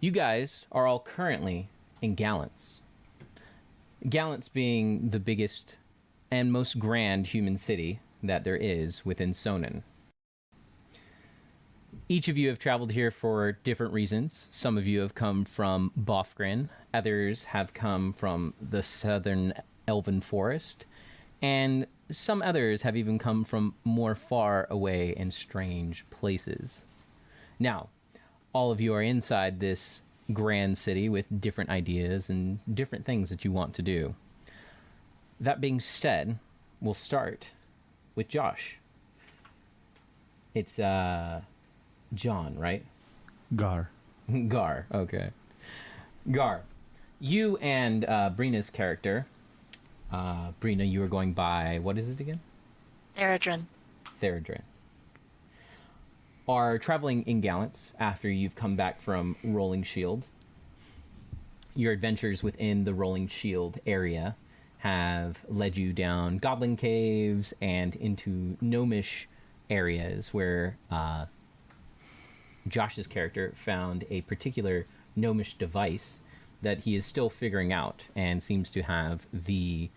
You guys are all currently in Gallants. Gallants being the biggest and most grand human city that there is within Sonen. Each of you have traveled here for different reasons. Some of you have come from Bofgren, others have come from the southern Elven Forest, and some others have even come from more far away and strange places. Now, all of you are inside this grand city with different ideas and different things that you want to do. That being said, we'll start with Josh. It's John, right? Gar. Gar, okay. Gar, you and Brina's character, Brina, you were going by, what is it again? Theradrin. Theradrin. Are traveling in Gallants after you've come back from Rolling Shield. Your adventures within the Rolling Shield area have led you down goblin caves and into gnomish areas where Josh's character found a particular gnomish device that he is still figuring out and seems to have the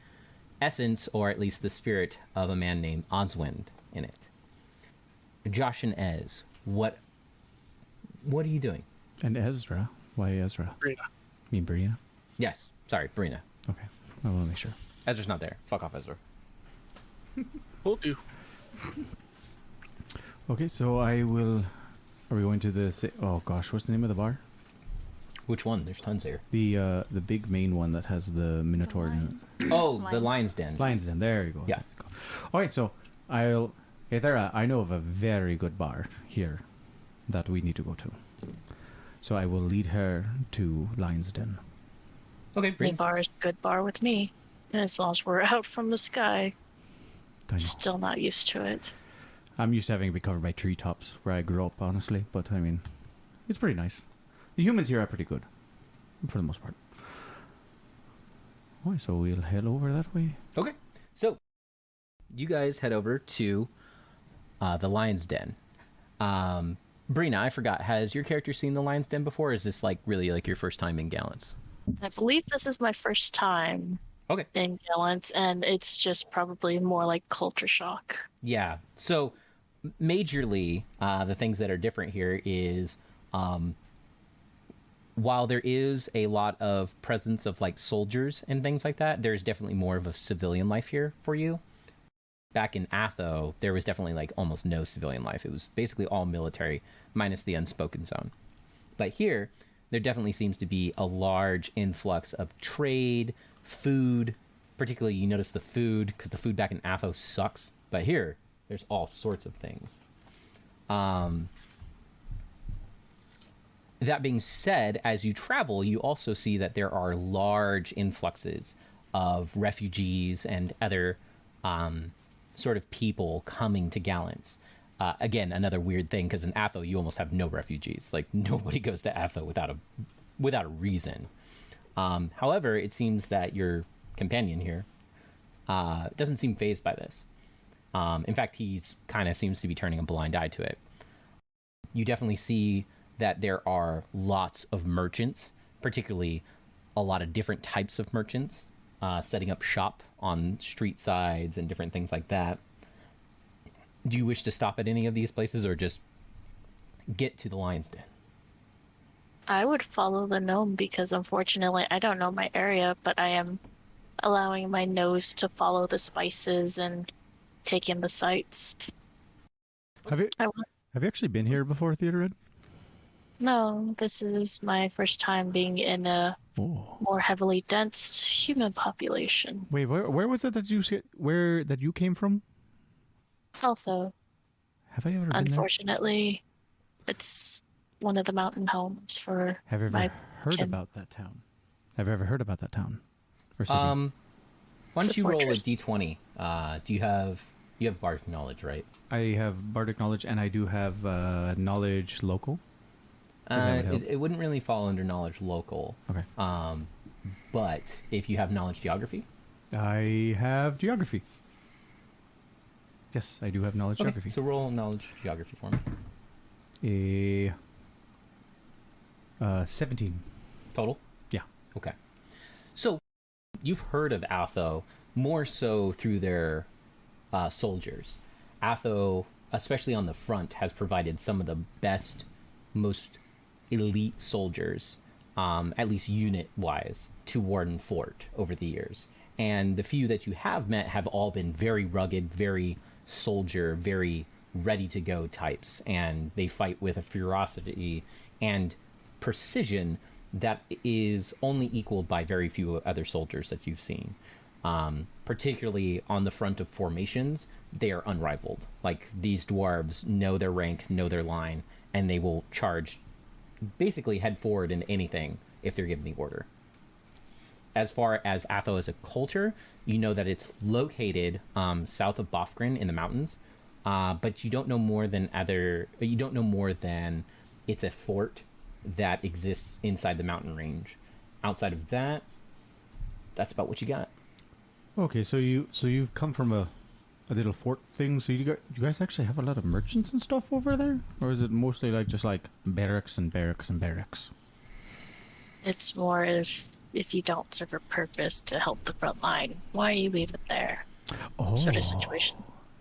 essence, or at least the spirit, of a man named Oswind in it. Josh and Ez, what are you doing? And Ezra. Why Ezra? Brina. You mean Brina? Yes, sorry, Brina. Okay. I want to make sure. Ezra's not there. Fuck off, Ezra. Will do. Okay, so I will... Are we going to the... Oh gosh, what's the name of the bar? Which one? There's tons here. The big main one that has the Minotaur in it. Oh, the Lion's Den. Lion's Den, there you go. Yeah. Alright, so I'll... Hey there, I know of a very good bar here that we need to go to. So I will lead her to Lion's Den. Okay, Any Brina. bar is a good bar with me. As long as we're out from the sky. I know. Still not used to it. I'm used to having to be covered by treetops where I grew up, honestly. But, I mean, it's pretty nice. The humans here are pretty good, for the most part. Alright, so we'll head over that way. Okay, so you guys head over to the Lion's Den. Brina, I forgot, has your character seen the Lion's Den before, or is this like really like your first time in Gallants? I believe this is my first time Okay. in Gallants, and it's just probably more like culture shock. Yeah, so majorly the things that are different here is while there is a lot of presence of like soldiers and things like that, there's definitely more of a civilian life here for you. Back in Atho, there was definitely like almost no civilian life. It was basically all military, minus the unspoken zone. But here, there definitely seems to be a large influx of trade, food. Particularly, you notice the food, because the food back in Atho sucks. But here, there's all sorts of things. That being said, as you travel, you also see that there are large influxes of refugees and other sort of people coming to Gallants. Again, another weird thing, because in Atho you almost have no refugees. Like, nobody goes to Atho without a reason. However, it seems that your companion here doesn't seem fazed by this. In fact, he's kind of seems to be turning a blind eye to it. You definitely see that there are lots of merchants, particularly a lot of different types of merchants, setting up shop on street sides and different things like that. Do you wish to stop at any of these places or just get to the Lion's Den? I would follow the gnome because unfortunately I don't know my area, but I am allowing my nose to follow the spices and take in the sights. Have you I want- have you actually been here before, Theodore? No, this is my first time being in a Oh. more heavily dense human population. Wait, where was it that you came from? Also, Have I ever been there? unfortunately, it's one of the mountain homes for Have you ever my heard kin. about that town? Have you ever heard about that town or city? Why It's don't a you roll a fortress. d20? Do you have bardic knowledge, right? I have bardic knowledge, and I do have knowledge local. that would help. It wouldn't really fall under knowledge local. Okay. But if you have knowledge geography, I have geography. Yes, I do have knowledge geography. so roll knowledge geography for me. 17. Total? Yeah. Okay. So, you've heard of Atho more so through their soldiers. Atho, especially on the front, has provided some of the best, most elite soldiers, at least unit-wise, to Warden Fort over the years. And the few that you have met have all been very rugged, very soldier, very ready-to-go types. And they fight with a ferocity and precision that is only equaled by very few other soldiers that you've seen. Particularly on the front of formations, they are unrivaled. Like, these dwarves know their rank, know their line, and they will charge, basically head forward into anything if they're given the order. As far as Atho as a culture, you know that it's located south of Bofgren in the mountains, but you don't know more than it's a fort that exists inside the mountain range. Outside of that, that's about what you got. Okay, so you've come from a little fort thing. So you guys actually have a lot of merchants and stuff over there, or is it mostly like just like barracks and barracks and barracks? It's more if you don't serve a purpose to help the front line, why are you even there? Sort of situation.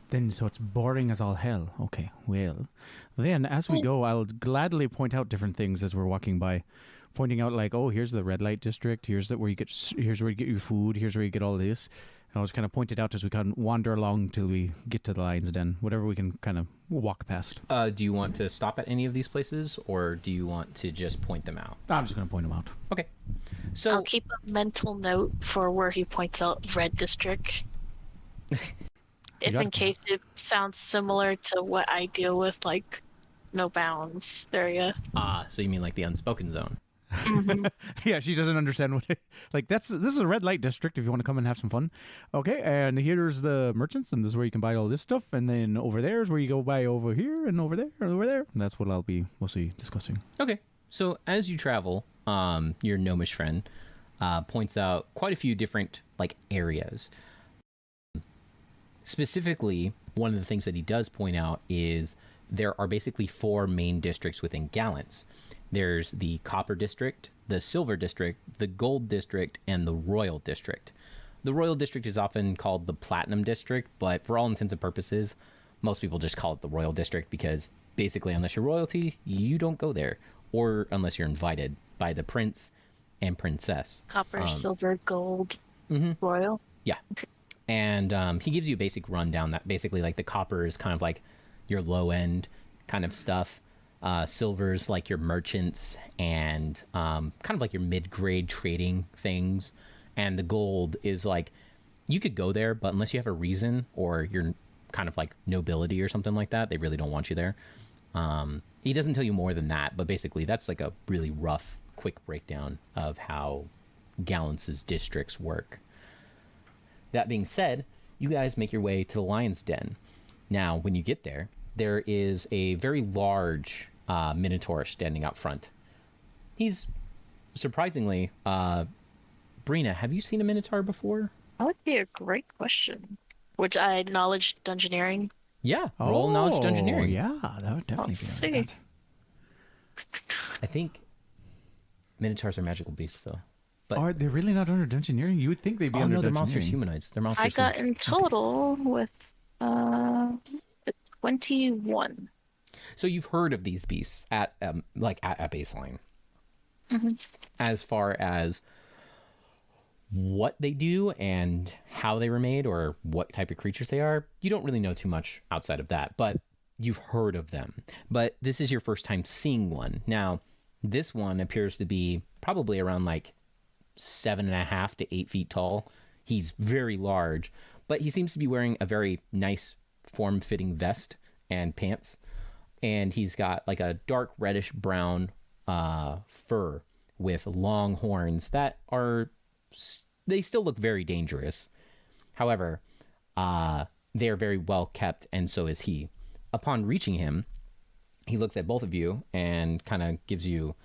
Then so it's boring as all hell. Okay, well, then as we go, I'll gladly point out different things as we're walking by, pointing out like, oh, here's the red light district. Here's where you get your food. Here's where you get all this. And I'll just kind of point it out as we kind of wander along till we get to the lion's den. Whatever we can kind of walk past. Do you want to stop at any of these places, or do you want to just point them out? I'm just going to point them out. Okay. So I'll keep a mental note for where he points out red district. If in case it sounds similar to what I deal with, like no bounds area. So you mean like the unspoken zone? Mm-hmm. Yeah, she doesn't understand what this is a red light district if you want to come and have some fun. Okay, and here's the merchants, and this is where you can buy all this stuff, and then over there is where you go buy over here and over there and over there. And that's what I'll be mostly discussing. Okay. So as you travel, your gnomish friend points out quite a few different like areas. Specifically, one of the things that he does point out is there are basically 4 main districts within Gallants. There's the Copper District, the Silver District, the Gold District, and the Royal District. The Royal District is often called the Platinum District, but for all intents and purposes, most people just call it the Royal District because basically, unless you're royalty, you don't go there, or unless you're invited by the prince and princess. Copper, silver, gold, royal. Yeah. Okay. And he gives you a basic rundown that basically like the copper is kind of like your low end kind of stuff. Silver's like your merchants and kind of like your mid-grade trading things. And the gold is like, you could go there, but unless you have a reason or you're kind of like nobility or something like that, they really don't want you there. He doesn't tell you more than that, but basically that's like a really rough, quick breakdown of how Gallants' districts work. That being said, you guys make your way to the lion's den. Now, when you get there, there is a very large minotaur standing out front. He's surprisingly, Brina, have you seen a minotaur before? That would be a great question. Would I knowledge dungeoneering? Yeah, roll knowledge dungeoneering. Yeah, that would definitely Let's be see. I think minotaurs are magical beasts, though. But Are they really not under dungeoneering? You would think they'd be under no, they're dungeoneering. monsters humanoids. They're monsters. I got humanoids. in total with 21. So you've heard of these beasts at baseline. Mm-hmm. As far as what they do and how they were made or what type of creatures they are, you don't really know too much outside of that, but you've heard of them. But this is your first time seeing one. Now, this one appears to be probably around like 7.5 to 8 feet tall. He's very large, but he seems to be wearing a very nice form-fitting vest and pants. And he's got like a dark reddish brown fur with long horns that they still look very dangerous. However, they are very well kept, and so is he. Upon reaching him, he looks at both of you and kind of gives you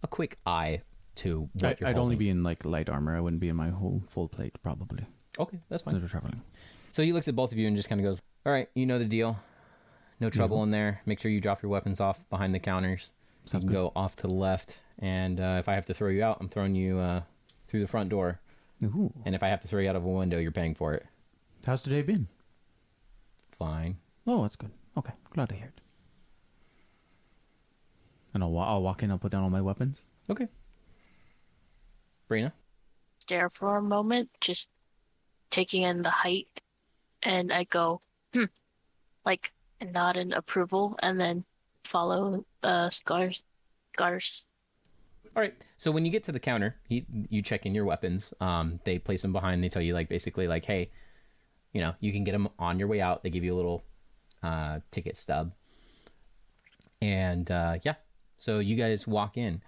a quick eye to what you're I'd holding. only be in like light armor. I wouldn't be in my whole full plate probably. Okay, that's Because fine. we're traveling. So he looks at both of you and just kind of goes, all right, you know the deal. No trouble in there. Make sure you drop your weapons off behind the counters. So you Sounds can good. go off to the left and if I have to throw you out, I'm throwing you through the front door. Ooh. And if I have to throw you out of a window, you're paying for it. How's today been? Fine. Oh, that's good. Okay, glad to hear it. And I'll walk in, I'll put down all my weapons. Okay. Brina? Stare for a moment, just taking in the height, and I go, like, and nod in approval, and then follow Scars. All right. So when you get to the counter, you check in your weapons. They place them behind. They tell you, like, basically, like, hey, you know, you can get them on your way out. They give you a little ticket stub. And, yeah. So you guys walk in.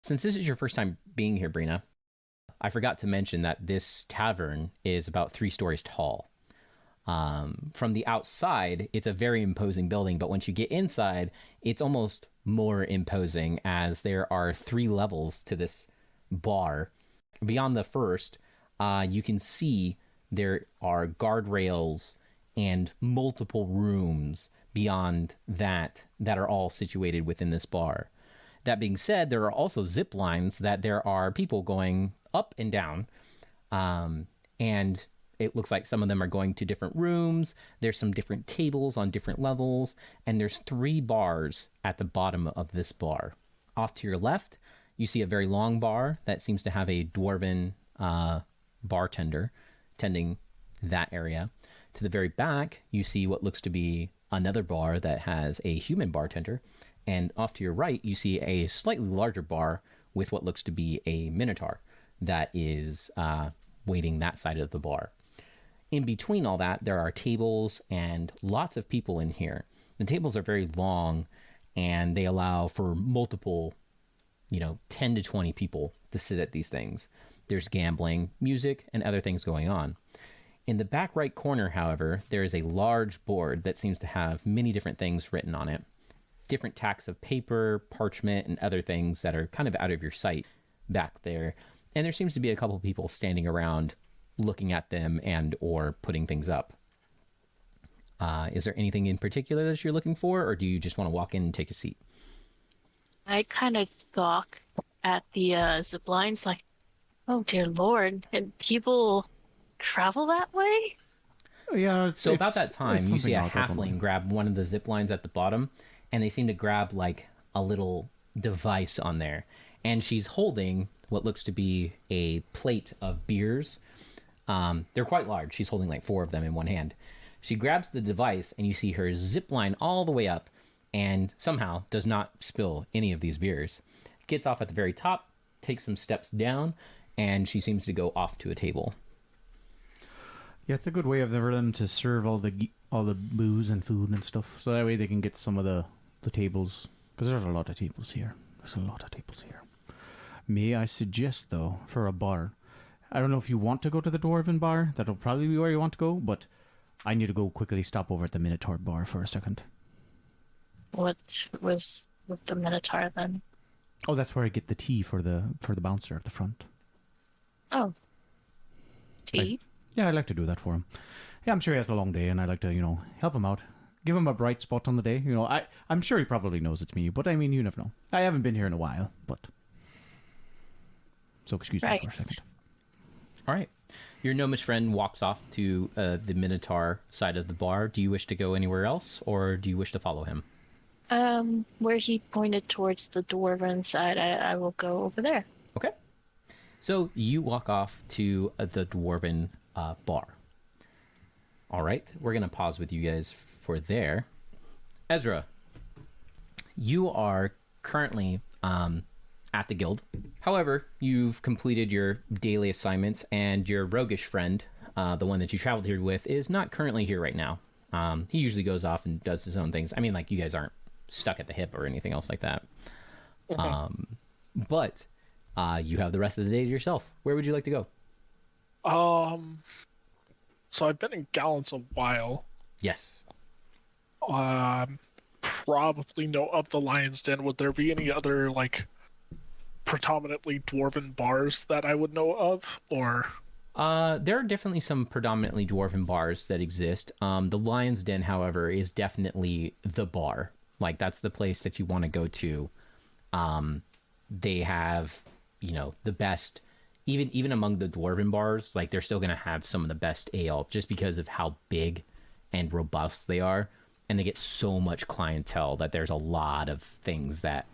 Since this is your first time being here, Brina, I forgot to mention that this tavern is about 3 stories tall. From the outside, it's a very imposing building, but once you get inside, it's almost more imposing, as there are 3 levels to this bar. Beyond the first, you can see there are guardrails and multiple rooms beyond that are all situated within this bar. That being said, there are also zip lines that there are people going up and down, and it looks like some of them are going to different rooms. There's some different tables on different levels, and there's 3 bars at the bottom of this bar. Off to your left, you see a very long bar that seems to have a dwarven bartender tending that area. To the very back, you see what looks to be another bar that has a human bartender. And off to your right, you see a slightly larger bar with what looks to be a minotaur that is waiting that side of the bar. In between all that, there are tables and lots of people in here. The tables are very long, and they allow for multiple, 10 to 20 people to sit at these things. There's gambling, music, and other things going on. In the back right corner, however, there is a large board that seems to have many different things written on it. Different tacks of paper, parchment, and other things that are kind of out of your sight back there. And there seems to be a couple of people standing around looking at them and or putting things up. Is there anything in particular that you're looking for, or do you just want to walk in and take a seat? I kind of gawk at the zip lines, like, oh dear lord, and people travel that way? Yeah. So about that time, you see a halfling grab one of the zip lines at the bottom, and they seem to grab like a little device on there. And she's holding what looks to be a plate of beers. They're quite large. She's holding like 4 of them in one hand. She grabs the device, and you see her zip line all the way up, and somehow does not spill any of these beers. Gets off at the very top, takes some steps down, and she seems to go off to a table. Yeah, it's a good way of them to serve all the booze and food and stuff, so that way they can get some of the tables, because there's a lot of tables here. May I suggest, though, for a bar, I don't know if you want to go to the Dwarven bar. That'll probably be where you want to go, but I need to go quickly stop over at the Minotaur bar for a second. What was with the Minotaur then? Oh, that's where I get the tea for the bouncer at the front. Oh. Tea? I like to do that for him. Yeah, I'm sure he has a long day, and I like to, help him out. Give him a bright spot on the day. I'm sure he probably knows it's me, but I mean, you never know. I haven't been here in a while, but... So excuse me for a second. All right. Your gnomish friend walks off to the Minotaur side of the bar. Do you wish to go anywhere else, or do you wish to follow him? Where he pointed towards the dwarven side, I will go over there. Okay. So you walk off to the dwarven bar. All right. We're going to pause with you guys for there. Ezra, you are currently at the guild. However, you've completed your daily assignments, and your roguish friend, the one that you traveled here with, is not currently here right now. He usually goes off and does his own things. I mean, like, you guys aren't stuck at the hip or anything else like that. Okay. But you have the rest of the day to yourself. Where would you like to go? So I've been in Gallants a while. Yes. Probably know of the Lion's Den. Would there be any other, like, predominantly dwarven bars that I would know of, or? There are definitely some predominantly dwarven bars that exist. The Lion's Den, however, is definitely the bar. Like, that's the place that you want to go to they have, the best, even among the dwarven bars, like they're still going to have some of the best ale just because of how big and robust they are. And they get so much clientele that there's a lot of things that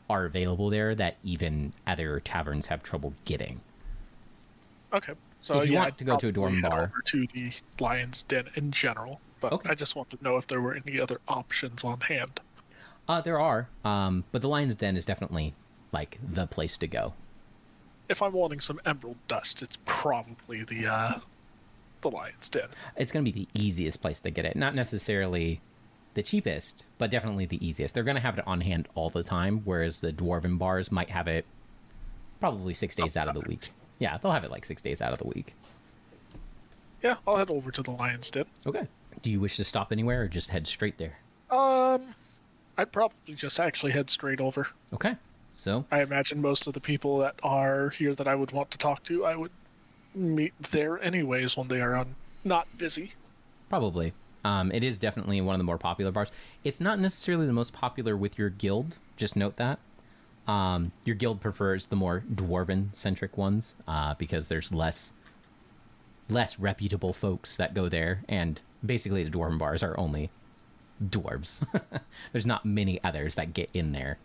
are available there that even other taverns have trouble getting. Okay. So if you yeah, want to go to a probably dwarven head bar, over to the Lion's Den in general, but Okay. I just want to know if there were any other options on hand. there are, but the Lion's Den is definitely like the place to go. If I'm wanting some emerald dust, it's probably the Lion's Den. It's going to be the easiest place to get it. Not necessarily the cheapest, but definitely the easiest. They're going to have it on hand all the time, whereas the dwarven bars might have it probably 6 days out of the week. Yeah, they'll have it like 6 days out of the week. Yeah, I'll head over to the Lion's Den. Okay. Do you wish to stop anywhere or just head straight there? I'd probably just actually head straight over. Okay. So, I imagine most of the people that are here that I would want to talk to, I would meet there anyways when they are not busy. probably. It is definitely one of the more popular bars. It's not necessarily the most popular with your guild. Just note that. Your guild prefers the more dwarven-centric ones because there's less reputable folks that go there, and basically the dwarven bars are only dwarves. There's not many others that get in there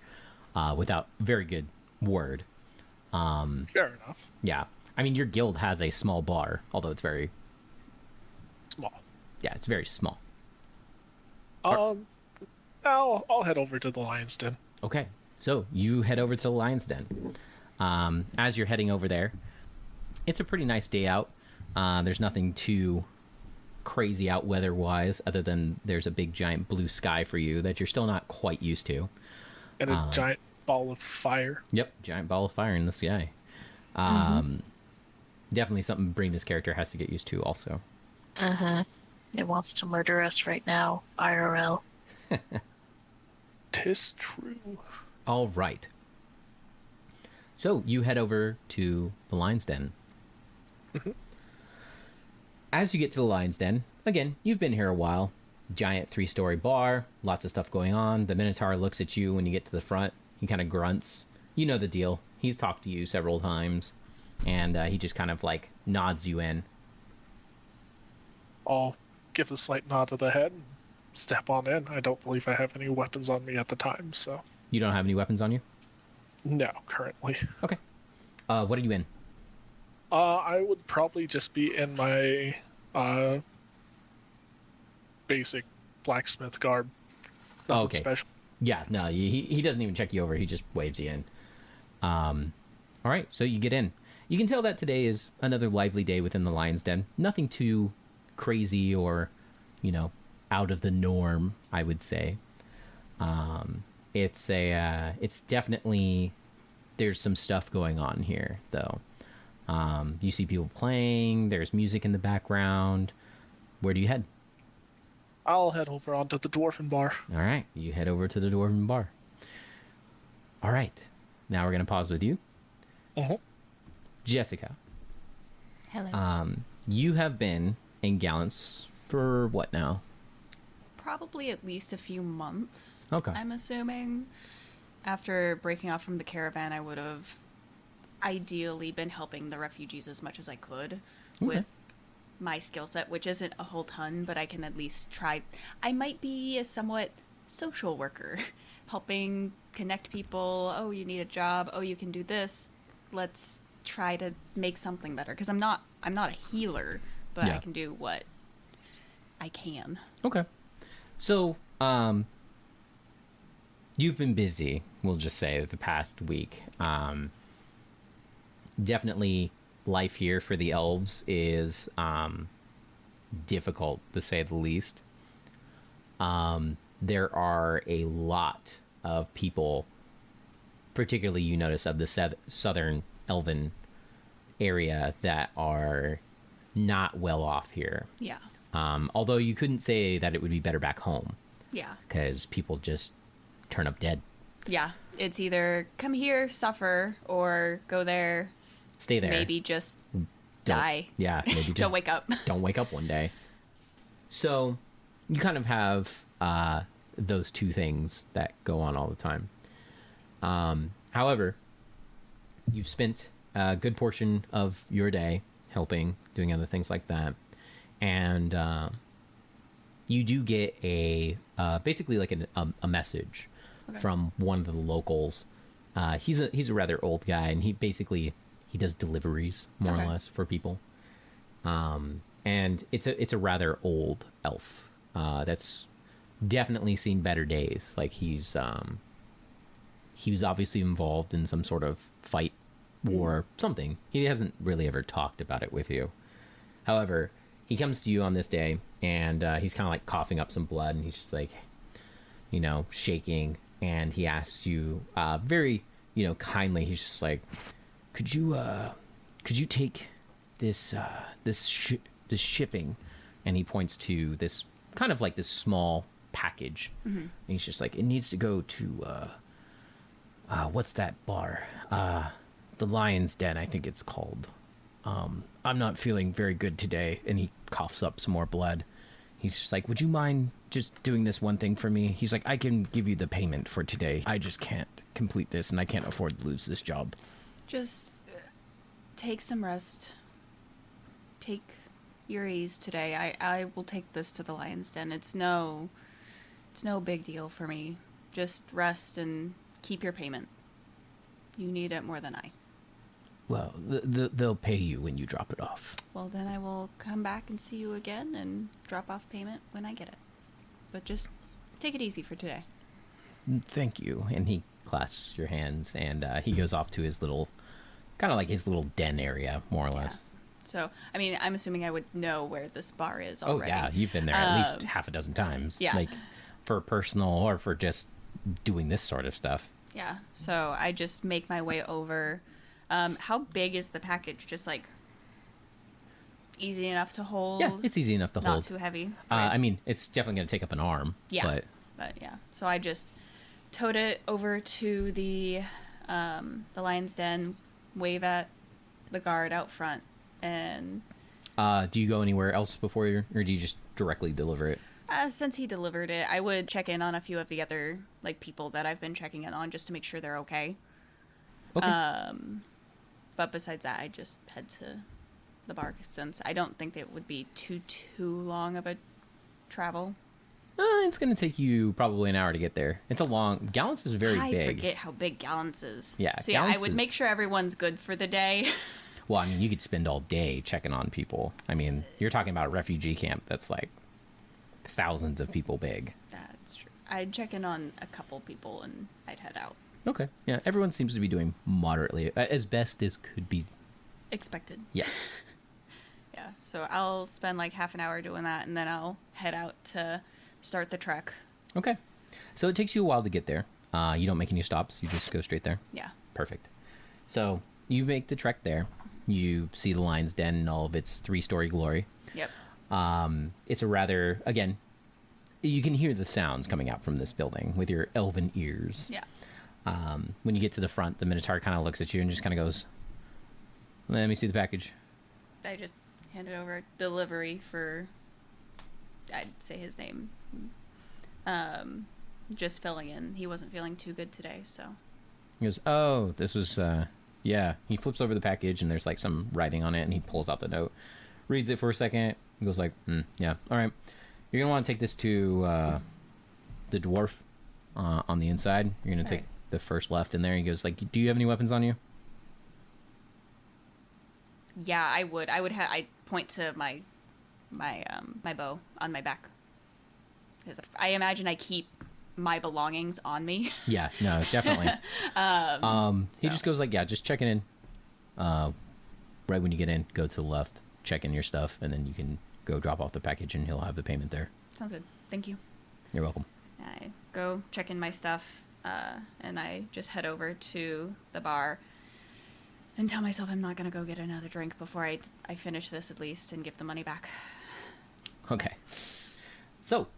without very good word. Fair enough. Yeah. I mean, your guild has a small bar, although it's very... Small. Yeah, it's very small. I'll head over to the Lion's Den. Okay, so you head over to the Lion's Den. As you're heading over there, it's a pretty nice day out. There's nothing too crazy out weather-wise, other than there's a big giant blue sky for you that you're still not quite used to. And a giant ball of fire. Yep, giant ball of fire in the sky. Definitely something Brina's character has to get used to also. It wants to murder us right now, IRL. 'Tis true. All right. So you head over to the Lion's Den. As you get to the Lion's Den, again, you've been here a while. Giant 3-story bar, lots of stuff going on. The Minotaur looks at you when you get to the front. He kind of grunts. You know the deal. He's talked to you several times, and he just kind of like nods you in. I'll give a slight nod of the head and step on in. I don't believe I have any weapons on me at the time, so... You don't have any weapons on you? No, currently. Okay. What are you in? I would probably just be in my basic blacksmith garb. Nothing Okay. special. Yeah, no, he doesn't even check you over. He just waves you in. All right, so you get in. You can tell that today is another lively day within the Lion's Den. Nothing too crazy or, out of the norm, I would say. It's definitely, there's some stuff going on here, though. You see people playing, there's music in the background. Where do you head? I'll head over onto the Dwarfen Bar. All right, you head over to the Dwarven Bar. All right, now we're going to pause with you. Jessica. Hello. You have been in Gallants for what now? Probably at least a few months. Okay. I'm assuming. After breaking off from the caravan, I would have ideally been helping the refugees as much as I could with my skill set, which isn't a whole ton, but I can at least try. I might be a somewhat social worker, helping connect people. Oh, you need a job. Oh, you can do this. Let's try to make something better. Because I'm not a healer, but I can do what I can. Okay. So, you've been busy, we'll just say, the past week. Definitely life here for the elves is difficult, to say the least. There are a lot of people, particularly you notice of the southern elven area, that are not well off here. Yeah. Although you couldn't say that it would be better back home. Yeah. Because people just turn up dead. Yeah. It's either come here, suffer, or go there. Stay there. Maybe just die. Yeah, maybe just Don't wake up. Don't wake up one day. So you kind of have those two things that go on all the time. However, you've spent a good portion of your day helping, doing other things like that, and you do get basically like a message from one of the locals. He's a rather old guy, and he does deliveries more or less for people. And it's a rather old elf that's definitely seen better days. Like he was obviously involved in some sort of fight or something. He hasn't really ever talked about it with you. However, he comes to you on this day, and he's kind of like coughing up some blood, and he's just like, shaking, and he asks you very, kindly. He's just like, could you take this shipping? And he points to this kind of like this small package, and he's just like, it needs to go to what's that bar? The Lion's Den, I think it's called. I'm not feeling very good today. And he coughs up some more blood. He's just like, would you mind just doing this one thing for me? He's like, I can give you the payment for today. I just can't complete this, and I can't afford to lose this job. Just take some rest. Take your ease today. I will take this to the Lion's Den. It's no big deal for me. Just rest and keep your payment. You need it more than I. Well, they'll pay you when you drop it off. Well, then I will come back and see you again and drop off payment when I get it. But just take it easy for today. Thank you. And he clasps your hands, and he goes off to his little, kind of like his little den area, more or less. So, I mean, I'm assuming I would know where this bar is already. Oh, yeah. You've been there at least half a dozen times. Yeah. Like, for personal or for just doing this sort of stuff. Yeah. So I just make my way over. How big is the package? Just like easy enough to hold? Yeah, it's easy enough to hold. Not too heavy. Right? I mean, it's definitely going to take up an arm. Yeah. But yeah. So I just towed it over to the Lion's Den, wave at the guard out front, and... do you go anywhere else before you, or do you just directly deliver it? Since he delivered it, I would check in on a few of the other people that I've been checking in on just to make sure they're okay. Okay. But besides that, I just head to the bar since I don't think it would be too long of a travel. It's going to take you probably an hour to get there. It's a long... Gallants is very big. I forget how big Gallants is. Yeah. So yeah, I would make sure everyone's good for the day. Well, I mean, you could spend all day checking on people. I mean, you're talking about a refugee camp that's like thousands of people big. That's true. I'd check in on a couple people and I'd head out. Okay. Yeah, everyone seems to be doing moderately, as best as could be expected. Yeah. Yeah, so I'll spend like half an hour doing that, and then I'll head out to start the trek. Okay. So it takes you a while to get there. You don't make any stops. You just go straight there. Yeah. Perfect. So you make the trek there. You see the Lion's Den in all of its 3-story glory. Yep. It's a rather, again, you can hear the sounds coming out from this building with your elven ears. Yeah. When you get to the front, the Minotaur kind of looks at you and just kind of goes, let me see the package. I just hand it over. Delivery for, I'd say his name. Just filling in. He wasn't feeling too good today, so. He goes, oh, this was, yeah. He flips over the package and there's like some writing on it, and he pulls out the note, reads it for a second. He goes like, yeah, all right. You're going to want to take this to the dwarf on the inside. You're going to take the first left in there. He goes like, do you have any weapons on you? Yeah, I would. I point to my bow on my back. Because I imagine I keep my belongings on me. Yeah, no, definitely. He just goes like, yeah, just checking in. Right when you get in, go to the left, check in your stuff, and then you can go drop off the package, and he'll have the payment there. Sounds good. Thank you. You're welcome. I go check in my stuff, and I just head over to the bar and tell myself I'm not going to go get another drink before I finish this at least and give the money back. Okay. So,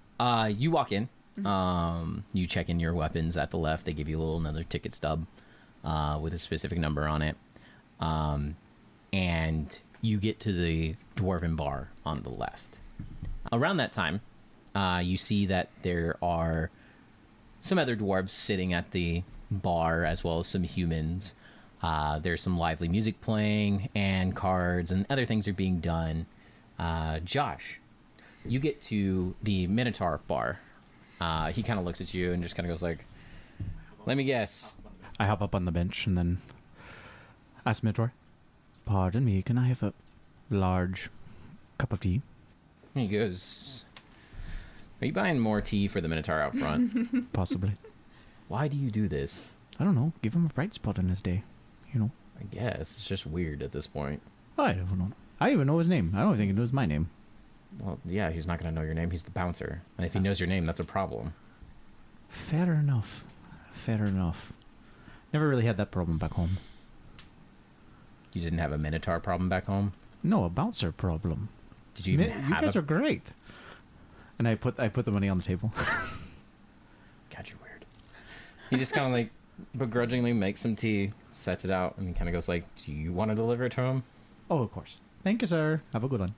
you walk in. You check in your weapons at the left. They give you another ticket stub with a specific number on it. And you get to the dwarven bar on the left. Around that time, you see that there are some other dwarves sitting at the bar as well as some humans. There's some lively music playing and cards and other things are being done. Josh, you get to the Minotaur bar. He kind of looks at you and just kind of goes like, let me guess. I hop up on the bench and then ask Minotaur, pardon me, can I have a large cup of tea? He goes, are you buying more tea for the Minotaur out front? Possibly. Why do you do this? I don't know. Give him a bright spot in his day. You know. I guess. It's just weird at this point. I don't know. I even know his name. I don't think he knows my name. Well, yeah, he's not going to know your name. He's the bouncer. And if he knows your name, that's a problem. Fair enough. Fair enough. Never really had that problem back home. You didn't have a Minotaur problem back home? No, a bouncer problem. Did you even You have guys are great. And I put the money on the table. God, you're weird. He just kind of like begrudgingly makes some tea, sets it out, and he kind of goes like, do you want to deliver it to him? Oh, of course. Thank you, sir. Have a good one.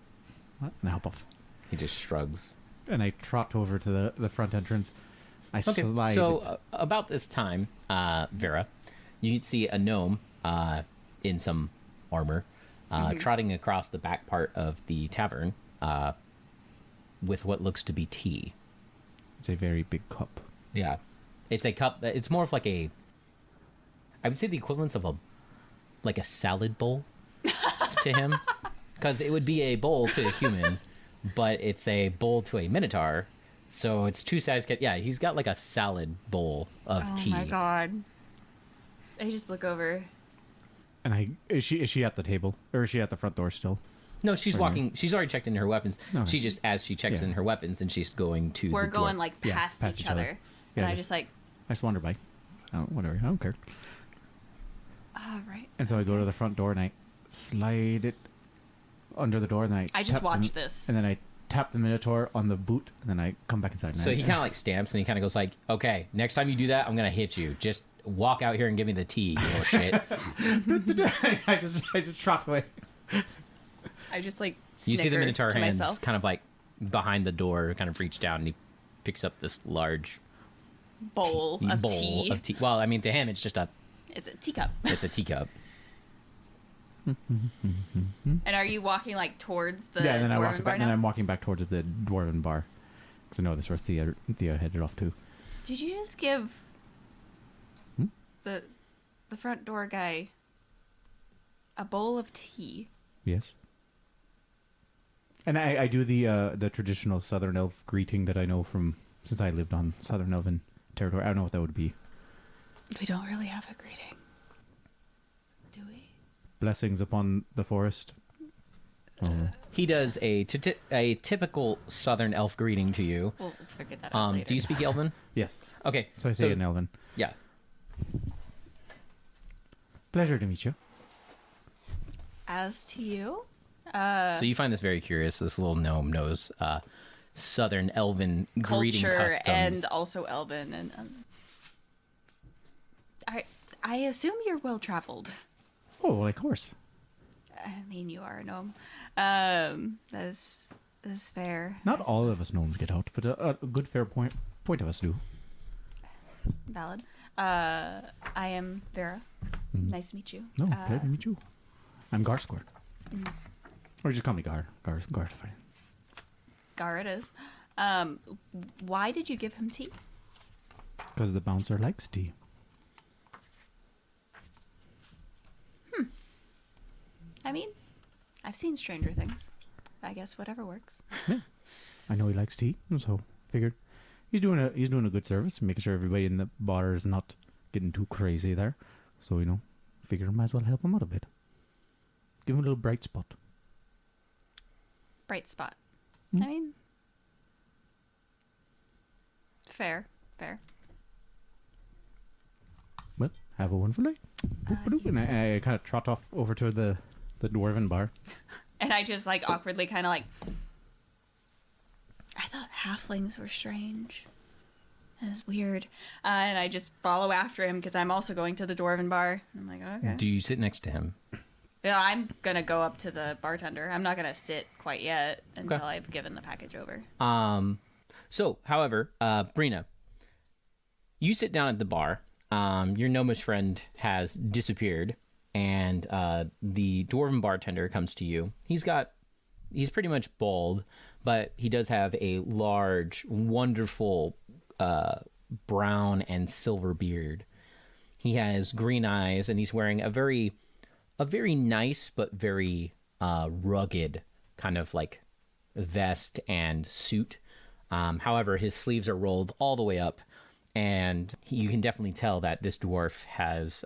And I hop off. He just shrugs. And I trot over to the front entrance. I slide. So about this time, Vera, you see a gnome in some armor trotting across the back part of the tavern with what looks to be tea. It's a very big cup. Yeah. It's a cup. It's more of like I would say the equivalence of a salad bowl to him. Because it would be a bowl to a human, but it's a bowl to a Minotaur. So it's two sides. Yeah, he's got like a salad bowl of tea. Oh my god. I just look over. And is she at the table? Or is she at the front door still? No, she's walking. She's already checked in her weapons. Okay. She just, as she checks in her weapons, and she's going to. We're the door. going like past each other. Yeah, And I just like, I just wander by. Oh, whatever. I don't care. right. And so I go to the front door and I slide it under the door and I just tap watch this. And then I tap the Minotaur on the boot and then I come back inside. And So he kind of like stamps and he kind of goes like, "Okay, next time you do that, I'm gonna hit you. Just walk out here and give me the tea, you little shit." I just trot away. I just like You see the Minotaur to hands myself. kind of like behind the door, kind of reach down, and he picks up this large bowl of tea. of tea. Well, I mean, to him, it's just It's a teacup. it's a teacup. And are you walking like towards the Yeah, and then I walk dwarven bar back, and now? I'm walking back towards the dwarven bar because I know that's where Thea headed off to. Did you just give the front door guy a bowl of tea? Yes. And I do the traditional Southern Elf greeting that I know from since I lived on Southern Elven territory. I don't know what that would be. We don't really have a greeting, do we? Blessings upon the forest. He does a typical Southern elf greeting to you. We'll figure that out later. Do you speak Elven? Yes. Okay. So I say it in Elven. Yeah. Pleasure to meet you. As to you? So you find this very curious. This little gnome knows Southern Elven greeting Culture customs. and also Elven. And I assume you're well traveled. Oh, well, of course. I mean, you are a gnome. That's fair. Not all of us gnomes get out, but a good fair point of us do. Valid. I am Vera. Nice to meet you. No, pleasure to meet you. I'm Garscore. Or just call me Gar. Gar's fine. Gar it is. Why did you give him tea? Because the bouncer likes tea. I mean, I've seen Stranger Things. I guess whatever works. I know he likes tea, so figured he's doing a good service, making sure everybody in the bar is not getting too crazy there. So figured I might as well help him out a bit. Give him a little bright spot. Bright spot. I mean, fair. Well, have a wonderful night. Boop-a-doop. And I kind of trot off over to the dwarven bar. And I just like awkwardly kind of like, I thought halflings were strange. That's weird. And I just follow after him because I'm also going to the dwarven bar. I'm like, okay. Do you sit next to him? Yeah, I'm going to go up to the bartender. I'm not going to sit quite yet until I've given the package over. So, however, Brina, you sit down at the bar. your gnomish friend has disappeared, and the dwarven bartender comes to you. He's pretty much bald, but he does have a large, wonderful brown and silver beard. He has green eyes, and he's wearing a very nice but very rugged kind of like vest and suit. However, his sleeves are rolled all the way up, and you can definitely tell that this dwarf has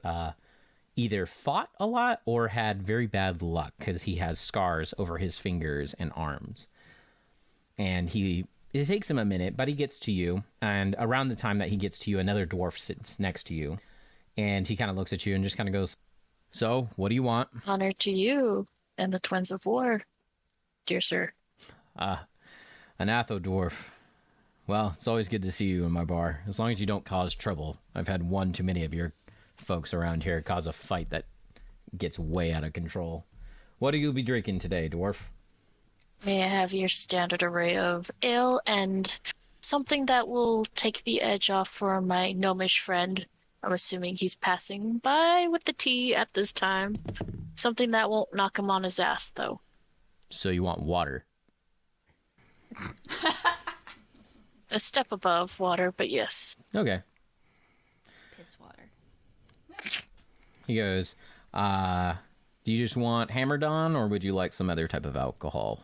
either fought a lot or had very bad luck, because he has scars over his fingers and arms. And it takes him a minute, but he gets to you, and around the time that he gets to you, another dwarf sits next to you, and he kind of looks at you and just kind of goes, "So, what do you want?" Honor to you and the Twins of War, dear sir. An Atho dwarf. Well, it's always good to see you in my bar, as long as you don't cause trouble. I've had one too many of your folks around here cause a fight that gets way out of control. What do you be drinking today, dwarf? May I have your standard array of ale and something that will take the edge off for my gnomish friend. I'm assuming he's passing by with the tea at this time. Something that won't knock him on his ass, though. So you want water? A step above water, but yes. Okay. Piss water. He goes, do you just want Hammerdon, or would you like some other type of alcohol?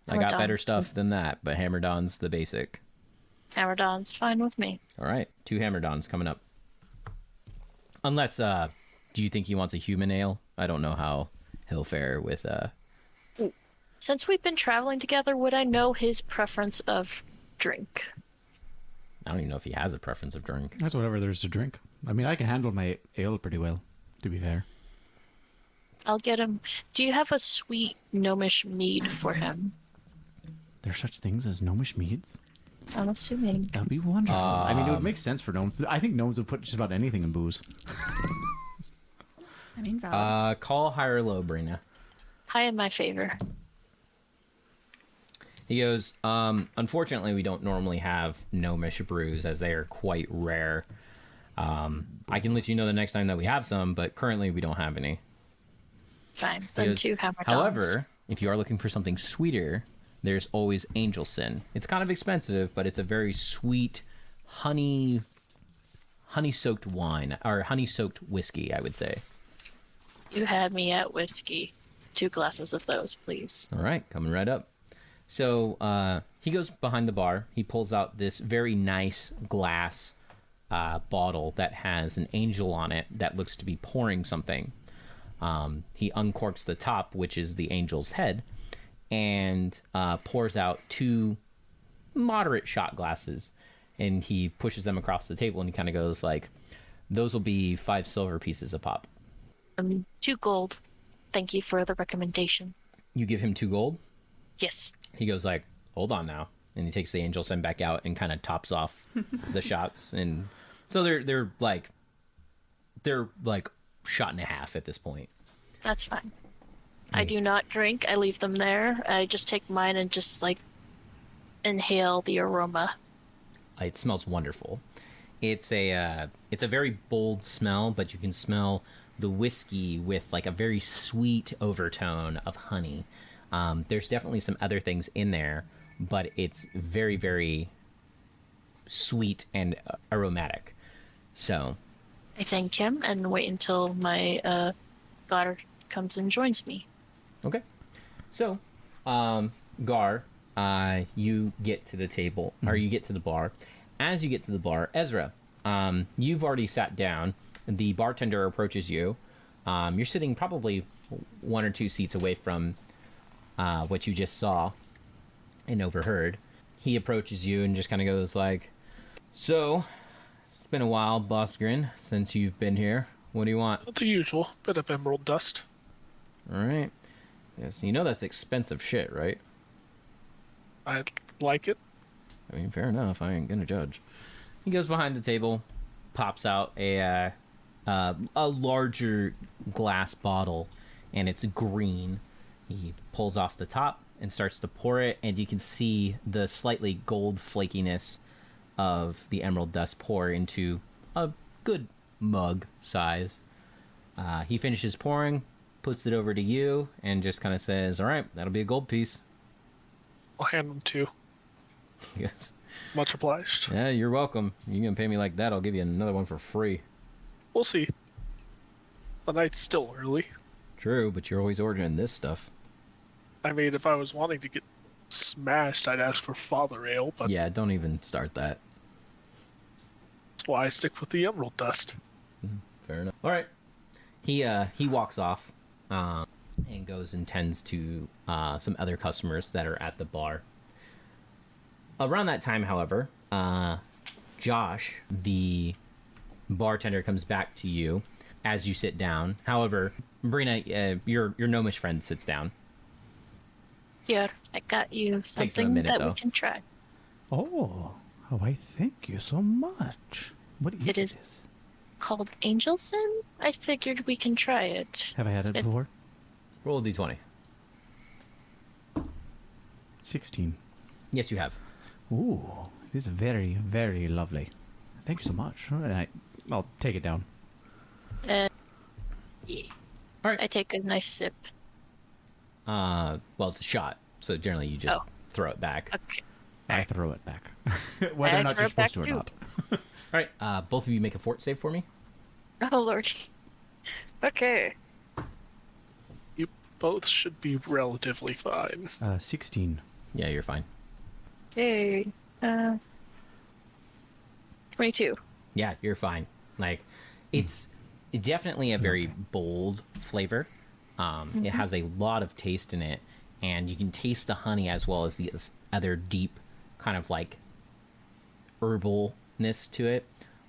I got better stuff than that, but Hammerdon's the basic. Hammerdon's fine with me. All right, 2 Hammerdons coming up. Unless, do you think he wants a human ale? I don't know how he'll fare with, Since we've been traveling together, would I know his preference of drink? I don't even know if he has a preference of drink. That's whatever there is to drink. I mean, I can handle my ale pretty well, to be fair. I'll get him. Do you have a sweet gnomish mead for him? There's such things as gnomish meads? I'm assuming. That'd be wonderful. I mean, it would make sense for gnomes. I think gnomes would put just about anything in booze. I mean, valid. Call high or low, Brina. High in my favor. He goes, unfortunately, we don't normally have gnomish brews, as they are quite rare. I can let you know the next time that we have some, but currently we don't have any. Fine. He Then goes, 2 Hammerdons. however, if you are looking for something sweeter, there's always Angel Sin. It's kind of expensive, but it's a very sweet honey-soaked wine, or honey-soaked whiskey, I would say. You had me at whiskey. 2 glasses of those, please. All right, coming right up. So he goes behind the bar. He pulls out this very nice glass bottle that has an angel on it that looks to be pouring something. He uncorks the top, which is the angel's head, and pours out 2 moderate shot glasses. And he pushes them across the table, and he kind of goes like, "Those will be 5 silver pieces a pop." 2 gold. Thank you for the recommendation. You give him 2 gold? Yes. He goes like, "Hold on now," and he takes the angel sin back out and kind of tops off the shots. And so they're like shot and a half at this point. That's fine. I do not drink. I leave them there. I just take mine and just inhale the aroma. It smells wonderful. It's a very bold smell, but you can smell the whiskey with like a very sweet overtone of honey. There's definitely some other things in there, but it's very, very sweet and aromatic. So I thank him and wait until my daughter comes and joins me. okay. So Gar, you get to the table, or you get to the bar. As you get to the bar, Ezra, you've already sat down. The bartender approaches you. You're sitting probably 1 or 2 seats away from what you just saw and overheard. He approaches you and just kind of goes like, "So, it's been a while, Boss Grin, since you've been here. What do you want?" The usual bit of emerald dust. All right. Yes, you know that's expensive shit, right? I like it. I mean, fair enough. I ain't gonna judge. He goes behind the table, pops out a larger glass bottle, and it's green. He pulls off the top and starts to pour it, and you can see the slightly gold flakiness of the emerald dust pour into a good mug size. He finishes pouring, puts it over to you, and just kind of says, "All right, that'll be a gold piece." I'll hand them to. Yes. Much obliged. Yeah, you're welcome. You're gonna pay me like that, I'll give you another one for free. We'll see. The night's still early. True, but you're always ordering this stuff. I mean, if I was wanting to get smashed, I'd ask for father ale, but Yeah, don't even start that. that's why I stick with the emerald dust. Fair enough. All right. He walks off and goes and tends to some other customers that are at the bar. Around that time, however, Josh, the bartender, comes back to you as you sit down. However, Brina, your gnomish friend sits down. Here, I got you him a something minute, that though. we can try. Oh, I thank you so much. What is It is- this? Called Angel Sin? I figured we can try it. Have I had it It's- before? Roll a d20. 16. Yes, you have. Ooh, this is very, very lovely. Thank you so much. I'll take it down. Yeah. All right. I take a nice sip. Well, it's a shot, so generally you just Oh. throw it back. Okay. I throw it back. Whether or I not throw you're it back supposed to or not. All right. Both of you make a fort save for me. Oh, Lord. Okay. You both should be relatively fine. 16. Yeah, you're fine. Hey. 22. Yeah, you're fine. Like, it's definitely a very bold flavor. It has a lot of taste in it, and you can taste the honey as well as the other deep kind of like herbalness to it.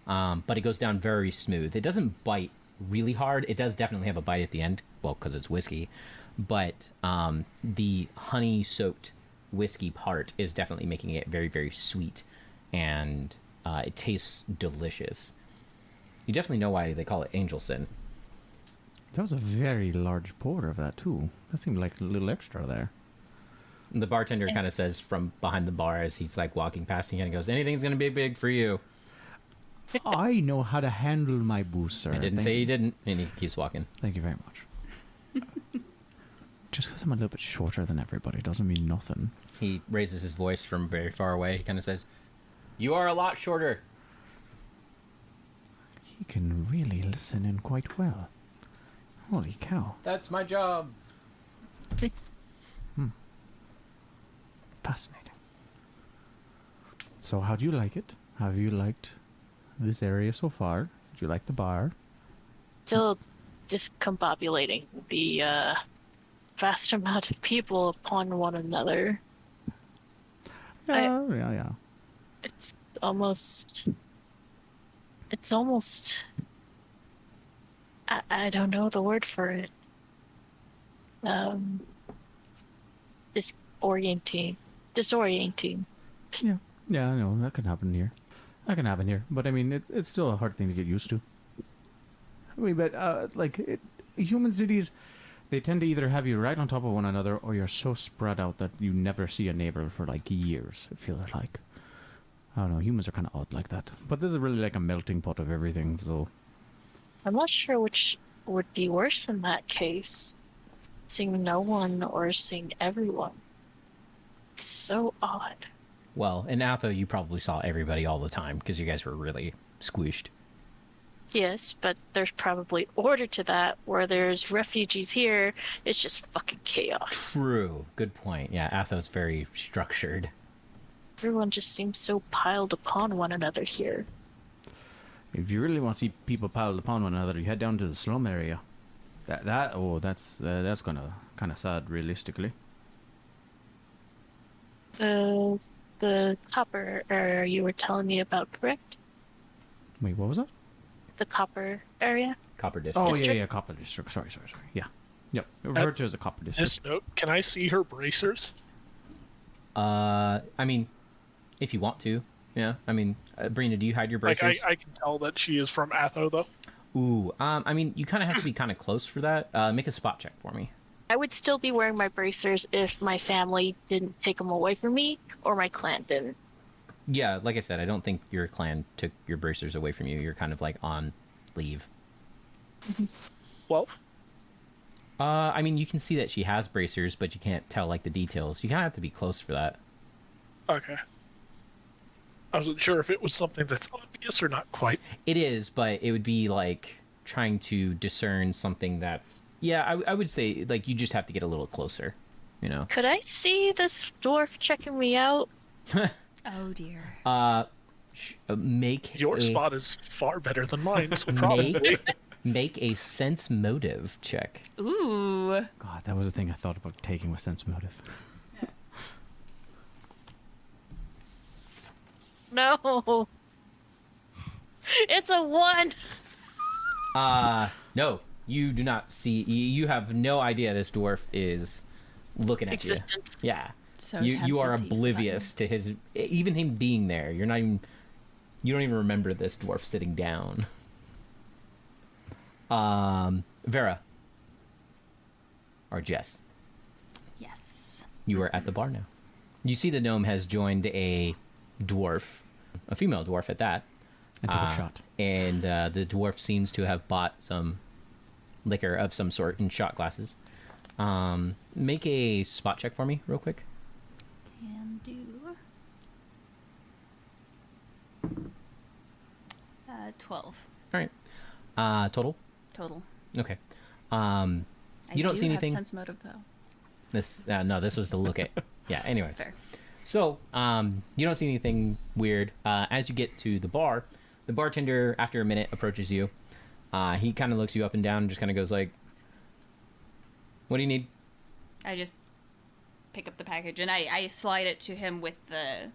But it goes down very smooth. It doesn't bite really hard. It does definitely have a bite at the end, well, because it's whiskey. But the honey-soaked whiskey part is definitely making it very, very sweet, and it tastes delicious. You definitely know why they call it Angel Sin. That was a very large pour of that, too. That seemed like a little extra there. The bartender kind of says from behind the bar as he's like walking past, and goes, "Anything's gonna be big for you." I know how to handle my booze, sir. I didn't say you didn't, and he keeps walking. Thank you very much. Just because I'm a little bit shorter than everybody doesn't mean nothing. He raises his voice from very far away. He kind of says, "You are a lot shorter." He can really listen in quite well. Holy cow. That's my job. Fascinating. So how do you like it? Have you liked this area so far? Do you like the bar? Still discombobulating the vast amount of people upon one another. Yeah. It's almost. I don't know the word for it. Disorienting. Yeah, I know. That can happen here. But I mean, it's still a hard thing to get used to. I mean, but human cities, they tend to either have you right on top of one another, or you're so spread out that you never see a neighbor for like years. It feels like. I don't know. Humans are kind of odd like that. But this is really like a melting pot of everything. So I'm not sure which would be worse in that case. Seeing no one or seeing everyone. It's so odd. Well, in Atho, you probably saw everybody all the time because you guys were really squished. Yes, but there's probably order to that where there's refugees here. It's just fucking chaos. True. Good point. Yeah, Atho's very structured. Everyone just seems so piled upon one another here. if you really want to see people piled upon one another, you head down to the slum area. That's gonna kind of sad, realistically. The copper area you were telling me about, correct? Wait, what was that? The copper area? Copper district. Oh, District? yeah, Copper District. Sorry. Yeah. Yep. Referred to as a Copper District. This note, can I see her bracers? I mean, if you want to. Yeah. I mean, Brina, do you hide your bracers? Like, I can tell that she is from Atho, though. Ooh. I mean, you kind of have to be kind of close for that. Make a spot check for me. I would still be wearing my bracers if my family didn't take them away from me or my clan didn't. Yeah, like I said, I don't think your clan took your bracers away from you. You're kind of like on leave. 12? I mean, you can see that she has bracers, but you can't tell like the details. You kind of have to be close for that. Okay. I wasn't sure if it was something that's obvious or not quite. It is, but it would be like trying to discern something that's. Yeah, I would say like you just have to get a little closer. You know. Could I see this dwarf checking me out? Oh dear. Make Your a, spot is far better than mine, so probably. make a sense motive check. Ooh. God, that was the thing I thought about taking with sense motive. No. It's a 1. No, you do not see. You have no idea this dwarf is looking at Existence. you. Yeah. So You are tempted to use the oblivious to his, even him being there. You're not even. You don't even remember this dwarf sitting down. Vera or Jess, button. Yes. you are at the bar now. You see the gnome has joined a dwarf, a female dwarf at that. And took a shot. And the dwarf seems to have bought some liquor of some sort in shot glasses. Make a spot check for me, real quick. Can do. 12 All right. Total. total. Okay. I You don't do see have anything. sense motive though. This no, this was to look at. Yeah. Anyways. Fair. So you don't see anything weird. As you get to the bar, the bartender, after a minute, approaches you. He kind of looks you up and down and just kind of goes like, "What do you need?" I just pick up the package and I slide it to him with the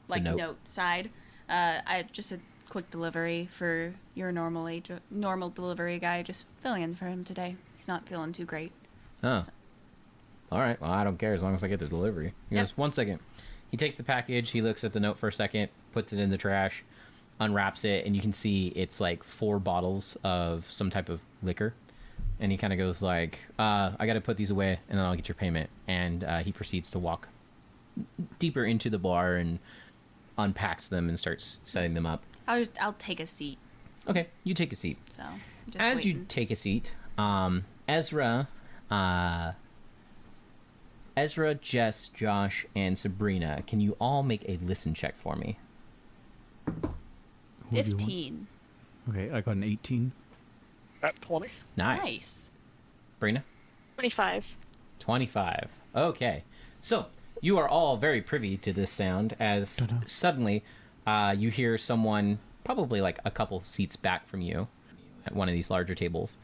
like note. note side. I just a quick delivery for your normal delivery guy. Just filling in for him today. He's not feeling too great. Oh. All right. Well, I don't care as long as I get the delivery. He Yep. goes, 1 second. He takes the package. He looks at the note for a second, puts it in the trash, unwraps it, and you can see it's like 4 bottles of some type of liquor. And he kind of goes like, I got to put these away, and then I'll get your payment. And he proceeds to walk deeper into the bar and unpacks them and starts setting them up. I'll take a seat. Okay, you take a seat. So just As you waiting. take a seat, Ezra, Jess, Josh, and Sabrina, can you all make a listen check for me? Who do you want? 15. Okay, I got an 18. At 20. Nice. Sabrina? 25. 25. Okay. So, you are all very privy to this sound as Ta-da. suddenly you hear someone, probably like a couple seats back from you, at one of these larger tables.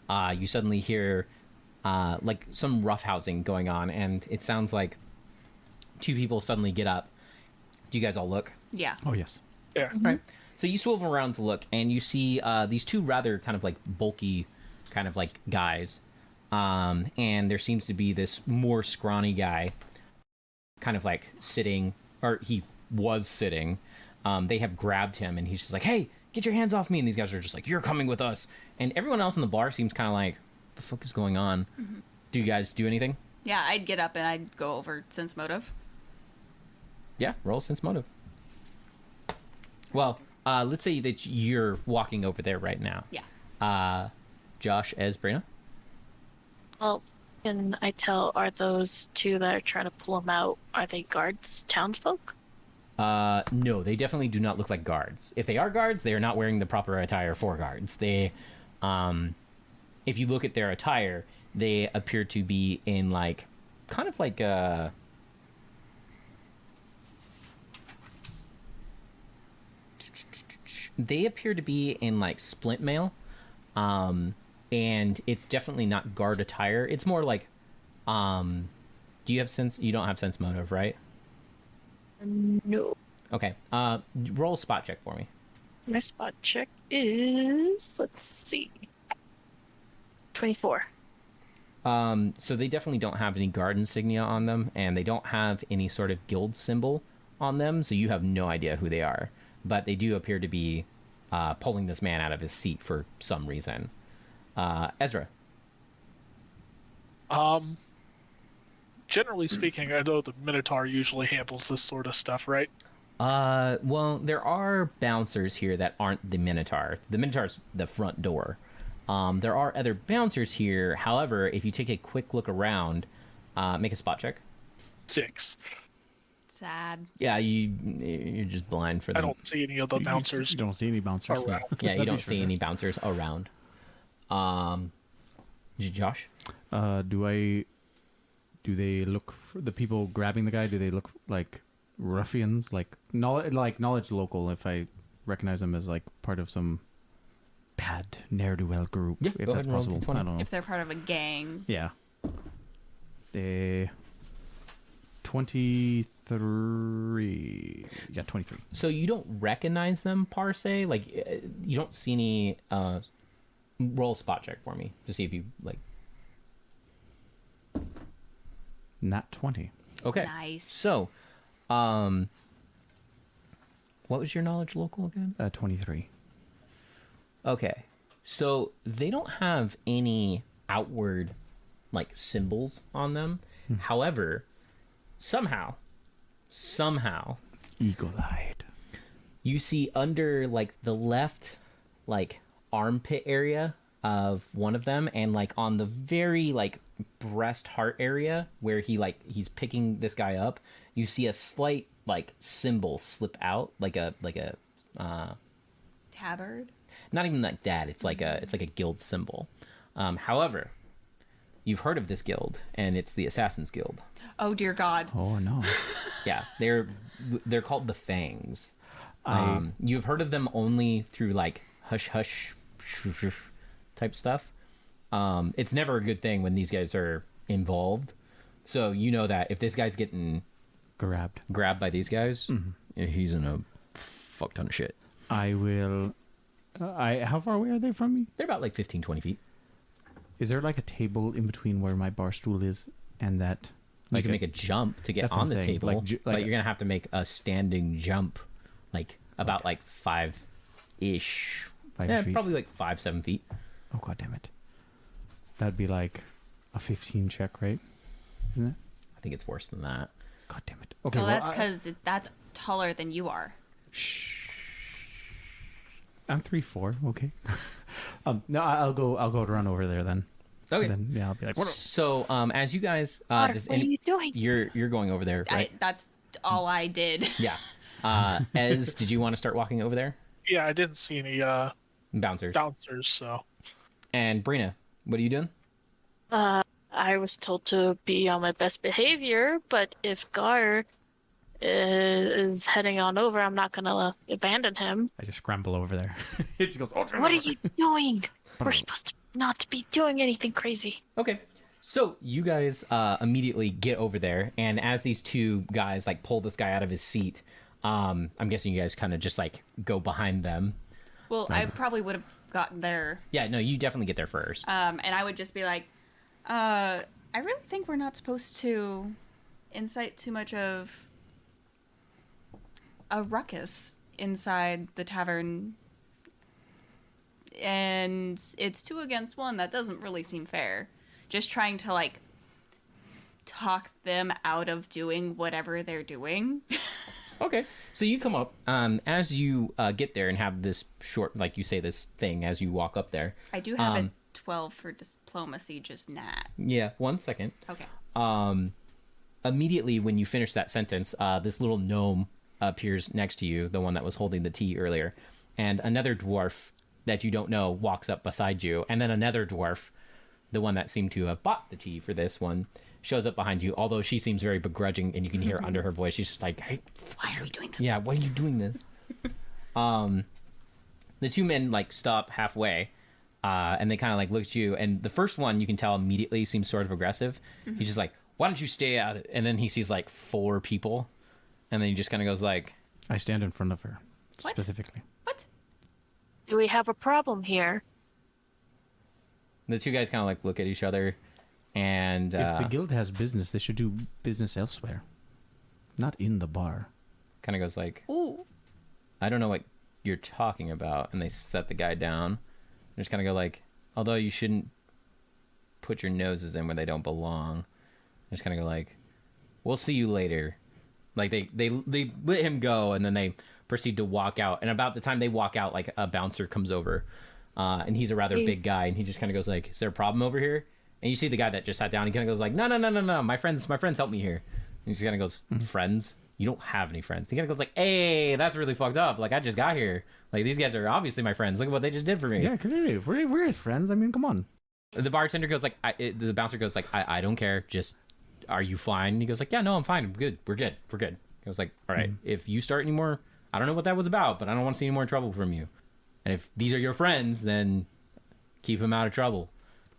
You suddenly hear like some roughhousing going on, and it sounds like 2 people suddenly get up. Do you guys all look? Yeah. Oh, yes. Yeah. Right. So you swivel around to look, and you see these 2 rather kind of like bulky, kind of like guys. And there seems to be this more scrawny guy, kind of like sitting, or he was sitting. They have grabbed him, and he's just like, "Hey, get your hands off me!" And these guys are just like, "You're coming with us." And everyone else in the bar seems kind of like, "What the fuck is going on?" Mm-hmm. Do you guys do anything? Yeah, I'd get up and I'd go over sense motive. Yeah, roll sense motive. Well, let's say that you're walking over there right now. Yeah. Josh as Brina? Well, can I tell, are those 2 that are trying to pull him out, are they guards, townsfolk? No, they definitely do not look like guards. If they are guards, they are not wearing the proper attire for guards. They, if you look at their attire, they appear to be in like, kind of like a... They appear to be in like splint mail, and it's definitely not guard attire. It's more like, do you have sense? You don't have sense motive, right? No. Okay. Roll a spot check for me. My spot check is, let's see, 24. So they definitely don't have any guard insignia on them, and they don't have any sort of guild symbol on them, so you have no idea who they are. But they do appear to be pulling this man out of his seat for some reason. Ezra. Generally speaking, I know the Minotaur usually handles this sort of stuff, right? Well, there are bouncers here that aren't the Minotaur. The Minotaur's the front door. There are other bouncers here. However, if you take a quick look around, make a spot check. 6. Sad. Yeah, you're just blind for I them. don't see any of the bouncers. You don't see any bouncers. Around. Yeah, you don't see any bouncers around. Josh? Do they look for the people grabbing the guy? Do they look like ruffians? Like knowledge local? If I recognize them as like part of some bad ne'er-do-well group, Yeah, if go that's ahead and roll possible. D20. I don't know. If they're part of a gang. Yeah. 23. Yeah, 23. So you don't recognize them per se? Like, you don't see any... roll a spot check for me to see if you, like... Nat 20. Okay. Nice. So, what was your knowledge local again? 23. Okay. So they don't have any outward like symbols on them. However, somehow Eagle-eyed. you see under like the left like armpit area of one of them, and like on the very like breast heart area where he's picking this guy up, you see a slight like symbol slip out, like a Tabard. not even like that. It's like a guild symbol. However, you've heard of this guild, and it's the Assassin's Guild. Oh dear God. Oh, no. Yeah, they're called the Fangs. You've heard of them only through like hush hush type stuff. It's never a good thing when these guys are involved. So you know that if this guy's getting grabbed by these guys, he's in a fuck ton of shit. I will... how far away are they from me? They're about like 15, 20 feet. Is there like a table in between where my bar stool is and that? You can make a jump to get That's what on I'm the saying. table, Like but you're gonna have to make a standing jump, like about like 5-ish. 5 feet? Probably like 5-7 feet. Oh, God damn it. That'd be like a 15 check, right? Isn't it? I think it's worse than that. God damn it. Okay, Well, that's I- because that's taller than you are. I'm 3'4". Okay. No, I'll go run over there then. Okay. Then, yeah, I'll be like, what? So, as you guys, What are you doing? You're going over there, right? That's all I did. Yeah. Ez, did you want to start walking over there? Yeah, I didn't see any Bouncers. bouncers, so And Brina, what are you doing? I was told to be on my best behavior, but if Gar is heading on over, I'm not gonna abandon him. I just scramble over there. It just goes, oh, What are you doing? We're supposed to not be doing anything crazy. Okay. So you guys immediately get over there, and as these two guys like pull this guy out of his seat, I'm guessing you guys kind of just like go behind them. Well, I probably would have gotten there. Yeah, no, you definitely get there first. And I would just be like, I really think we're not supposed to incite too much of a ruckus inside the tavern. And it's 2 against 1. That doesn't really seem fair. Just trying to, like, talk them out of doing whatever they're doing. Okay. So you come up, as you get there and have this short, like you say, this thing as you walk up there. I do have a 12 for diplomacy, just not. Yeah, 1 second. Okay. Immediately when you finish that sentence, this little gnome appears next to you, the one that was holding the tea earlier, and another dwarf that you don't know walks up beside you, and then another dwarf, the one that seemed to have bought the tea for this one, shows up behind you, although she seems very begrudging, and you can hear under her voice, she's just like, hey, Why are we doing this? yeah, why are you doing this? The two men like stop halfway, and they kind of like look at you, and the first one you can tell immediately seems sort of aggressive. He's just like, why don't you stay out? And then he sees like 4 people, and then he just kind of goes like, I stand in front of her, What? specifically. What? Do we have a problem here? the two guys kind of like look at each other, and If the guild has business, they should do business elsewhere. Not in the bar. kind of goes like, Ooh. I don't know what you're talking about. And they set the guy down. And just kind of go like, although you shouldn't put your noses in where they don't belong. And just kind of go like, we'll see you later. Like they let him go, and then they proceed to walk out. And about the time they walk out, like a bouncer comes over, and he's a rather big guy, and he just kind of goes like, "Is there a problem over here?" And you see the guy that just sat down. He kind of goes like, "No. My friends helped me here." And he just kind of goes, "Friends? You don't have any friends." He kind of goes like, "Hey, that's really fucked up. Like I just got here. Like these guys are obviously my friends. Look at what they just did for me." Yeah, clearly. We're his friends. I mean, come on. The bartender goes like, the bouncer goes like, I don't care. Just, are you fine? And he goes like, "Yeah, no, I'm fine. I'm good. We're good. He goes like, "All right, if you start any more, I don't know what that was about, but I don't want to see any more trouble from you. And if these are your friends, then keep them out of trouble."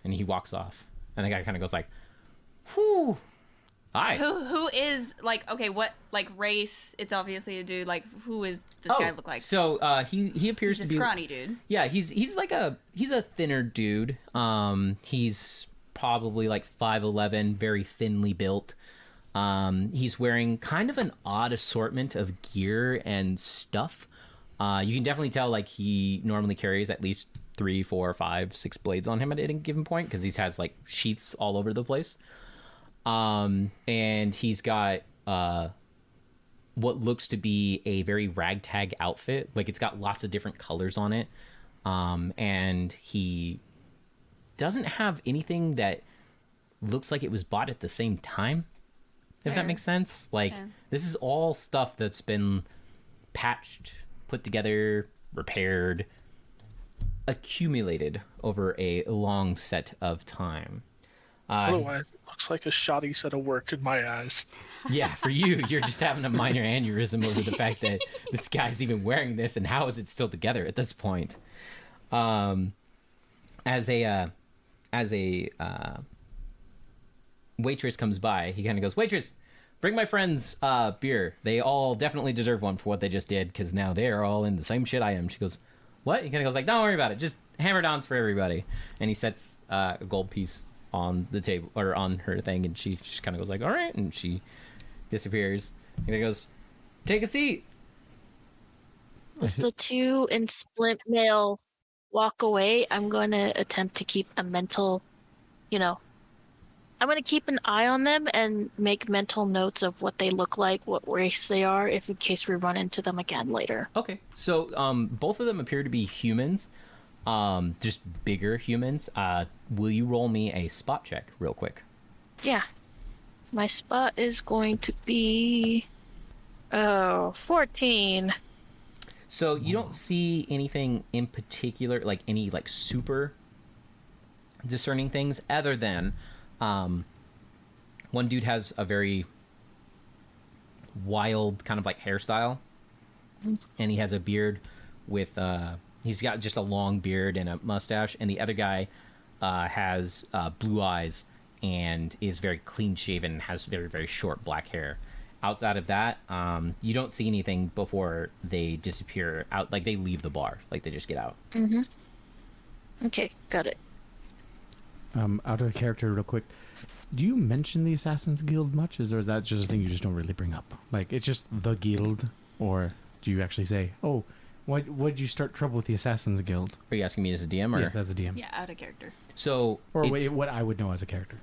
And he walks off. And the guy kind of goes like, "Whew. Hi." Who is like, okay, what, like, race? It's obviously a dude. Like, who is this guy look like? So he appears He's to a be scrawny dude. Yeah, he's a thinner dude. He's probably like 5'11", very thinly built. He's wearing kind of an odd assortment of gear and stuff. You can definitely tell like he normally carries at least 3, 4, 5, 6 blades on him at any given point, because he has like sheaths all over the place. And he's got what looks to be a very ragtag outfit. Like it's got lots of different colors on it. And he doesn't have anything that looks like it was bought at the same time, if that makes sense. Like this is all stuff that's been patched, put together, repaired, accumulated over a long set of time. Otherwise, it looks like a shoddy set of work in my eyes. Yeah, for you, you're just having a minor aneurysm over the fact that this guy's even wearing this, and how is it still together at this point? As a waitress comes by, he kind of goes, "Waitress, bring my friends beer. They all definitely deserve one for what they just did, because now they're all in the same shit I am." She goes, "What?" He kind of goes like, "Don't worry about it. Just hammer-downs for everybody." And he sets a gold piece on the table, or on her thing, and she just kind of goes like, "All right," and she disappears. And he goes, "Take a seat." As the two in splint mail walk away, I'm going to attempt to keep a mental, I'm going to keep an eye on them and make mental notes of what they look like, what race they are, if in case we run into them again later. Okay, so both of them appear to be humans, just bigger humans. Will you roll me a spot check real quick? Yeah. My spot is going to be 14. So you don't see anything in particular, like any like super discerning things, other than one dude has a very wild kind of like hairstyle, and he has a beard with he's got just a long beard and a mustache, and the other guy has blue eyes and is very clean shaven and has very, very short black hair. Outside of that, you don't see anything before they disappear out. Like they leave the bar, like they just get out. Mm-hmm. Okay, got it. Out of character, real quick. Do you mention the Assassin's Guild much? Or is that just a thing you just don't really bring up? Like it's just the guild, or do you actually say, "Oh, why did you start trouble with the Assassin's Guild?" Are you asking me as a DM, or yes, as a DM? Yeah, out of character. So, or wait, what I would know as a character.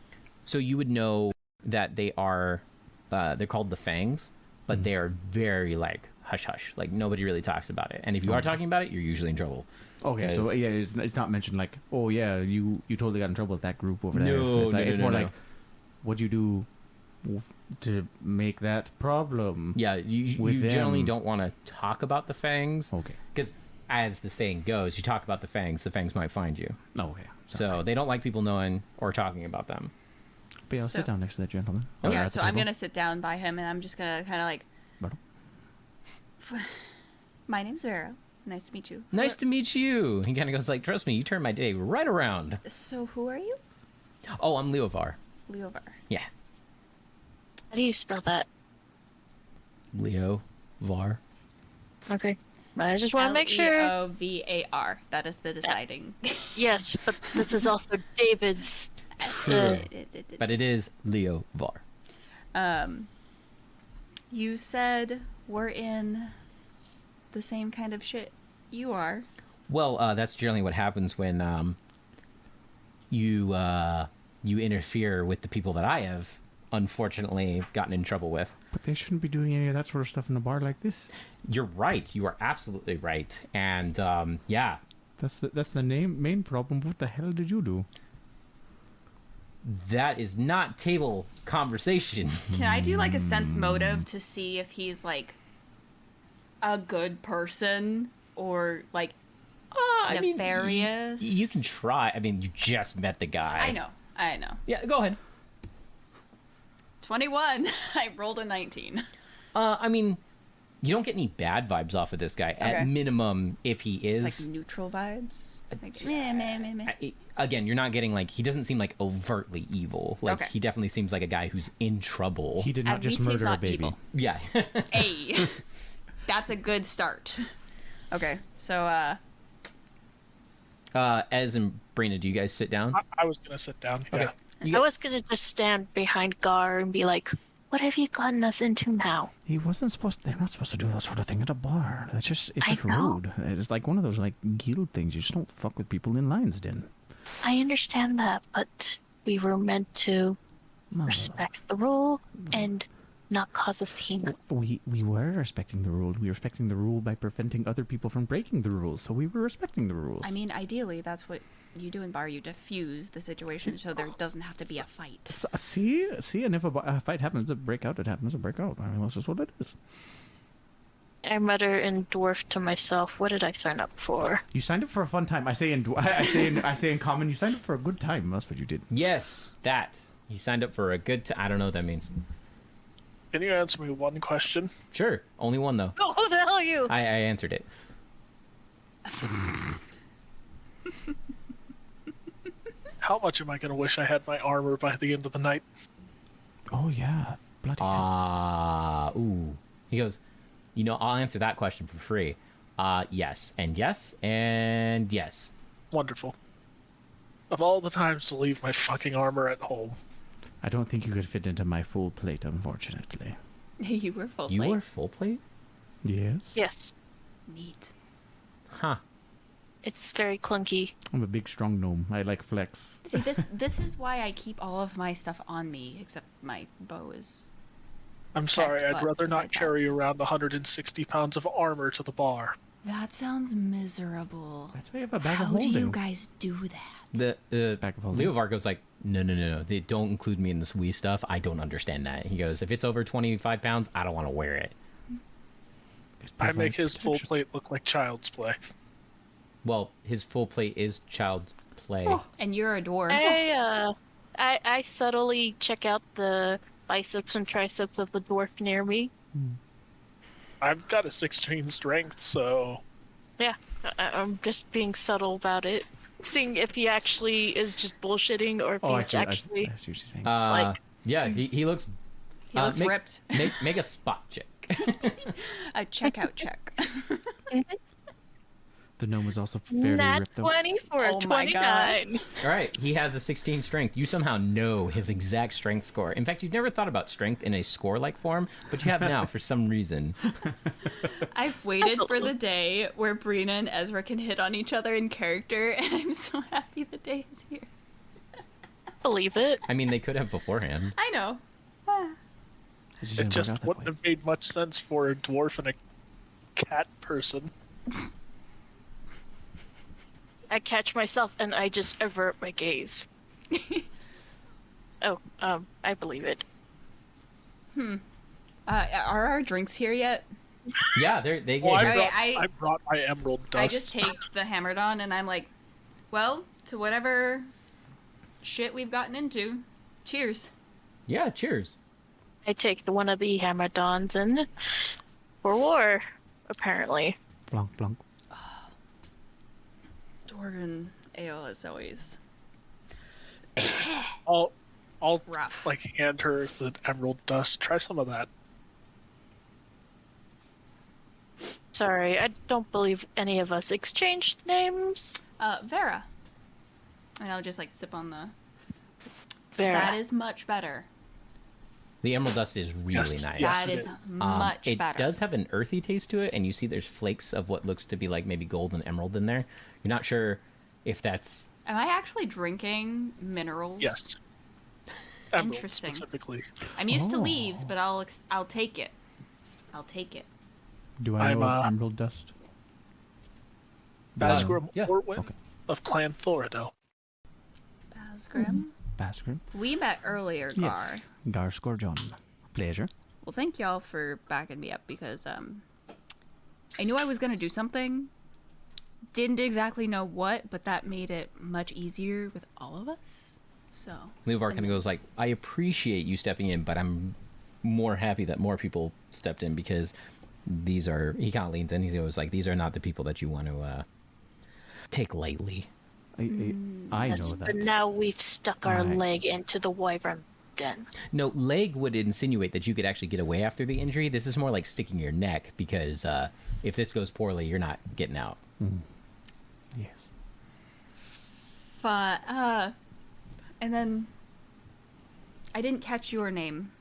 So you would know that they are. They're called the Fangs, but they are very like hush hush. Like nobody really talks about it, and if you are talking about it, you're usually in trouble. Okay, so yeah, it's not mentioned like, "Oh yeah, you totally got in trouble with that group over there." No, it's more like, "What'd you do to make that problem?" Yeah, you generally don't want to talk about the Fangs. Okay. Because as the saying goes, you talk about the Fangs might find you. Oh, okay. So they don't like people knowing or talking about them. But yeah, I'll sit down next to that gentleman. Yeah, so I'm going to sit down by him, and I'm just going to kind of like... My name's Vera. Nice to meet you. Nice to meet you. He kind of goes like, "Trust me, you turned my day right around." So who are you? Oh, I'm Leovar. Leovar. Yeah. How do you spell that? Leovar. Okay. I just want to make sure. Leovar. That is the deciding. Yes, but this is also David's. But it is Leovar. You said we're in the same kind of shit you are. Well, that's generally what happens when you interfere with the people that I have unfortunately gotten in trouble with. But they shouldn't be doing any of that sort of stuff in a bar like this. You're right. You are absolutely right. And yeah, That's the main problem. What the hell did you do? that is not table conversation. Can I do like a sense motive to see if he's like a good person or like I mean, nefarious? you can try. I mean, you just met the guy. I know. Yeah, go ahead. 21. I rolled a 19. I mean, you don't get any bad vibes off of this guy. Okay. At minimum, if he is... It's like neutral vibes. Like, meh. Again, you're not getting, like... He doesn't seem, like, overtly evil. Like, Okay. he definitely seems like a guy who's in trouble. He did not At just least he's murder a not baby. evil. Yeah. Hey. That's a good start. Okay, so, Ez and Brina, do you guys sit down? I was gonna sit down. Okay. Yeah. I was gonna just stand behind Gar and be like, "What have you gotten us into now?" He wasn't supposed. They're not supposed to do that sort of thing at a bar. It's just I know. rude. It's like one of those like guild things. You just don't fuck with people in Lion's Den. I understand that, but we were meant to No, respect the rule and not cause a scene. we were respecting the rule. We were respecting the rule by preventing other people from breaking the rules. So we were respecting the rules. I mean, ideally, that's what you do in bar. You diffuse the situation so there doesn't have to be a fight. See, and if a fight happens, a breakout, it happens, a breakout. I mean, that's just what it is. I mutter in dwarf to myself, "What did I sign up for?" You signed up for a fun time. I say in common. You signed up for a good time. That's what you did. Yes, that. He signed up for a good... I don't know what that means. Can you answer me one question? Sure. Only one, though. Oh, who the hell are you? I answered it. How much am I gonna wish I had my armor by the end of the night? Oh yeah, bloody hell. Ooh. He goes, I'll answer that question for free. Yes, and yes, and yes. Wonderful. Of all the times to leave my fucking armor at home. I don't think you could fit into my full plate, unfortunately. You were full You plate. were full plate? Yes. Yes, Neat. Huh. it's very clunky. I'm a big, strong gnome. I like flex. See, this is why I keep all of my stuff on me, except my bow is... I'm sorry, Checked, I'd but rather not besides that- carry around 160 pounds of armor to the bar. That sounds miserable. That's why you have a bag How of do holding. you guys do that? The Back of holding. Leovar goes like, no. They don't include me in this wee stuff. I don't understand that. He goes, if it's over 25 pounds, I don't want to wear it. It I make provides his full protection. plate look like child's play. Well, his full plate is child's play. And you're a dwarf. I subtly check out the biceps and triceps of the dwarf near me. I've got a 16 strength, so Yeah, I'm just being subtle about it, seeing if he actually is just bullshitting or if Oh, I he's see. actually. I see what you're saying. like- Yeah, he looks... He looks make, ripped. Make a spot check. A checkout check. The gnome is also fairly Nat ripped, though. 20 for a Oh my God. 29. All right, he has a 16 strength. You somehow know his exact strength score. In fact, you've never thought about strength in a score-like form, but you have now for some reason. I've waited for the day where Brina and Ezra can hit on each other in character, and I'm so happy the day is here. Believe it. I mean, they could have beforehand. I know. It it didn't work just out that wouldn't way. have made much sense for a dwarf and a cat person. I catch myself and I just avert my gaze. I believe it. Are our drinks here yet? Yeah, they get Well, here. Okay, I brought my emerald dust. I just take the Hammerdon and I'm like, well, to whatever shit we've gotten into, cheers. Yeah, cheers. I take the one of the Hammerdons and for war, apparently. Blunk, blunk. Dwarven ale is always I'll rough. like hand her the emerald dust. Try some of that. Sorry, I don't believe any of us exchanged names. Vera. And I'll just like sip on the... Vera. That is much better. The emerald dust is really Yes. nice. Yes, That it is is. much it better. does have an earthy taste to it, and you see there's flakes of what looks to be like maybe gold and emerald in there. You're not sure if that's... Am I actually drinking minerals? Yes. Emerald Interesting. specifically. I'm used to Oh. leaves, but I'll take it. I'll take it. Do I I'm, know emerald dust? Basgrim yeah. Orwin Okay. of Clan Thoradel. Basgrim? Basgrim? We met earlier, Gar. Yes. Gar Scorjon. Pleasure. Well, thank y'all for backing me up because I knew I was gonna do something. Didn't exactly know what, but that made it much easier with all of us. So Leovar kind of goes like, I appreciate you stepping in, but I'm more happy that more people stepped in because these are, he kind of leans in, he goes like, these are not the people that you want to take lightly. I Yes, know that. but now we've stuck our Aye. leg into the wyvern den. No, leg would insinuate that you could actually get away after the injury. This is more like sticking your neck because if this goes poorly, you're not getting out. Yes. fun. And then I didn't catch your name.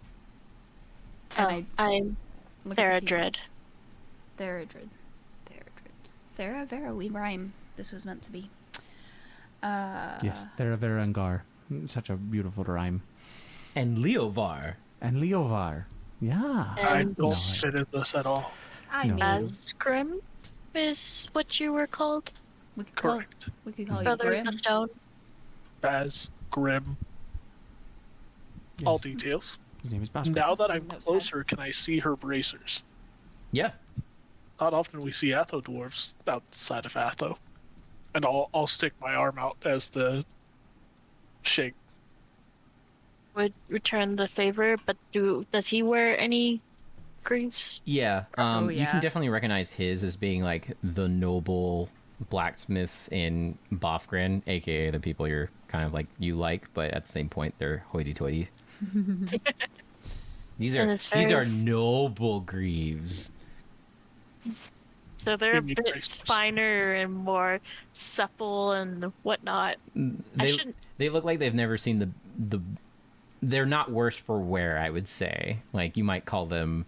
And I'm look at the Theradred. Theradred. Thera Vera, we rhyme. This was meant to be. Yes, Theravera and Gar. Such a beautiful rhyme. And Leovar. And Leovar. Yeah. I And don't No. fit in this at all. I No. mean, Asgrim is what you were called? we could call, Correct. we could call you Brother Grim. of the Stone? Baz, Grim, Yes. all details. His name is Basgrim. Now that I'm Notepad. closer, can I see her bracers? Yeah. Not often we see Atho dwarves outside of Atho. And I'll stick my arm out as the shake. Would return the favor, but does he wear any greaves? Yeah. Oh, You yeah. can definitely recognize his as being like the noble blacksmiths in Bofgren, aka the people you're kind of like you like, but at the same point they're hoity-toity. These And are it's these very are noble greaves. So they're a Unique bit bracelets. finer and more supple and whatnot. They shouldn't- they look like they've never seen the they're not worse for wear, I would say. Like you might call them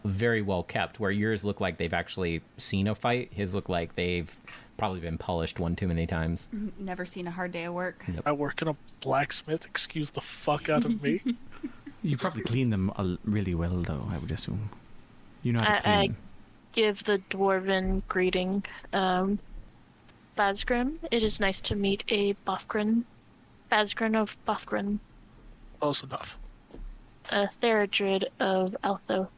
very well kept, where yours look like they've actually seen a fight. His look like they've probably been polished one too many times. Never seen a hard day of work. I work in a blacksmith. Excuse the fuck out of me. You probably clean them really well, though, I would assume. You know how to I clean. give the dwarven greeting. Basgrim, it is nice to meet a Bofgren. Basgren of Bofgren. Close enough. Theradrid of Altho.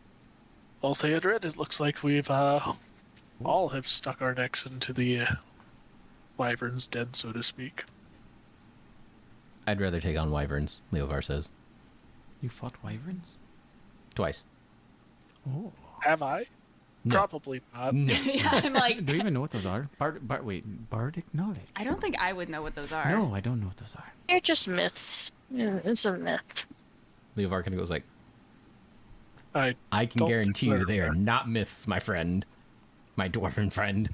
Well, Theodred, it looks like we've all have stuck our necks into the wyvern's den, so to speak. I'd rather take on wyverns, Leovar says. You fought wyverns? Twice. Oh. Have I? No. Probably not. No. Yeah, I'm like, Do you even know what those are? Bardic knowledge. I don't think I would know what those are. No, I don't know what those are. They're just myths. Yeah, it's a myth. Leovar kind of goes like, I I can Don't guarantee you declare they are war. not myths, my friend. My dwarven friend.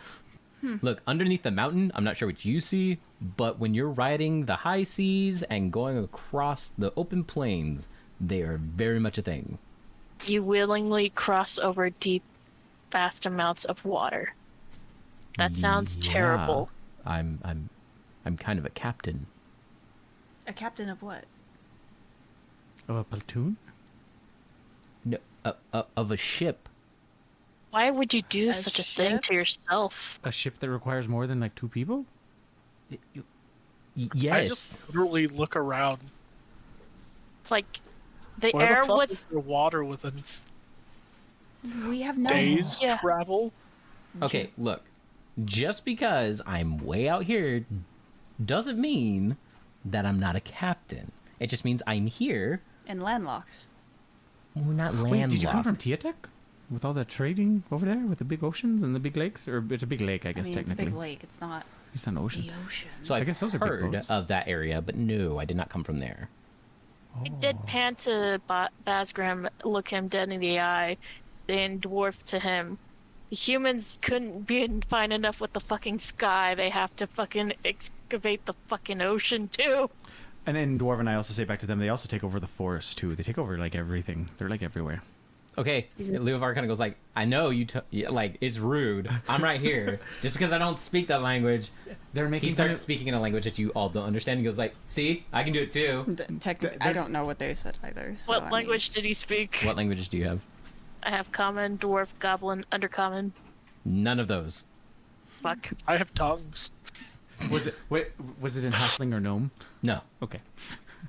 Look, underneath the mountain, I'm not sure what you see, but when you're riding the high seas and going across the open plains, they are very much a thing. You willingly cross over deep, vast amounts of water. That sounds Yeah. terrible. I'm kind of a captain. A captain of what? Of a platoon? No, of a ship. Why would you do A such a thing ship? to yourself? A ship that requires more than like 2 people? Yes. I just literally look around. Like, the Where air the fuck was is there water within We have no days Yeah. travel? Okay, look. Just because I'm way out here doesn't mean that I'm not a captain. It just means I'm here. and landlocked. We're not landlocked. Wait, did you come from Tiatek? With all the trading over there with the big oceans and the big lakes? Or it's a big lake, I I guess, mean, it's a technically. big lake. It's not It's not an ocean. the ocean. So I've guess those are big heard boats. of that area, but no, I did not come from there. I did pan to Basgrim, look him dead in the eye, then dwarf to him. The humans couldn't be fine enough with the fucking sky. They have to fucking excavate the fucking ocean too. And in Dwarven, I also say back to them, they also take over the forest, too. They take over, like, everything. They're, like, everywhere. Okay, Leovar kind of goes like, I know you, like, it's rude. I'm right here. Just because I don't speak that language. They're making He starts speaking in a language that you all don't understand. He goes like, see, I can do it too. Technically, I don't know what they said either. So, What language did he speak? What languages do you have? I have common, dwarf, goblin, undercommon. None of those. Fuck. I have tongues. Was it in halfling or gnome? No. Okay.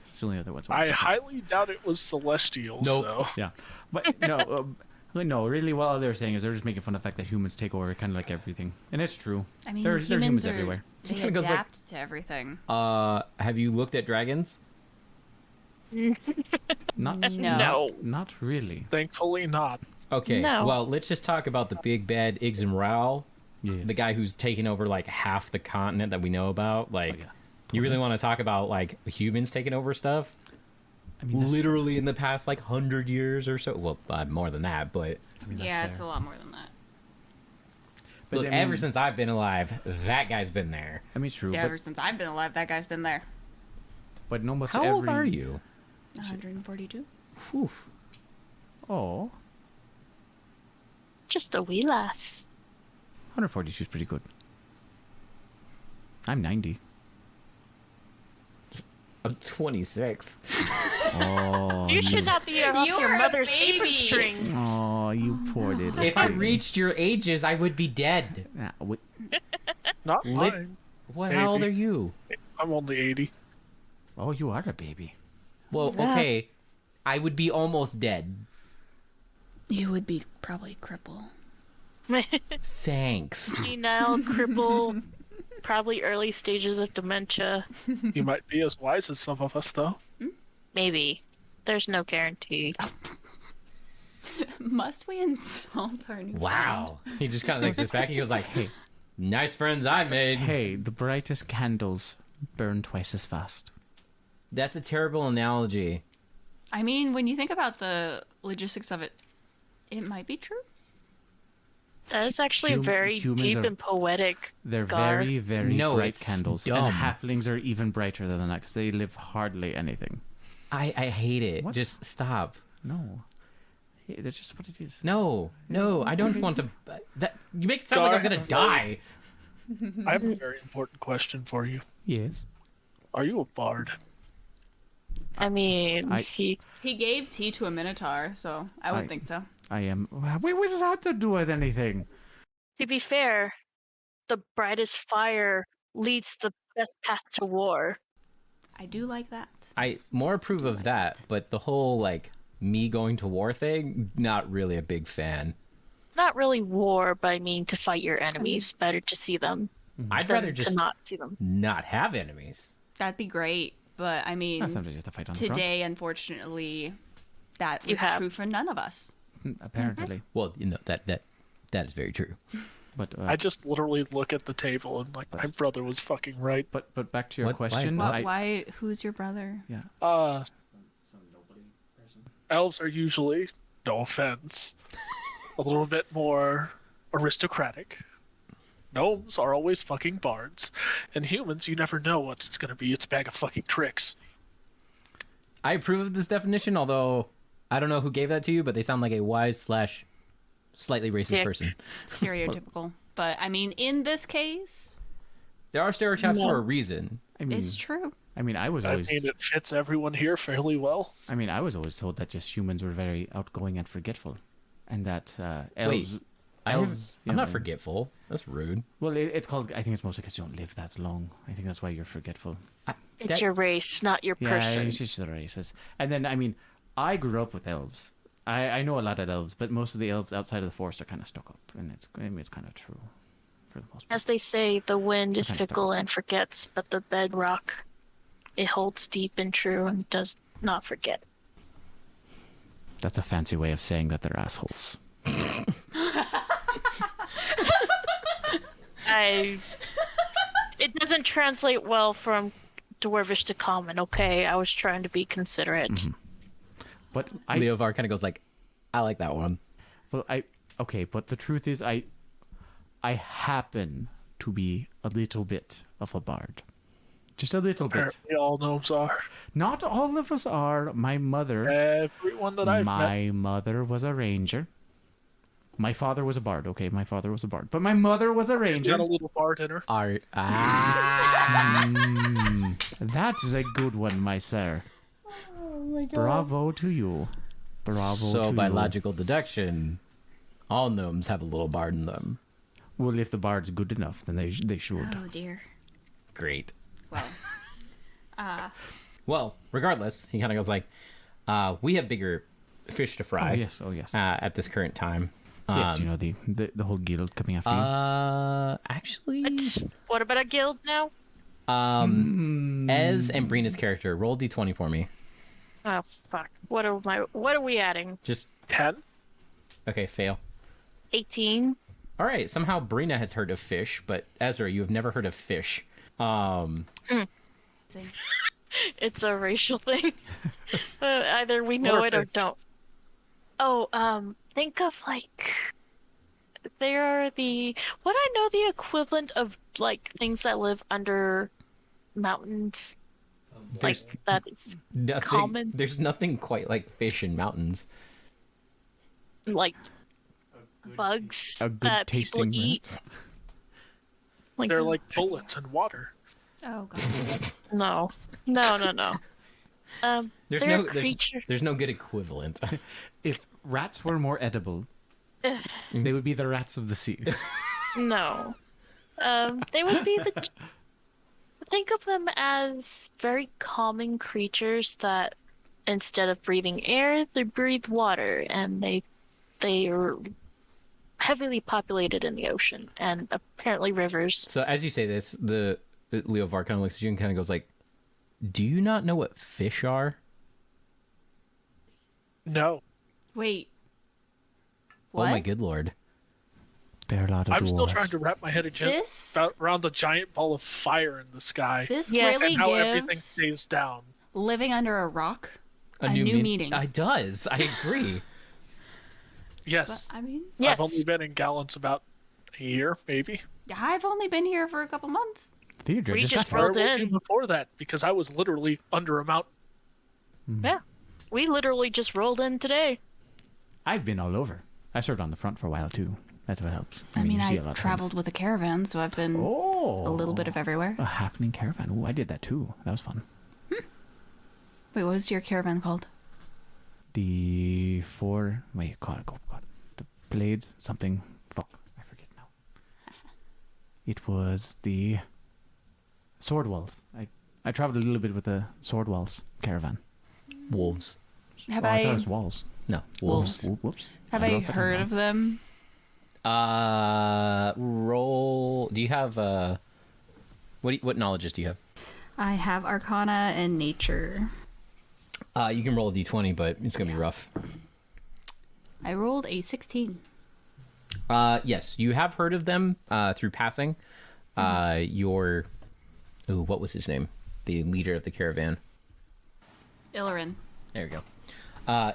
It's the only other ones. I highly doubt it was celestial. Nope. So. Yeah, but no, no. Really, what they're saying is they're just making fun of the fact that humans take over kind of like everything, and it's true. I mean, There are humans are, everywhere. They It goes like- adapt to everything. Have you looked at dragons? Not No. not really. Thankfully not. Okay. No. Well, let's just talk about the big bad Iggs and Rao, Yes. the guy who's taken over like half the continent that we know about. Like, yeah. you really want to talk about like humans taking over stuff? I mean, that's- Literally in the past like 100 years or so. Well, more than that, but I mean, that's Yeah, it's a fair. lot more than that. But look, I mean- ever since I've been alive, that guy's been there. I mean, it's true. Yeah, but, ever since I've been alive, that guy's been there. but almost How every. old are you? 142. Whew. Oh, Just a wee lass. 142 is pretty good. I'm 90. I'm 26. Oh, You should not be off You your are a mother's baby. apron strings. Oh, you poor little. If I thing. reached your ages, I would be dead. Ah, wait, Not Lit- mine. What? How old Maybe. are you? I'm only 80. oh, you are a baby. Well, Yeah. okay. I would be almost dead. You would be probably crippled. Thanks. Senile, cripple, probably early stages of dementia. You might be as wise as some of us, though. Maybe. There's no guarantee. Must we insult our new Wow. He just kind of like sits back. He goes like, "Hey, nice friends I made." Hey, the brightest candles burn twice as fast. That's a terrible analogy. I mean, when you think about the logistics of it, it might be true. That is actually very humans deep are- and poetic. They're Gar. very, very No, bright it's candles. dumb. And halflings are even brighter than that because they live hardly anything. I hate it. What? Just stop. No. Hey, that's just what it is. No, I don't want to. That you make it sound like I'm gonna die. I have a very important question for you. Yes. Are you a bard? I mean, I- he He gave tea to a minotaur, so I would I- think so. I am. Wait, what does that have to do with anything? To be fair, the brightest fire leads the best path to war. I do like that. I more approve of that, but the whole like me going to war thing, not really a big fan. Not really war, but I mean to fight your enemies. Better to see them I'd than rather just to not see them. not have enemies. That'd be great, but I mean, Sometimes you have to fight on the today, unfortunately, that You was have. true for none of us. front. Apparently. Well, that is very true. But I just literally look at the table and like, my brother was fucking right. but back to your What? Why? question. Why? Who's your brother? Yeah. Elves are usually, no offense, a little bit more aristocratic. Gnomes are always fucking bards. And humans, you never know what it's gonna be. It's a bag of fucking tricks. I approve of this definition, although I don't know who gave that to you, but they sound like a wise / slightly racist Dick. person. Stereotypical. But I mean, in this case, There are stereotypes No. for a reason. I mean, it's true. I mean, I was I always. mean, it fits everyone here fairly well. I mean, I was always told that just humans were very outgoing and forgetful, and that elves. elves, I'm not know, forgetful. That's rude. Well, it's called. I think it's mostly because you don't live that long. I think that's why you're forgetful. It's your race, not your Yeah, person. it's just the races. And then, I mean, I grew up with elves. I know a lot of elves, but most of the elves outside of the forest are kind of stuck up, and it's kind of true for the most part. As they say, the wind is Kinda stuck fickle up. and forgets, but the bedrock, it holds deep and true and does not forget. That's a fancy way of saying that they're assholes. It doesn't translate well from dwarvish to common. Okay, I was trying to be considerate. Mm-hmm. But Leovar kind of goes like, I like that one. well, okay, but the truth is, I happen to be a little bit of a bard. Just a little bit. Apparently all gnomes are. Not all of us are. My mother. Everyone that I've met. My mother was a ranger. My father was a bard. Okay, my father was a bard. But my mother was a She's ranger. got a little bard in her. That is a good one, my sir. Oh my god. Bravo to you. Bravo to So by you. logical deduction, all gnomes have a little bard in them. Well, if the bard's good enough, then they should. Oh dear. Great. Well. Well, regardless, he kind of goes like, we have bigger fish to fry. Oh yes. At this current time. Yes, you know the whole guild coming after you. Actually, What about a guild now? Ez and Brina's character, roll d20 for me. Oh fuck. What are we adding? Just 10? okay, fail. 18. All right, somehow Brina has heard of fish, but Ezra, you have never heard of fish. It's a racial thing. Either we know Or it or fish. don't. Oh, think of like there are what I know the equivalent of like things that live under mountains. There's Like that is nothing. common. There's nothing quite like fish in mountains. like bugs a good that people tasting eat. Like They're like bullets in water. Oh god. no. There's they're no a creature. there's no good equivalent. If rats were more edible, they would be the rats of the sea. No. They would be the. Think of them as very calming creatures that instead of breathing air, they breathe water, and they are heavily populated in the ocean and apparently rivers. So as you say this, the Leovar kind of looks at you and kind of goes like, "Do you not know what fish are?" No. Wait. What? Oh my good lord! They're a lot of I'm still dwarves. trying to wrap my head This around the giant ball of fire in the sky. this Yes. really and how everything gives stays down. living under a rock a new mean- meaning. It does. I agree. Yes. But, I mean, Yes. I've only been in Gallants about a year, maybe. I've only been here for a couple months. Theodore We just just got here. rolled Or maybe in. before that, because I was literally under a mountain. Yeah. We literally just rolled in today. I've been all over. I served on the front for a while too. That's what helps. I mean, you see I a lot of traveled things. with a caravan, so I've been Oh, a little bit of everywhere. a happening caravan. Oh, I did that too. That was fun. Wait, what was your caravan called? The four. Wait, God. The blades. Something. Fuck. I forget now. It was the sword walls. I traveled a little bit with the sword walls caravan. Wolves. Have Oh, I thought it I was walls. No, Wolves. wolves. Whoops. have I I wrote that heard down. of them? Roll. Do you have what knowledges do you have? I have Arcana and Nature. You can roll a d20, but it's gonna be rough. I rolled a 16. Yes, you have heard of them through passing. What was his name? The leader of the caravan. Illarin. There we go.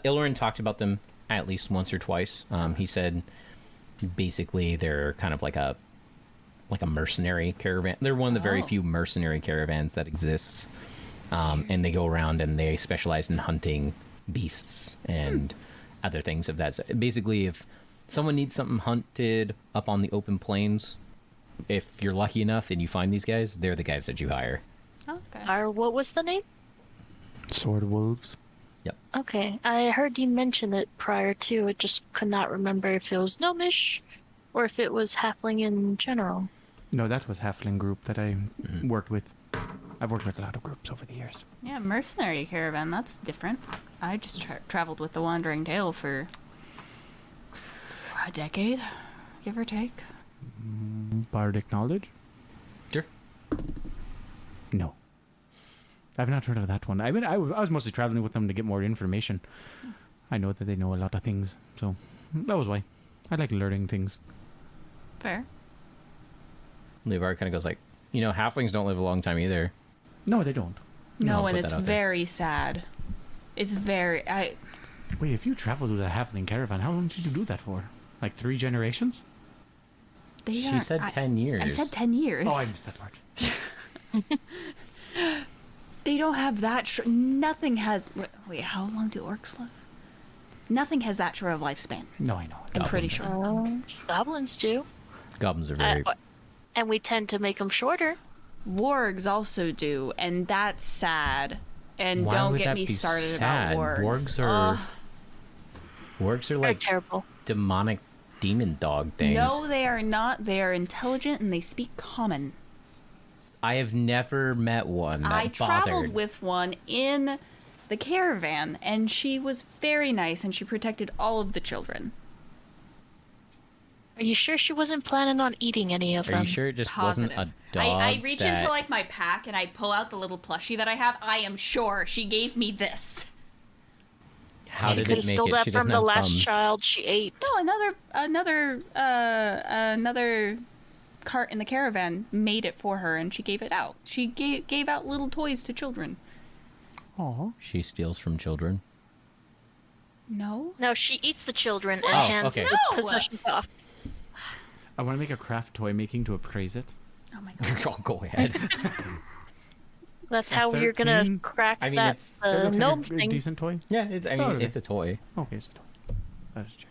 Illarin talked about them at least once or twice. He said basically they're kind of like a mercenary caravan. They're one of the very few mercenary caravans that exists. And they go around and they specialize in hunting beasts and other things of that. So basically, if someone needs something hunted up on the open plains, if you're lucky enough and you find these guys, they're the guys that you hire. Okay. Or what was the name? Sword wolves. Okay, I heard you mention it prior to. I just could not remember if it was gnomish or if it was halfling in general. No, that was halfling group that I worked with. I've worked with a lot of groups over the years. Yeah, mercenary caravan. That's different. I just traveled with the Wandering Tale for a decade, give or take. Bardic knowledge? Sure. No. I've not heard of that one. I mean, I was mostly traveling with them to get more information. I know that they know a lot of things, so that was why. I like learning things. Fair. Levar kind of goes like, halflings don't live a long time either. No, they don't. No, I'll and put it's that out there. very sad. It's very. Wait, if you traveled with a halfling caravan, how long did you do that for? Like 3 generations? They She aren't- said 10 years. I said 10 years. Oh, I missed that part. They don't have that. Nothing has. Wait, how long do orcs live? Nothing has that short of lifespan. No, I know. I'm pretty sure. Goblins do. Goblins are very. And we tend to make them shorter. Wargs also do, and that's sad. And Why don't would get that me be started sad? about wargs. Wargs are They're like terrible. demonic demon dog things. No, they are not. They are intelligent and they speak common. I have never met one that I traveled bothered. with one in the caravan, and she was very nice, and she protected all of the children. Are you sure she wasn't planning on eating any of Are them? you sure it just wasn't a dog? I reach that... into like my pack and I pull out the little plushie that I have. I am sure she gave me this. How She did could it have make stole it? that She from doesn't the have last thumbs. child she ate. No, another cart in the caravan made it for her, and she gave it out. She gave out little toys to children. Aw. She steals from children. No. No, she eats the children and Oh, hands okay. the No! possessions off. I want to make a craft toy making to appraise it. Oh my god. Oh, go ahead. That's how you're gonna 13? crack I mean, that it's- It looks gnome like a thing. decent toy. yeah, it's, I mean, okay. it's a toy. Okay, it's a toy. Let's check.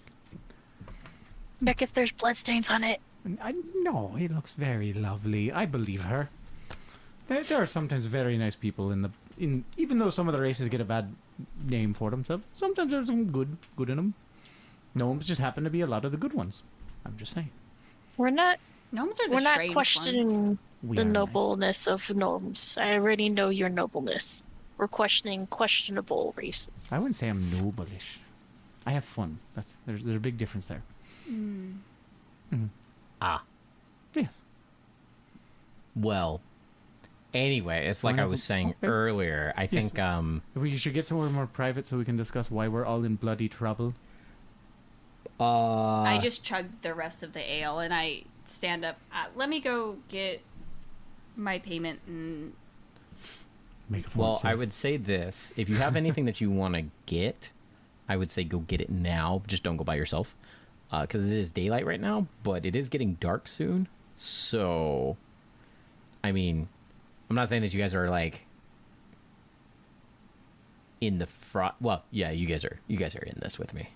Check if there's bloodstains on it. No, it looks very lovely. I believe her. There are sometimes very nice people even though some of the races get a bad name for themselves. Sometimes there's some good in them. Gnomes just happen to be a lot of the good ones. I'm just saying. We're not Gnomes are the we're not strange questioning ones. We the are nice. nobleness of gnomes. I already know your nobleness. We're questioning questionable races. I wouldn't say I'm noble-ish. I have fun. There's a big difference there. Ah, Yes. well. Anyway, it's like I Wonderful. was saying Okay. earlier. I Yes. think We should get somewhere more private so we can discuss why we're all in bloody trouble. I just chugged the rest of the ale, and I stand up. Let me go get my payment and Make a phone Well, I save. would say this. If you have anything that you want to get, I would say go get it now. Just don't go by yourself. Because it is daylight right now, but it is getting dark soon. So, I mean, I'm not saying that you guys are like in the front. Well, yeah, you guys are in this with me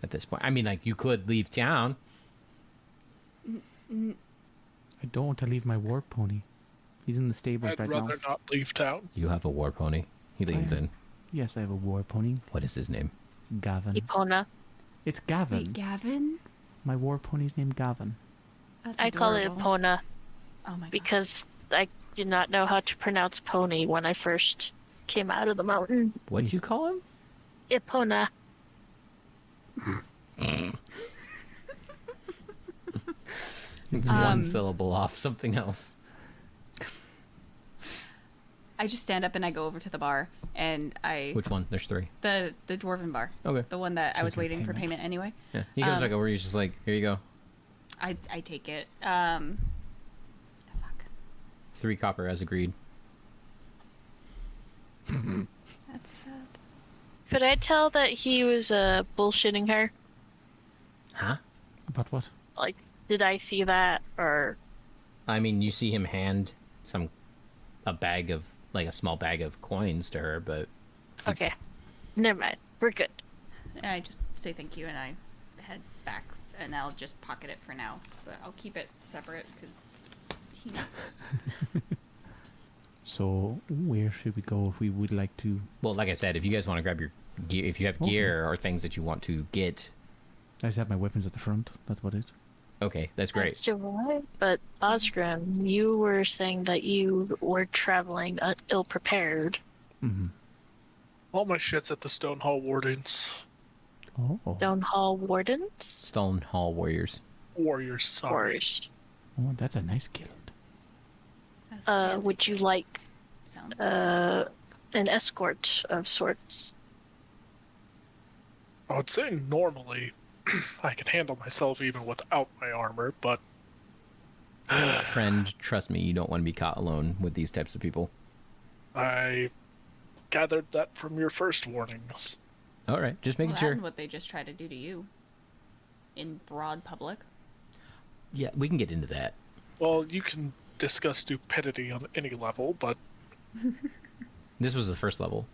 at this point. I mean, like, you could leave town. I don't want to leave my war pony. He's in the stables I'd right rather now. not leave town. You have a war pony. He leans in. Yes, I have a war pony. What is his name? Gavin. Epona. It's Gavin. wait, Gavin. My war pony's named Gavin. That's I call it adorable. Epona Oh my god. because I did not know how to pronounce pony when I first came out of the mountain. What did you call him? Epona. It's one syllable off something else. I just stand up and I go over to the bar, and Which one? There's three. the dwarven bar, Okay. the one that I She's was gonna waiting for pay me. payment anyway. Yeah. He comes back over. He's just like, here you go. I take it. Fuck. 3 copper as agreed. That's sad. Could I tell that he was bullshitting her? Huh? About what? Like, did I see that or? I mean, you see him hand a bag of, like, a small bag of coins to her, but Okay, never mind. We're good. I just say thank you, and I head back, and I'll just pocket it for now. But I'll keep it separate because he needs it. So, where should we go if we would like to? well, like I said, if you guys want to grab your gear, if you have gear or things that you want to get, I just have my weapons at the front. That's what it is. okay, that's great. That's right. But Osgrim, you were saying that you were traveling ill prepared. Mm-hmm. All my shit's at the Stone Hall Wardens. Oh. Stone Hall Wardens? Stone Hall Warriors. Warriors, sorry. Wars. Oh, that's a nice guild. That's fancy. Would you like Sound. an escort of sorts? I would say normally I can handle myself even without my armor, but Friend, trust me, you don't want to be caught alone with these types of people. I gathered that from your first warnings. All right, just making Well, sure. and what they just tried to do to you in broad public. Yeah, we can get into that. Well, you can discuss stupidity on any level, but This was the first level.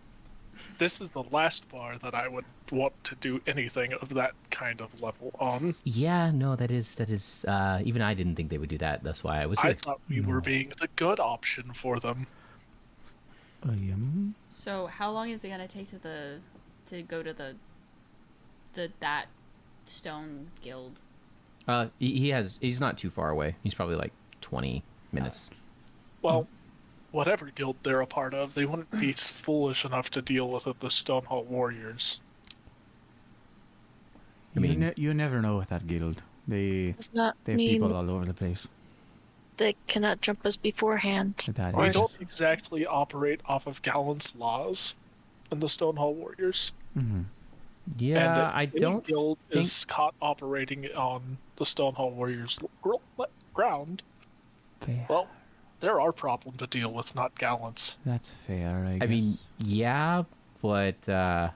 This is the last bar that I would want to do anything of that kind of level on. Yeah, no, that is even I didn't think they would do that. That's why I was here. I thought we were being the good option for them. So how long is it gonna take to go to that stone guild? He's not too far away. He's probably like 20 minutes. Well, whatever guild they're a part of, they wouldn't be foolish enough to deal with the Stonehall Warriors. I mean, you never know with that guild. They Does not have mean people all over the place. they cannot jump us beforehand. That We is. don't exactly operate off of Gallant's laws in the Stonehall Warriors. Mm-hmm. yeah, And if I any don't guild think is caught operating on the Stonehall Warriors' ground, Fair. well, they're our problem to deal with, not Gallant's. That's fair, I guess. I mean, yeah, but I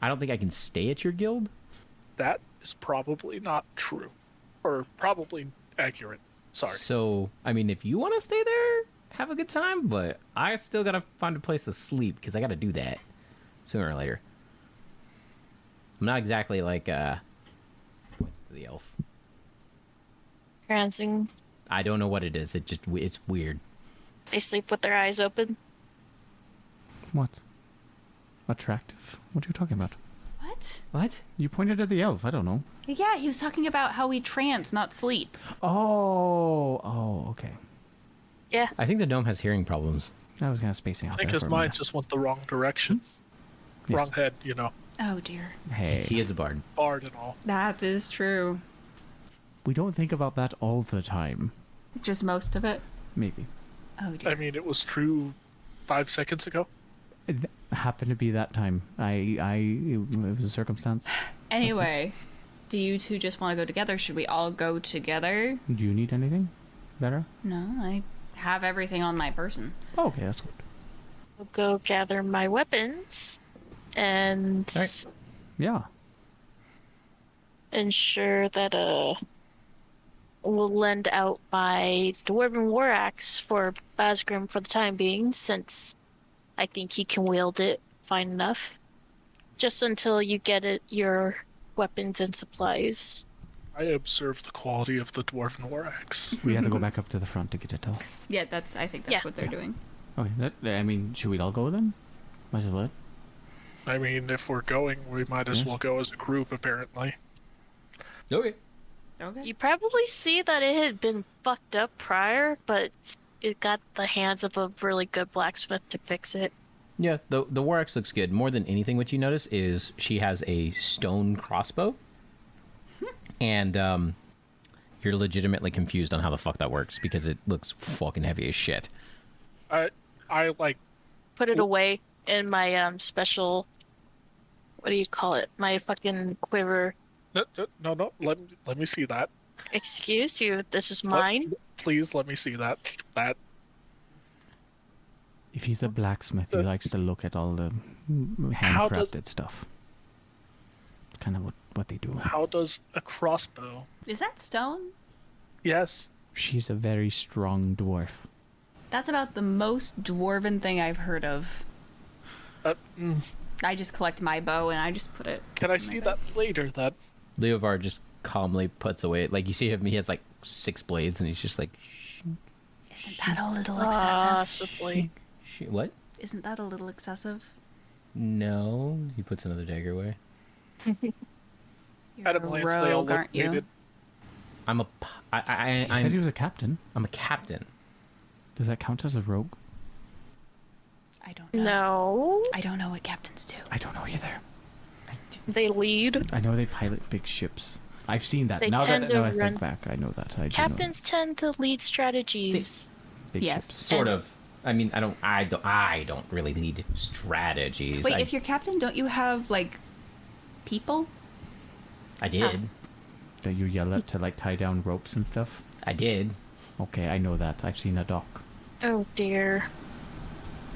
don't think I can stay at your guild. That is probably not true. Or probably accurate. Sorry. So, I mean, if you want to stay there, have a good time, but I still got to find a place to sleep because I got to do that sooner or later. I'm not exactly like, what's the elf? Prancing. I don't know what it is. It's weird. They sleep with their eyes open. What? Attractive? What are you talking about? What? What? You pointed at the elf. I don't know. Yeah, he was talking about how we trance, not sleep. Oh, okay. Yeah. I think the gnome has hearing problems. I was kind of spacing I out think there his for a mind minute. just went the wrong direction. Yes. Wrong head, you know. Oh dear. Hey, He is a bard. Bard and all. That is true. we don't think about that all the time. Just most of it. Maybe. Oh dear. I mean, it was true 5 seconds ago. It happened to be that time. It was a circumstance. Anyway, do you two just want to go together? Should we all go together? Do you need anything, Vera? No, I have everything on my person. Oh, okay, that's good. I'll go gather my weapons and Alright. Yeah. ensure that we'll lend out my dwarven war axe for Basgrim for the time being, since I think he can wield it fine enough. Just until you get your weapons and supplies. I observed the quality of the Dwarven War Axe. We had to go back up to the front to get it though. Yeah, I think that's Yeah. what they're doing. Okay, I mean, should we all go then? Might as well. I mean, if we're going, we might as Yes. well go as a group, apparently. Okay. Okay. You probably see that it had been fucked up prior, but it got the hands of a really good blacksmith to fix it. Yeah, the war axe looks good. More than anything, what you notice is she has a stone crossbow, and you're legitimately confused on how the fuck that works because it looks fucking heavy as shit. I like. Put it away in my special. What do you call it? My fucking quiver. No. Let me see that. Excuse you. This is mine. Please let me see that. That. If he's a blacksmith, he likes to look at all the How does- handcrafted stuff. It's kind of what they do. How does a crossbow? Is that stone? Yes. She's a very strong dwarf. That's about the most dwarven thing I've heard of. I just collect my bow and I just put it. Can I in my see bag. that later? Then. Leovar just calmly puts away, like you see him, he has like 6 blades, and he's just like, shh, Isn't that a little excessive? Possibly. shh. What? Isn't that a little excessive? No. He puts another dagger away. You're Adam a Lansdale rogue, aren't you? located. I'm a, He said he was a captain. I'm a captain. Does that count as a rogue? I don't know. No. I don't know what captains do. I don't know either. They lead. I know they pilot big ships. I've seen that. They Now tend that to now I run- think back, I know that. I do know Captains tend to lead strategies. big Yes. ships. Sort of. I mean, I don't really lead strategies. Wait, I, if you're captain, don't you have like people? I did. That you yell at to like tie down ropes and stuff. I did. Okay, I know that. I've seen a dock. Oh dear.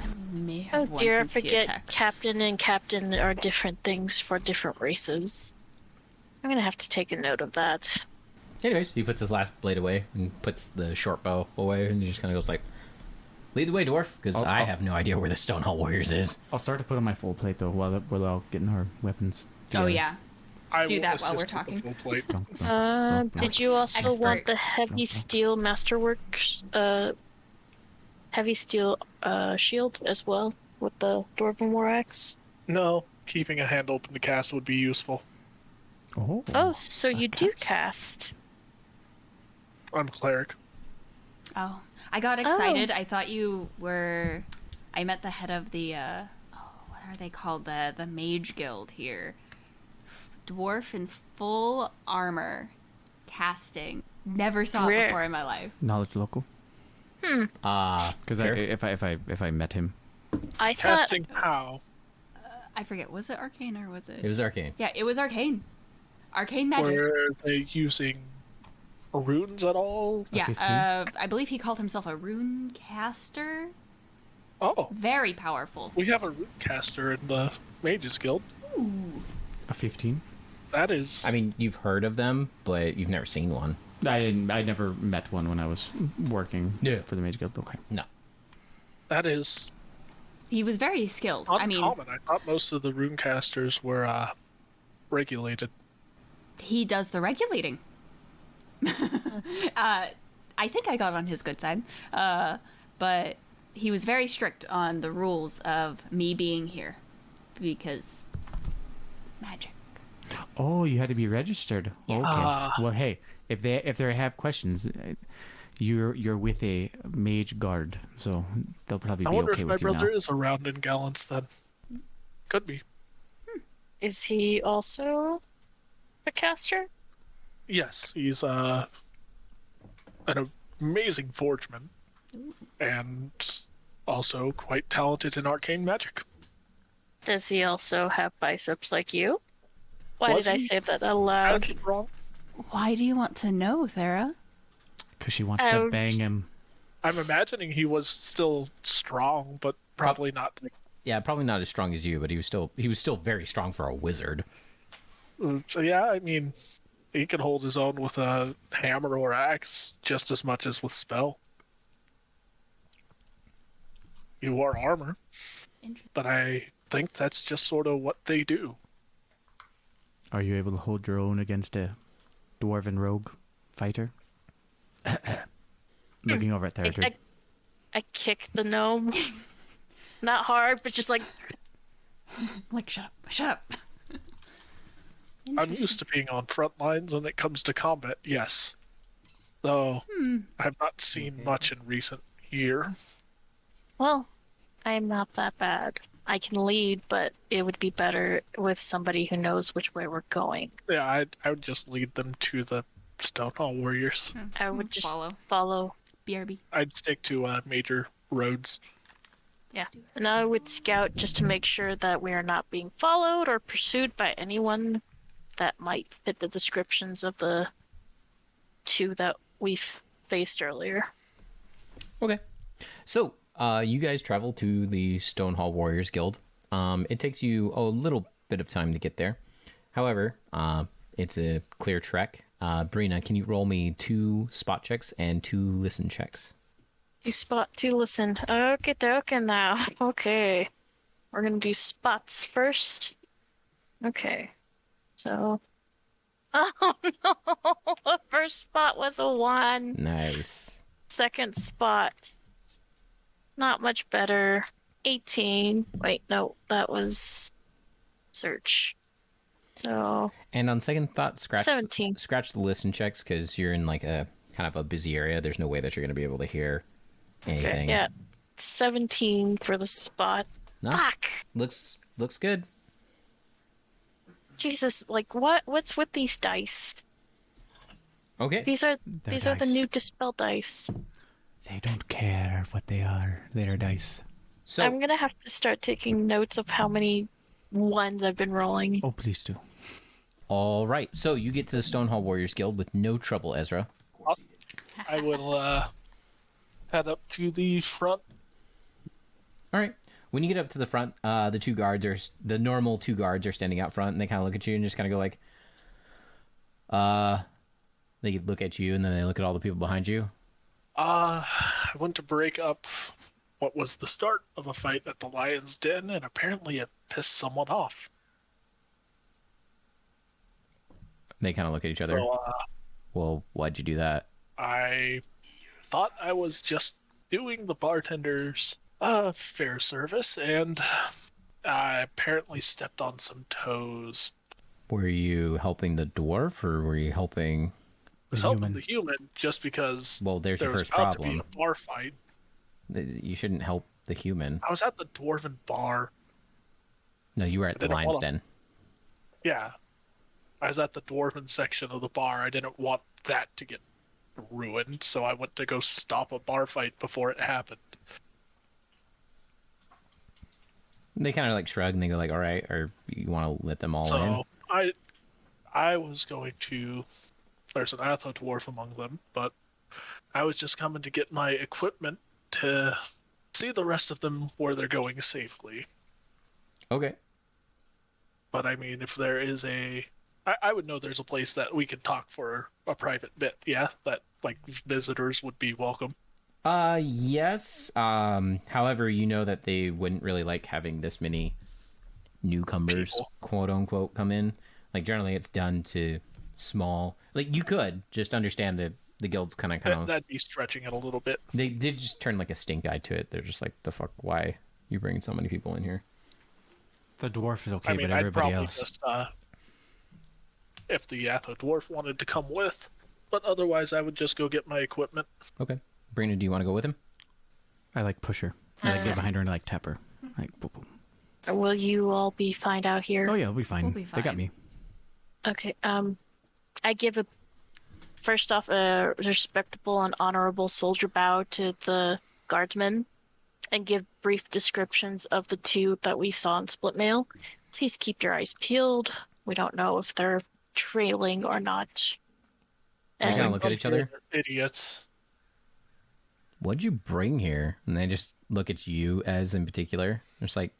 I may Oh have one dear, I since he forget attacked. captain and captain are different things for different races. I'm gonna have to take a note of that. Anyways, he puts his last blade away and puts the short bow away, and he just kind of goes like, Lead the way, dwarf, because I I'll- have no idea where the Stonehall Warriors is. I'll start to put on my full plate though while we're all getting our weapons. Oh together. yeah. I Do will that while we're assist with the talking. full plate. Dunk, dunk, dunk, dunk. Did you also want Expert. the heavy steel masterwork, heavy steel shield as well with the dwarven war axe? No, keeping a hand open to cast would be useful. Oh. Oh, so you do cast. cast. I'm a cleric. Oh, I got excited. I thought you were. I met the head of the. What are they called? The mage guild here. Dwarf in full armor, casting. Never saw it Rare. before in my life. Knowledge local. Because Fair. if I met him, I thought Casting how? I forget. Was it arcane or was it? It was arcane. Yeah, it was arcane. Arcane magic. Were they using runes at all? Yeah, 15? I believe he called himself a rune caster. Oh, Very powerful. we have a rune caster in the Mages Guild. Ooh. a 15. That is. I mean, you've heard of them, but you've never seen one. I never met one when I was working Yeah. for the Mage Guild. Okay. No. that is He was very skilled. uncommon. I thought most of the rune casters were regulated. He does the regulating. I think I got on his good side, but he was very strict on the rules of me being here because magic. Oh, you had to be registered. Yes. Okay. Ah. Well, hey, if they have questions, you're with a mage guard, so they'll probably I be wonder okay if my with you now. brother is around in Gallants then. Could be. is he also a caster? Yes, he's an amazing forgeman and also quite talented in arcane magic. Does he also have biceps like you? Why Was did I he? say that aloud? That's wrong. Why do you want to know, Thera? Because she wants to Ouch. bang him. I'm imagining he was still strong, but probably not. Yeah, probably not as strong as you, but he was still very strong for a wizard. So yeah, I mean, he can hold his own with a hammer or axe just as much as with spell. He wore armor, but I think that's just sort of what they do. Are you able to hold your own against a dwarven rogue fighter? Looking over at Therater. I kick the gnome. Not hard, but just like Like, shut up. I'm used to being on front lines when it comes to combat, yes. Though I've not seen much in recent year. well, I am not that bad. I can lead, but it would be better with somebody who knows which way we're going. Yeah, I would just lead them to the Stonehall Warriors. I would just Follow. follow. BRB. I'd stick to major roads. Yeah. And I would scout just to make sure that we are not being followed or pursued by anyone that might fit the descriptions of the two that we faced earlier. Okay. So, you guys travel to the Stonehall Warriors Guild. It takes you a little bit of time to get there. However, it's a clear trek. Brina, can you roll me 2 spot checks and 2 listen checks? You spot to listen. Okay, dokie now. Okay. We're gonna do spots first. Okay. So. Oh no! The first spot was a 1. Nice. Second spot. Not much better. 18. Wait, no, that was search. So And on second thought, scratch 17. the listen checks because you're in like a kind of a busy area. There's no way that you're going to be able to hear anything. yeah, 17 for the spot. No, Fuck! looks good. Jesus, like what's with these dice? Okay. These are They're the dice. new dispel dice. They don't care what they are. They're dice. So I'm gonna have to start taking notes of how many ones I've been rolling. Oh, please do. all right. So you get to the Stonehall Warriors Guild with no trouble, Ezra. I will head up to the front. All right. When you get up to the front, the normal 2 guards are standing out front, and they kind of look at you and just kind of go like, they look at you and then they look at all the people behind you. I want to break up what was the start of a fight at the Lion's Den, and apparently it pissed someone off. They kind of look at each other. So Well, why'd you do that? I thought I was just doing the bartender's fair service, and I apparently stepped on some toes. Were you helping the dwarf, or were you helping... I was helping the human just because Well, there's there your was first about problem. to be a bar fight. You shouldn't help the human. I was at the dwarven bar. No, you were at the didn't lion's wanna- den. Yeah. I was at the dwarven section of the bar. I didn't want that to get ruined, so I went to go stop a bar fight before it happened. They kind of like shrug and they go like, all right, or you want to let them all in? So I was going to... There's an Atho dwarf among them, but I was just coming to get my equipment to see the rest of them where they're going safely. Okay. But I mean, if there is I would know there's a place that we could talk for a private bit, yeah? That, like, visitors would be welcome. Yes. However, you know that they wouldn't really like having this many newcomers, People. quote unquote, come in. Like, generally it's done to small... Like, you could just understand that the guild's kind of... That'd be stretching it a little bit. They did just turn like a stink eye to it. They're just like, the fuck, why are you bringing so many people in here? The dwarf is okay, I mean, but I'd everybody probably else. just, if the Atho dwarf wanted to come with, but otherwise I would just go get my equipment. Okay. Brina, do you want to go with him? I like push her. I like get behind her and like tap her. Like boop boop. Will you all be fine out here? Oh yeah, we'll be fine. We'll be They got fine. me. Okay. I give first off a respectable and honorable soldier bow to the guardsmen, and give brief descriptions of the two that we saw in split mail. Please keep your eyes peeled. We don't know if they're trailing or not. They kind of And look at each other. They're idiots. What'd you bring here? And they just look at you as in particular. They're just like,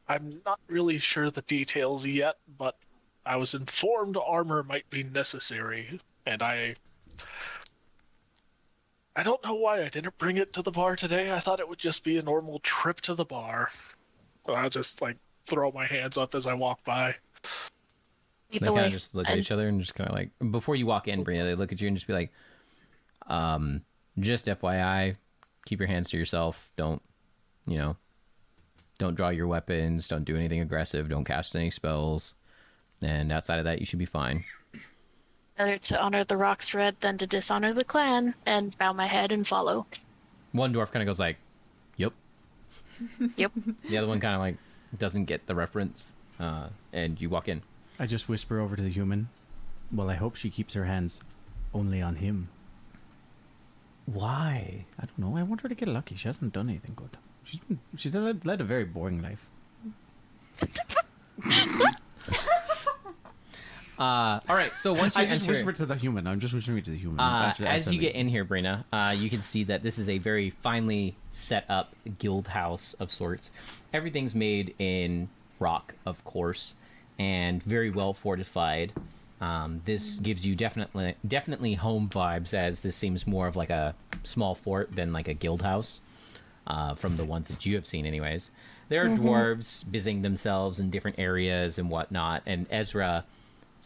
I'm not really sure the details yet, but I was informed armor might be necessary, and I don't know why I didn't bring it to the bar today. I thought it would just be a normal trip to the bar. So I'll just, like, throw my hands up as I walk by. they either kind way, of just look at and- each other and just kind of like, before you walk in, Brina, they look at you and just be like, just FYI, keep your hands to yourself. Don't draw your weapons. Don't do anything aggressive. Don't cast any spells. And outside of that, you should be fine. Better to honor the rocks red than to dishonor the clan, and bow my head and follow. One dwarf kind of goes like, yep. Yep. The other one kind of like doesn't get the reference. And you walk in. I just whisper over to the human. Well, I hope she keeps her hands only on him. Why? I don't know. I want her to get lucky. She hasn't done anything good. She's led a very boring life. All right. So once you I just enter, whispered to the human. I'm just whispering to the human. as you get in here, Brina, you can see that this is a very finely set up guild house of sorts. Everything's made in rock, of course, and very well fortified. This gives you definitely home vibes, as this seems more of like a small fort than like a guild house, from the ones that you have seen anyways. There are dwarves busying themselves in different areas and whatnot, and Ezra's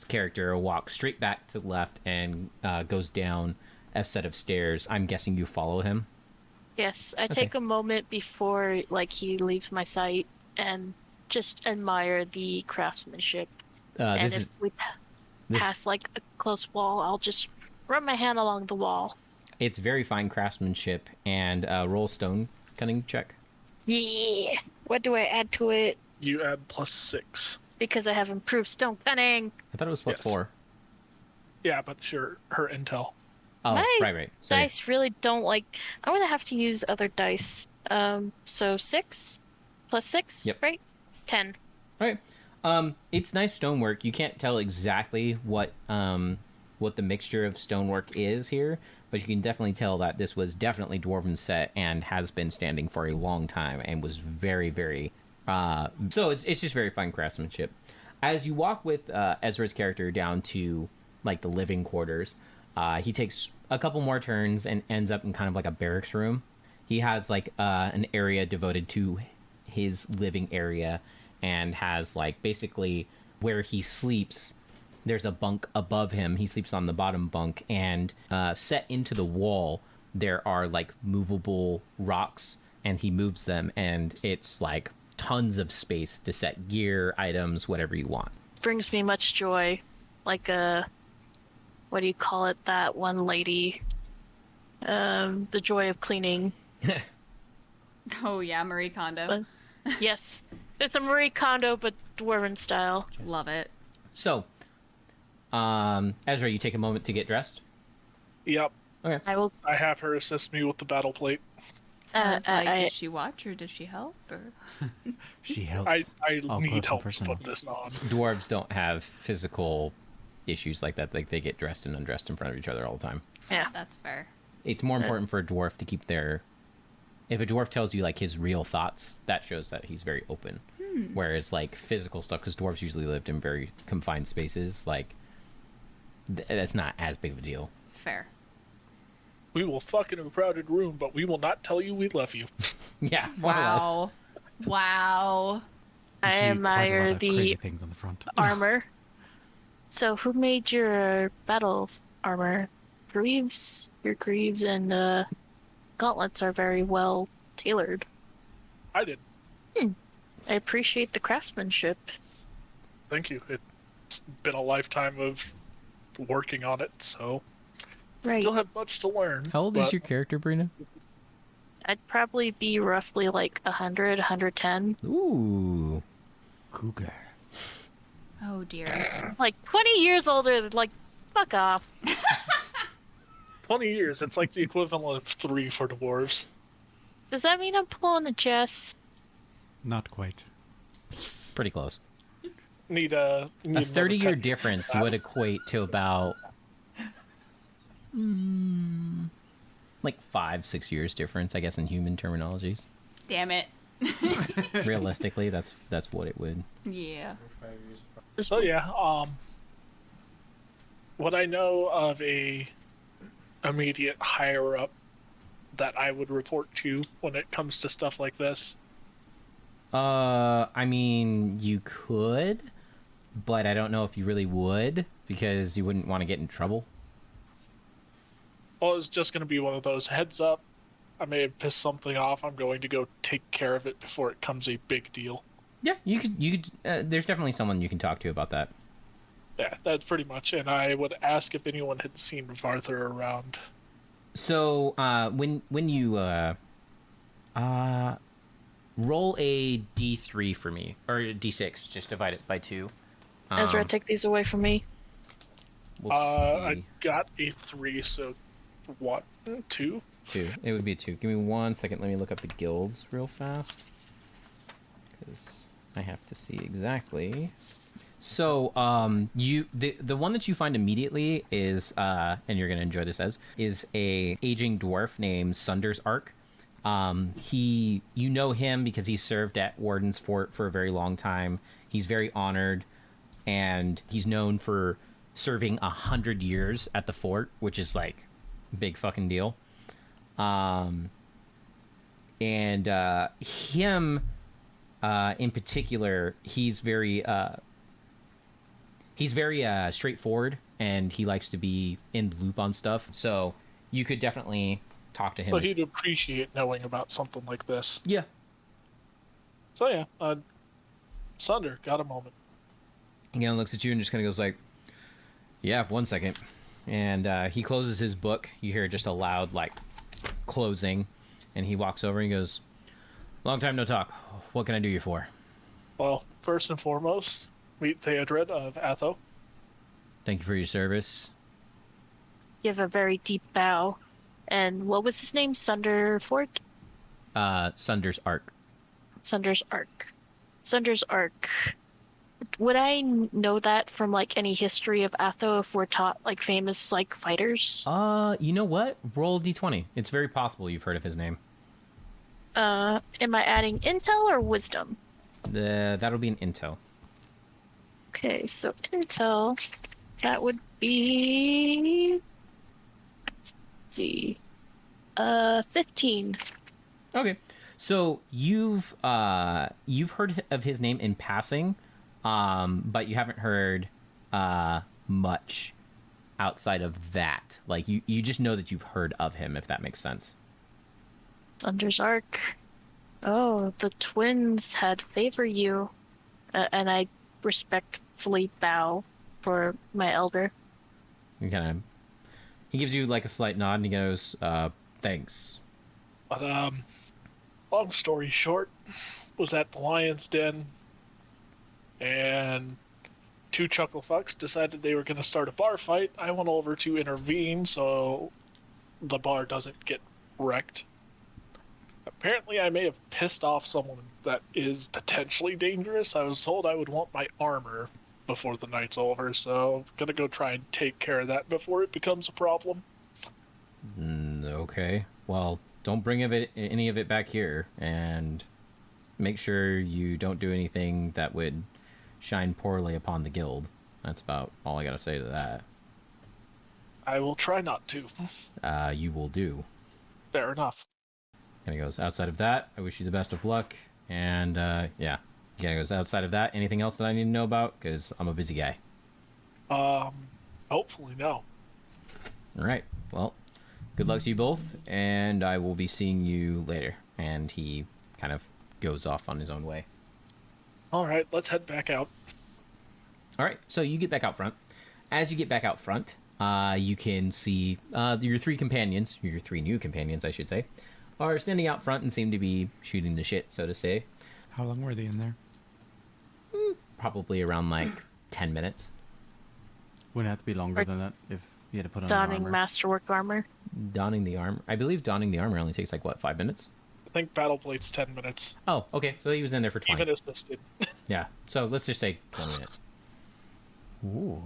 character walks straight back to the left and goes down a set of stairs. I'm guessing you follow him. Yes, I take a moment before he leaves my sight and just admire the craftsmanship. And This if is we pass a close wall, I'll just run my hand along the wall. it's very fine craftsmanship, and roll stone cunning check. Yeah. What do I add to it? You add +6. Because I have improved stone cunning. I thought it was Yes. +4. Yeah, but sure, her intel. Oh, My right. Sorry. Dice really don't I'm gonna have to use other dice. So 6 plus 6, Yep. right? 10. All right. It's nice stonework. You can't tell exactly what the mixture of stonework is here, but you can definitely tell that this was definitely dwarven set and has been standing for a long time and was very, very. So it's just very fine craftsmanship. As you walk with Ezra's character down to the living quarters, he takes a couple more turns and ends up in kind of like a barracks room. He has like an area devoted to his living area, and has like basically where he sleeps. There's a bunk above him. He sleeps on the bottom bunk, and set into the wall there are like movable rocks, and he moves them, and it's like tons of space to set gear, items, whatever you want. Brings me much joy. Like a, what do you call it? That one lady. The joy of cleaning. Oh yeah, Marie Kondo. But, yes, it's a Marie Kondo, but dwarven style. Love it. So, Ezra, you take a moment to get dressed. Yep. Okay. I have her assist me with the battle plate. I was like, does she watch or does she help? Or She helps. I All need close and help personal. putting this on. Dwarves don't have physical issues like that. Like they get dressed and undressed in front of each other all the time. Yeah. that's fair. It's more important for a dwarf to keep their. If a dwarf tells you like his real thoughts, that shows that he's very open. Whereas like physical stuff, because dwarves usually lived in very confined spaces, like that's not as big of a deal. Fair. We will fuck in a crowded room, but we will not tell you we love you. Yeah. More or less. Wow. Wow. You I see quite a lot admire of crazy the things on the front. armor. So, who made your battle armor? Greaves? Your greaves and gauntlets are very well tailored. I did. I appreciate the craftsmanship. Thank you. It's been a lifetime of working on it, so Right. still have much to learn. How old is but your character, Brina? I'd probably be roughly like 100, 110. Ooh. Cougar. Oh dear. Like 20 years older. Like, fuck off. 20 years, it's like the equivalent of 3 for dwarves. Does that mean I'm pulling a Jess? Not quite. Pretty close. Need A another 30-year 10 difference years. would equate to about like 5-6 years difference, I guess, in human terminologies. Damn it. Realistically, that's what it would. Yeah. So yeah, what I know of a immediate higher up that I would report to when it comes to stuff like this. I mean, you could, but I don't know if you really would, because you wouldn't want to get in trouble. Well, it's just going to be one of those heads up. I may have pissed something off. I'm going to go take care of it before it becomes a big deal. Yeah, you could. There's definitely someone you can talk to about that. Yeah, that's pretty much. And I would ask if anyone had seen Varther around. So, when you roll a D3 for me, or a D6, just divide it by 2. Ezra, take these away from me. We'll I see. got a 3, so what? 2? 2. It would be a 2. Give me 1 second. Let me look up the guilds real fast, because I have to see exactly. So, the one that you find immediately is, and you're gonna enjoy this, is a aging dwarf named Sunder's Ark. You know him because he served at Warden's Fort for a very long time. He's very honored, and he's known for serving 100 years at the fort, which is like a big fucking deal. And him in particular, he's very straightforward, and he likes to be in the loop on stuff. So you could definitely talk to him. So he'd appreciate knowing about something like this. Yeah. So yeah, Sunder, got a moment. He kind of looks at you and just kind of goes like, yeah, 1 second. And he closes his book. You hear just a loud, like, closing. And he walks over and he goes, long time no talk. What can I do you for? Well, first and foremost, meet Theodred of Atho. Thank you for your service. Give a very deep bow. And what was his name? Sunderfort? Sunder's Ark. Sunder's Ark. Sunder's Ark. Would I know that from like any history of Atho if we're taught like famous like fighters? You know what? Roll a d20. It's very possible you've heard of his name. Am I adding intel or wisdom? That'll be an intel. Okay, so intel, that would be, let's see, 15. Okay, so you've heard of his name in passing, but you haven't heard much outside of that. Like you just know that you've heard of him, if that makes sense. Thunder's Arc. Oh, the twins had favor you, and I respectfully bow for my elder. He gives you like a slight nod and he goes, thanks. But long story short, was at the Lion's Den, and two chuckle fucks decided they were going to start a bar fight. I went over to intervene so the bar doesn't get wrecked. Apparently, I may have pissed off someone that is potentially dangerous. I was told I would want my armor before the night's over, so I'm gonna go try and take care of that before it becomes a problem. Okay. Well, don't bring any of it back here, and make sure you don't do anything that would shine poorly upon the guild. That's about all I gotta say to that. I will try not to. You will do. Fair enough. And he goes, outside of that, I wish you the best of luck. And, yeah. Again, he goes, outside of that, anything else that I need to know about? Because I'm a busy guy. Hopefully no. All right. Well, good luck to you both, and I will be seeing you later. And he kind of goes off on his own way. All right, let's head back out. All right, so you get back out front. As you get back out front, you can see your three new companions, I should say, are standing out front and seem to be shooting the shit, so to say. How long were they in there? Probably around like 10 minutes. Wouldn't have to be longer than that if you had to put on Donning armor. masterwork armor. Donning the armor. I believe donning the armor only takes like, what, 5 minutes? I think battle plate's 10 minutes. Oh, okay. So he was in there for 20. Even assisted. Yeah. So let's just say 20 minutes. Ooh.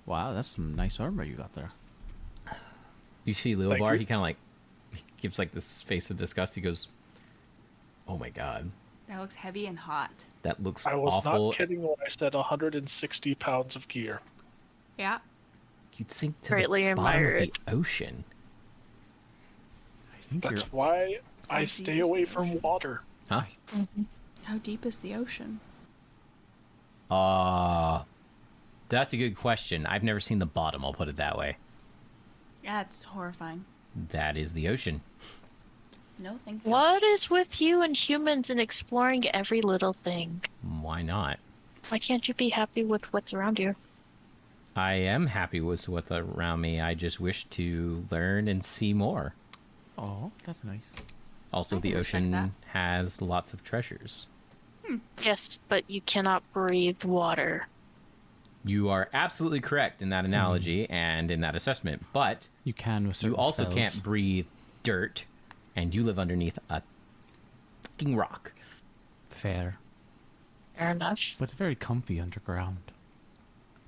Wow, that's some nice armor you got there. You see Thank Lilvar, you. he kind of like gives like this face of disgust. He goes, oh my god. That looks heavy and hot. That looks I was awful. not kidding when I said 160 pounds of gear. Yeah. You'd sink to Greatly the bottom of admired. the ocean. I think That's you're... why How I deep stay is away the from ocean? water. Huh? How deep is the ocean? That's a good question. I've never seen the bottom, I'll put it that way. Yeah, it's horrifying. That is the ocean. No, thank you. What is with you and humans in exploring every little thing? Why not? Why can't you be happy with what's around you? I am happy with what's around me. I just wish to learn and see more. Oh, that's nice. Also, I the can respect ocean that. has lots of treasures. Yes, but you cannot breathe water. You are absolutely correct in that analogy and in that assessment, but You can with certain you also spells. can't breathe dirt, and you live underneath a fucking rock. Fair. Fair enough. But very comfy underground.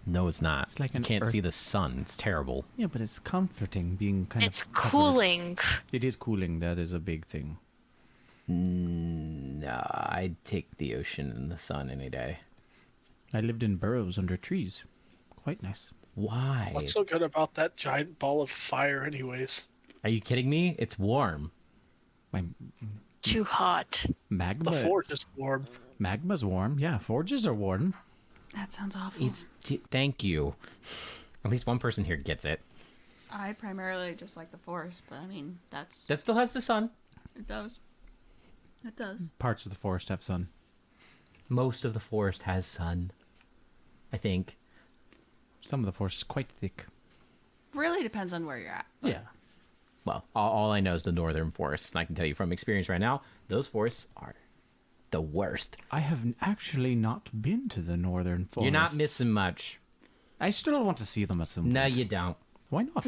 No, it's not. It's like you an can't see earth- the sun. It's terrible. Yeah, but it's comforting being kind It's of covered. cooling. It is cooling. That is a big thing. Nah, I'd take the ocean and the sun any day. I lived in burrows under trees. Quite nice. Why? What's so good about that giant ball of fire, anyways? Are you kidding me? It's warm. My Too hot. magma. The forge is warm. Magma's warm. Yeah, forges are warm. That sounds awful. Thank you. At least one person here gets it. I primarily just like the forest, but I mean, That still has the sun. it does. It does. Parts of the forest have sun. Most of the forest has sun. I think. Some of the forest is quite thick. Really depends on where you're at. Yeah. Well, all I know is the northern forests, and I can tell you from experience right now, those forests are the worst. I have actually not been to the northern forest. You're not missing much. I still want to see them at some point. No, you don't. Why not?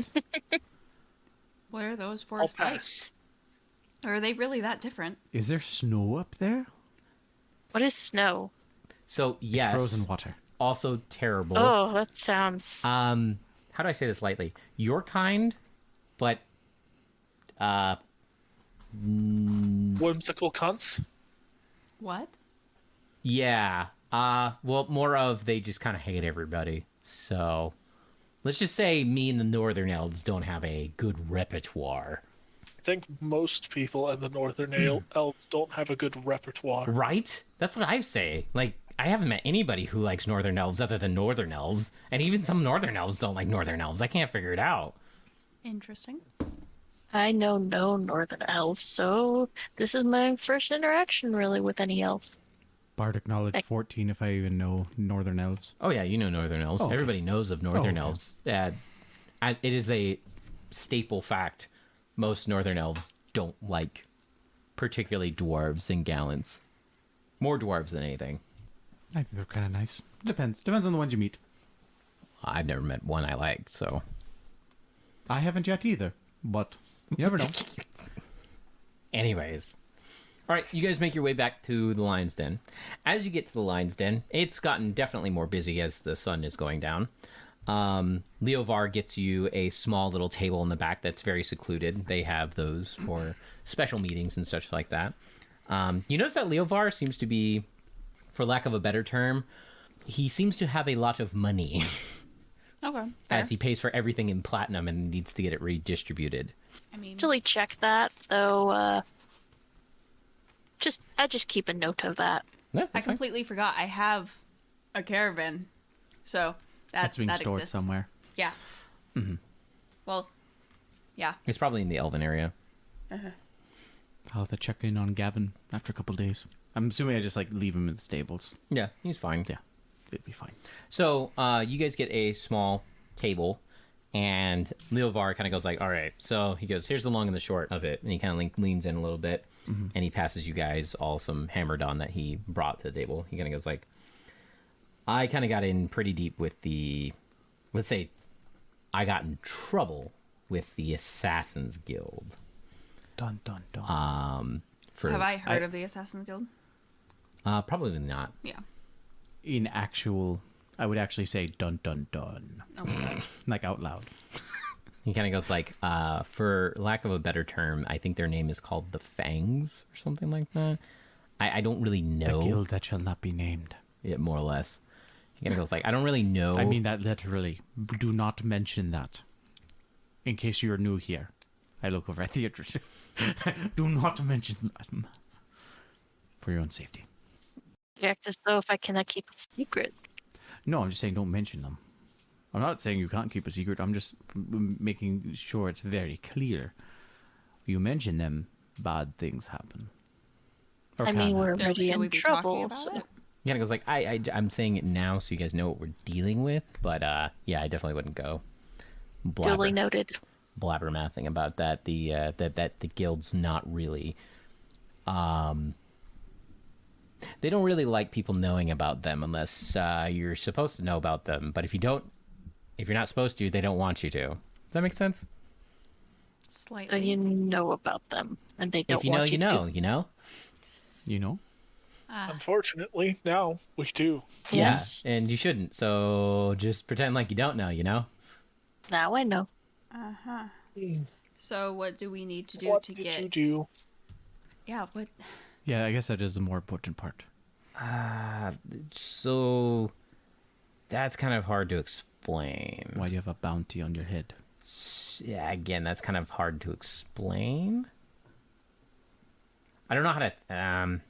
What are those I'll forests like? pass. Or are they really that different? Is there snow up there? What is snow? So It's yes, frozen water. also terrible. Oh, that sounds. How do I say this lightly? Your kind, but Whimsical cunts. What? yeah. Well, more of they just kind of hate everybody. So let's just say me and the Northern Elves don't have a good repertoire. I think most people in the Northern Elves don't have a good repertoire. Right? That's what I say. Like, I haven't met anybody who likes Northern Elves other than Northern Elves, and even some Northern Elves don't like Northern Elves. I can't figure it out. Interesting. I know no northern elves, so this is my first interaction really with any elf. Bardic knowledge 14 if I even know Northern Elves. Oh yeah, you know Northern Elves. Oh, okay. Everybody knows of Northern Oh, okay. Elves. It is a staple fact. Most Northern Elves don't like particularly dwarves and gallants. More dwarves than anything. I think they're kind of nice. Depends on the ones you meet. I've never met one I liked, so... I haven't yet either, but you never know. Anyways. All right, you guys make your way back to the Lion's Den. As you get to the Lion's Den, it's gotten definitely more busy as the sun is going down. Leovar gets you a small little table in the back that's very secluded. They have those for special meetings and such like that. You notice that Leovar seems to be, for lack of a better term, he seems to have a lot of money. Okay. As he pays for everything in platinum and needs to get it redistributed. I mean, Actually check that, though, I just keep a note of that. No, I that's fine. completely forgot. I have a caravan, so That's being that stored exists. somewhere. Yeah. Mm-hmm. Well, yeah. It's probably in the Elven area. I'll have to check in on Gavin after a couple days. I'm assuming I just like leave him in the stables. Yeah, he's fine. Yeah, it'd be fine. So you guys get a small table, and Leovar kind of goes like, all right. So he goes, here's the long and the short of it. And he kind of leans in a little bit, and he passes you guys all some hammered on that he brought to the table. He kind of goes like, I kind of got in pretty deep with the, let's say, I got in trouble with the Assassin's Guild. Dun dun dun. Have I heard of the Assassin's Guild? Probably not. Yeah. In actual, I would actually say dun dun dun, Oh my god. like out loud. He kind of goes like, for lack of a better term, I think their name is called the Fangs or something like that. I don't really know. The guild that shall not be named. Yeah, more or less. He kind of goes like, I don't really know. I mean that literally. Do not mention that. In case you're new here. I look over at the address. Do not mention that. For your own safety. Act as though if I cannot keep a secret. No, I'm just saying don't mention them. I'm not saying you can't keep a secret. I'm just making sure it's very clear. You mention them, bad things happen. Or I mean, can we're happen. already Should we in be talking trouble. about So. it? He kind of goes like, I'm saying it now so you guys know what we're dealing with. But yeah, I definitely wouldn't go Duly noted. blabbermouthing about that. That the guild's not really. They don't really like people knowing about them unless you're supposed to know about them. But if you're not supposed to, they don't want you to. Does that make sense? So Slightly. you know about them, and they don't If you know, want you to. know, you know. You know? Unfortunately, now we do. Yes. Yeah, and you shouldn't. So just pretend like you don't know, you know. Now I know. So what do we need to do What to did get? you do? Yeah. What? Yeah, I guess that is the more important part. So that's kind of hard to explain. Why do you have a bounty on your head? Yeah, again, that's kind of hard to explain. I don't know how to.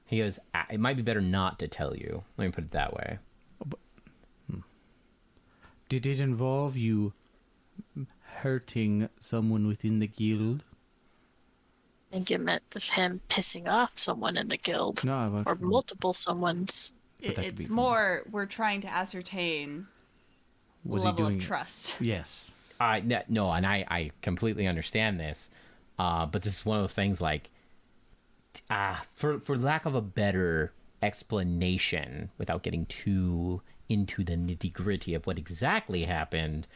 He goes, it might be better not to tell you. Let me put it that way. Did it involve you hurting someone within the guild? I think it meant him pissing off someone in the guild. No, Or multiple someone's. But that could It's be- more we're trying to ascertain Was he level doing of it? trust. Yes. No, and I completely understand this, but this is one of those things like, for lack of a better explanation, without getting too into the nitty gritty of what exactly happened,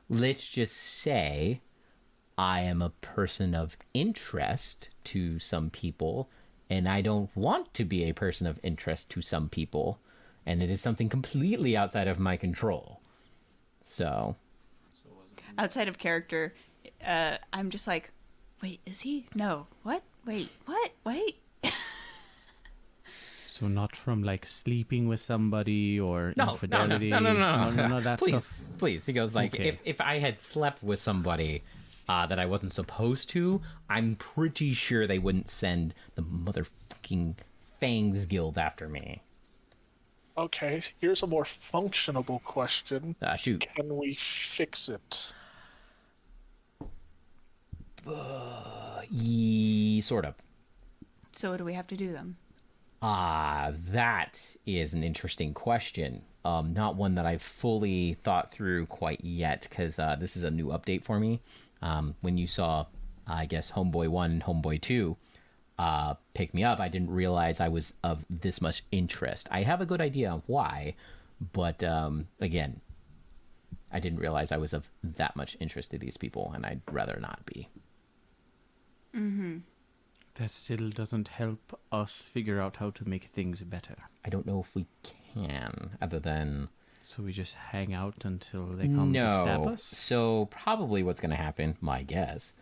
let's just say I am a person of interest to some people, and I don't want to be a person of interest to some people, and it is something completely outside of my control. So, Outside of character, I'm just like, wait, is he? No. What? Wait, what? Wait. So not from like sleeping with somebody or no, infidelity. no, no, that please, stuff. please. He goes like, Okay. if I had slept with somebody, that I wasn't supposed to, I'm pretty sure they wouldn't send the motherfucking Fangs Guild after me. Okay, here's a more functionable question. Shoot. Can we fix it? Sort of. So what do we have to do then? That is an interesting question. Not one that I've fully thought through quite yet, because this is a new update for me. When you saw, I guess, Homeboy 1 and Homeboy 2 pick me up, I didn't realize I was of this much interest. I have a good idea of why, but again, I didn't realize I was of that much interest to these people, and I'd rather not be. Mm-hmm. That still doesn't help us figure out how to make things better. I don't know if we can, other than... So we just hang out until they come to stab us? So probably what's going to happen, my guess,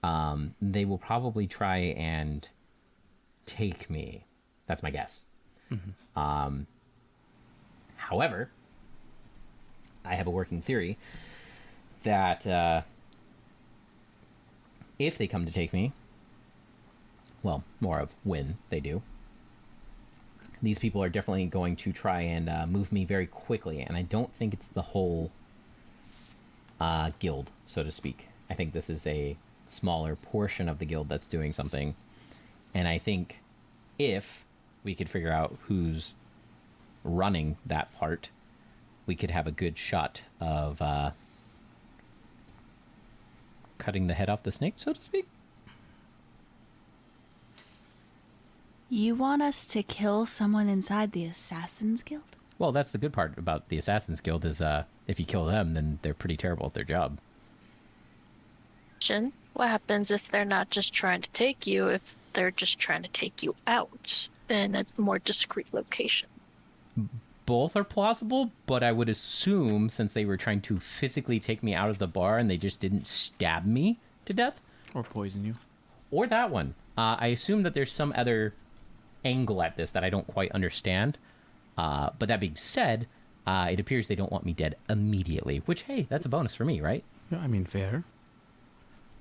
they will probably try and take me. That's my guess. Mm-hmm. However, I have a working theory that if they come to take me, well, more of when they do, these people are definitely going to try and move me very quickly, and I don't think it's the whole guild, so to speak. I think this is a smaller portion of the guild that's doing something, and I think if we could figure out who's running that part, we could have a good shot of cutting the head off the snake, so to speak. You want us to kill someone inside the Assassin's Guild? Well, that's the good part about the Assassin's Guild is if you kill them, then they're pretty terrible at their job. What happens if they're not just trying to take you, if they're just trying to take you out in a more discreet location? Both are plausible, but I would assume since they were trying to physically take me out of the bar and they just didn't stab me to death. Or poison you. Or that one. I assume that there's some other angle at this that I don't quite understand. But that being said, it appears they don't want me dead immediately, which, hey, that's a bonus for me, right? Yeah, I mean, fair.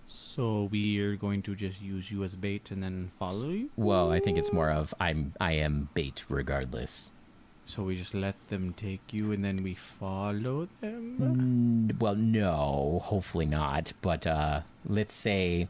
So we are going to just use you as bait and then follow you? Well, I think it's more of I am bait regardless. So we just let them take you and then we follow them? Well, no, hopefully not. But let's say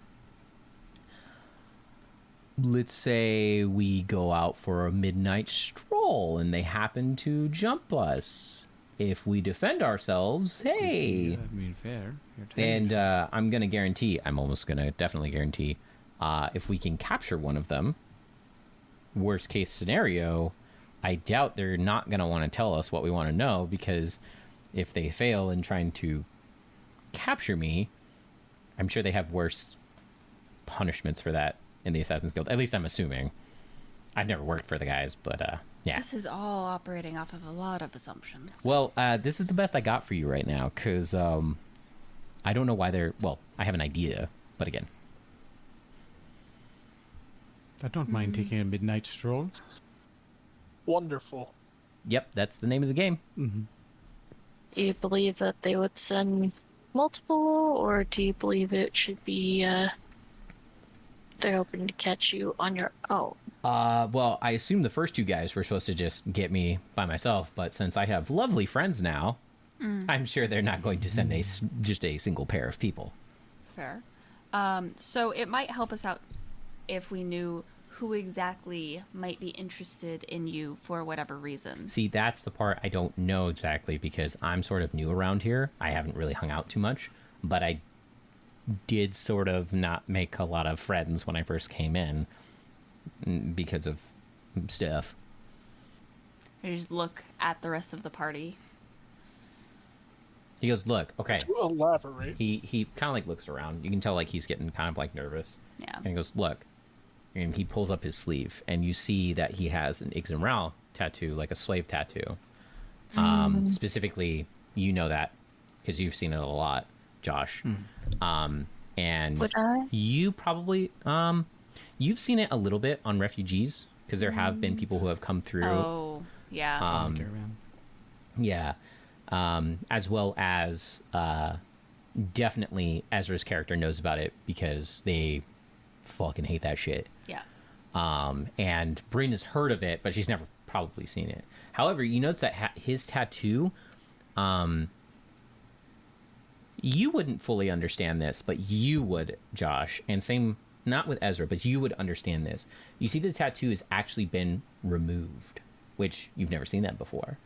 we go out for a midnight stroll and they happen to jump us. If we defend ourselves, hey. Yeah, I mean, fair. And I'm almost going to definitely guarantee, if we can capture one of them, worst case scenario, I doubt they're not going to want to tell us what we want to know, because if they fail in trying to capture me, I'm sure they have worse punishments for that in the Assassin's Guild. At least I'm assuming. I've never worked for the guys, but yeah. This is all operating off of a lot of assumptions. Well, this is the best I got for you right now, because I don't know why they're... Well, I have an idea, but again. I don't mind taking a midnight stroll. Wonderful. Yep, that's the name of the game. Mm-hmm. Do you believe that they would send multiple, or do you believe it should be they're hoping to catch you on your own? Well, I assume the first two guys were supposed to just get me by myself, but since I have lovely friends now, I'm sure they're not going to send just a single pair of people. Fair. So it might help us out if we knew who exactly might be interested in you for whatever reason. See, that's the part I don't know exactly, because I'm sort of new around here. I haven't really hung out too much, but I did sort of not make a lot of friends when I first came in because of stuff. I just look at the rest of the party. He goes, look, okay. To elaborate. He kind of like looks around. You can tell like he's getting kind of like nervous. Yeah. And he goes, look. And he pulls up his sleeve, and you see that he has an Ixnral tattoo, like a slave tattoo. Specifically, you know that because you've seen it a lot, Josh. And Would I? you probably you've seen it a little bit on refugees, because there have been people who have come through. Oh, yeah. Yeah, as well as definitely Ezra's character knows about it because they fucking hate that shit. Yeah. And Bryn has heard of it, but she's never probably seen it. However, you notice that his tattoo, you wouldn't fully understand this, but you would, Josh, and same, not with Ezra, but you would understand this. You see the tattoo has actually been removed, which you've never seen that before.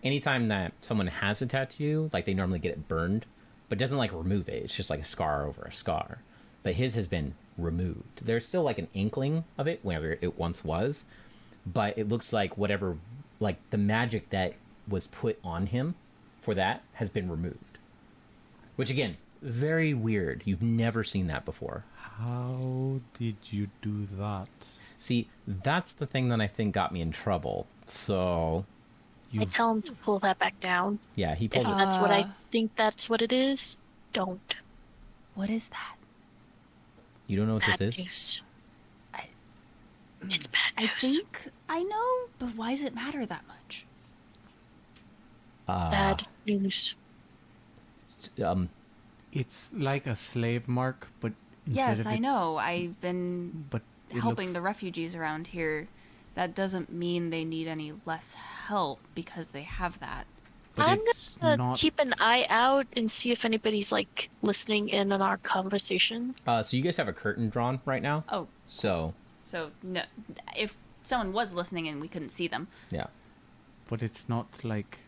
Anytime that someone has a tattoo, like they normally get it burned, but doesn't like remove it. It's just like a scar over a scar. But his has been removed. There's still like an inkling of it, whenever it once was, but it looks like whatever, like the magic that was put on him for that has been removed. Which again, very weird. You've never seen that before. How did you do that? See, that's the thing that I think got me in trouble. So, I tell him to pull that back down. yeah, he If pulled it. that's what I think that's what it is, don't. What is that? You don't know what Bad this is? news. It's bad I news. think I know, but why does it matter that much? Bad news. It's like a slave mark, but instead Yes, of I it- know. I've been But it helping looks- the refugees around here. That doesn't mean they need any less help because they have that. but I'm it's gonna not. keep an eye out and see if anybody's like listening in on our conversation. So you guys have a curtain drawn right now. Oh, So, so no, if someone was listening and we couldn't see them, yeah. But it's not like.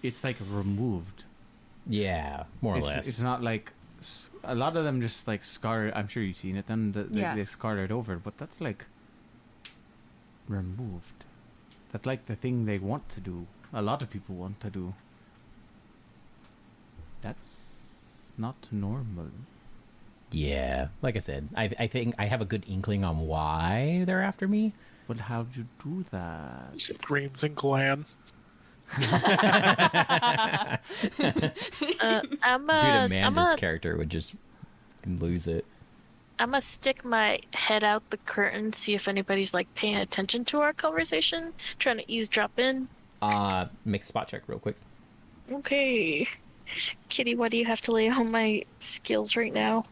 It's like removed. Yeah, more or It's, less. it's not like a lot of them just like scar. I'm sure you've seen it. Then they Yes. scar it over, but that's like removed. That's like the thing they want to do. A lot of people want to do. That's not normal. Yeah, like I said, I think I have a good inkling on why they're after me. But how'd you do that? Screams and glam. I'm Dude, Amanda's gonna character would just lose it. stick my head out the curtain, see if anybody's like paying attention to our conversation, trying to eavesdrop in. Make a spot check real quick. Okay. Kitty, why do you have to lay on my skills right now?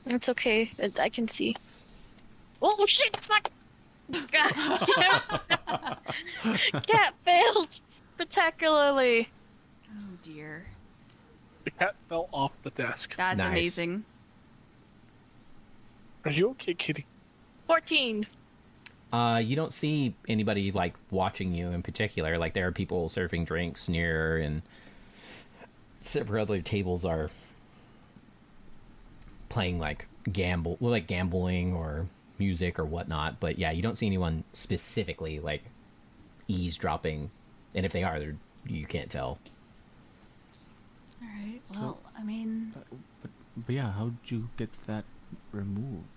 It's okay. I can see. Oh shit! Fuck! God damn. Cat failed spectacularly. oh dear, The cat fell off the desk. that's Nice. amazing. Are you okay, kitty? 14. You don't see anybody like watching you in particular. Like there are people serving drinks near, and several other tables are playing like gambling or music or whatnot. But yeah, you don't see anyone specifically like eavesdropping, and if they are, you can't tell. All right. Well, I mean, But yeah, how'd you get that removed?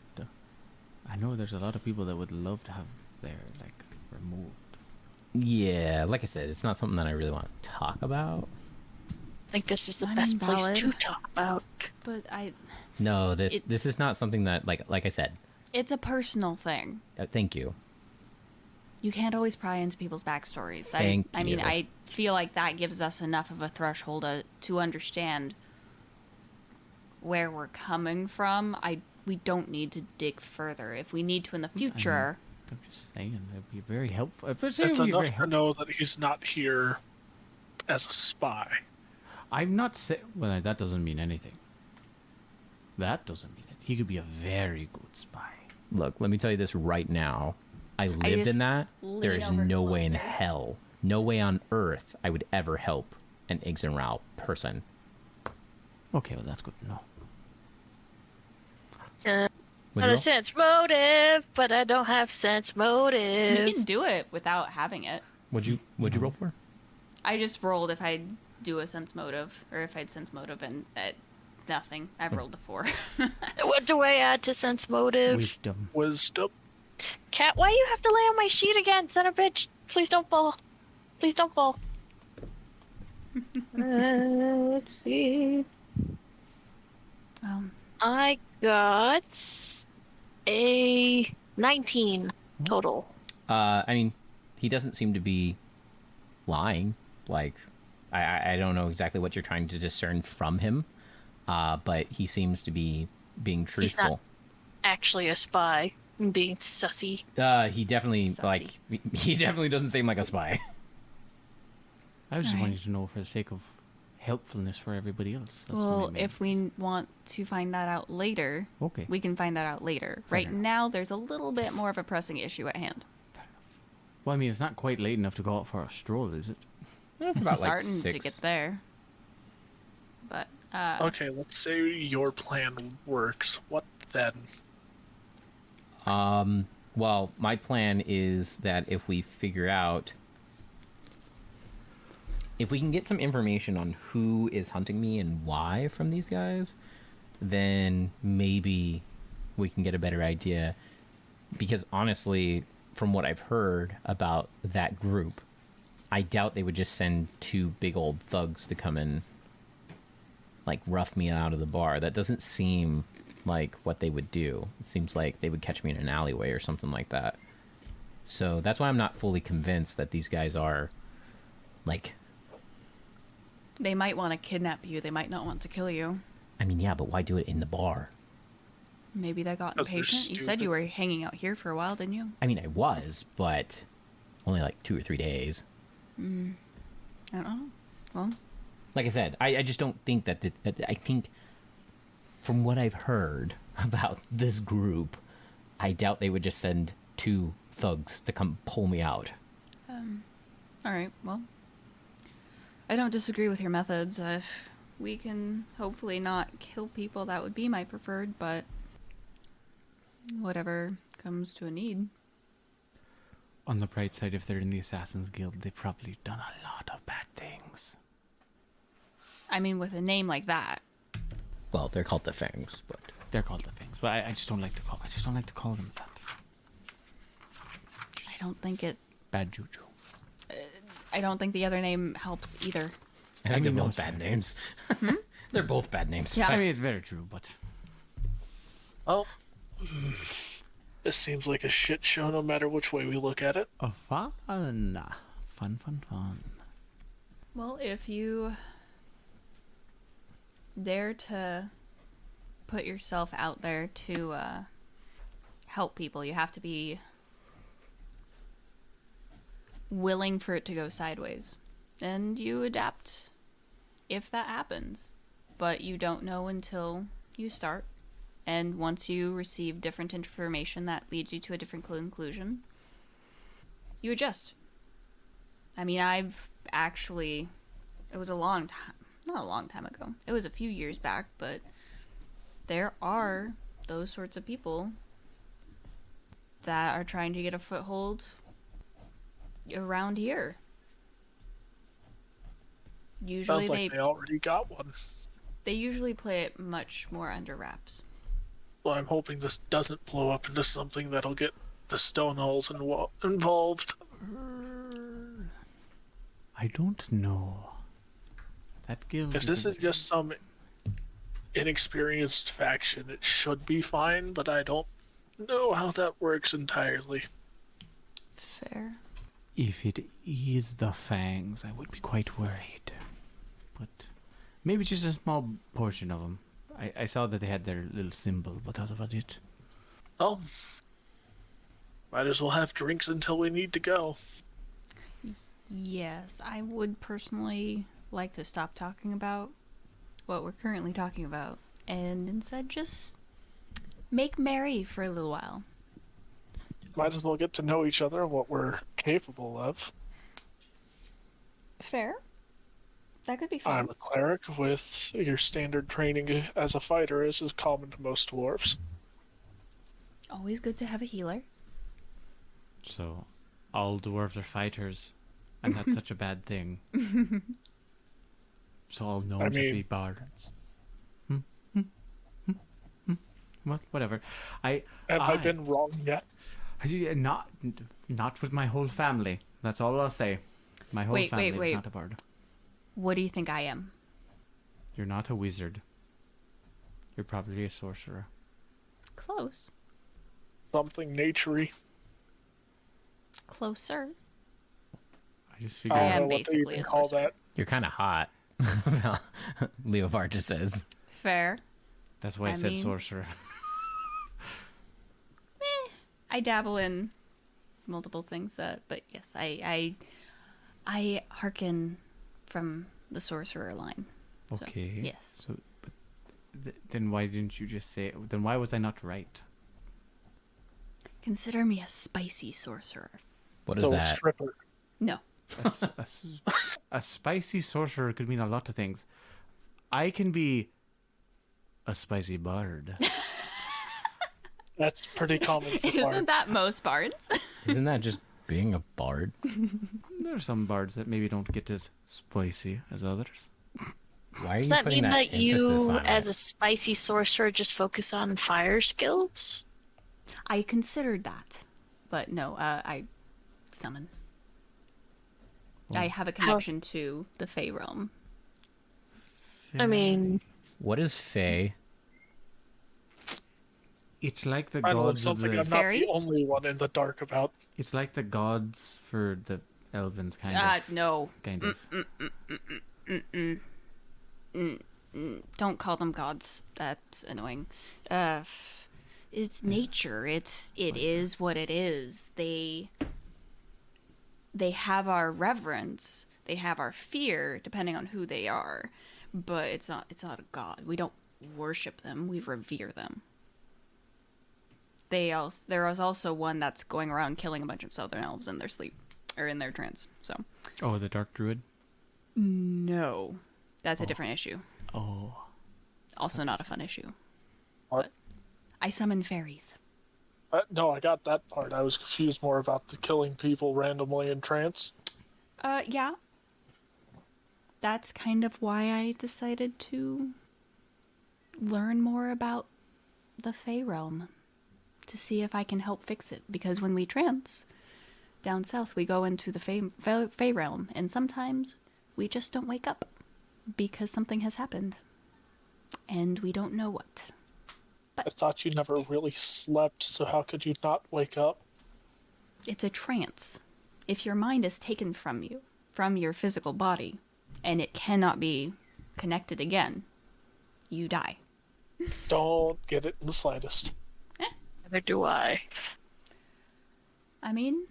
I know there's a lot of people that would love to have their like removed. Yeah, like I said, it's not something that I really want to talk about. I think this is the I best mean, place valid. to talk about. but No, this is not something that like I said. it's a personal thing. Thank you. You can't always pry into people's backstories. Thank I mean, you. I feel like that gives us enough of a threshold to understand where we're coming from. We don't need to dig further. If we need to in the future, I'm just saying, it'd be very helpful. It's enough to know that he's not here as a spy. I'm not saying. Well, that doesn't mean anything. That doesn't mean it. He could be a very good spy. Look, let me tell you this right now. I lived just in that. There lean is over no way in closer. hell, no way on earth I would ever help an Ixenrao person. Okay, well that's good to know. Not Would a you roll? sense motive, but I don't have sense you motive. can do it without having it. Would you roll for? I just rolled if I'd do a sense motive, or if I'd sense motive, and nothing. I've rolled a 4. What do I add to sense motive? Wisdom. Wisdom. Cat, why you have to lay on my sheet again, son of a bitch? Please don't fall. Please don't fall. Let's see. I got a 19 total. I mean, he doesn't seem to be lying. Like, I don't know exactly what you're trying to discern from him, but he seems to be being He's not truthful. actually a spy and being sussy. He definitely Sussy. he definitely doesn't seem like a spy. I was just Alright. wanting to know for the sake of helpfulness for everybody else. That's Well, maybe- if we want to find that out later, Okay. we can find that out later. Right enough. now, there's a little bit more of a pressing issue at hand. Well, I mean, it's not quite late enough to go out for a stroll, is it? It's about like Starting to 6. get there. But, Okay, let's say your plan works. What then? Well, my plan is that if we figure out, if we can get some information on who is hunting me and why from these guys, then maybe we can get a better idea. Because honestly, from what I've heard about that group, I doubt they would just send 2 big old thugs to come and like rough me out of the bar. That doesn't seem like what they would do. It seems like they would catch me in an alleyway or something like that. So that's why I'm not fully convinced that these guys are like, they might want to kidnap you. They might not want to kill you. I mean, yeah, but why do it in the bar? Maybe they got 'Cause they're impatient. You said stupid. you were hanging out here for a while, didn't you? I mean, I was, but only like 2 or 3 days. I don't know. Well, Like I said, I just don't think that I think from what I've heard about this group, I doubt they would just send 2 thugs to come pull me out. all right. Well, I don't disagree with your methods. If we can hopefully not kill people, that would be my preferred, but whatever comes to a need. On the bright side, if they're in the Assassin's Guild, they've probably done a lot of bad things. I mean, with a name like that. Well, they're called the Fangs, but They're called the things, but I just don't like to call. I just don't like to call them that. I don't think it. Bad juju. I don't think the other name helps either. I think mean, they're no, both it's bad fair. names. They're both bad names. Yeah. I mean, it's very true, but Well, this seems like a shit show no matter which way we look at it. fun, fun. Well, if you dare to put yourself out there to help people, you have to be willing for it to go sideways. And you adapt if that happens. But you don't know until you start. And once you receive different information that leads you to a different conclusion, you adjust. I mean, I've actually, it was a long time, not a long time ago. It was a few years back, but there are those sorts of people that are trying to get a foothold around here. Usually Sounds like they already got one. they usually play it much more under wraps. Well, I'm hoping this doesn't blow up into something that'll get the Stonehulls involved. I don't know. That guild. If this is just some inexperienced faction, it should be fine, but I don't know how that works entirely. Fair. If it is the Fangs, I would be quite worried. But maybe just a small portion of them. I saw that they had their little symbol, but that's about it. Well, might as well have drinks until we need to go. Yes, I would personally like to stop talking about what we're currently talking about and instead just make merry for a little while. Might as well get to know each other and what we're capable of. Fair. That could be I'm fun. a cleric with your standard training as a fighter is common to most dwarves. Always good to have a healer. So, all dwarves are fighters, and that's such a bad thing. So all gnomes have to mean- be bards. Well, whatever. Have I been wrong yet? Not with my whole family. That's all I'll say. My whole Wait, family wait. is not a bard. What do you think I am? You're not a wizard. You're probably a sorcerer. Close. Something naturey. Closer. I just I figured. I don't am know what they basically even a call sorcerer. that You're kind of hot. Leovar just says. Fair. That's why I said sorcerer. I dabble in multiple things, but yes, I hearken from the sorcerer line. Okay. So, yes. So, but then why didn't you just say? Then why was I not right? Consider me a spicy sorcerer. What is So, that? stripper. No. A spicy sorcerer could mean a lot of things. I can be a spicy bard. That's pretty common for Isn't bards. that most bards? Isn't that just being a bard? There are some bards that maybe don't get as spicy as others. Why are Does you that putting mean that emphasis you, on as it? a spicy sorcerer, just focus on fire skills? I considered that, but no, I summon. I have a connection to the Fey realm. I mean, What is Fae? It's like the Finally, gods of something the. I'm not the Fairies? only one in the dark about. It's like the gods for the Elvins, kind of. No. Kind of. Don't call them gods. That's annoying. It's nature. It is what it is. They have our reverence. They have our fear, depending on who they are. But it's not a god. We don't worship them. We revere them. There is also one that's going around killing a bunch of southern elves in their sleep or in their trance. So Oh, the dark druid. no, that's a different issue. Oh. Also not a fun issue. What? But I summon fairies. No, I got that part. I was confused more about the killing people randomly in trance. Yeah. That's kind of why I decided to learn more about the Fey realm to see if I can help fix it. Because when we trance down south, we go into the Fey realm, and sometimes we just don't wake up because something has happened, and we don't know what. I thought you never really slept, so how could you not wake up? It's a trance. If your mind is taken from you, from your physical body, and it cannot be connected again, you die. Don't get it in the slightest. neither do I. I mean,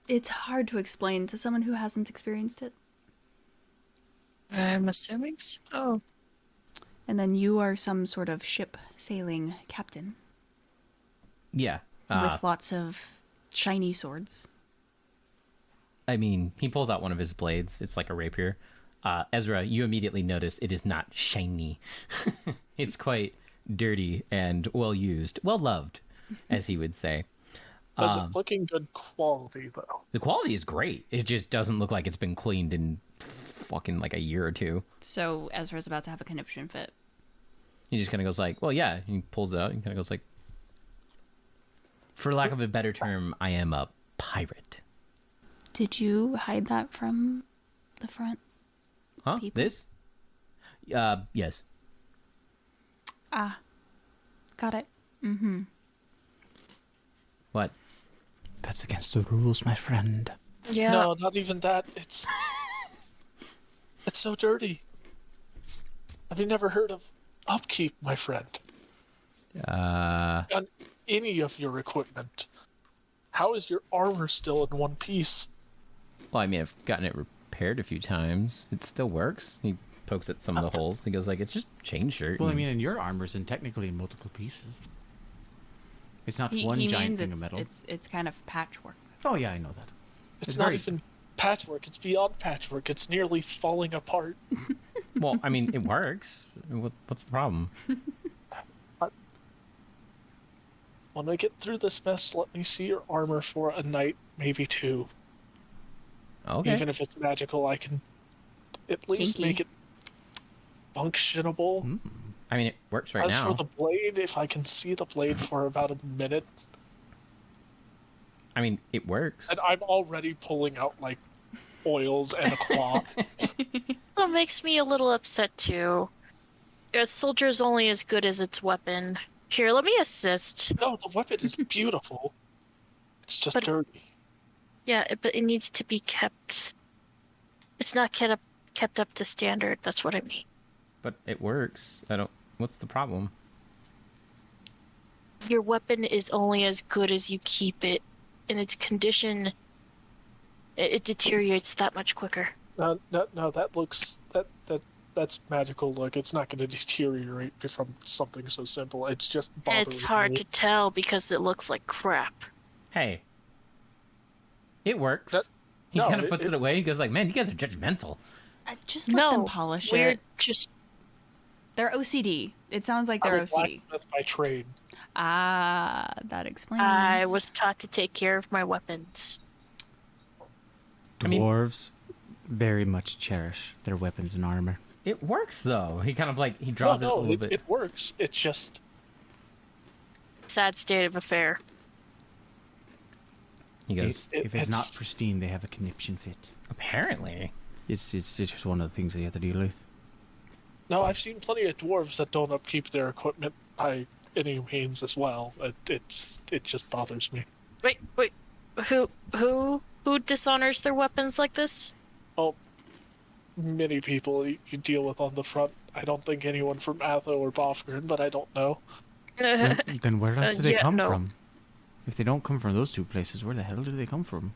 it's hard to explain to someone who hasn't experienced it. I'm assuming so. And then you are some sort of ship sailing captain Yeah. with lots of shiny swords. I mean, he pulls out one of his blades. It's like a rapier. Ezra, you immediately notice it is not shiny. It's quite dirty and well used, well loved, as he would say. Is it looking good quality, though? The quality is great. It just doesn't look like it's been cleaned in fucking like a year or two. So Ezra's about to have a conniption fit. He just kind of goes like, well, yeah. He pulls it out and kind of goes like, for lack of a better term, I am a pirate. Did you hide that from the front? Huh? People? This? Yes. Ah, got it. What? That's against the rules, my friend. Yeah. No, not even that. It's so dirty. Have you never heard of upkeep, my friend? On any of your equipment. How is your armor still in one piece? Well, I mean, I've gotten it repaired a few times. It still works. He pokes at some of the holes. He goes like, it's just chain shirt. Well, I and- mean, and your armor's in technically in multiple pieces. It's not one He giant means thing of metal. it's kind of patchwork. Oh yeah, I know that. It's It's not very- even patchwork. It's beyond patchwork. It's nearly falling apart. Well, I mean, it works. What's the problem? When we get through this mess, let me see your armor for a night, maybe two. Okay. Even if it's magical, I can at least Kinky. make it functionable. I mean, it works right As now. for the blade, if I can see the blade for about a minute, I mean, it works. and I'm already pulling out like oils and a claw. That makes me a little upset too. A soldier's only as good as its weapon. Here, let me assist. No, the weapon is beautiful. It's just But- dirty. Yeah, but it needs to be kept It's not kept up to standard. That's what I mean. But it works. I don't. What's the problem? Your weapon is only as good as you keep it in its condition. It deteriorates that much quicker. No, that's magical. Look, it's not going to deteriorate from something so simple. It's just bothering It's hard me. to tell because it looks like crap. Hey, it works. He no, kind of puts it away. He goes like, "Man, you guys are judgmental." Just let them polish it. Just They're OCD. It sounds like they're I'm a OCD. blacksmith by trade. Ah, that explains. I was taught to take care of my weapons. Dwarves very much cherish their weapons and armor. It works though. He kind of like he draws it a little bit. It works. It's just Sad state of affair. He goes, If it's not pristine, they have a conniption fit. apparently. It's just one of the things that you have to deal with. no. I've seen plenty of dwarves that don't upkeep their equipment by any means as well. It just bothers me. Wait. Who dishonors their weapons like this? Oh, many people you deal with on the front. I don't think anyone from Atho or Bofgren, but I don't know. Then where else do they yeah, come no. from? If they don't come from those two places, where the hell do they come from?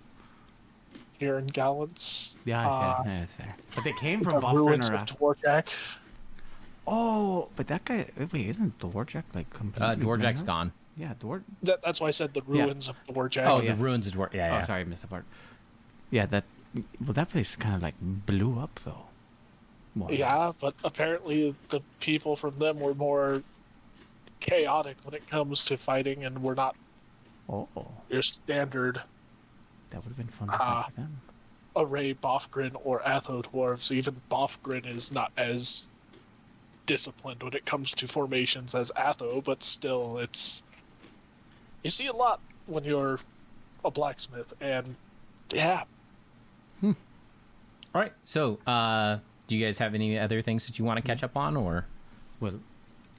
Here in Gallants. Yeah, that's fair. But they came from The Bofgren ruins or... of Dwarjak. Oh, but that guy... Wait, isn't Dwarjak like completely... Dwarjak's out? gone. Yeah, That's why I said the ruins of Dwarjak. Oh, yeah. the ruins is where. Yeah, Oh, yeah. sorry, I missed that part. Yeah, that... Well, that place kind of like blew up, though. More or Yeah, less. but apparently the people from them were more chaotic when it comes to fighting, and were not Oh, your standard that would have been fun to fight with them. array Bofgren or Atho dwarves. Even Bofgren is not as disciplined when it comes to formations as Atho, but still, you see a lot when you're a blacksmith, and yeah. All right. So, do you guys have any other things that you want to catch up on, or? Well,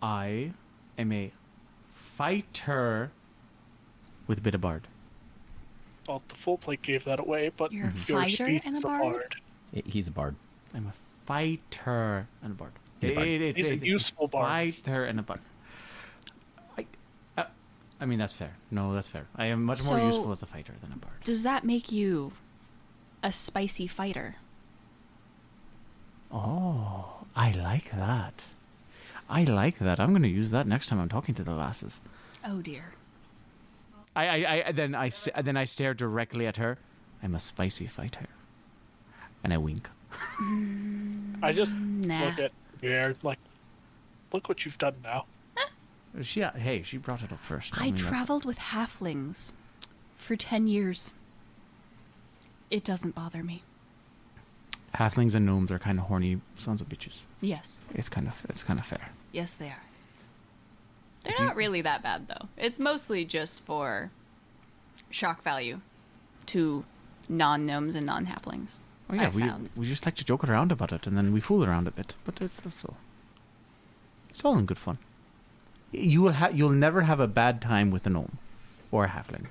I am a fighter with a bit of bard. Well, the full plate gave that away, but You're a your fighter speech and a is bard? He's a bard. I'm a fighter and a bard. He's a bard. He's a useful bard. Fighter and a bard. I mean, that's fair. No, that's fair. I am much more So- useful as a fighter than a bard. Does that make you a spicy fighter? Oh, I like that. I like that. I'm going to use that next time I'm talking to the lasses. Oh dear. Then I stare directly at her. I'm a spicy fighter, and I wink. I just Nah. look at Pierre like, look what you've done now. Hey, she brought it up first. I mean, that's- traveled with halflings for 10 years. It doesn't bother me. Halflings and gnomes are kind of horny sons of bitches. Yes. It's kind of fair. Yes, they are. They're If you- not really that bad, though. It's mostly just for shock value to non-gnomes and non-halflings. Oh yeah, I found. we just like to joke around about it, and then we fool around a bit. But that's all. It's all in good fun. You'll never have a bad time with a gnome or a halfling.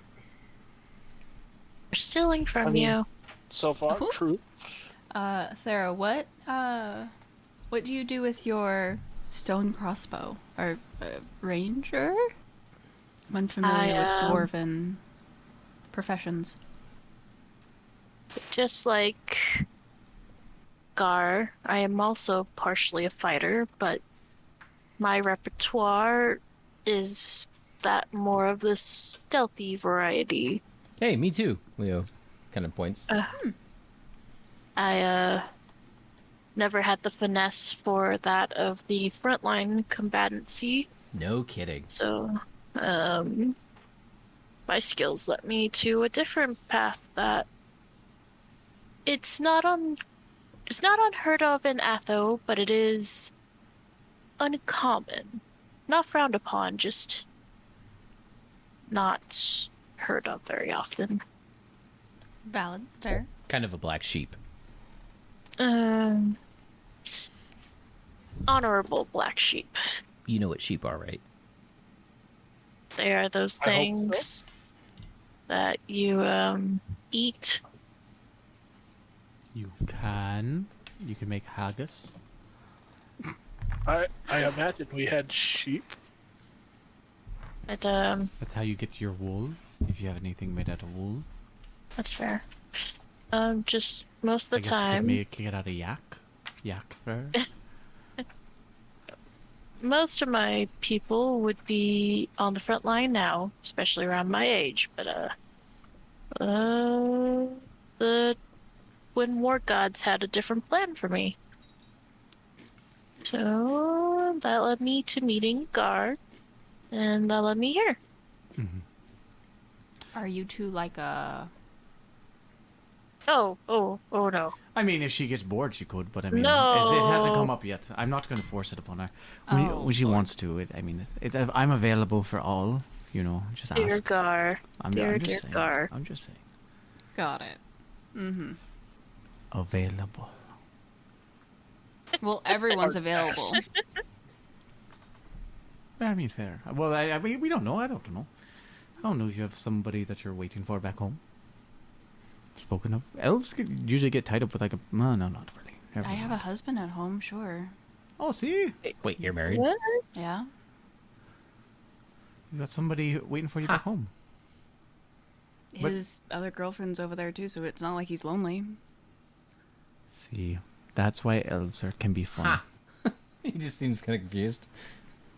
They're stealing from I mean- you. So far, Who? true. Thera, what do you do with your stone crossbow? Or ranger? I'm unfamiliar with dwarven professions. Just like Gar, I am also partially a fighter, but my repertoire is that more of the stealthy variety. Hey, me too. Leo kind of points. I never had the finesse for that of the frontline combatancy, No kidding. so my skills led me to a different path that it's not unheard of in Atho, but it is uncommon. Not frowned upon, just not heard of very often. Valid. Fair. Kind of a black sheep. Honorable black sheep. You know what sheep are, right? They are those I hope so. things that you eat. You can make haggis. I imagine we had sheep. But That's how you get your wool. If you have anything made out of wool, that's fair. Just most of the I guess you could time, make it out of yak fur. most of my people would be on the front line now, especially around my age. But the Twin War Gods had a different plan for me, so that led me to meeting Guard, and that led me here. Are you two like a... Oh no. I mean, if she gets bored, she could, but I mean, No. it hasn't come up yet. I'm not going to force it upon her. When she wants to, I'm available for all. Just Dear ask. Gar. I'm Dear just saying. Gar. I'm just saying. Got it. Mm-hmm. Available. Well, everyone's available. I mean, fair. Well, we don't know. I don't know. I don't know if you have somebody that you're waiting for back home. Spoken of, elves usually get tied up with like a... No, not really. Never I have a mind. husband at home, sure. Oh, see? Wait, you're married? What? Yeah. You got somebody waiting for you back home. But- His other girlfriend's over there too, so it's not like he's lonely. See, that's why elves can be fun. Ha. He just seems kind of confused.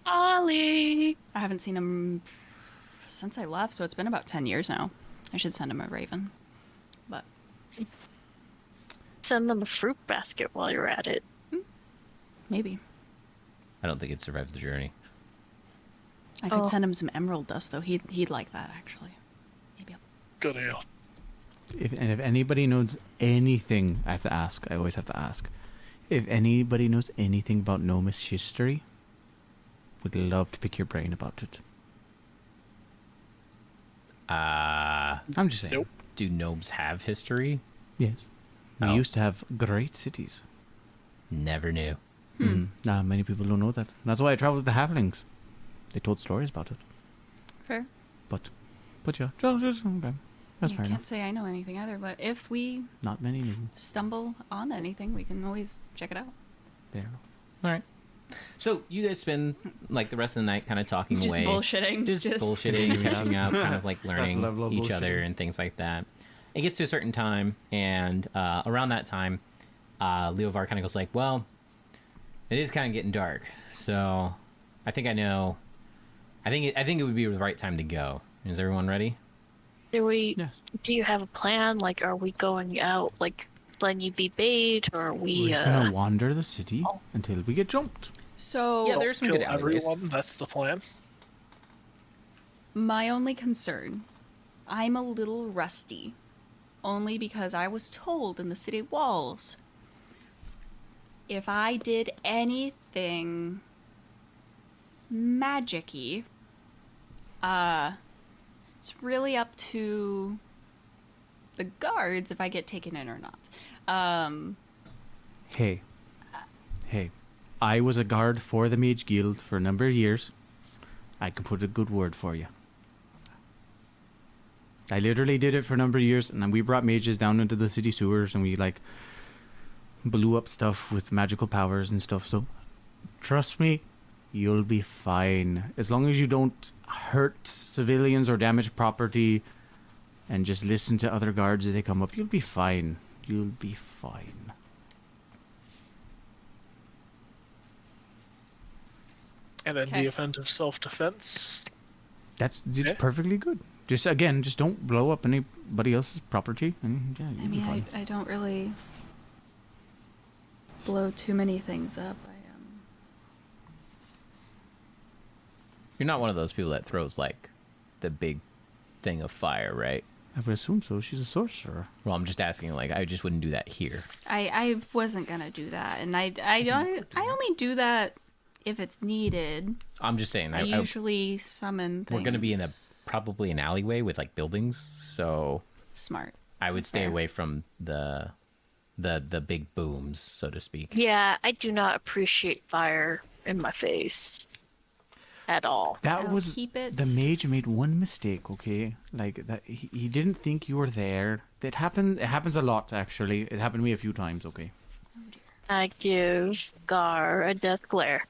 Ollie. I haven't seen him since I left, so it's been about 10 years now. I should send him a raven. But Send them a fruit basket while you're at it. maybe. I don't think it survived the journey. I could Oh. send him some emerald dust, though. He'd like that, actually. Maybe. Good ale. If anybody knows anything, I have to ask. I always have to ask. If anybody knows anything about gnomish history, would love to pick your brain about it. I'm just saying. Nope. Do gnomes have history? Yes. We Oh. used to have great cities. Never knew. Nah, many people don't know that. That's why I traveled with the halflings. They told stories about it. Fair. But yeah, okay. That's I fair can't enough. say I know anything either, but if we Not many knew. stumble on anything, we can always check it out. There. All right. So you guys spend like the rest of the night kind of talking Just away. bullshitting. Just bullshitting, catching up, kind of like learning level of each other bullshitting. and things like that. It gets to a certain time, and around that time, Leovar kind of goes like, "Well, it is kind of getting dark, so I think I know. I think it would be the right time to go. Is everyone ready?" Yes. Do you have a plan? Like, are we going out, like, letting you be bait, or are We're we, just gonna wander the city Oh. until we get jumped. So Yeah, there's some Kill good alleyways. everyone. That's the plan. my only concern, I'm a little rusty, only because I was told in the city walls, if I did anything magic-y, it's really up to the guards if I get taken in or not. Hey. I was a guard for the Mage Guild for a number of years. I can put a good word for you. I literally did it for a number of years, and then we brought mages down into the city sewers, and we like blew up stuff with magical powers and stuff. So, trust me, you'll be fine as long as you don't hurt civilians or damage property, and just listen to other guards as they come up. You'll be fine. You'll be fine. And in Okay. the event of self-defense, That's Yeah. perfectly good. Just don't blow up anybody else's property, and yeah, I you'll be mean, fine. I don't really blow too many things up. You're not one of those people that throws like the big thing of fire, right? I would assume so. She's a sorcerer. Well, I'm just asking. Like, I just wouldn't do that here. I wasn't gonna do that, and I only do that if it's needed. I'm just saying. I usually summon things. we're going to be in probably an alleyway with like buildings, so smart. I would stay Fair. away from the big booms, so to speak. Yeah, I do not appreciate fire in my face. at all. That I'll was keep it. the mage made one mistake. Okay, like that he didn't think you were there. It happened. It happens a lot, actually. It happened to me a few times. Okay. I give Gar a death glare.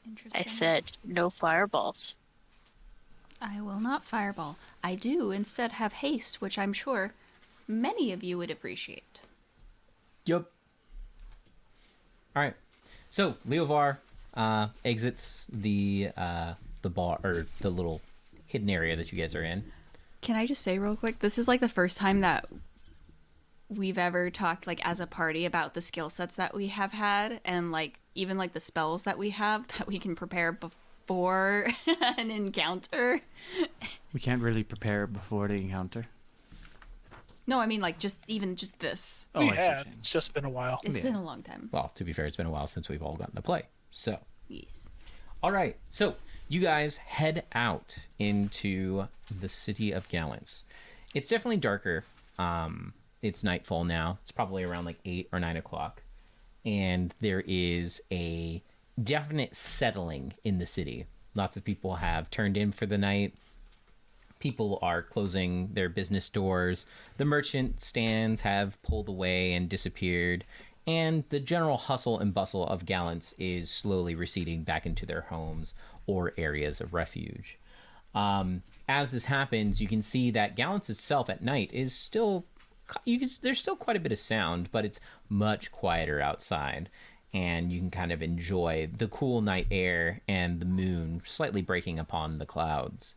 Interesting. I said, no fireballs. I will not fireball. I do instead have haste, which I'm sure many of you would appreciate. Yup. All right. So Leovar exits the bar, or the little hidden area that you guys are in. Can I just say real quick, this is like the first time that we've ever talked like as a party about the skill sets that we have had, and like even like the spells that we have that we can prepare before an encounter. We can't really prepare before the encounter. No, I mean like just this. Oh, I see what you're Yeah, saying. it's just been a while. It's Yeah. been a long time. Well, to be fair, it's been a while since we've all gotten to play. So, Yes. all right. So you guys head out into the city of Gallants. It's definitely darker. It's nightfall now. It's probably around like 8 or 9 o'clock. And there is a definite settling in the city. Lots of people have turned in for the night. People are closing their business doors. The merchant stands have pulled away and disappeared. And the general hustle and bustle of Gallants is slowly receding back into their homes or areas of refuge. As this happens, you can see that Gallants itself at night is still... there's still quite a bit of sound, but it's much quieter outside. And you can kind of enjoy the cool night air and the moon slightly breaking upon the clouds.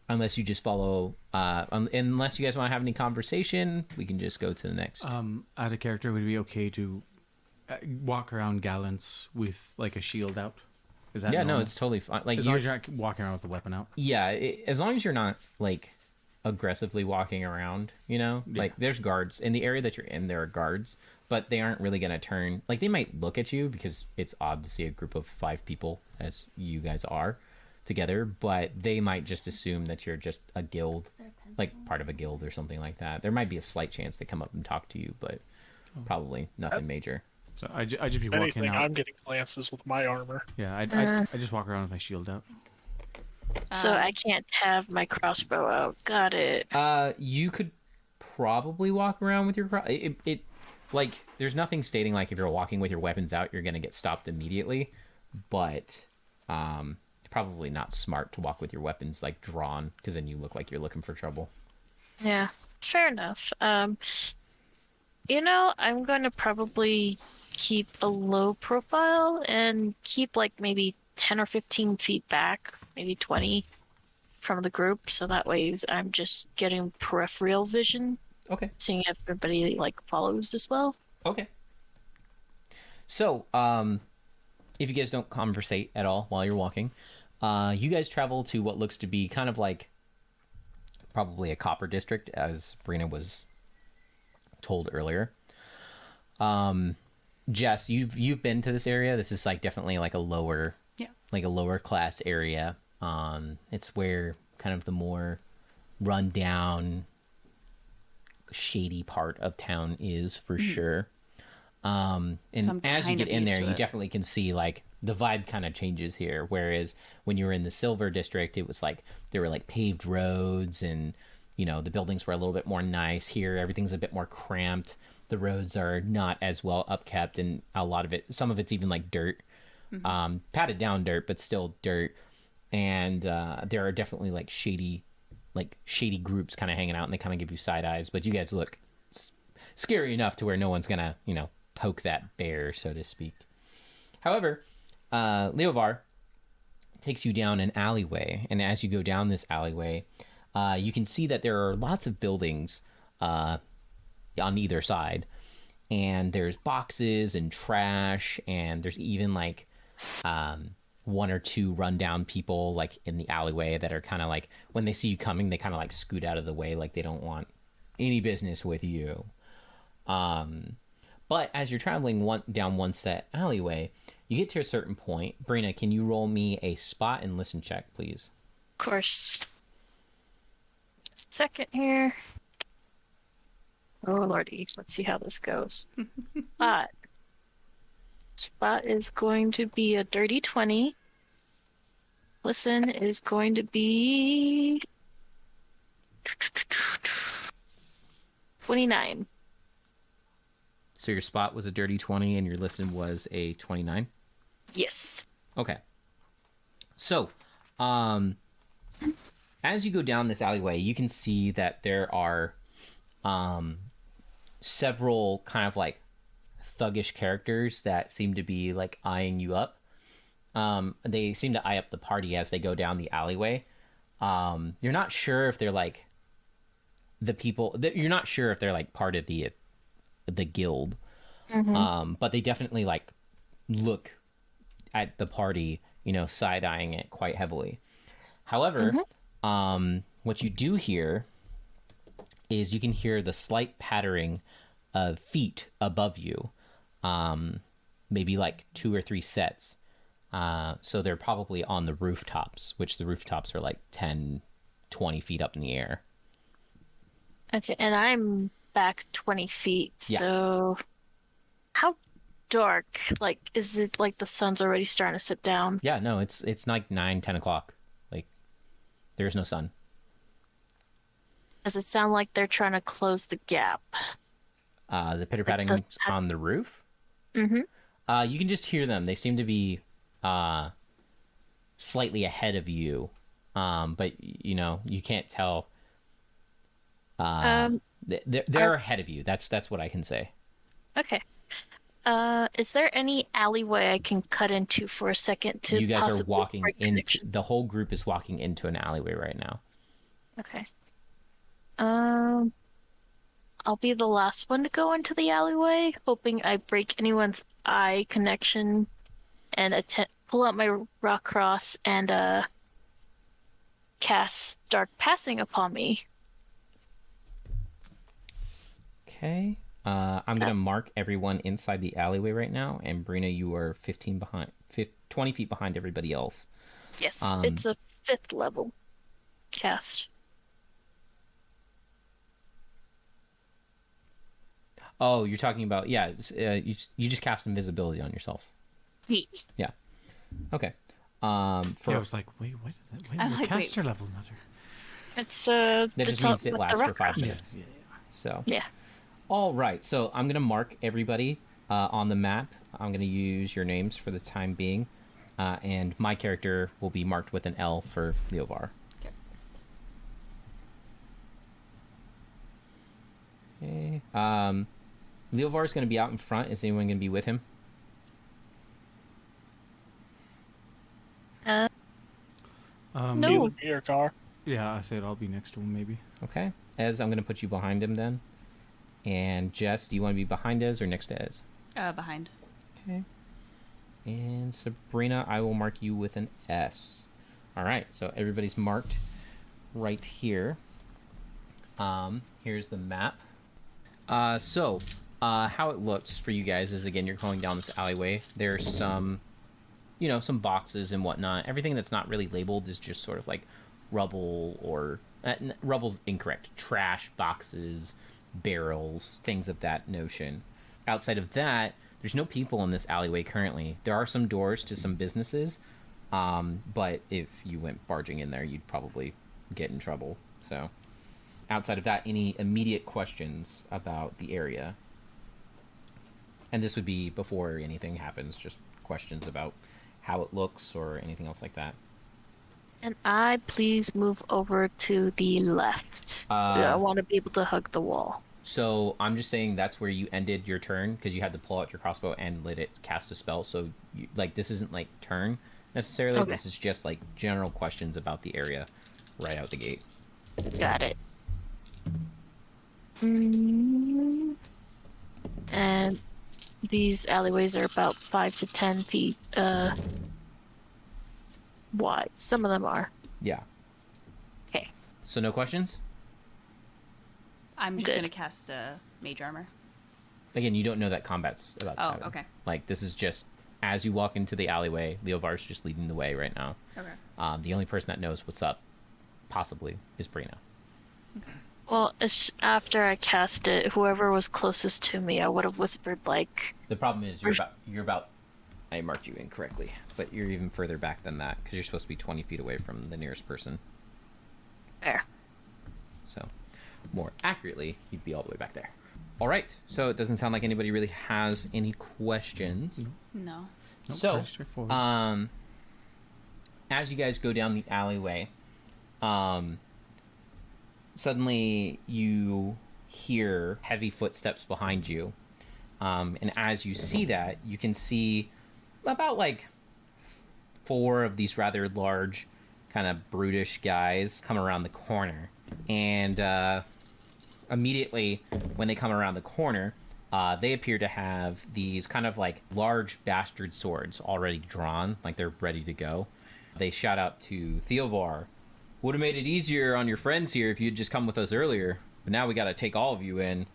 Unless you just follow, unless you guys want to have any conversation, we can just go to the next. Out of character, would it be okay to walk around Gallants with like a shield out? Is that Yeah, no, normal? it's totally fine. Like As long as you're not walking around with the weapon out. yeah, as long as you're not like aggressively walking around, you know, like there's guards in the area that you're in. There are guards, but they aren't really gonna turn. Like they might look at you because it's odd to see a group of 5 people as you guys are together, but they might just assume that you're just a guild, like part of a guild or something like that. There might be a slight chance they come up and talk to you, but probably nothing major. So I just be walking Anything, out. I'm getting glances with my armor. Yeah, I just walk around with my shield out. So I can't have my crossbow out. Got it. You could probably walk around with your it like there's nothing stating like if you're walking with your weapons out you're gonna get stopped immediately, but probably not smart to walk with your weapons like drawn, because then you look like you're looking for trouble. Yeah, fair enough. You know, I'm going to probably keep a low profile and keep like maybe 10 or 15 feet back, maybe 20 from the group, so that way I'm just getting peripheral vision, Okay. seeing if everybody like follows as well. Okay. So, if you guys don't conversate at all while you're walking, you guys travel to what looks to be kind of like probably a copper district, as Brina was told earlier. Jess, you've been to this area. This is like definitely like a lower, like a lower class area. It's where kind of the more run down, shady part of town is for sure. And I'm as you kind get of in used there, to you it. definitely can see like the vibe kind of changes here. Whereas when you were in the Silver District, it was like there were like paved roads and, you know, the buildings were a little bit more nice. Here, everything's a bit more cramped. The roads are not as well upkept, and a lot of it, some of it's even like dirt, patted down dirt, but still dirt. And there are definitely like shady groups kind of hanging out, and they kind of give you side eyes. But you guys look scary enough to where no one's gonna, you know, poke that bear, so to speak. However, Leovar takes you down an alleyway, and as you go down this alleyway, you can see that there are lots of buildings on either side, and there's boxes and trash, and there's even like one or two rundown people like in the alleyway that are kind of like, when they see you coming, they kind of like scoot out of the way, like they don't want any business with you. But as you're traveling down one set alleyway, you get to a certain point. Brina, can you roll me a spot and listen check, please? Of course. Second here. Oh lordy, let's see how this goes. Spot is going to be a dirty 20. Listen is going to be 29. So your spot was a dirty 20 and your listen was a 29? Yes. Okay. So, as you go down this alleyway, you can see that there are several kind of like thuggish characters that seem to be like eyeing you up. They seem to eye up the party as they go down the alleyway. You're not sure if they're like the people. You're not sure if they're like part of the guild. But they definitely like look at the party, you know, side-eyeing it quite heavily. However, what you do hear is you can hear the slight pattering of feet above you, maybe like 2 or 3 sets. So they're probably on the rooftops, which the rooftops are like 10, 20 feet up in the air. Okay, and I'm back 20 feet, Yeah. so how dark? Like, is it like the sun's already starting to sit down? Yeah, no, it's like 9, 10 o'clock. Like, there's no sun. Does it sound like they're trying to close the gap? The pitter-patting on the roof? Mm-hmm. You can just hear them. They seem to be slightly ahead of you, but you know you can't tell. They're ahead of you. That's what I can say. Okay. Is there any alleyway I can cut into for a second to You guys are possibly walking break into connection? the whole group is walking into an alleyway right now. Okay. I'll be the last one to go into the alleyway, hoping I break anyone's eye connection and pull out my rock cross and cast Dark Passing upon me. Okay. I'm gonna mark everyone inside the alleyway right now, and Brina, you are 20 feet behind everybody else. Yes, it's a 5th level cast. Oh, you're talking about you just cast invisibility on yourself. Yeah. Okay. I was like, wait, what is that? Why I'm does the like, caster level matter? It's That just means it with lasts the for rock 5 cross. minutes. So. Yeah. All right. So I'm gonna mark everybody on the map. I'm gonna use your names for the time being, and my character will be marked with an L for Leovar. Okay. Leovar is going to be out in front. Is anyone going to be with him? No. You and me or Gar? Yeah, I said I'll be next to him maybe. Okay. Ez, I'm going to put you behind him then. And Jess, do you want to be behind Ez or next to Ez? Behind. Okay. And Sabrina, I will mark you with an S. All right. So everybody's marked right here. Here's the map. How it looks for you guys is, again, you're going down this alleyway. There's some, some boxes and whatnot. Everything that's not really labeled is just sort of like rubble or... rubble's incorrect. Trash, boxes, barrels, things of that notion. Outside of that, there's no people in this alleyway currently. There are some doors to some businesses, but if you went barging in there, you'd probably get in trouble. So... outside of that, any immediate questions about the area? And this would be before anything happens, just questions about how it looks or anything else like that. And I please move over to the left. I want to be able to hug the wall. So I'm just saying that's where you ended your turn, because you had to pull out your crossbow and let it cast a spell. So this isn't like turn necessarily. Okay. This is just like general questions about the area right out the gate. Got it. And these alleyways are about 5 to 10 feet wide. Some of them are. Yeah. Okay. So no questions? I'm just Good. going to cast Mage Armor. Again, you don't know that combat's about to happen. Okay. Like, this is just, as you walk into the alleyway, Leovar's just leading the way right now. Okay. The only person that knows what's up, possibly, is Brina. Well, after I cast it, whoever was closest to me, I would have whispered like... The problem is, you're about... I marked you incorrectly. but you're even further back than that because you're supposed to be 20 feet away from the nearest person. There. So, more accurately, you'd be all the way back there. All right. So it doesn't sound like anybody really has any questions. No. Nope, So, pretty straightforward. as you guys go down the alleyway, suddenly you hear heavy footsteps behind you. And as you see that, you can see about like 4 of these rather large, kind of brutish guys come around the corner. And immediately when they come around the corner, they appear to have these kind of like large bastard swords already drawn, like they're ready to go. They shout out to Theovar, "Would have made it easier on your friends here if you'd just come with us earlier. But now we gotta take all of you in.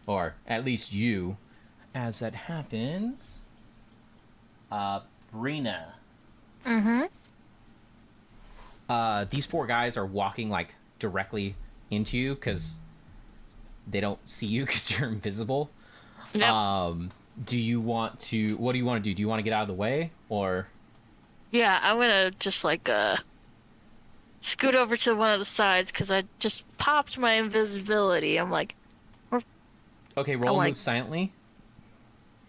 Or at least you." As that happens, Brina. Mm-hmm. These 4 guys are walking like directly into you because they don't see you because you're invisible. Yep. Do you want to? What do you want to do? Do you want to get out of the way, or? Yeah, I'm gonna just like scoot over to one of the sides because I just popped my invisibility. I'm like, Okay, roll like- move silently.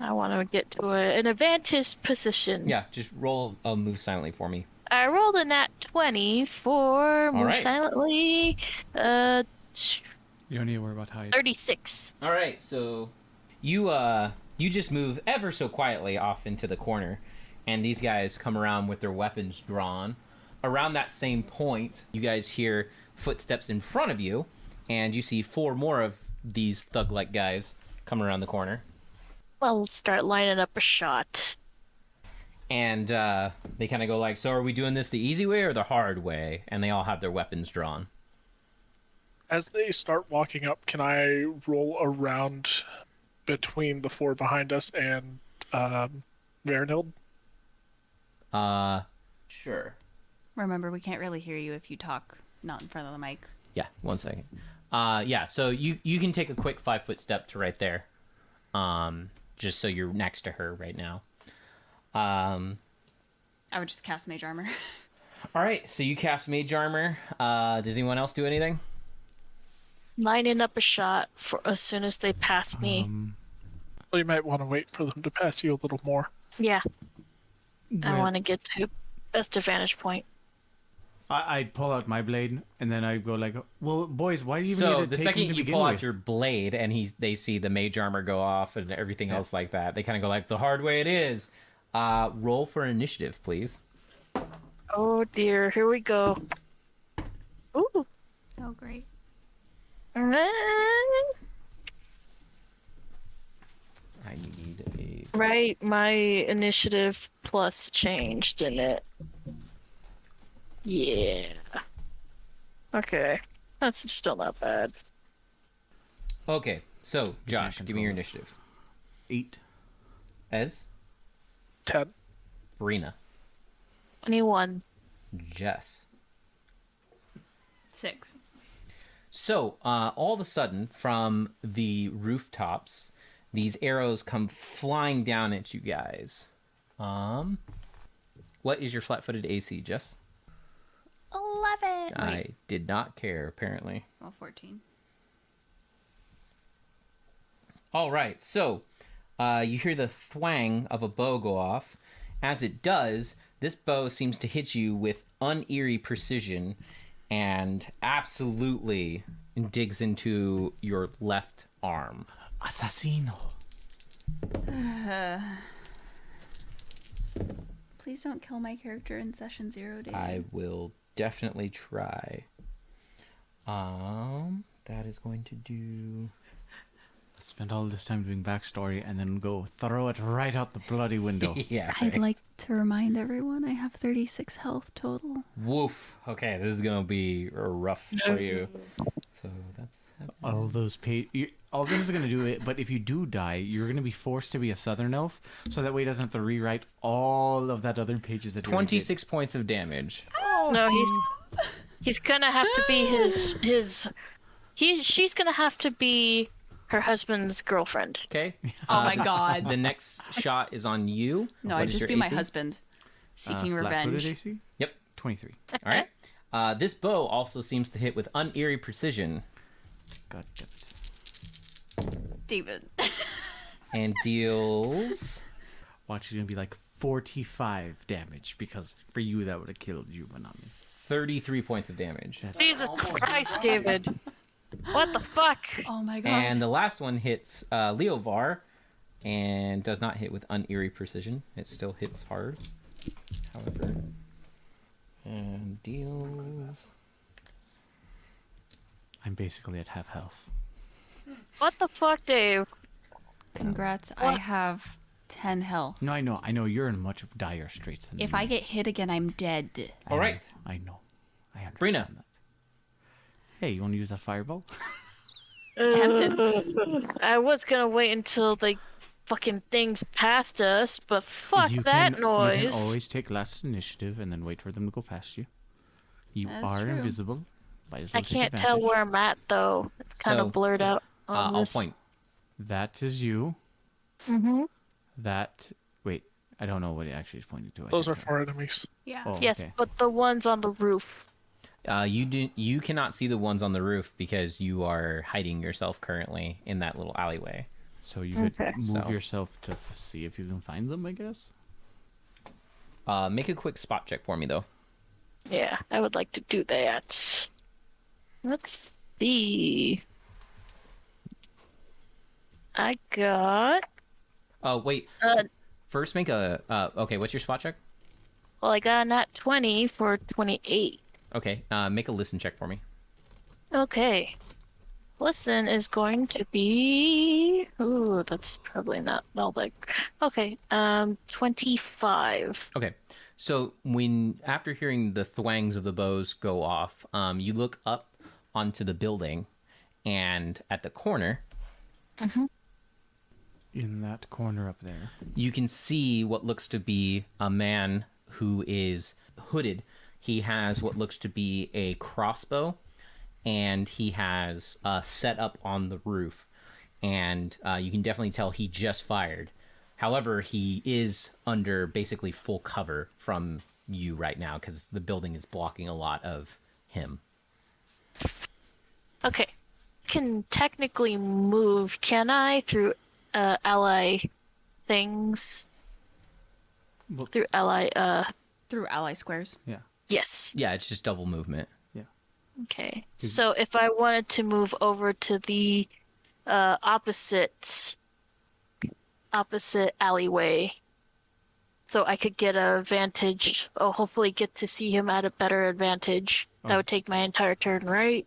I want to get to an advantage position. Yeah, just roll a move silently for me. I rolled a nat 20 for move right. silently. You don't need to worry about height. 36. All right, so you just move ever so quietly off into the corner, and these guys come around with their weapons drawn. Around that same point, you guys hear footsteps in front of you, and you see 4 more of these thug-like guys come around the corner. Well, let's start lining up a shot. And they kind of go like, "So are we doing this the easy way or the hard way?" And they all have their weapons drawn. As they start walking up, can I roll around between the 4 behind us and Vernild? Sure. Remember, we can't really hear you if you talk not in front of the mic. Yeah, 1 second. Yeah, so you can take a quick 5-foot step to right there. Just so you're next to her right now. I would just cast Mage Armor. All right, so you cast Mage Armor. Does anyone else do anything? Lining up a shot for as soon as they pass me. Well, you might want to wait for them to pass you a little more. Yeah, I Well, want to get to best advantage point. I'd pull out my blade, and then I'd go like, "Well, boys, why do you even So need to the take him second to you begin pull with?" out your blade and they see the Mage Armor go off and everything else like that, they kind of go like, "The hard way it is." Roll for initiative, please. Oh dear, here we go. Ooh. Oh, great. I need a... Right, my initiative plus changed, didn't it? Yeah. Okay. That's still not bad. Okay, so Josh, Can't give me your control initiative. 8. Ez, 10. Brina, 21. Jess. 6. So, all of a sudden, from the rooftops, these arrows come flying down at you guys. What is your flat-footed AC, Jess? 11. I did not care, apparently. Well, 14. All right, so you hear the thwang of a bow go off. As it does, this bow seems to hit you with uneerie precision and absolutely digs into your left arm. Assassino. Please don't kill my character in session 0, Dave. I will definitely try. That is going to do... Spend all this time doing backstory and then go throw it right out the bloody window. Yeah. I'd right. like to remind everyone I have 36 health total. Woof. Okay, this is gonna be rough for you. So that's... All those all this is going to do it, but if you do die, you're going to be forced to be a southern elf, so that way he doesn't have to rewrite all of that other pages that you already did. 26 points of damage. No, he's gonna have to be she's gonna have to be her husband's girlfriend. Okay. Oh my god. The next shot is on you. No, What I'd is just your be my AC? husband. Seeking Flat-footed revenge. AC? Yep. 23. All right. This bow also seems to hit with uneery precision God damn it. David. and deals. Watch, it's going to be like 45 damage, because for you that would have killed you, but not me. 33 points of damage. That's Jesus Christ, David. What the fuck? Oh my god. And the last one hits Leovar and does not hit with uneery precision. It still hits hard, however. And deals. I'm basically at half health. What the fuck, Dave? Congrats. I have 10 health. No, I know you're in much dire straits than If me. I get hit again, I'm dead. All right. I know. I understand Brina. that. Hey, you want to use that fireball? Tempted. I was gonna wait until the fucking things passed us, but fuck that noise. You can always take last initiative and then wait for them to go past you. You That's are true. invisible. Might as I well take can't tell advantage. where I'm at though. It's kind So, of blurred out on I'll this. point. That is you. Mm-hmm. That... Wait, I don't know what it actually is pointing to. I Those are can't 4 enemies. Yeah. tell. Oh, Yes, okay. but the ones on the roof. You cannot see the ones on the roof because you are hiding yourself currently in that little alleyway. So you could Okay. move So- yourself to see if you can find them, I guess? Make a quick spot check for me, though. Yeah, I would like to do that. Let's see. I got. Oh, wait. Uh, First, make a... okay, what's your spot check? well, I got a nat 20 for 28. Okay, make a listen check for me. Okay. Listen is going to be. Ooh, that's probably not all that. Okay, 25. Okay, so when after hearing the thwangs of the bows go off, you look up onto the building, and at the corner, In that corner up there. you can see what looks to be a man who is hooded. He has what looks to be a crossbow, and he has set up on the roof, and you can definitely tell he just fired. However, he is under basically full cover from you right now because the building is blocking a lot of him. Okay. Can technically move, can I, through ally things? Well- Through ally, Through ally squares. Yeah. yes. Yeah, it's just double movement. Yeah. Okay. So if I wanted to move over to the opposite alleyway, so I could get a vantage, hopefully get to see him at a better advantage. That would take my entire turn, right?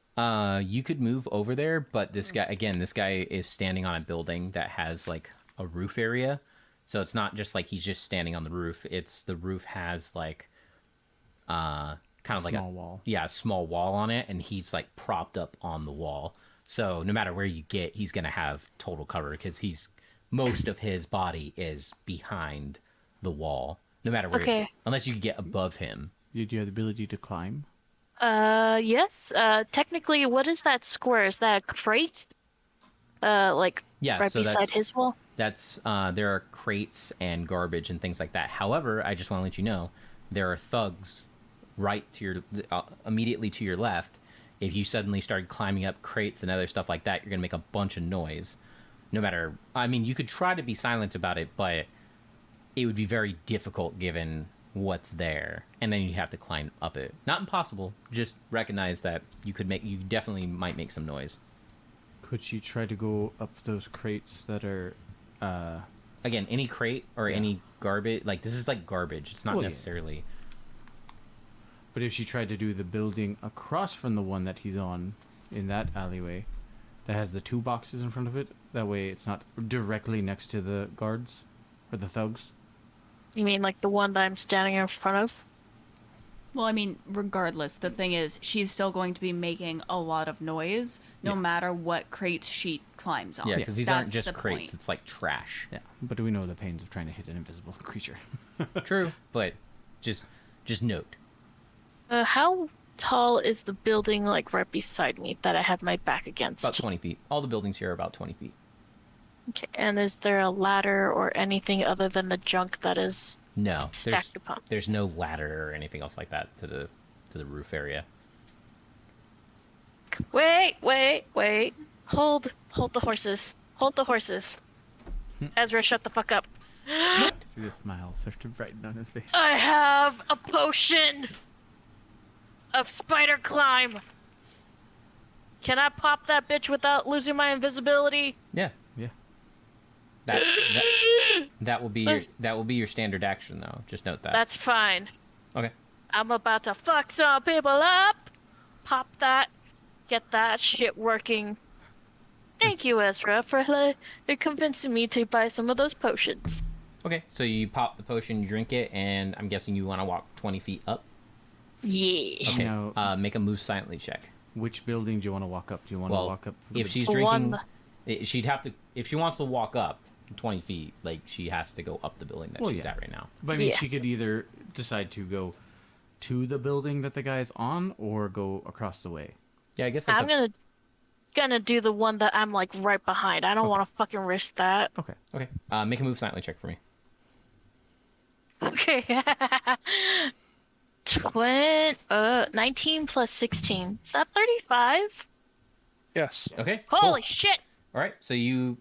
You could move over there, but this guy is standing on a building that has like a roof area. So it's not just like he's just standing on the roof. It's the roof has like kind of like Small wall. Yeah, a small wall on it, and he's like propped up on the wall. So no matter where you get, he's gonna have total cover because most of his body is behind the wall. No matter where, Okay. unless you can get above him. Do you have the ability to climb? Yes. Technically, what is that square? Is that a crate? Like Yeah, right so beside his wall? That's there are crates and garbage and things like that. However, I just want to let you know there are thugs right to your immediately to your left. If you suddenly started climbing up crates and other stuff like that, you're gonna make a bunch of noise. No matter, I mean, you could try to be silent about it, but it would be very difficult given what's there, and then you have to climb up it. Not impossible. Just recognize that you definitely might make some noise. Could you try to go up those crates that are... Again, any crate or Yeah. any garbage, like this is like garbage. It's not Well, yeah. necessarily. But if she tried to do the building across from the one that he's on in that alleyway, that has the 2 boxes in front of it, that way it's not directly next to the guards or the thugs. You mean like the one that I'm standing in front of? Well, I mean, regardless, the thing is, she's still going to be making a lot of noise, no Yeah. matter what crates she climbs on. Yeah, because these aren't That's just the crates. point. It's like trash. Yeah, but we know the pains of trying to hit an invisible creature. True, but just note. How tall is the building like right beside me that I have my back against? About 20 feet. All the buildings here are about 20 feet. Okay, and is there a ladder or anything other than the junk that is No, stacked upon? there's no ladder or anything else like that to the roof area. Wait. Hold the horses. Hold the horses. Ezra, shut the fuck up. See the smile start to brighten on his face. I have a potion of spider climb. Can I pop that bitch without losing my invisibility? Yeah. Yeah. That will be your standard action though. Just note that. That's fine. Okay. I'm about to fuck some people up. Pop that. Get that shit working. Thank you, Ezra, for convincing me to buy some of those potions. Okay. So you pop the potion, you drink it, and I'm guessing you want to walk 20 feet up. Yeah. Okay. Now- Make a move silently check. Which building do you want to walk up? Do you want to walk up? If she's The drinking, one- she'd have to. If she wants to walk up 20 feet, like she has to go up the building that she's at right now. But I mean, Yeah. she could either decide to go to the building that the guy's on, or go across the way. Yeah, I guess that's I'm gonna do the one that I'm like right behind. I don't want to fucking risk that. Okay. okay. Make a move silently check for me. Okay. 19 plus 16. Is that 35? Yes. Okay. Holy cool. shit! All right. So you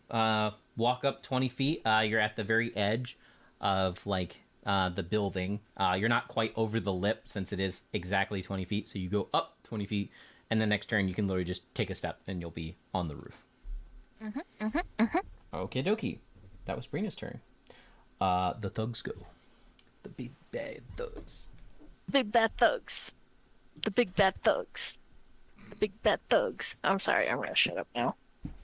walk up 20 feet. You're at the very edge of the building. You're not quite over the lip since it is exactly 20 feet. So you go up 20 feet, and the next turn you can literally just take a step and you'll be on the roof. Okie dokie. That was Brina's turn. The thugs go. The big bad thugs. Big bad thugs. The big bad thugs. The big bad thugs. I'm sorry, I'm gonna shut up now.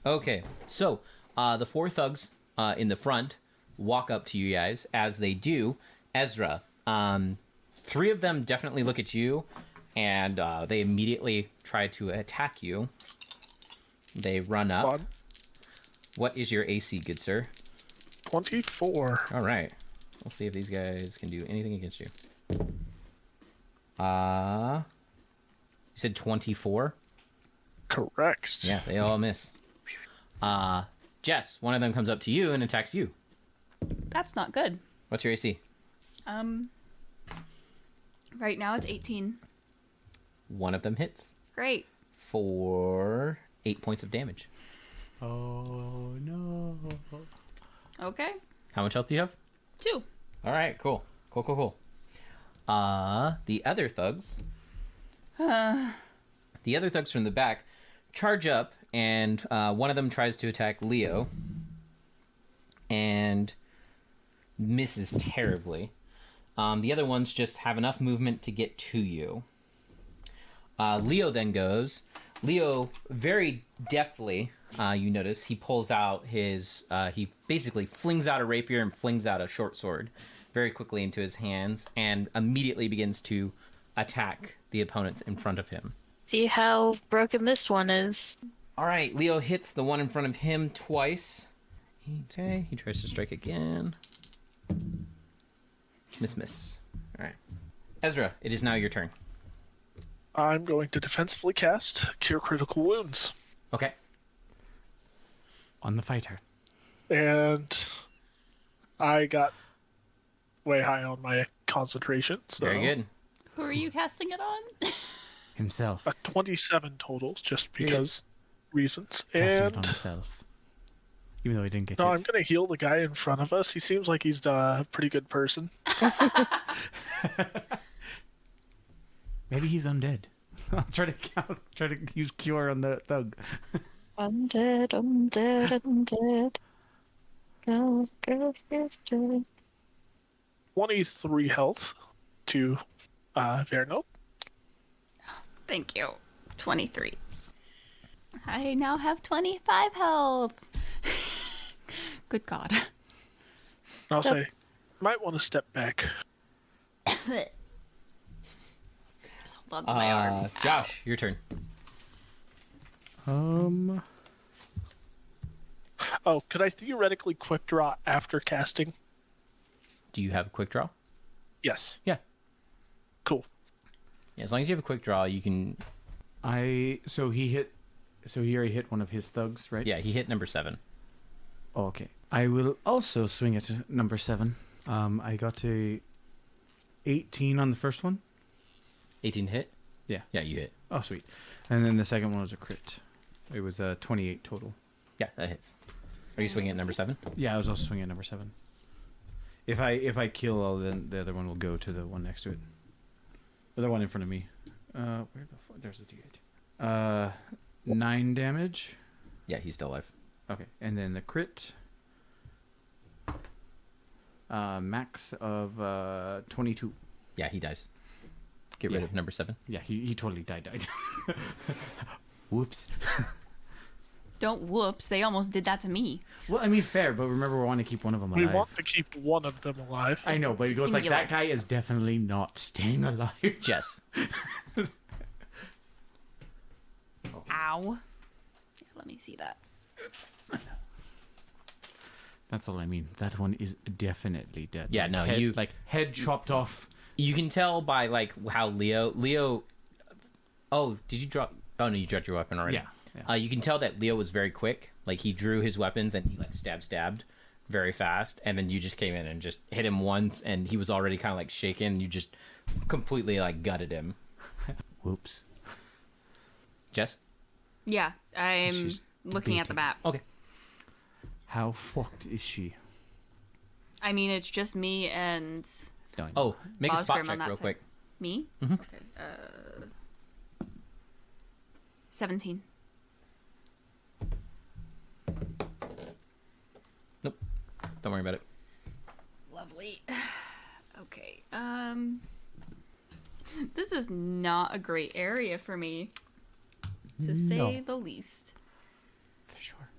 Okay, so the four thugs in the front walk up to you guys. As they do, Ezra, three of them definitely look at you, and they immediately try to attack you. They run up. Fun. What is your AC, good sir? 24. All right, we'll see if these guys can do anything against you. You said 24? Correct. Yeah, they all miss. Jess, one of them comes up to you and attacks you. That's not good. What's your AC? Right now it's 18. One of them hits Great. for 8 points of damage. Oh no. Okay. How much health do you have? 2. All right, cool. The other thugs. The other thugs from the back charge up, and one of them tries to attack Leo and misses terribly. The other ones just have enough movement to get to you. Leo then goes. Leo, very deftly, you notice, he pulls out his... he basically flings out a rapier and flings out a short sword very quickly into his hands and immediately begins to attack the opponents in front of him. See how broken this one is. All right, Leo hits the one in front of him twice. Okay, he tries to strike again. Miss. All right. Ezra, it is now your turn. I'm going to defensively cast Cure Critical Wounds. Okay. On the fighter. And I got way high on my concentration. So Very good. Who are you casting it on? Himself. a 27 total, just because reasons. Casting it And on himself. Even though he didn't get no, hit. I'm going to heal the guy in front of us. He seems like he's a pretty good person. Maybe he's undead. I'll try to use cure on the thug. Undead. Girls, dead. 23 health to Verno. Thank you. 23. I now have 25 health. Good God. I'll say, might want to step back. Just hold on to my arm. Josh, your turn. Oh, could I theoretically quick draw after casting? Do you have a quick draw? Yes. Yeah. Cool. Yeah, as long as you have a quick draw, you can... So he already hit one of his thugs, right? Yeah, he hit number 7. Okay. I will also swing at number 7. I got to 18 on the first one. 18 hit? Yeah. Yeah, you hit. Oh, sweet. And then the second one was a crit. It was 28 total. Yeah, that hits. Are you swinging at number 7? Yeah, I was also swinging at number 7. If I kill, then the other one will go to the one next to it. The other one in front of me. Where the fuck? There's the D8. 9 damage. Yeah, he's still alive. Okay, and then the crit. Max of 22. Yeah, he dies. Get rid of number 7. Yeah, he totally died. Whoops. Don't whoops. They almost did that to me. Well, I mean, fair, but remember, we want to keep one of them We alive. want to keep one of them alive. I know, but he goes like, Singular. that guy is definitely not staying alive. Jess. Ow. Here, let me see that. That's all I mean. That one is definitely dead. Yeah, Like, no, head, you- head chopped off. You can tell by like how Leo. Oh, did you drop? Oh no, you dropped your weapon already. Yeah. You can tell that Leo was very quick. Like he drew his weapons and he like stabbed very fast, and then you just came in and just hit him once, and he was already kind of like shaken. You just completely like gutted him. Whoops. Jess. Yeah, I'm She's looking at the beating. map. Okay. How fucked is she? I mean, it's just me and No, I know. Oh, make a Osgrim spot on check that real side. quick. me. Mhm. Okay. 17. Nope. Don't worry about it. Lovely. Okay. This is not a great area for me, to say No. the least. For sure.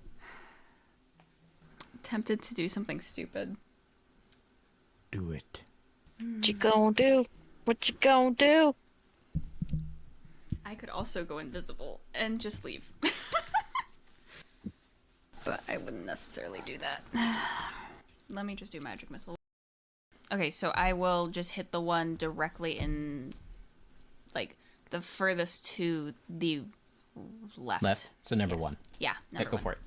Tempted to do something stupid. Do it. What you gonna do? What you gonna do? I could also go invisible and just leave. But I wouldn't necessarily do that. Let me just do magic missile. Okay, so I will just hit the one directly in, like, the furthest to the left. Left. So number Yes. 1. Yeah, Yeah, number go one. for it.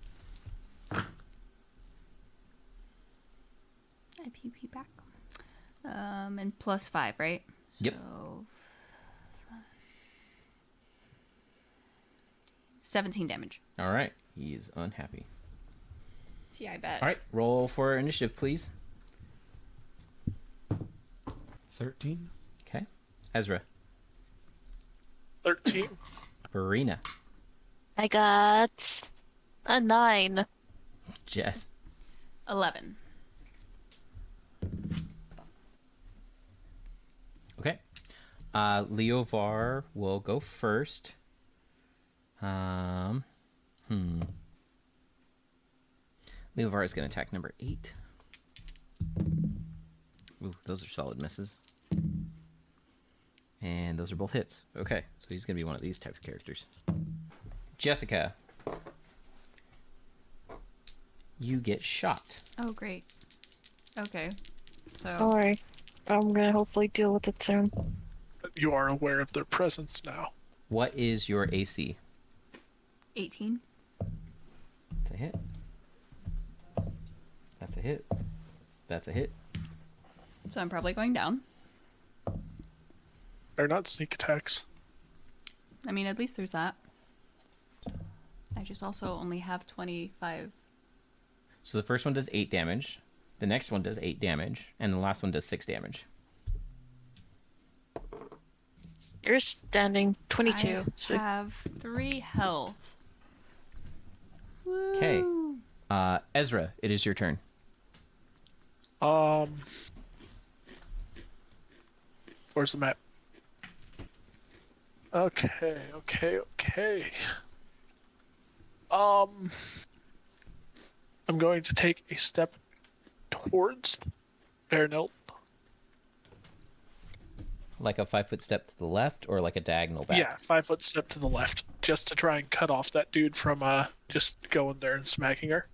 I PP back. And +5, right? Yep. So 17 damage. All right. He's unhappy. Yeah, I bet. All right. Roll for initiative, please. 13. Okay. Ezra. 13. Verena. I got a 9. Jess. 11. Okay. Leovar will go first. Leovar is going to attack number 8. Ooh, those are solid misses. And those are both hits. Okay, so he's going to be one of these types of characters. Jessica. You get shot. Oh, great. Okay. So, Don't worry. I'm gonna hopefully deal with it soon. You are aware of their presence now. What is your AC? 18. That's a hit. That's a hit. That's a hit. So I'm probably going down. They're not sneak attacks. I mean, at least there's that. I just also only have 25. So the first one does 8 damage. The next one does 8 damage. And the last one does 6 damage. You're standing 22. I So have 3 health. Okay. Woo. Ezra, it is your turn. Where's the map? Okay. I'm going to take a step towards Vernil. Like a 5-foot step to the left or like a diagonal back? Yeah, 5-foot step to the left, just to try and cut off that dude from just going there and smacking her.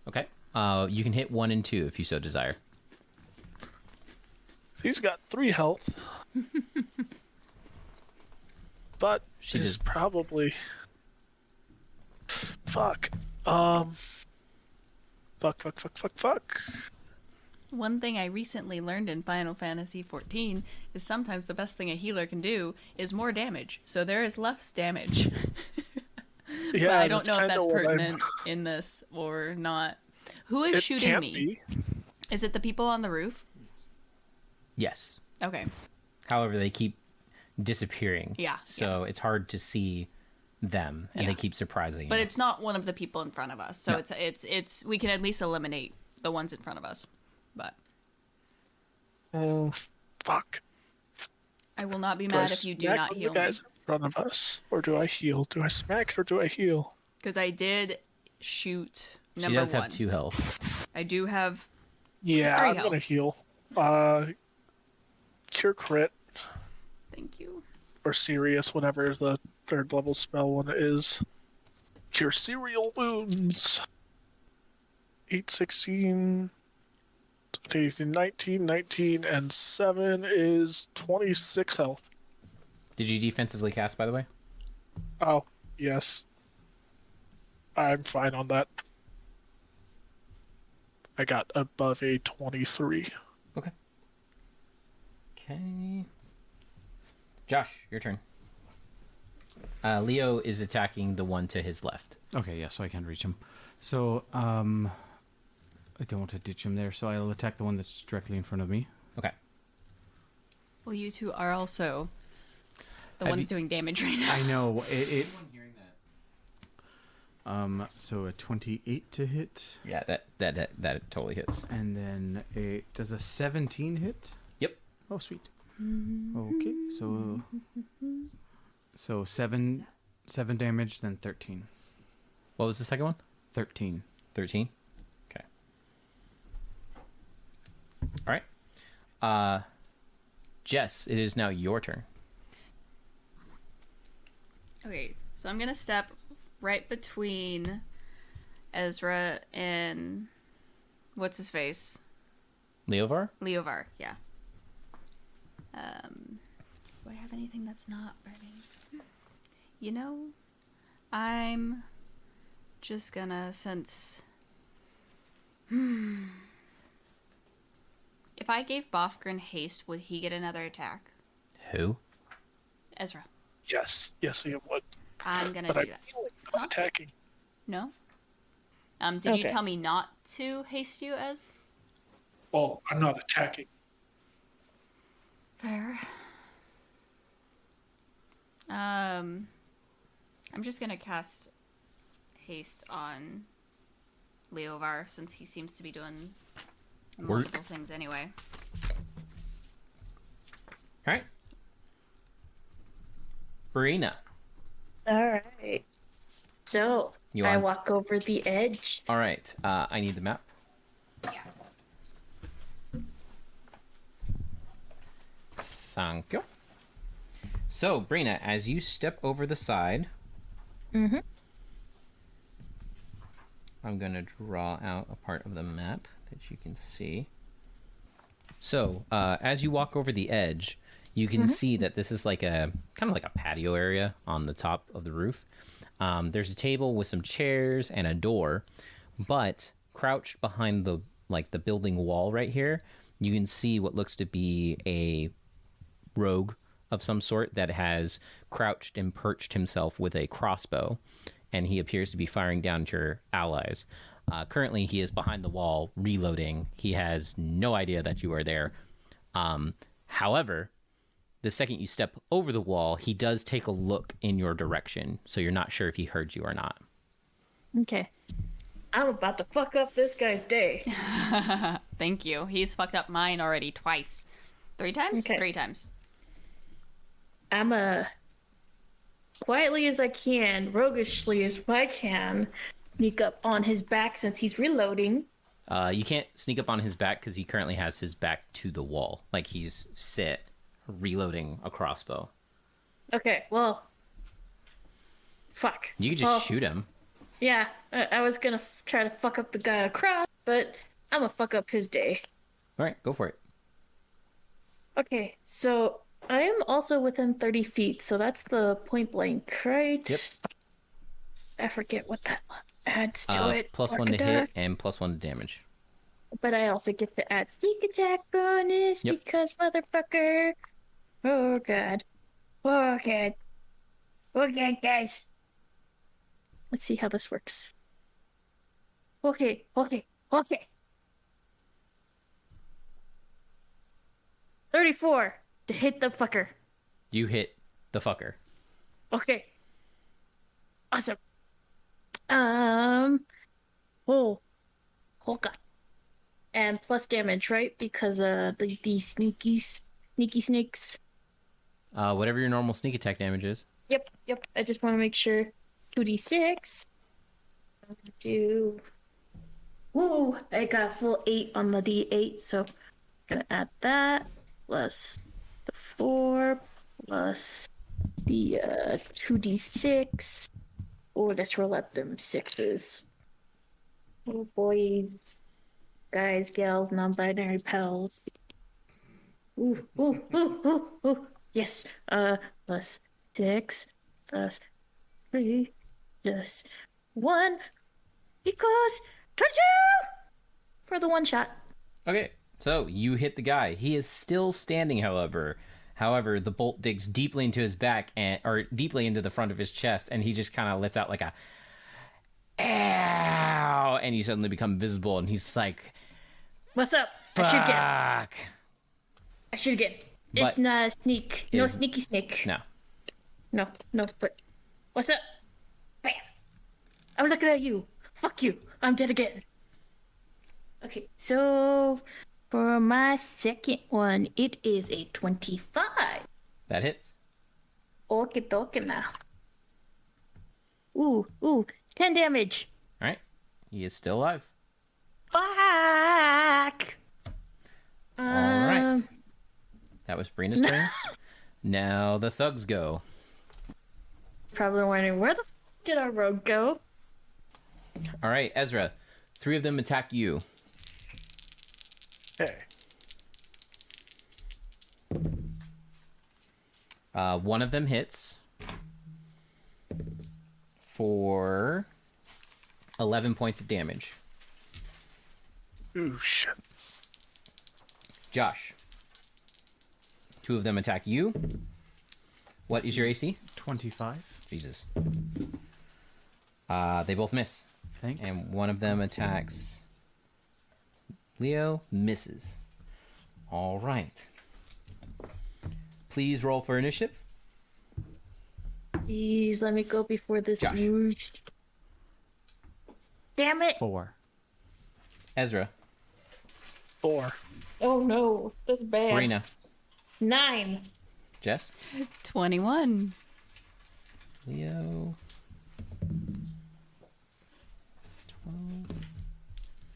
Okay. You can hit 1 and 2 if you so desire. He's got 3 health, but She is does- probably fuck. Um. Fuck. One thing I recently learned in Final Fantasy XIV is sometimes the best thing a healer can do is more damage. So there is less damage. Yeah, But I don't know if kinda that's what pertinent in this or not. Who is It shooting can't me? be. Is it the people on the roof? Yes. Okay. However, they keep disappearing. Yeah, So it's hard to see them, and Yeah. they keep surprising But you. it's not one of the people in front of us. So No. it's we can at least eliminate the ones in front of us. But Oh, fuck. I will not be Do I mad if you do smack not one of heal the me. guys in front of us, or do I heal? Do I smack or do I heal? Because I did shoot She number does one. have 2 health. I do have Yeah, 3 I'm health. gonna heal. Cure crit Thank you. or serious, whatever the 3rd level spell one is. Cure serial wounds. 8, 16, 18, 19, and 7 is 26 health. Did you defensively cast, by the way? Oh, yes. I'm fine on that. I got above a 23. Okay. Okay. Josh, your turn. Leo is attacking the one to his left. Okay, yeah, so I can't reach him. So, I don't want to ditch him there, so I'll attack the one that's directly in front of me. Okay. Well, you two are also the Have ones you- doing damage right now. I know, so a 28 to hit, Yeah, that totally hits. and then does a 17 hit? Yep. Oh, sweet. Okay, so 7 damage, then 13. What was the second one? 13. 13? Okay. All right. Jess, it is now your turn. Okay, so I'm gonna step right between Ezra and what's his face? Leovar? Leovar, yeah. Do I have anything that's not burning? You know, I'm just gonna since if I gave Bofgren haste, would he get another attack? Who? Ezra. Yes, he would. I'm gonna But do I'm that. healing, not attacking. No? Did you Okay. tell me not to haste you, Ez? Well, I'm not attacking. Fair. I'm just gonna cast haste on Leovar since he seems to be doing multiple things anyway. All right. Brina. All right. So You I on? walk over the edge. All right. I need the map. Yeah. Thank you. So, Brina, as you step over the side, Mm-hmm. I'm going to draw out a part of the map that you can see. So, as you walk over the edge, you can see that this is like a kind of like a patio area on the top of the roof. There's a table with some chairs and a door, but crouched behind the building wall right here, you can see what looks to be a rogue of some sort that has crouched and perched himself with a crossbow, and he appears to be firing down at your allies. Currently, he is behind the wall reloading. He has no idea that you are there. However, the second you step over the wall, he does take a look in your direction, so you're not sure if he heard you or not. Okay. I'm about to fuck up this guy's day. Thank you. He's fucked up mine already twice. 3 times? Okay. 3 times. I'm quietly as I can, roguishly as I can, sneak up on his back since he's reloading. You can't sneak up on his back because he currently has his back to the wall. Like he's sit, reloading a crossbow. Okay, well, fuck. You could just Well, shoot him. Yeah, I was gonna try to fuck up the guy across, but I'm gonna fuck up his day. All right, go for it. Okay, so I am also within 30 feet, so that's the point blank, right? Yep. I forget what that was. adds to it. Plus 1 to hit and plus 1 to damage. But I also get to add sneak attack bonus Yep. because motherfucker. Oh god. Oh god. Okay, guys. Let's see how this works. Okay. 34 to hit the fucker. You hit the fucker. Okay. Awesome. Oh god. And plus damage, right? Because the sneaky snakes. Whatever your normal sneak attack damage is. Yep. I just want to make sure. 2d6. Do. Woo! I got a full 8 on the d8, so gonna add that plus the 4 plus the 2d6. Oh, let's roll up them 6s. Oh, boys, guys, gals, non-binary pals. Ooh. Yes. Plus 6 plus 3 plus 1 because 22 for the one shot. Okay, so you hit the guy. He is still standing, however. However, the bolt digs deeply into his back or deeply into the front of his chest, and he just kind of lets out like a ow, and you suddenly become visible, and he's like, What's up? fuck. I shoot again. But It's not a sneak. No sneaky snake. No. No, but what's up? Bam. I'm looking at you. Fuck you. I'm dead again. Okay, so for my second one, it is a 25. That hits. Okay, dokie now. Ooh, 10 damage. All right. He is still alive. Fuck. All right. That was Brina's turn. Now the thugs go. Probably wondering, where the f did our rogue go? All right, Ezra. 3 of them attack you. Hey. One of them hits for 11 points of damage. Ooh, shit. Josh. 2 of them attack you. What is your AC? 25. Jesus. They both miss. Thank. And one of them attacks Leo. Misses. All right. Please roll for initiative. Please let me go before this Josh. rouge. Damn it! 4. Ezra. 4. Oh no, that's bad. Brina. 9. Jess. 21. Leo.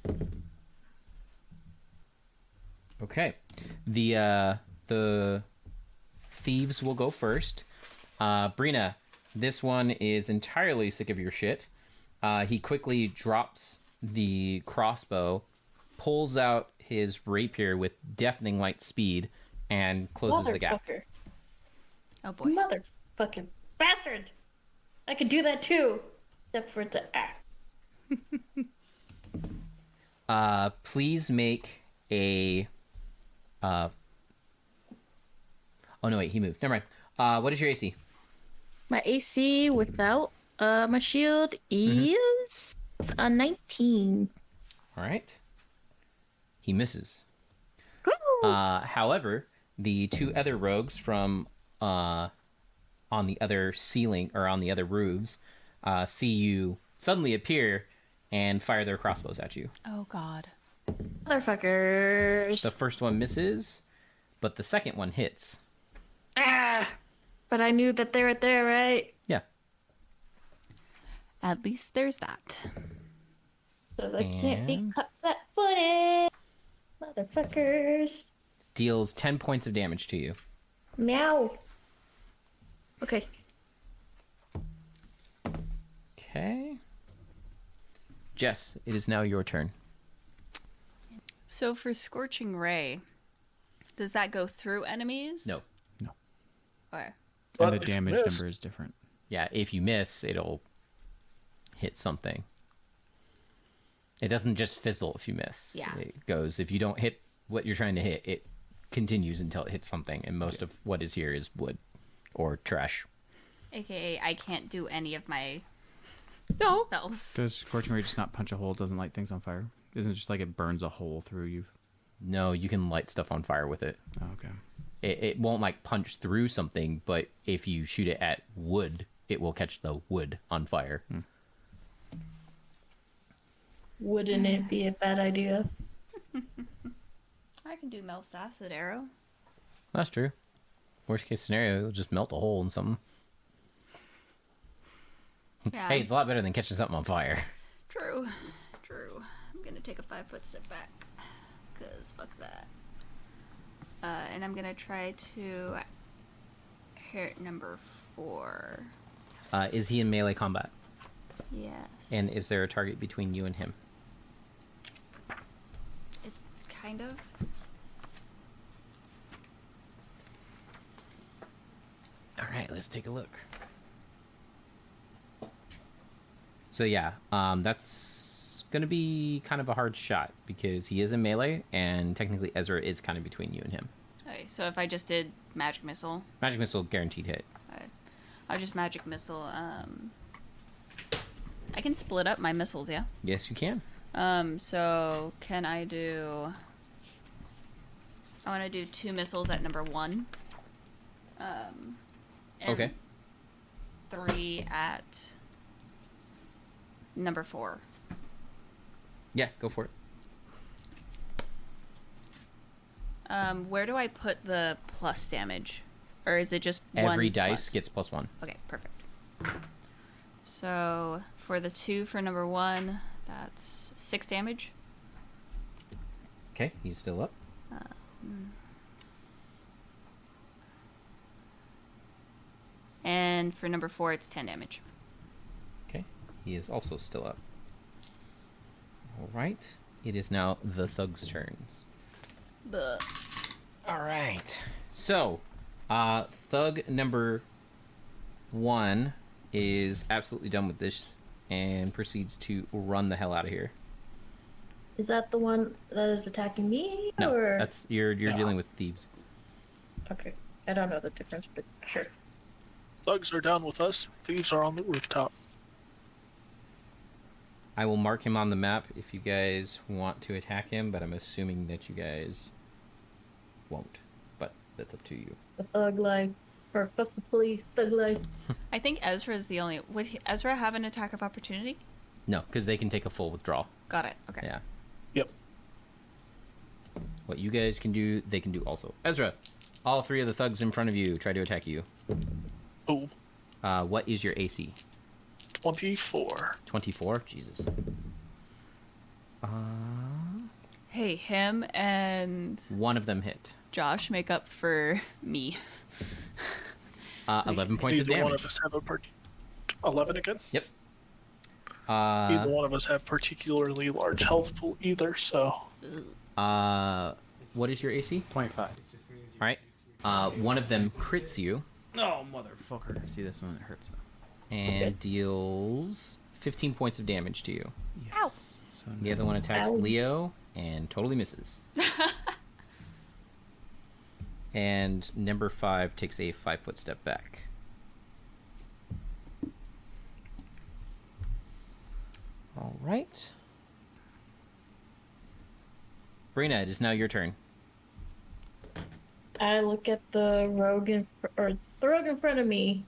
12. Okay. The thieves will go first. Brina, this one is entirely sick of your shit. He quickly drops the crossbow, pulls out his rapier with deafening light speed, and closes the gap. Motherfucker. Oh boy. Motherfucking bastard! I could do that too. Except for it to act. Please make a... Oh, no, wait, he moved. Never mind. What is your AC? My AC without my shield is a 19. All right. He misses. Woo! However, the 2 other rogues from on the other ceiling, or on the other roofs, see you suddenly appear and fire their crossbows at you. Oh god. Motherfuckers. The first one misses, but the second one hits. Ah! But I knew that they were there, right? Yeah. At least there's that. So they can't be And- cut flat-footed. Motherfuckers. Deals 10 points of damage to you. Meow. Okay. Okay. Jess, it is now your turn. So for Scorching Ray, does that go through enemies? No. Okay. But And the if you damage missed- number is different. Yeah, if you miss, it'll hit something. It doesn't just fizzle if you miss. Yeah. It goes, if you don't hit what you're trying to hit, it continues until it hits something. And most of what is here is wood or trash. AKA, I can't do any of my No. spells. Does Scorching Ray just not punch a hole? Doesn't light things on fire? Isn't it just like it burns a hole through you? No, you can light stuff on fire with it. Oh, okay. It won't like punch through something, but if you shoot it at wood, it will catch the wood on fire. Wouldn't it be a bad idea? I can do Mel's acid arrow. That's true. Worst case scenario, it'll just melt a hole in something. Yeah. Hey, it's a lot better than catching something on fire. True. I'm gonna take a 5-foot step back, cause fuck that. And I'm gonna try to hit number 4. Is he in melee combat? Yes. And is there a target between you and him? It's kind of. All right, let's take a look. So yeah, that's gonna be kind of a hard shot because he is in melee, and technically Ezra is kind of between you and him. Okay, so if I just did magic missile, Magic missile guaranteed hit. I'll just magic missile. I can split up my missiles, yeah. Yes, you can. So can I do? I want to do 2 missiles at number 1. And Okay. 3 at number 4. Yeah, go for it. Where do I put the plus damage? Or is it just Every 1 dice plus? gets +1. Okay, perfect. So for the 2 for number 1, that's 6 damage. Okay, he's still up. And for number 4, it's 10 damage. Okay, he is also still up. All right, it is now the thugs' turns. Buh. All right, so thug number 1 is absolutely done with this and proceeds to run the hell out of here. Is that the one that is attacking me? No, or... that's you're dealing with thieves. Okay. I don't know the difference, but sure. Thugs are down with us. Thieves are on the rooftop. I will mark him on the map if you guys want to attack him, but I'm assuming that you guys won't. But that's up to you. The thug life. Or fuck the police, thug life. I think Ezra is the only. Would Ezra have an attack of opportunity? No, because they can take a full withdrawal. Got it. Okay. Yeah. Yep. What you guys can do, they can do also. Ezra, all 3 of the thugs in front of you try to attack you. Oh, What is your AC? 24. 24? Jesus. Hey, him and One of them hit. Josh make up for me. 11 points of Neither one of damage. us have 11 again? Yep. Neither one of us have particularly large health pool either, so... What is your AC? 25. Alright. One of them crits you Oh, motherfucker. See, this one, it hurts. and deals 15 points of damage to you. Yes. Ow. So The other one attacks Ow. Leo and totally misses. And number 5 takes a 5-foot step back. All right. Brina, it is now your turn. I look at the rogue the rogue in front of me.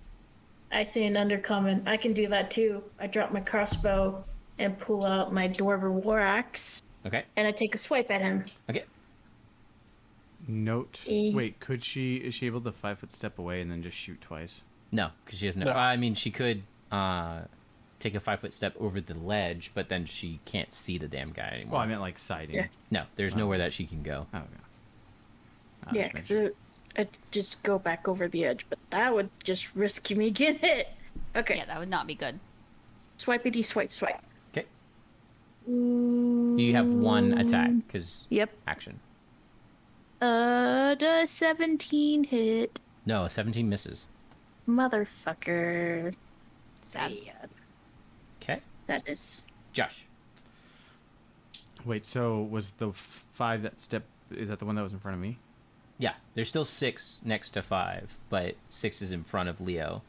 I say an undercommon. I can do that too. I drop my crossbow and pull out my dwarven war axe, Okay. and I take a swipe at him. Okay. Note. E. Wait, is she able to 5-foot step away and then just shoot twice? No, because she has no. No. I mean, she could take a 5-foot step over the ledge, but then she can't see the damn guy anymore. Well, I meant like siding. Yeah. No, there's nowhere that she can go. Oh, okay. Yeah, because I'd just go back over the edge, but that would just risk me getting hit. Okay, Yeah, that would not be good. swipey swipe swipe. Okay. Mm, You have 1 attack because Yep. action. Does 17 hit? No, 17 misses. Motherfucker. Sad. Yeah, Okay. that is. Josh. Wait, so was the 5 that step... Is that the one that was in front of me? Yeah, there's still 6 next to 5, but 6 is in front of Leo.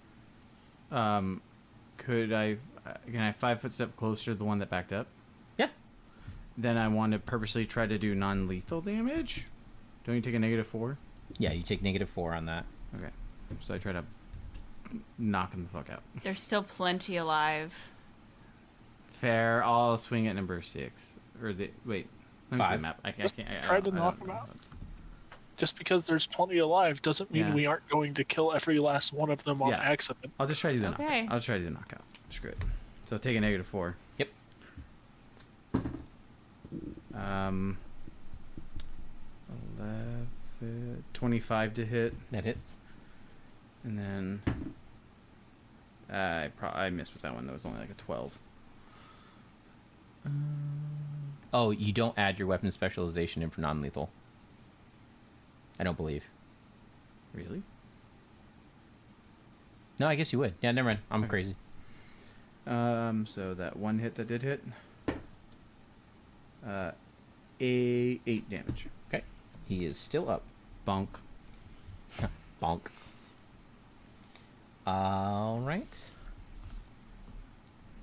Could I... Can I 5 foot step closer to the one that backed up? Yeah. Then I want to purposely try to do non-lethal damage. Don't you take a -4? Yeah, you take -4 on that. Okay. So I try to knock him the fuck out. There's still plenty alive. Fair. I'll swing at number 6. Or the... Wait. Let me see the 5. map. I can't... Try to knock him out. Just because there's plenty alive doesn't mean Yeah. we aren't going to kill every last one of them on Yeah. accident. I'll just try to do the knockout. Okay. I'll try to do the knockout. Screw it. So take a -4. Yep. 25 to hit, That hits. and then I missed with that one. That was only like a 12. Oh, you don't add your weapon specialization in for non-lethal. I don't believe. Really? No, I guess you would. Yeah, never mind. I'm crazy. So that one hit that did hit, 8 damage. Okay. He is still up. Bonk. Bonk. All right.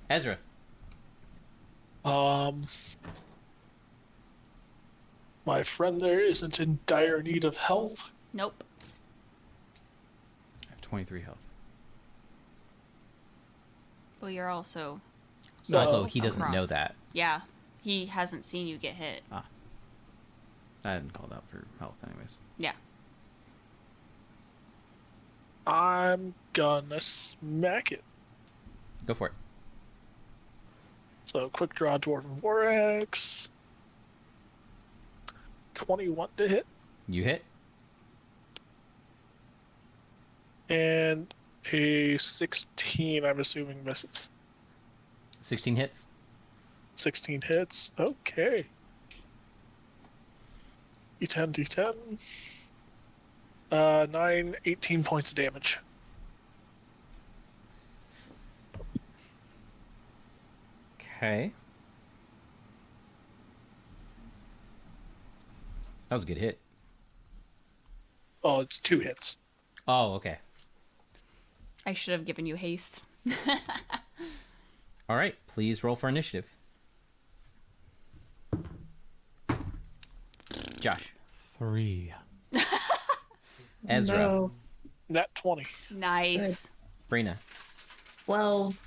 Ezra. My friend there isn't in dire need of health. Nope. I have 23 health. Well, you're also... No. Also, he doesn't know Across. that. Yeah. He hasn't seen you get hit. I hadn't called out for health anyways. Yeah. I'm gonna smack it. Go for it. So quick draw Dwarven War Axe. 21 to hit. You hit. And a 16, I'm assuming, misses. 16 hits. 16 hits. Okay. D10, D10. 9, 18 points of damage. Okay. That was a good hit. Oh, it's 2 hits. Oh, okay. I should have given you haste. All right. Please roll for initiative. Josh. 3. Ezra. No. Nat 20. Nice. Brina. 12.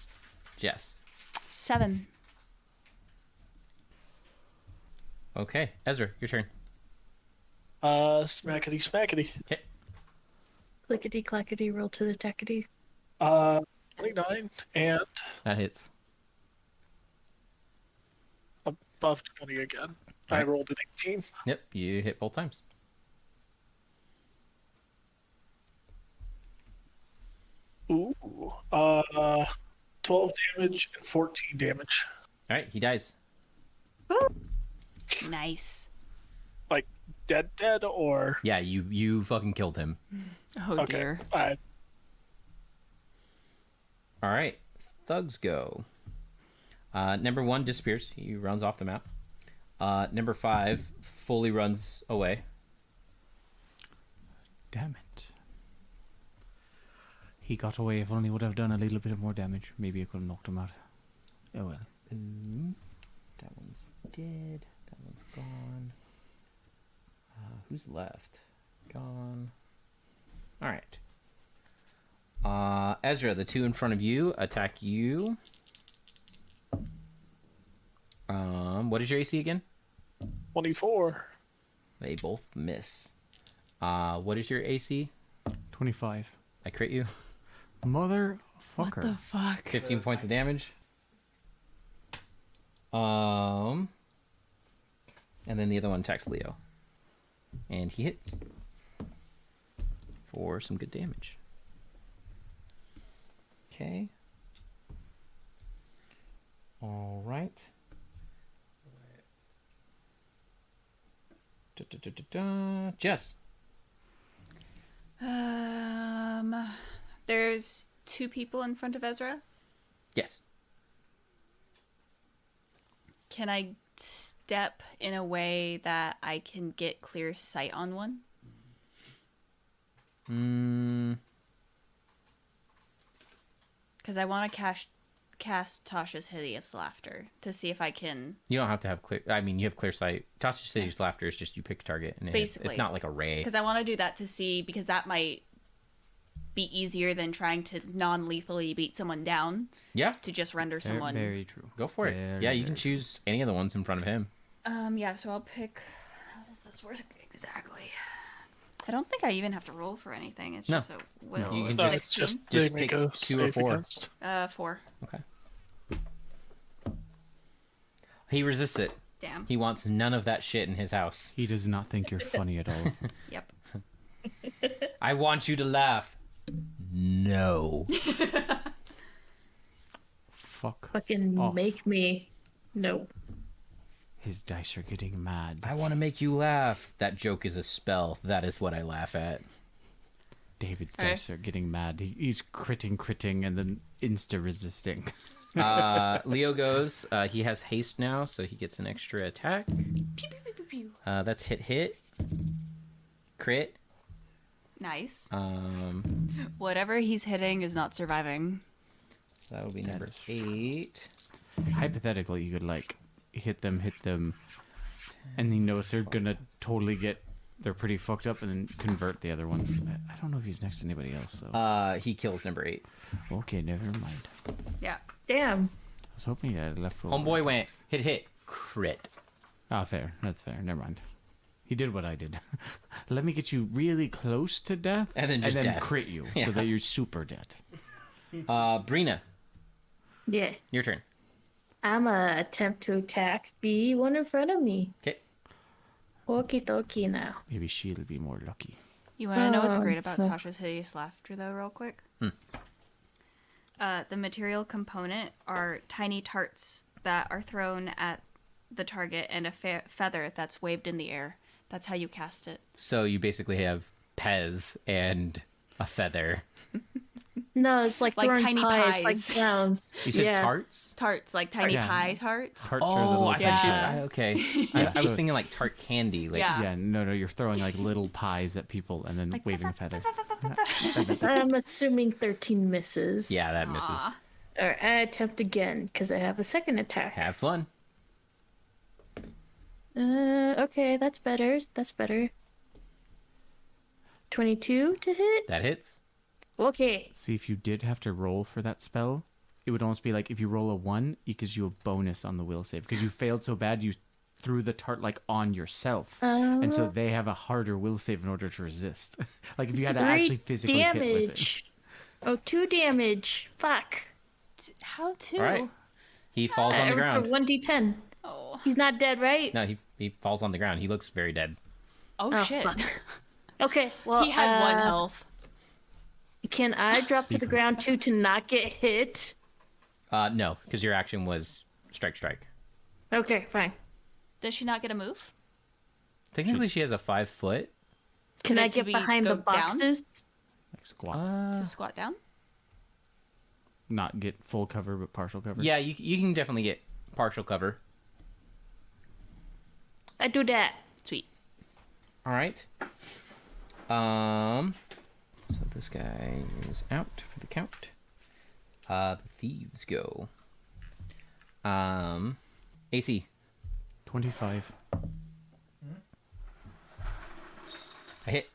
Jess. 7. Okay. Ezra, your turn. Smackety smackety. Okay. Clickety clackety, roll to the tackety. 29 and That hits. above 20 again. I Right. rolled an 18. Yep. You hit both times. Ooh. 12 damage and 14 damage. All right. He dies. Nice. Like, dead or... Yeah. You fucking killed him. Oh, Okay. dear. All right. Thugs go. Number 1 disappears. He runs off the map. Number 5 fully runs away. Damn it. He got away. If only would have done a little bit of more damage. Maybe I could have knocked him out. Oh well. That one's dead. That one's gone. Who's left? Gone. All right. Ezra, the 2 in front of you attack you. What is your AC again? 24. They both miss. What is your AC? 25. I crit you. Motherfucker. What the fuck? 15 points of damage. And then the other one attacks Leo. And he hits. For some good damage. Okay. All right. Jess. There's 2 people in front of Ezra. Yes. Can I step in a way that I can get clear sight on one? Because I want to cast Tasha's Hideous Laughter to see if I can. You don't have to have clear. I mean, you have clear sight. Tasha's Hideous Laughter is just you pick a target and Basically. it's not like a ray. Because I want to do that to see, because that might be easier than trying to non-lethally beat someone down. Yeah, To just render someone. Very true. go for it. Yeah, you can choose any of the ones in front of him. Yeah, so I'll pick. How does this work exactly? I don't think I even have to roll for anything. It's No. just a will. You can No, 16? it's just Just they make pick a 2 or save 4. against. 4. Okay. He resists it. Damn. He wants none of that shit in his house. He does not think you're funny at all. Yep. I want you to laugh. No. Fuck. Fucking off. make me. No. His dice are getting mad. I want to make you laugh. That joke is a spell. That is what I laugh at. David's Okay. dice are getting mad. He's critting, and then insta-resisting. Leo goes. He has haste now, so he gets an extra attack. Pew, pew, pew, pew, pew. That's hit. Crit. Nice. Um, Whatever he's hitting is not surviving. so that would be number 8. Hypothetically, you could, like, hit them, and he knows they're gonna totally get... They're pretty fucked up, and then convert the other ones. I don't know if he's next to anybody else, though. He kills number 8. Okay, never mind. Yeah. Damn. I was hoping you had left roll. Homeboy went hit. Crit. Ah, fair. That's fair. Never mind. He did what I did. Let me get you really close to death, And then just death. crit you, Yeah. so that you're super dead. Brina, Yeah. your turn. I'm gonna attempt to attack the one in front of me. Okay. Okie dokie now. Maybe she'll be more lucky. You want to know what's Oh, great about no. Tasha's Hideous Laughter, though, real quick? The material component are tiny tarts that are thrown at the target and a feather that's waved in the air. That's how you cast it. So you basically have Pez and a feather. No, it's like Like throwing tiny pies, like pies. clowns. You said yeah. tarts? Tarts, like tiny Yeah. pie tarts. Hearts are the Oh, little I thought Yeah. you. Okay. Yeah, I was so- thinking like tart candy. Like, Yeah. Yeah, no, you're throwing like little pies at people and then waving a feather. I'm assuming 13 misses. Yeah, that misses. Aw. Alright, I attempt again because I have a second attack. Have fun. Okay, that's better. That's better. 22 to hit? That hits. Okay. See, if you did have to roll for that spell, it would almost be like if you roll a 1, it gives you a bonus on the will save. Because you failed so bad, you threw the tart like on yourself. And so they have a harder will save in order to resist. Like if you had to 3 actually physically hit with it. damage. Oh, 2 damage. Fuck. How to? All right. He falls on the For ground. 1d10. Oh. He's not dead, right? No, he falls on the ground. He looks very dead. Oh, Oh, shit. fuck. Okay, well, He had 1 health. Can I drop to the ground too to not get hit? No, because your action was strike. Okay, fine. Does she not get a move? Technically, she has a 5 foot. Can Good I to get be- behind go the down? boxes? Like squat. To squat down? Not get full cover, but partial cover. Yeah, you can definitely get partial cover. I do that. Sweet. All right. So this guy is out for the count. The thieves go. AC. 25. I hit.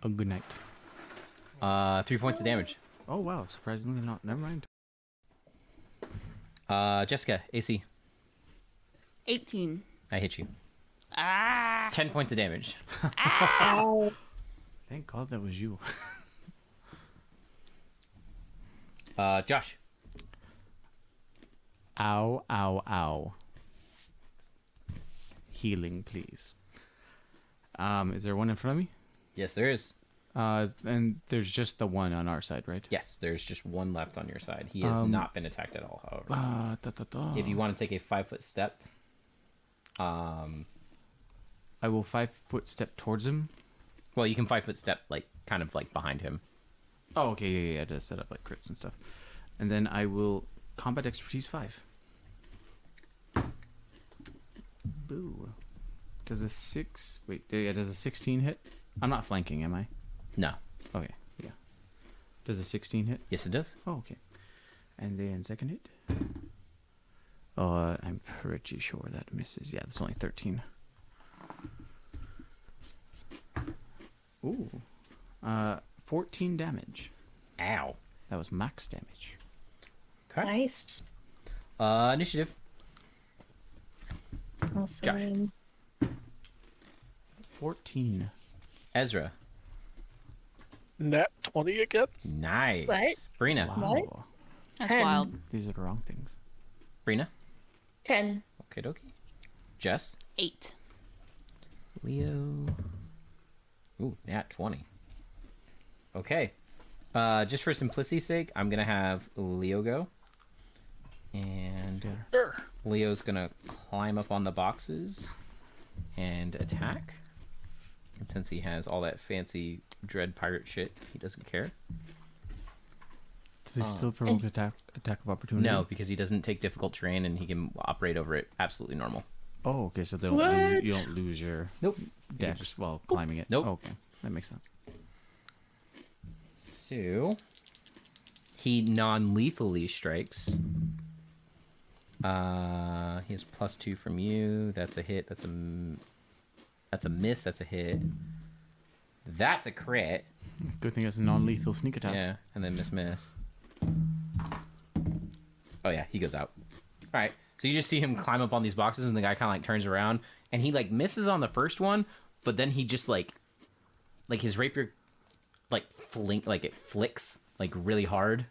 Oh, good night. 3 points of damage. Oh, wow. Surprisingly not. Never mind. Jessica, AC. 18. I hit you. Ah! 10 points of damage. Thank God that was you. Josh. Ow, ow, ow. Healing, please. Is there one in front of me? Yes, there is. And there's just the one on our side, right? Yes, there's just one left on your side. He has not been attacked at all, however. If you want to take a 5-foot step, I will 5-foot step towards him. well, you can 5-foot step, like, kind of like behind him. Oh, okay, yeah, to set up like crits and stuff. And then I will combat expertise 5. Boo. Does a 16 hit? I'm not flanking, am I? No. Okay, yeah. Does a 16 hit? Yes, it does. Oh, okay. And then second hit? Oh, I'm pretty sure that misses. Yeah, that's only 13. Ooh. 14 damage. Ow. That was max damage. Okay. Nice. Initiative. Awesome. 14. Ezra. Nat 20 again? Nice. What? Brina. Wow. What? That's 10. wild. These are the wrong things. Brina. 10. Okay, dokie. Jess. 8. Leo. Ooh, nat 20. Okay. Just for simplicity's sake, I'm gonna have Leo go. And Sure. Leo's gonna climb up on the boxes and attack. And since he has all that fancy dread pirate shit, he doesn't care. Does he still provoke attack of opportunity? No, because he doesn't take difficult terrain and he can operate over it absolutely normal. Oh, okay, so What? you don't lose your Nope. dex while climbing it. Nope. Oh, okay, that makes sense. So he non-lethally strikes. He has +2 from you. That's a hit. That's a miss. That's a hit. That's a crit. Good thing it's a non-lethal sneak attack. Yeah, and then miss. Oh yeah, he goes out. All right. So you just see him climb up on these boxes, and the guy kind of like turns around, and he like misses on the first one, but then he just like his rapier like it flicks like really hard,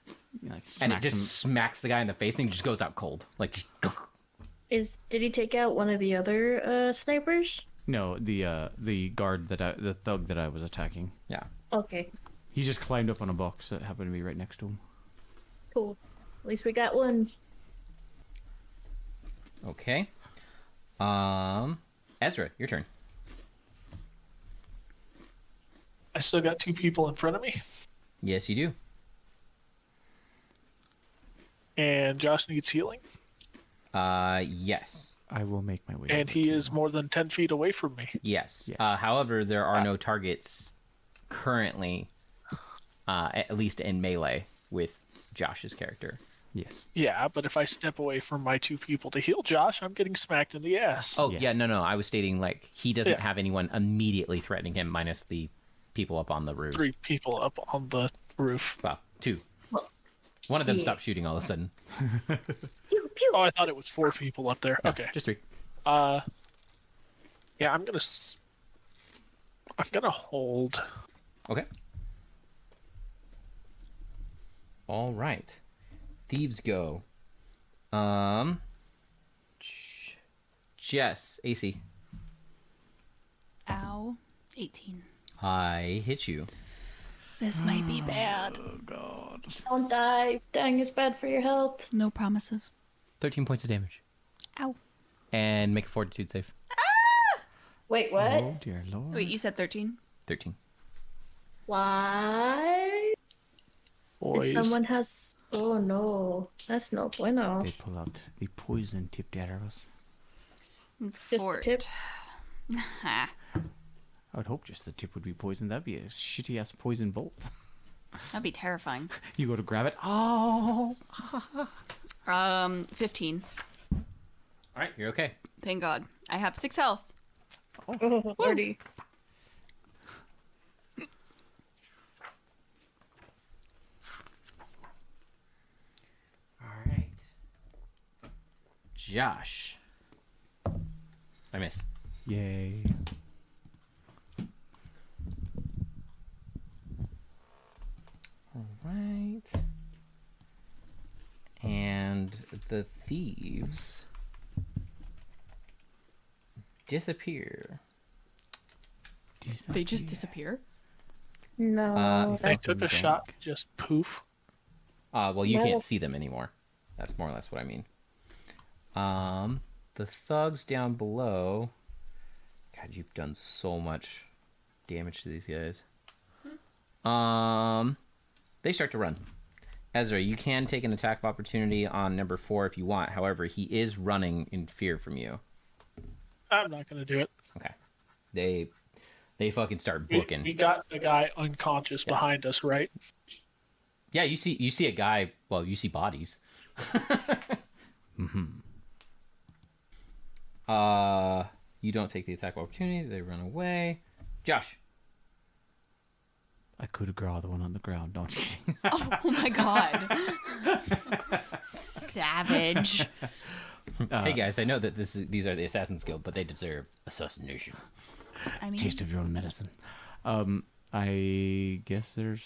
Like, and it smacks just him. smacks the guy in the face, and he just goes out cold. Like just. Did he take out one of the other snipers? No, the guard the thug that I was attacking. Yeah. Okay, He just climbed up on a box that happened to be right next to him. cool. At least we got one. Okay. Ezra, your turn. I still got 2 people in front of me, Yes, you do. and Josh needs healing, Yes. I will make my way. and over he to is you. more than 10 feet away from me. Yes. Yes. However, there are no targets currently, at least in melee, with Josh's character. Yes. Yeah, but if I step away from my 2 people to heal Josh, I'm getting smacked in the ass. Oh, Yes. yeah, no. I was stating, like, he doesn't Yeah. have anyone immediately threatening him, minus the people up on the roof. 3 people up on the roof. Well, 2. Well, One of them yeah. stopped shooting all of a sudden. Pew, pew. Oh, I thought it was 4 people up there. No, Okay. just 3. Yeah, I'm gonna hold. Okay. All right. Thieves go. Jess, AC. Ow. 18. I hit you. This might be bad. Don't die. Dying is bad for your health. No promises. 13 points of damage. Ow. And make a fortitude save. Wait, what? Oh dear lord. Wait, you said 13? 13. Why? Boys. Someone has. Oh no, that's no bueno. They pull out the poison tipped arrows. Just the Fort. tip. Ha. I would hope just the tip would be poison. That'd be a shitty ass poison bolt. That'd be terrifying. You go to grab it. Oh. 15. All right, you're okay. Thank God. I have 6 health. Oh, Lordy. All right. Josh. I miss. Yay. All right. And the thieves disappear. They just disappear? No, Uh, I that's took a bank. shot, just poof. Well, you No. can't see them anymore. That's more or less what I mean. The thugs down below. God, you've done so much damage to these guys. They start to run. Ezra, you can take an attack of opportunity on number 4 if you want. However, he is running in fear from you. I'm not gonna do it. Okay. They fucking start We booking. got the guy unconscious behind us, right? Yeah, you see a guy. Well, you see bodies. You don't take the attack of opportunity. They run away. Josh. I could draw the one on the ground. No, I'm just kidding. Oh my god. Savage. Hey guys, I know that these are the Assassin's Guild, but they deserve assassination. I mean, Taste of your own medicine. I guess there's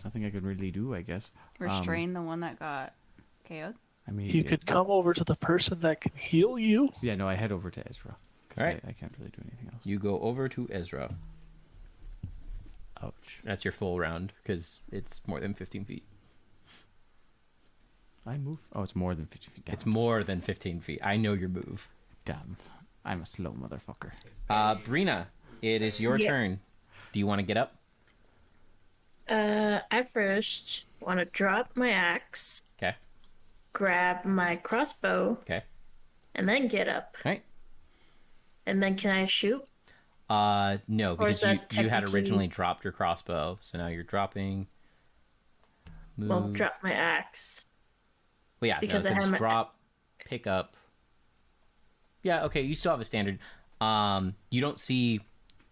nothing I can really do. I guess restrain the one that got KO'd. I mean, You could come over to the person that can heal you. Yeah, no, I head over to Ezra. All right. I can't really do anything else. You go over to Ezra. Ouch. That's your full round because it's more than 15 feet. I move. Oh, it's more than 50 feet. Damn. It's more than 15 feet. I know your move. Damn. I'm a slow motherfucker. Brina, it is your turn. Do you want to get up? I first want to drop my axe, Okay. grab my crossbow, Okay. and then get up. All right. And then can I shoot? No, Or is because that you had technically- originally dropped your crossbow, so now you're dropping. Move. Well, drop my axe. Well, yeah, because no, I had my- drop, pick up. Yeah, okay, you still have a standard. You don't see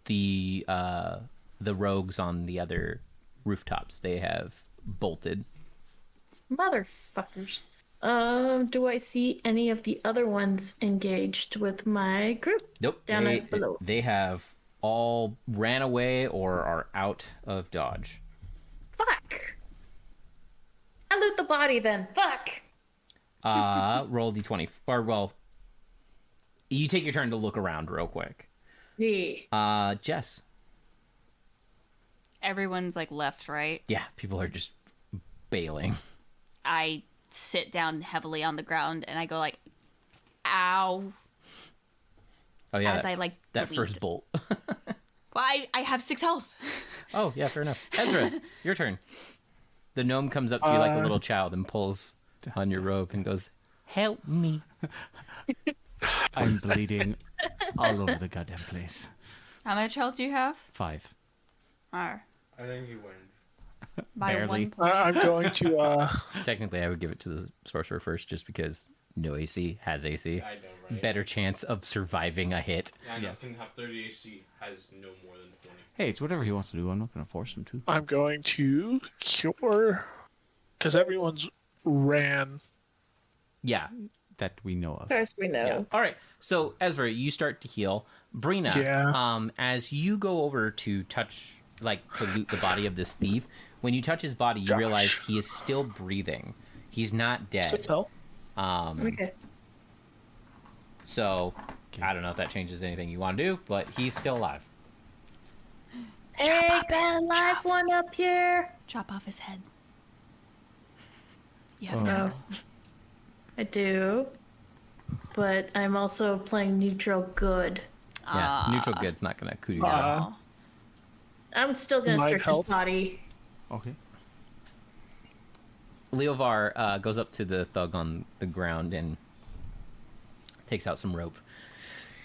the rogues on the other rooftops. They have bolted. Motherfuckers. Do I see any of the other ones engaged with my group? Nope. Down below. They have all ran away or are out of dodge. Fuck. I loot the body then. Fuck. Roll d20. Or, well, you take your turn to look around real quick. Yeah. Jess. Everyone's like left, right? Yeah, people are just bailing. I sit down heavily on the ground and I go like, ow. Oh, yeah. As I, like, that bleed. first bolt. Well, I have 6 health. Oh, yeah, fair enough. Ezra, your turn. The gnome comes up to you like a little child and pulls on your robe and goes, "Help me." I'm bleeding all over the goddamn place. How much health do you have? 5. Or I think you win. by Barely. 1 point. I'm going to. Technically, I would give it to the sorcerer first just because no AC has AC. I know, right? Better chance of surviving a hit. Yeah, Yes. nothing have 30 AC has no more than 20. Hey, it's whatever he wants to do. I'm not going to force him to. I'm going to cure, because everyone's ran. Yeah. That we know of. First we know. Yeah. All right. So, Ezra, you start to heal. Brina, Yeah. as you go over to touch, like, to loot the body of this thief, when you touch his body, you Josh. realize he is still breathing. He's not dead. 6 health. Okay. So, I don't know if that changes anything you want to do, but he's still alive. Hey, got a live one up here. Chop off his head. You have Oh. an No. axe. I do. But I'm also playing neutral good. Yeah, neutral good's not going to coup you down. Oh. I'm still gonna Live search health? his body. Okay. Leovar goes up to the thug on the ground and takes out some rope.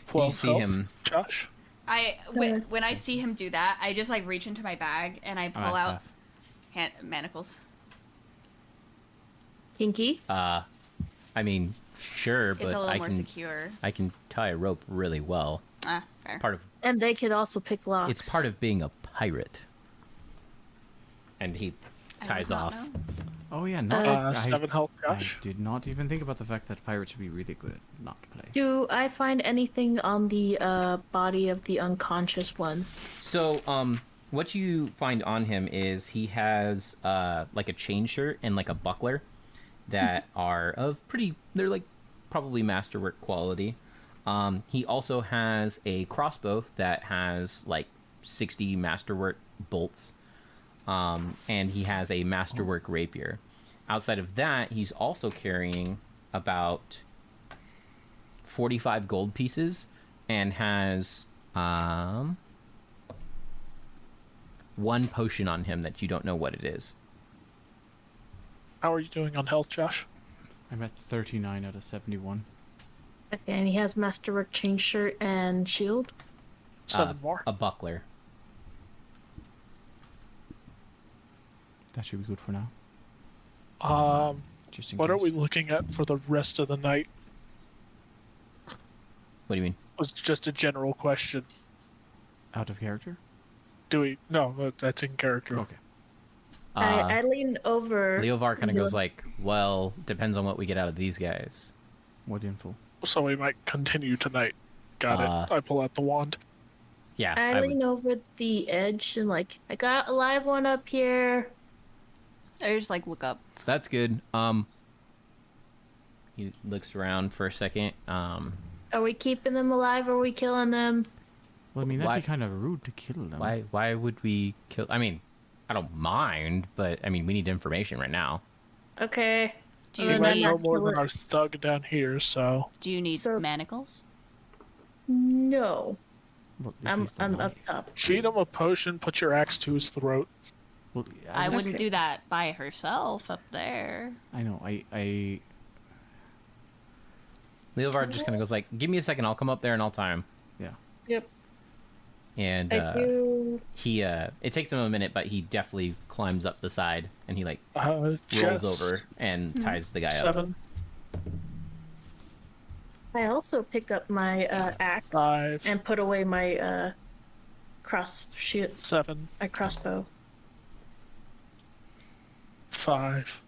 12 see health. him- Josh. When I see him do that, I just like reach into my bag and I I'm pull at out half. manacles. Kinky. I mean, sure, It's but a little I more can secure. I can tie a rope really well. Ah, fair. Part of And they could also pick locks. it's part of being a pirate. And he I did ties not off. know. Oh, yeah. No, 7 health, I Josh. did not even think about the fact that pirates would be really good at not play. Do I find anything on the body of the unconscious one? So, what you find on him is he has like a chain shirt and like a buckler that are of they're like probably masterwork quality. He also has a crossbow that has like 60 masterwork bolts. And he has a masterwork rapier. Outside of that, he's also carrying about 45 gold pieces and has one potion on him that you don't know what it is. How are you doing on health, Josh? I'm at 39 out of 71. Okay, and he has masterwork chain shirt and shield. 7 more. A buckler. That should be good for now. Just in What case. are we looking at for the rest of the night? What do you mean? Was just a general question. Out of character? Do we? No, that's in character. Okay. I lean over. Leovar kind of goes like, well, depends on what we get out of these guys. What info? So we might continue tonight. Got it. I pull out the wand. Yeah. I lean over the edge and like, I got a live one up here. I just like look up. That's good. He looks around for a second. Are we keeping them alive or are we killing them? Well, I mean, that'd Why- be kind of rude to kill them. Why would we kill? I mean, I don't mind, but I mean, we need information right now. Okay. Do We you might need, know more than our thug down here, so... do you need So- manacles? No. Well, if I'm he's alive. up top. Feed him a potion, put your axe to his throat. Well, I guess- wouldn't do that by herself up there. I know. I Leovar just kind of goes like, give me a second, I'll come up there and I'll tie him. yeah. Yep. And I do. he, it takes him a minute, but he definitely climbs up the side and he like rolls Just over and ties the guy up. 7, I also pick up my axe 5, and put away my my crossbow. 5.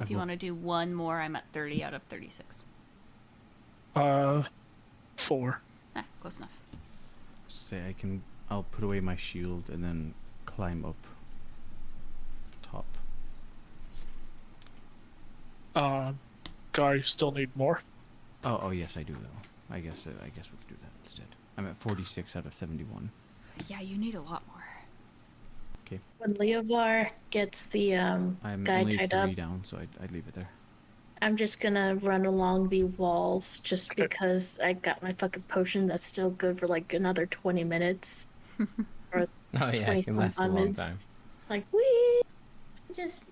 If you want to do one more, I'm at 30 out of 36. 4. Ah, close enough. Say I'll put away my shield and then climb up top. Gar, you still need more? Oh yes, I do though. I guess we could do that instead. I'm at 46 out of 71. Yeah, you need a lot more. Okay. When Leovar gets the I'm guy only tied 3 up, down, so I'd leave it there. I'm just gonna run along the walls just because I got my fucking potion that's still good for like another 20 minutes. Or Oh yeah, 20 it can last a long minutes. time. like, wee! Just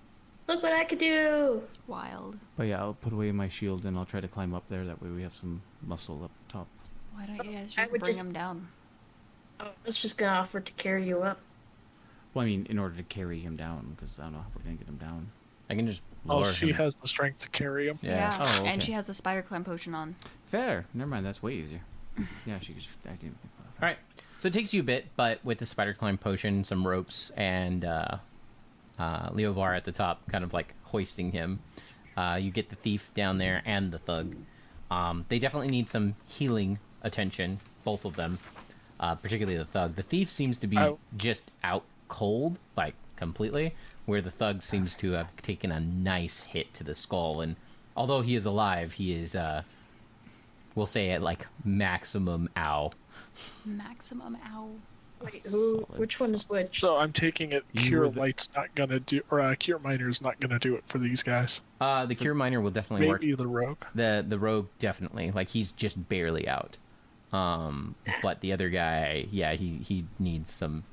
look what I could do! It's wild. But yeah, I'll put away my shield and I'll try to climb up there. That way we have some muscle up top. Why don't you guys I just would bring just- him down? I was just gonna offer to carry you up. Well, I mean, in order to carry him down, because I don't know how we're gonna get him down. I can just Oh, lower she him. has the strength to carry him. Yeah. Oh, And okay. she has a spider climb potion on. Fair. Never mind. That's way easier. Yeah, she could. I didn't think about that. All right. So it takes you a bit, but with the spider climb potion, some ropes, and Leovar at the top, kind of like hoisting him, you get the thief down there and the thug. They definitely need some healing attention, both of them, particularly the thug. The thief seems to be just out cold, like completely, where the thug seems to have taken a nice hit to the skull. And although he is alive, he is, we'll say, at like maximum ow. Maximum ow. Wait, Solid, which one is which? So I'm taking it You Cure were the- Light's not gonna do, or Cure Miner's not gonna do it for these guys. The cure miner will definitely work. Maybe the Rogue. The rogue definitely, like, he's just barely out. But the other guy, yeah, he needs some.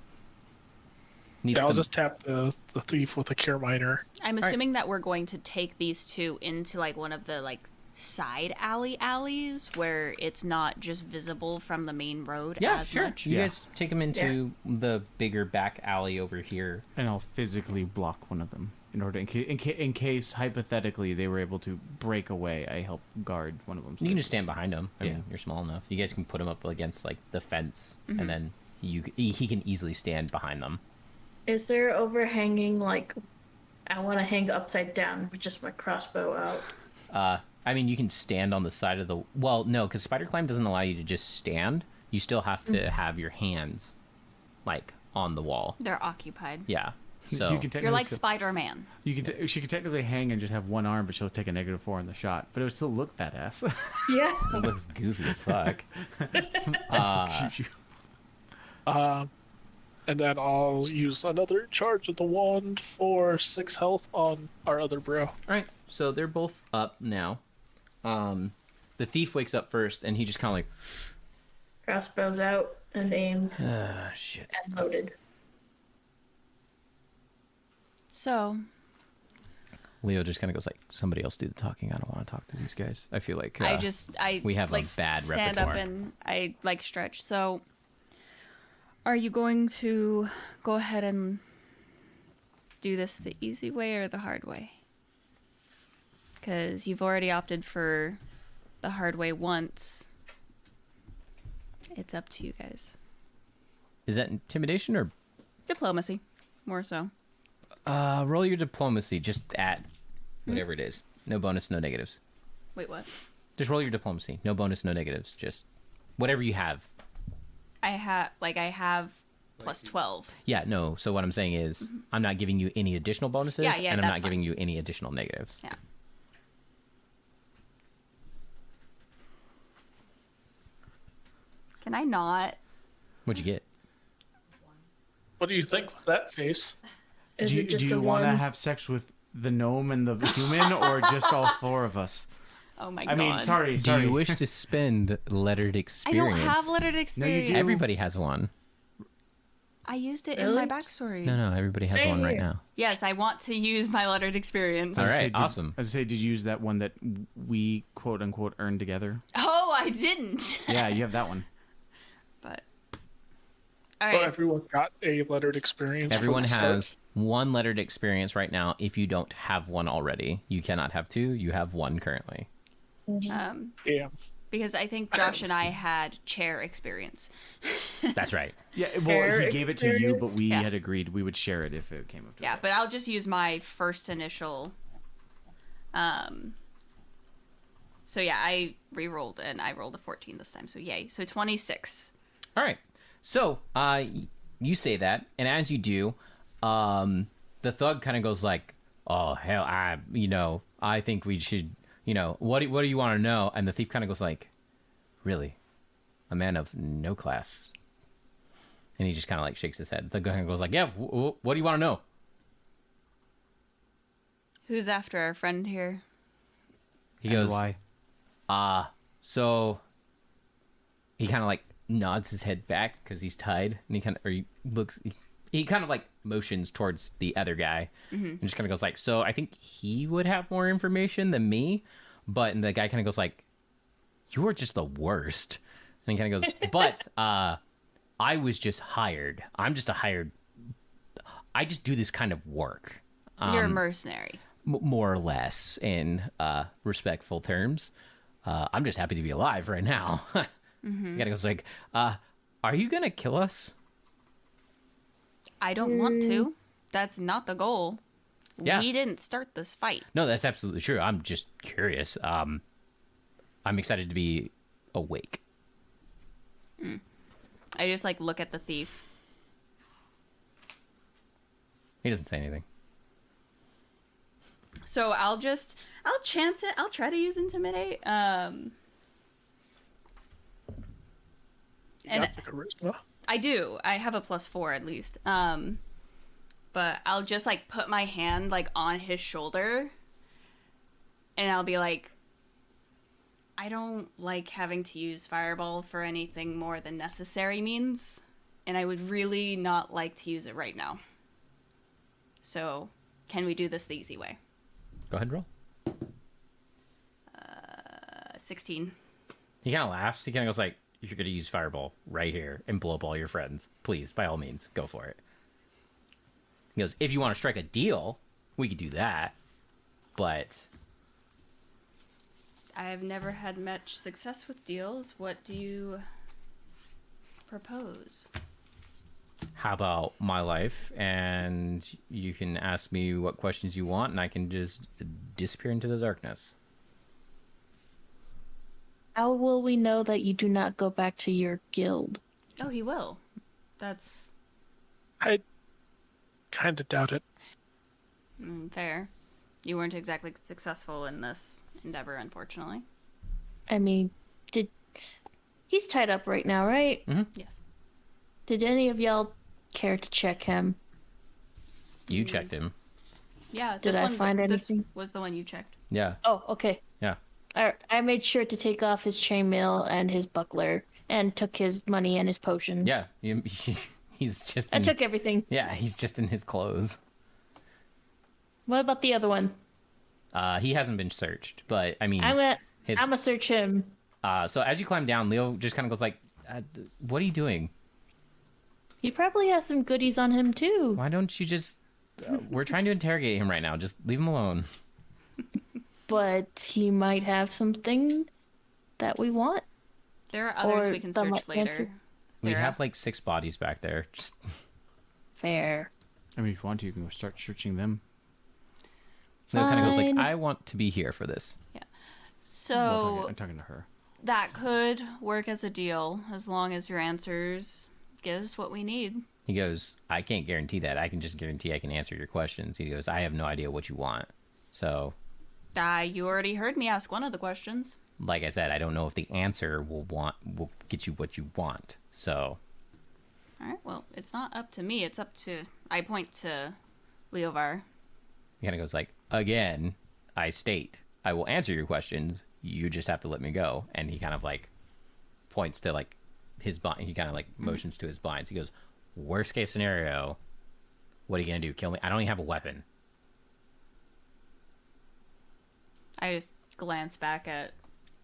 Yeah, I'll just tap the thief with a Cure Miner. I'm assuming that we're going to take these two into like one of the like side alleys where it's not just visible from the main road Yeah, as sure. much. You Yeah. guys take him into the bigger back alley over here. And I'll physically block one of them in order, in case hypothetically they were able to break away. I help guard one of them. You can just stand behind him. I Yeah. mean, you're small enough. You guys can put him up against like the fence, and then he can easily stand behind them. Is there overhanging, like, I want to hang upside down with just my crossbow out? I mean, you can stand on the side of the. Well, no, because spider climb doesn't allow you to just stand. You still have to have your hands, like, on the wall. They're occupied. Yeah. So you can You're like technically- Spider-Man. she could technically hang and just have one arm, but she'll take a -4 on the shot. But it would still look badass. Yeah. it looks goofy as fuck. Shoot you. And then I'll use another charge of the wand for 6 health on our other bro. All right, so they're both up now. The thief wakes up first, and he just kind of like, Crossbows out and aimed shit. and loaded. So, Leo just kind of goes like, somebody else do the talking. I don't want to talk to these guys. I feel like we have like, a bad stand repertoire. up and I like stretch. So, are you going to go ahead and do this the easy way or the hard way? Because you've already opted for the hard way once. It's up to you guys. Is that intimidation or Diplomacy, more so. roll your diplomacy just at whatever it is. No bonus, no negatives. Wait, what? Just roll your diplomacy. No bonus, no negatives. Just whatever you have. I have plus 12. Yeah, no. So what I'm saying is I'm not giving you any additional bonuses, Yeah, and I'm that's not giving you any additional negatives. Yeah. Can I not? What'd you get? What do you think with that face? Is do it just you the want to one? have sex with the gnome and the human, or just all four of us? Oh my I god. mean, sorry. Do you wish to spend lettered I experience? don't have lettered experience. do. Everybody has one. I used it in Really? my backstory. No, everybody has Same one right here. now. Yes, I want to use my lettered experience. All right, Did- awesome. I was say, did you use that one that we quote unquote earned together? Oh, I didn't. Yeah, you have that one. But all Well, right. everyone got a lettered experience. from Everyone the start. has one lettered experience right now. If you don't have one already, you cannot have two. You have one currently. Damn. Because I think Josh and I had chair experience. That's right. Yeah, well, Fair he gave it to you, but experience? we Yeah. had agreed we would share it if it came up to Yeah, it. but I'll just use my first initial. So yeah, I re-rolled and I rolled a 14 this time. So yay. So 26. All right. So, you say that, and as you do, the thug kind of goes like, "Oh hell, I think we should, what do you want to know?" And the thief kind of goes like, "Really, a man of no class?" And he just kind of like shakes his head. The guy kind of goes like, "Yeah, what do you want to know?" Who's after our friend here? He And goes, why? So he kind of like nods his head back because he's tied, and he kind of like motions towards the other guy, and just kind of goes like, "So I think he would have more information than me," and the guy kind of goes like, "You are just the worst," and he kind of goes, "But I was just hired. I'm just a hired. I just do this kind of work." You're a mercenary. More or less in respectful terms. I'm just happy to be alive right now. The guy goes like, "Are you gonna kill us?" I don't want to. That's not the goal. Yeah. We didn't start this fight. No, that's absolutely true. I'm just curious. I'm excited to be awake. I just like look at the thief. He doesn't say anything. So I'll chance it. I'll try to use intimidate. You And- got the charisma. I do. I have a +4 at least. But I'll just like put my hand like on his shoulder and I'll be like, I don't like having to use fireball for anything more than necessary means, and I would really not like to use it right now. So, can we do this the easy way? Go ahead and roll. 16. He kind of laughs. He kind of goes like, "You're gonna use fireball right here and blow up all your friends. Please, by all means, go for it." He goes, "If you want to strike a deal, we could do that, but." I have never had much success with deals. What do you propose? How about my life, and you can ask me what questions you want, and I can just disappear into the darkness. How will we know that you do not go back to your guild? Oh, he will. That's I kind of doubt it. fair. You weren't exactly successful in this endeavor, unfortunately. I mean, he's tied up right now, right? Yes. Did any of y'all care to check him? You checked him. Yeah. Did I find this anything? was the one you checked. Yeah. Oh, okay. Yeah. I made sure to take off his chainmail and his buckler and took his money and his potion. Yeah. He's just. I took everything. Yeah, he's just in his clothes. What about the other one? He hasn't been searched, but I mean, I'm his. gonna search him. So as you climb down, Leo just kind of goes like, "What are you doing? He probably has some goodies on him too. Why don't you just? We're trying to interrogate him right now. Just leave him alone." But he might have something that we want. There are others Or we can that search might later. answer- We Vera. have like 6 bodies back there. Just Fair. I mean, if you want to, you can go start searching them. Leo kind of goes like, Fine. "I want to be here for this." So I'm talking to her. that could work as a deal as long as your answers give us what we need. He goes, "I can't guarantee that. I can just guarantee I can answer your questions." He goes, "I have no idea what you want." So, You already heard me ask one of the questions. like I said, I don't know if the answer will get you what you want. So, All right, well, it's not up to me. It's up to... I point to Leovar. he kind of goes like, "Again, I state, I will answer your questions. You just have to let me go." And he kind of like points to like his bind. He kind of like motions to his binds. He goes, "Worst case scenario, what are you going to do? Kill me? I don't even have a weapon." I just glance back at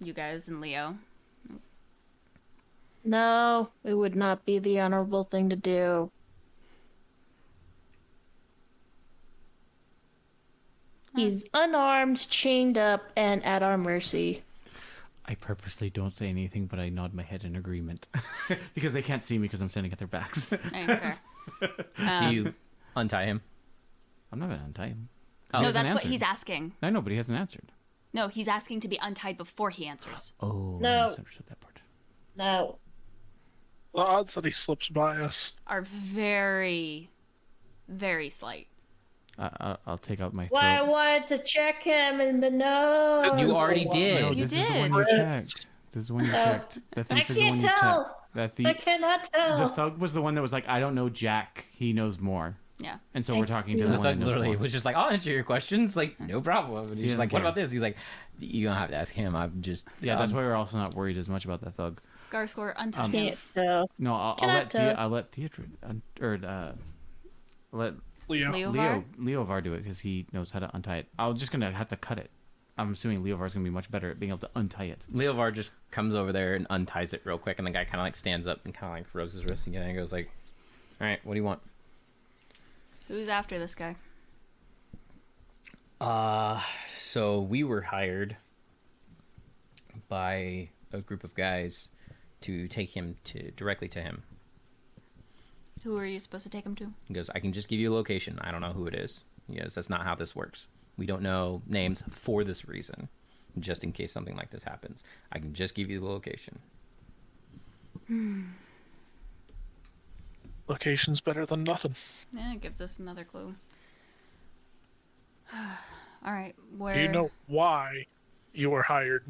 you guys and Leo. No, it would not be the honorable thing to do. He's unarmed, chained up, and at our mercy. I purposely don't say anything, but I nod my head in agreement because they can't see me because I'm standing at their backs. Okay. Do you untie him? I'm not gonna untie him. Oh. He No, hasn't that's what answered. he's asking. I know, but he hasn't answered. No, he's asking to be untied before he answers. Oh, No. I misunderstood that part. No. The odds that he slips by us. Are very, very slight. I'll take out my Well, I throat. wanted to check him in the nose. You already did. No, You this is the one did. you checked. This is the one you checked. The I thief is the one can't you tell. checked. That I thief. cannot The tell. thug was the one that was like, "I don't know Jack. He knows more." Yeah. And so we're talking to The the one that thug knows literally more. was just like, "I'll answer your questions, like no problem." And he's just doesn't like, "What care. about this?" He's like, "You don't have to ask him. I'm just Yeah, that's why we're also not worried as much about that thug. Garscore, untie him. Can't tell. No, I'll Cannot let tell. I'll let Theodore let Leo. Leovar? Leovar do it because he knows how to untie it. I'm just gonna have to cut it. I'm assuming Leovar's gonna be much better at being able to untie it. Leovar just comes over there and unties it real quick, and the guy kind of like stands up and kind of like rubs his wrist again and goes like, "All right, what do you want?" Who's after this guy? So we were hired by a group of guys to take him directly to him. Who are you supposed to take him to? He goes, "I can just give you a location. I don't know who it is." He goes, "That's not how this works. We don't know names for this reason, just in case something like this happens. I can just give you the location." Location's better than nothing. Yeah, it gives us another clue. All right, where? Do you know why you were hired?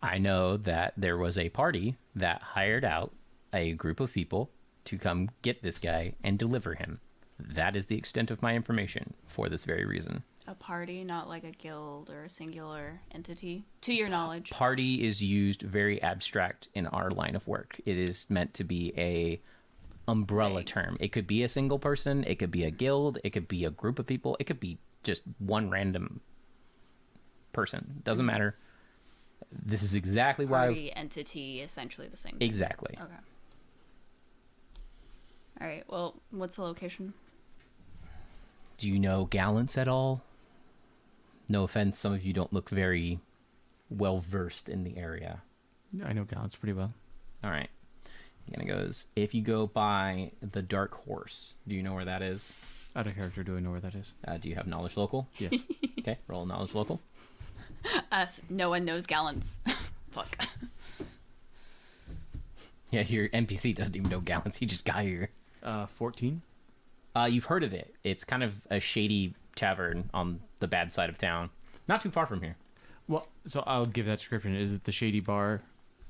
I know that there was a party that hired out a group of people to come get this guy and deliver him. That is the extent of my information for this very reason. A party, not like a guild or a singular entity, to your knowledge. Party is used very abstract in our line of work. It is meant to be a umbrella Vague. term. It could be a single person, it could be a guild, it could be a group of people, it could be just one random person. Doesn't matter. This is exactly why. Party, entity, essentially the same thing. Exactly. Okay. All right. Well, what's the location? Do you know Gallants at all? No offense, some of you don't look very well versed in the area. I know Gallant's pretty well. All right. He kind of goes, if you go by the Dark Horse, do you know where that is? Out of character, do I know where that is? Do you have knowledge local? Yes. Okay, roll knowledge local. Us. No one knows gallons. Fuck. Yeah, your NPC doesn't even know Gallants. He just got here. 14. You've heard of it. It's kind of a shady tavern on the bad side of town. Not too far from here. Well, so I'll give that description. Is it the shady bar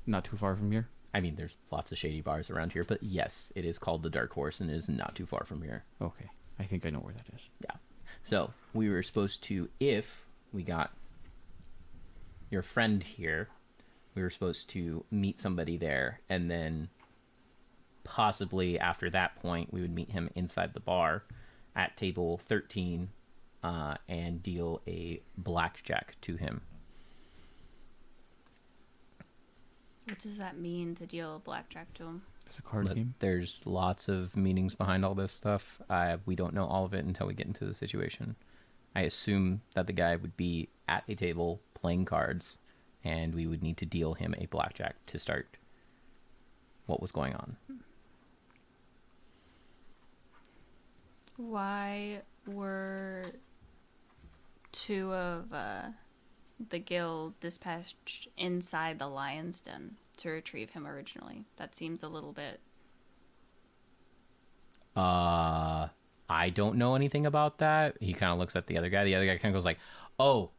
not too far from here? I mean, there's lots of shady bars around here, but yes, it is called the Dark Horse and it is not too far from here. Okay. I think I know where that is. Yeah. So we were supposed to, if we got your friend here, we were supposed to meet somebody there, and then possibly after that point, we would meet him inside the bar at table 13 and deal a blackjack to him. What does that mean to deal a blackjack to him? It's a card Look, game. there's lots of meanings behind all this stuff. We don't know all of it until we get into the situation. I assume that the guy would be at a table playing cards, and we would need to deal him a blackjack to start what was going on. Why were two of the guild dispatched inside the lion's den to retrieve him originally? That seems a little bit... I don't know anything about that. He kind of looks at the other guy. The other guy kind of goes like, oh,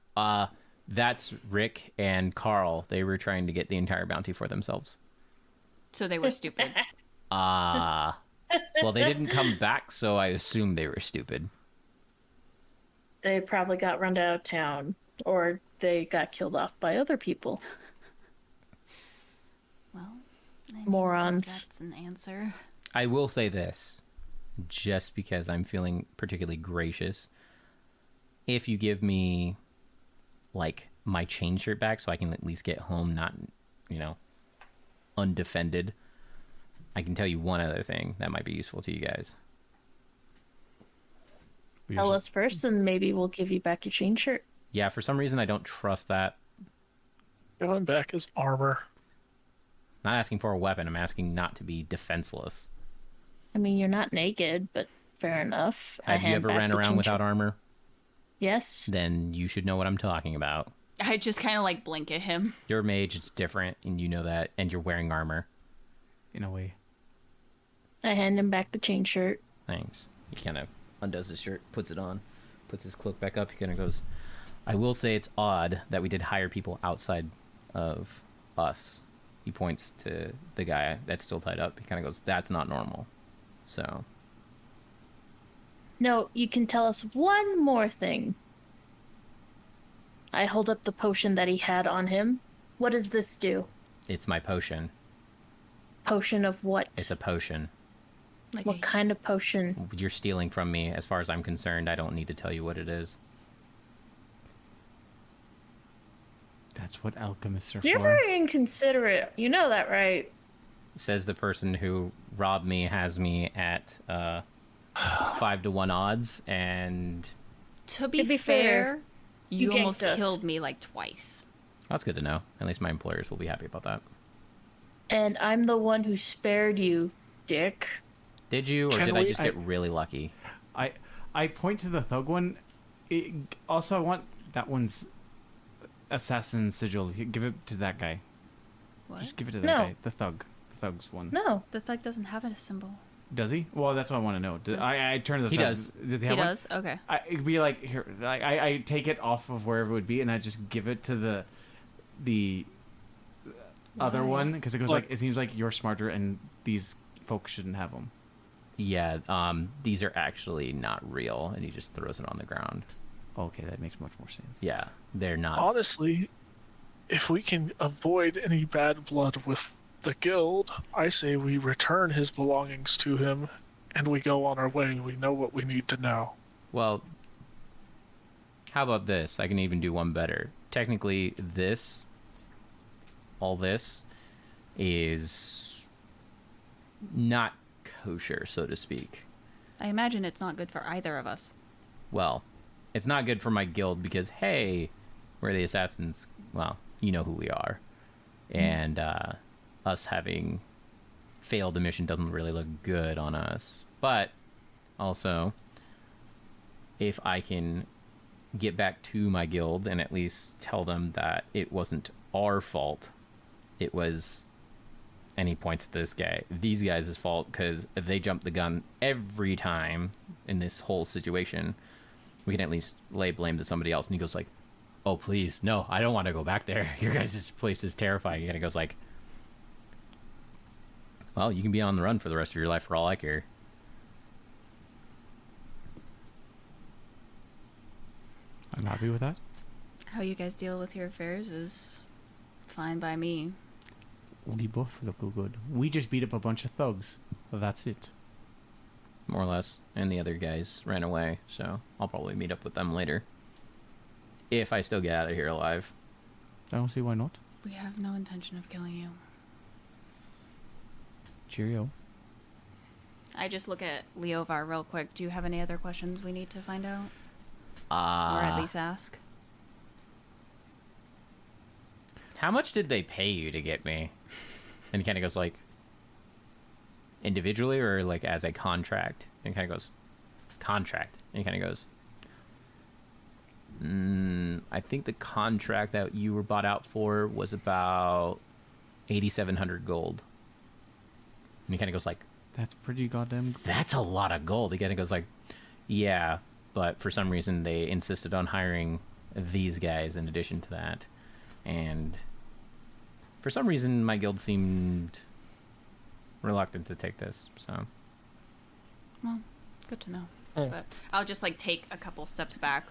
that's Rick and Carl. They were trying to get the entire bounty for themselves. So they were stupid. Well, they didn't come back, so I assume they were stupid. They probably got run out of town, or they got killed off by other people. Well, I mean, Morons. I guess that's an answer. I will say this, just because I'm feeling particularly gracious. If you give me, like, my chain shirt back so I can at least get home not, undefended, I can tell you one other thing that might be useful to you guys. Tell us first, and maybe we'll give you back your chain shirt. Yeah, for some reason I don't trust that. Going back is armor. Not asking for a weapon, I'm asking not to be defenseless. I mean, you're not naked, but fair enough. Have you ever ran around without armor? Yes. Then you should know what I'm talking about. I just kind of like blink at him. You're a mage, it's different, and you know that, and you're wearing armor. In a way. I hand him back the chain shirt. Thanks. He kind of undoes his shirt, puts it on, puts his cloak back up. He kind of goes, I will say it's odd that we did hire people outside of us. He points to the guy that's still tied up. He kind of goes, that's not normal. So. No, you can tell us one more thing. I hold up the potion that he had on him. What does this do? It's my potion. Potion of what? It's a potion. Like What kind of potion? You're stealing from me. As far as I'm concerned, I don't need to tell you what it is. That's what alchemists are You're for. very inconsiderate. You know that, right? Says the person who robbed me has me at 5-1 odds, and To be be fair, fair, you you almost ganked us. killed me like twice. that's good to know. At least my employers will be happy about that. And I'm the one who spared you, dick. Did you, or Can did I we- just get really lucky? I point to the thug one. Also, I want that one's assassin sigil. Give it to that guy. What? Just give it to that No. guy. The thug. The thug's one. No. The thug doesn't have a symbol. Does he? Well, that's what I want to know. Does- I turn to the He thug. does. Does he He have one? does? Okay. It'd be like here. I take it off of wherever it would be, and I just give it to the other Why? one because it goes What? like it seems like you're smarter, and these folks shouldn't have them. Yeah, these are actually not real, and he just throws it on the ground. Okay, that makes much more sense. Yeah, they're not. Honestly, if we can avoid any bad blood with the guild, I say we return his belongings to him and we go on our way. We know what we need to know. Well, how about this? I can even do one better. Technically, all this, is not kosher, so to speak. I imagine it's not good for either of us. Well, it's not good for my guild because, hey, we're the assassins. Well, you know who we are. And us having failed the mission doesn't really look good on us. But also, if I can get back to my guild and at least tell them that it wasn't our fault, it was, and he points to these guys' fault because they jumped the gun every time in this whole situation, we can at least lay blame to somebody else. And he goes like, oh, please, no, I don't want to go back there. Your guys' place is terrifying. And he goes like, well, you can be on the run for the rest of your life for all I care. I'm happy with that. How you guys deal with your affairs is fine by me. We both look good. We just beat up a bunch of thugs. That's it. more or less, and the other guys ran away. So I'll probably meet up with them later, if I still get out of here alive. I don't see why not. We have no intention of killing you. Cheerio. I just look at Leovar real quick. Do you have any other questions we need to find out? Or at least ask? How much did they pay you to get me? And he kind of goes like, individually or like as a contract? And kind of goes, contract. And he kind of goes, I think the contract that you were bought out for was about 8,700 gold. And he kind of goes like, That's pretty goddamn good. that's a lot of gold. He kind of goes like, yeah, but for some reason they insisted on hiring these guys in addition to that. And for some reason my guild seemed reluctant to take this, so. Well, good to know. But I'll just like take a couple steps back,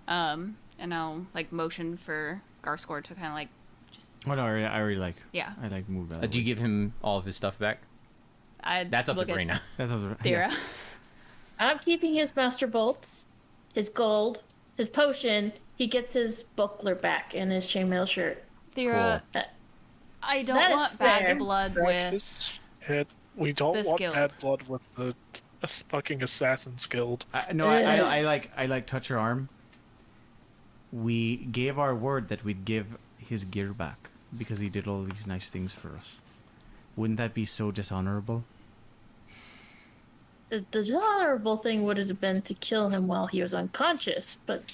and I'll like motion for Garscore to kind of like just. Oh no, I already like. Yeah. I like move that. Do you give him all of his stuff back? That's up to Brina. That's what Thera. I'm keeping his master bolts, his gold, his potion. He gets his buckler back and his chainmail shirt. Thera, Cool. I don't That is want fair. bad blood with. And we don't This want guild. bad blood with the fucking Assassin's Guild. I like touch her arm. We gave our word that we'd give his gear back because he did all these nice things for us. Wouldn't that be so dishonorable? The dishonorable thing would have been to kill him while he was unconscious, but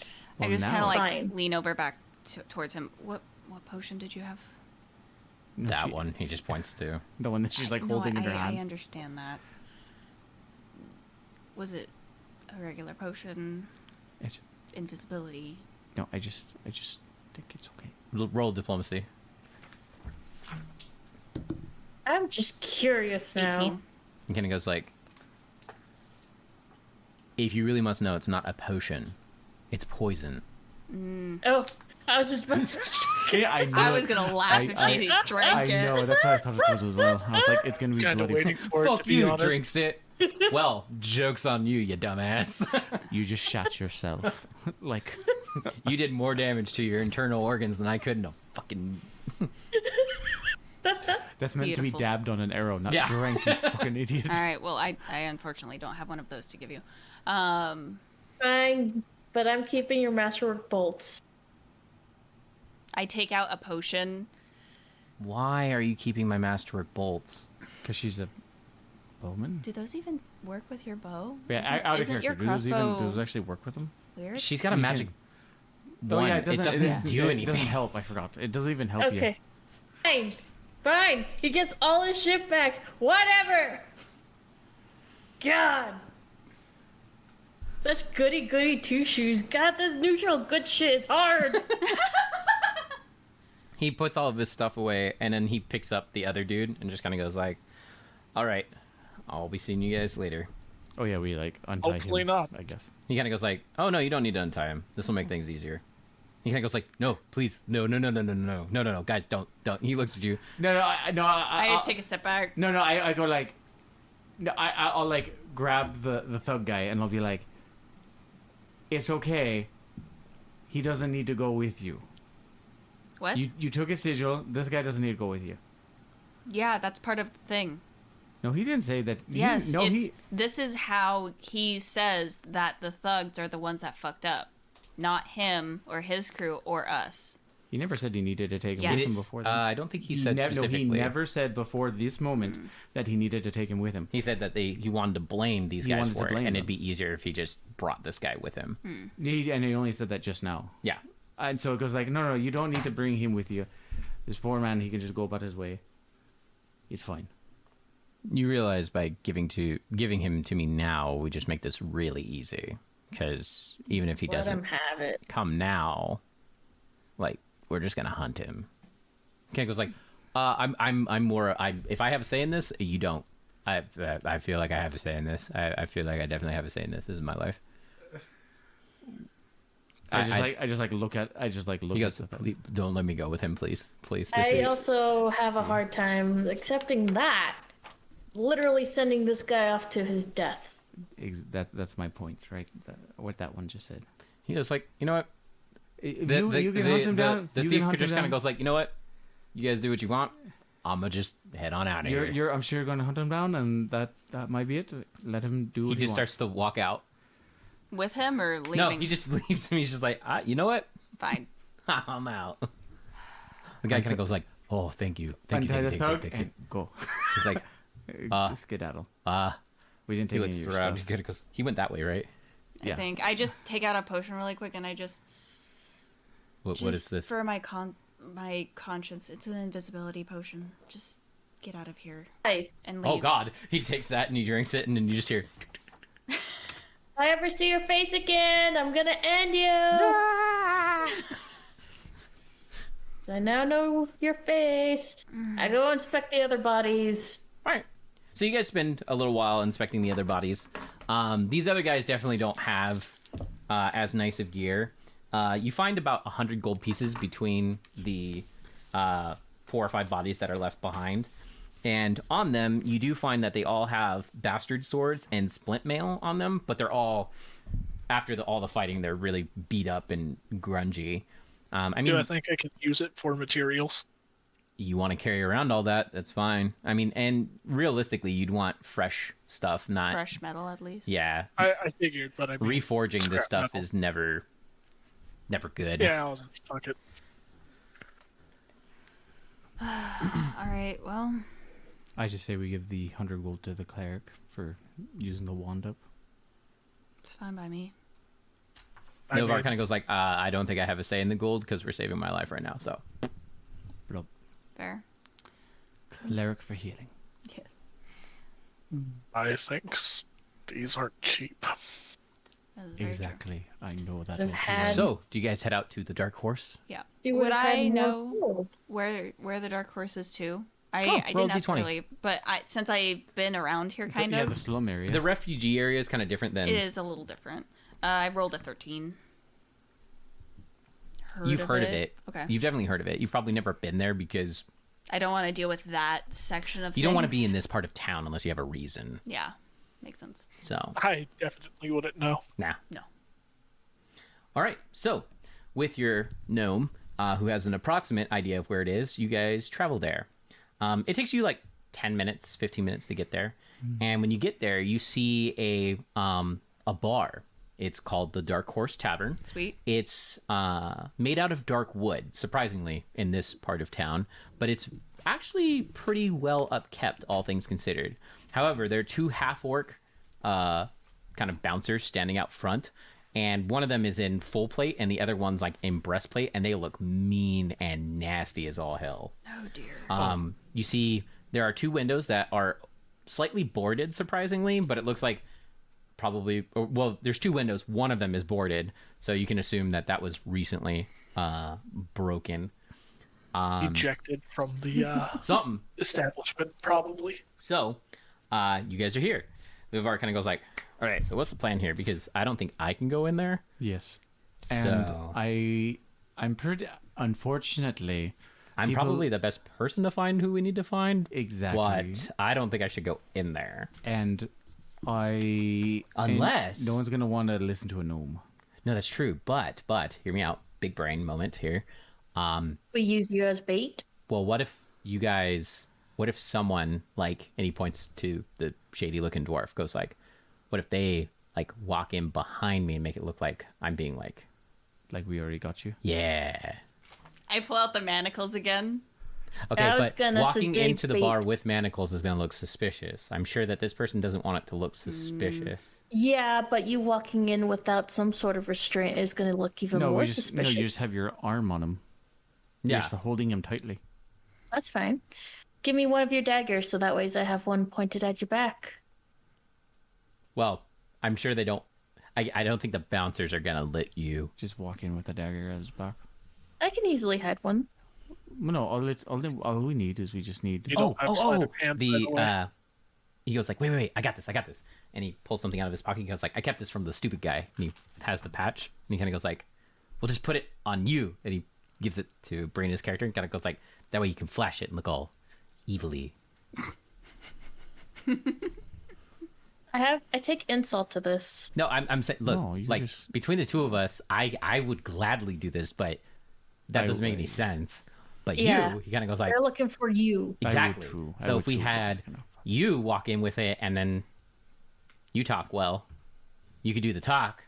I Well, just now- kind of like Fine. lean over back towards him. What potion did you have? No, That she- one he just points to. The one that she's like No, holding in her I hand. understand that. Was it a regular potion? It's- Invisibility. No, I just think it's okay. Roll diplomacy. I'm just curious now. 18. He kind of goes like, if you really must know, it's not a potion. It's poison. Oh, I was just about to Yeah, I know. I was gonna laugh if she drank I it. know. That's what I thought it was as well. I was like, it's gonna be Kind of bloody. waiting for it to Fuck be you, honest. drinks it. Well, joke's on you, you dumbass. You just shat yourself. Like, You did more damage to your internal organs than I could in a fucking... that's meant to be Beautiful. dabbed on an arrow, not Yeah. drank, you fucking idiot. All right. Well, I unfortunately don't have one of those to give you. Fine, but I'm keeping your masterwork bolts. I take out a potion. Why are you keeping my masterwork bolts? Because she's a bowman? Do those even work with your bow? Yeah, out of isn't character. your Do crossbow those actually work with them? weird? She's got a You magic Oh, one. yeah, It doesn't, do It anything. doesn't help. I forgot. It doesn't even help you. Okay. Fine. He gets all his shit back. Whatever. God. Such goody two shoes. God, this neutral good shit is hard. He puts all of his stuff away, and then he picks up the other dude and just kind of goes like, all right, I'll be seeing you guys later. Oh yeah, we like untie Hopefully him, not. I guess. He kind of goes like, oh no, you don't need to untie him. This will make things easier. He kind of goes like, no, please, no, guys, don't. He looks at you. No, I just take a step back. No, I go like, no, I'll like grab the thug guy and I'll be like, it's okay. He doesn't need to go with you. What? You took a sigil. This guy doesn't need to go with you. Yeah, that's part of the thing. No, he didn't say that. Yes, no, this is how he says that the thugs are the ones that fucked up, not him or his crew or us. he never said he needed to take him Yes. with him before that. I don't think he said specifically. No, he never said before this moment that he needed to take him with him. He said that he wanted to blame these He guys wanted to for it, blame and them. it'd be easier if he just brought this guy with him. And he only said that just now. Yeah. And so it goes like, no, you don't need to bring him with you. This poor man, he can just go about his way. It's fine. You realize by giving him to me now, we just make this really easy. Because even if he Let him doesn't have it. come now, like, we're just gonna hunt him. Ken goes like, I'm more. If I have a say in this, you don't. I feel like I have a say in this. I feel like I definitely have a say in this. This is my life. I just like look at He goes, the thug. "Please, don't let me go with him, please. Please. I also have a hard time accepting that. Literally sending this guy off to his death. That's my points, right? What that one just said. He was like, you know what? You can hunt him down. The You thief can hunt could just him kind of down. goes like, you know what? You guys do what you want. I'm gonna just head on out of here. I'm sure you're going to hunt him down, and that might be it. Let him do He what just wants. starts to walk out. With him or leaving? No, he just leaves him. He's just like, you know what? Fine. I'm out. The guy kind of goes like, oh, thank you. Thank you. Untie Thank the you. thug Thank you. and go. He's like, Skedaddle. We didn't he take any looks of your around. stuff. He goes, he went that way, right? I Yeah. think I just take out a potion really quick and I just What is this? for my conscience. It's an invisibility potion. Just get out of here Hi. and leave. Oh, God. He takes that and he drinks it, and then you just hear, If I ever see your face again, I'm gonna end you. So I now know your face. I go inspect the other bodies. all right. So you guys spend a little while inspecting the other bodies. These other guys definitely don't have as nice of gear. You find about 100 gold pieces between the 4 or 5 bodies that are left behind. And on them, you do find that they all have bastard swords and splint mail on them, but they're all, after all the fighting, they're really beat up and grungy. I mean, Do I think I can use it for materials? you want to carry around all that, that's fine. I mean, and realistically, you'd want fresh stuff, not... Fresh metal, at least. Yeah, I figured, but I mean, reforging this scrap stuff metal. is never good. Yeah, I'll just fuck it. All right. Well, I just say we give the 100 gold to the cleric for using the wand up. it's fine by me. I Novar mean, kind of goes like, I don't think I have a say in the gold because we're saving my life right now. So Blup. Fair. Cleric for healing. I think these aren't cheap. That is very true. Exactly. I know that. I've will be had- right. so do you guys head out to the Dark Horse? Yeah. You Would would've had I more know gold. where the dark horse is too? Oh, I roll didn't ask D20. early, but since I've been around here, kind Yeah, of, the slum area. The refugee area is kind of different than it is a little different. I rolled a 13. you've heard of it. Okay. You've definitely heard of it. You've probably never been there because I don't want to deal with that section of you don't want to be things. in this part of town unless you have a reason. Yeah, makes sense. So, I definitely wouldn't know. nah. No. All right. So, with your gnome, who has an approximate idea of where it is, you guys travel there. It takes you like 10 minutes, 15 minutes to get there. And when you get there, you see a bar. It's called the Dark Horse Tavern. Sweet. It's made out of dark wood, surprisingly, in this part of town. But it's actually pretty well upkept, all things considered. However, there are 2 half-orc kind of bouncers standing out front. And one of them is in full plate, and the other one's like in breastplate, and they look mean and nasty as all hell. Oh dear. You see, there are 2 windows that are slightly boarded, surprisingly, but it looks like probably, well, there's 2 windows. One of them is boarded, so you can assume that was recently broken. Ejected from the Something. establishment, probably. So, you guys are here. Luvar kind of goes like, all right, so what's the plan here? Because I don't think I can go in there. Yes. And So- I'm pretty, unfortunately, I'm people- probably the best person to find who we need to find. Exactly. But I don't think I should go in there. and Unless- no one's gonna want to listen to a gnome. No, that's true. But hear me out. Big brain moment here. We use you as bait. Well, what if someone like, and he points to the shady looking dwarf, goes like, what if they like walk in behind me and make it look like I'm being like, Like we already got you. yeah. I pull out the manacles again. Okay, I was but gonna walking say into the bar bait. with manacles is going to look suspicious. I'm sure that this person doesn't want it to look suspicious. Yeah, but you walking in without some sort of restraint is going to look even more No, suspicious. you just have your arm on him. You're Yeah. just holding him tightly. That's fine. Give me one of your daggers so that way I have one pointed at your back. Well, I'm sure they don't. I don't think the bouncers are going to let you. Just walk in with a dagger at his back. I can easily hide one. No, all we need is we just need. You don't have sleight of hand, by the way. He goes like, wait, I got this. And he pulls something out of his pocket. He goes like, I kept this from the stupid guy. And he has the patch. And he kind of goes like, we'll just put it on you. And he gives it to Brina's character and kind of goes like, that way you can flash it and look all evilly. I take insult to this. No, I'm saying, look, No, you like just- between the two of us, I would gladly do this, but that doesn't make any sense. But Yeah. he kind of goes like, They're looking for you. exactly. too. I So would if we too, but had it's gonna- you walk in with it and then you talk, well, you could do the talk.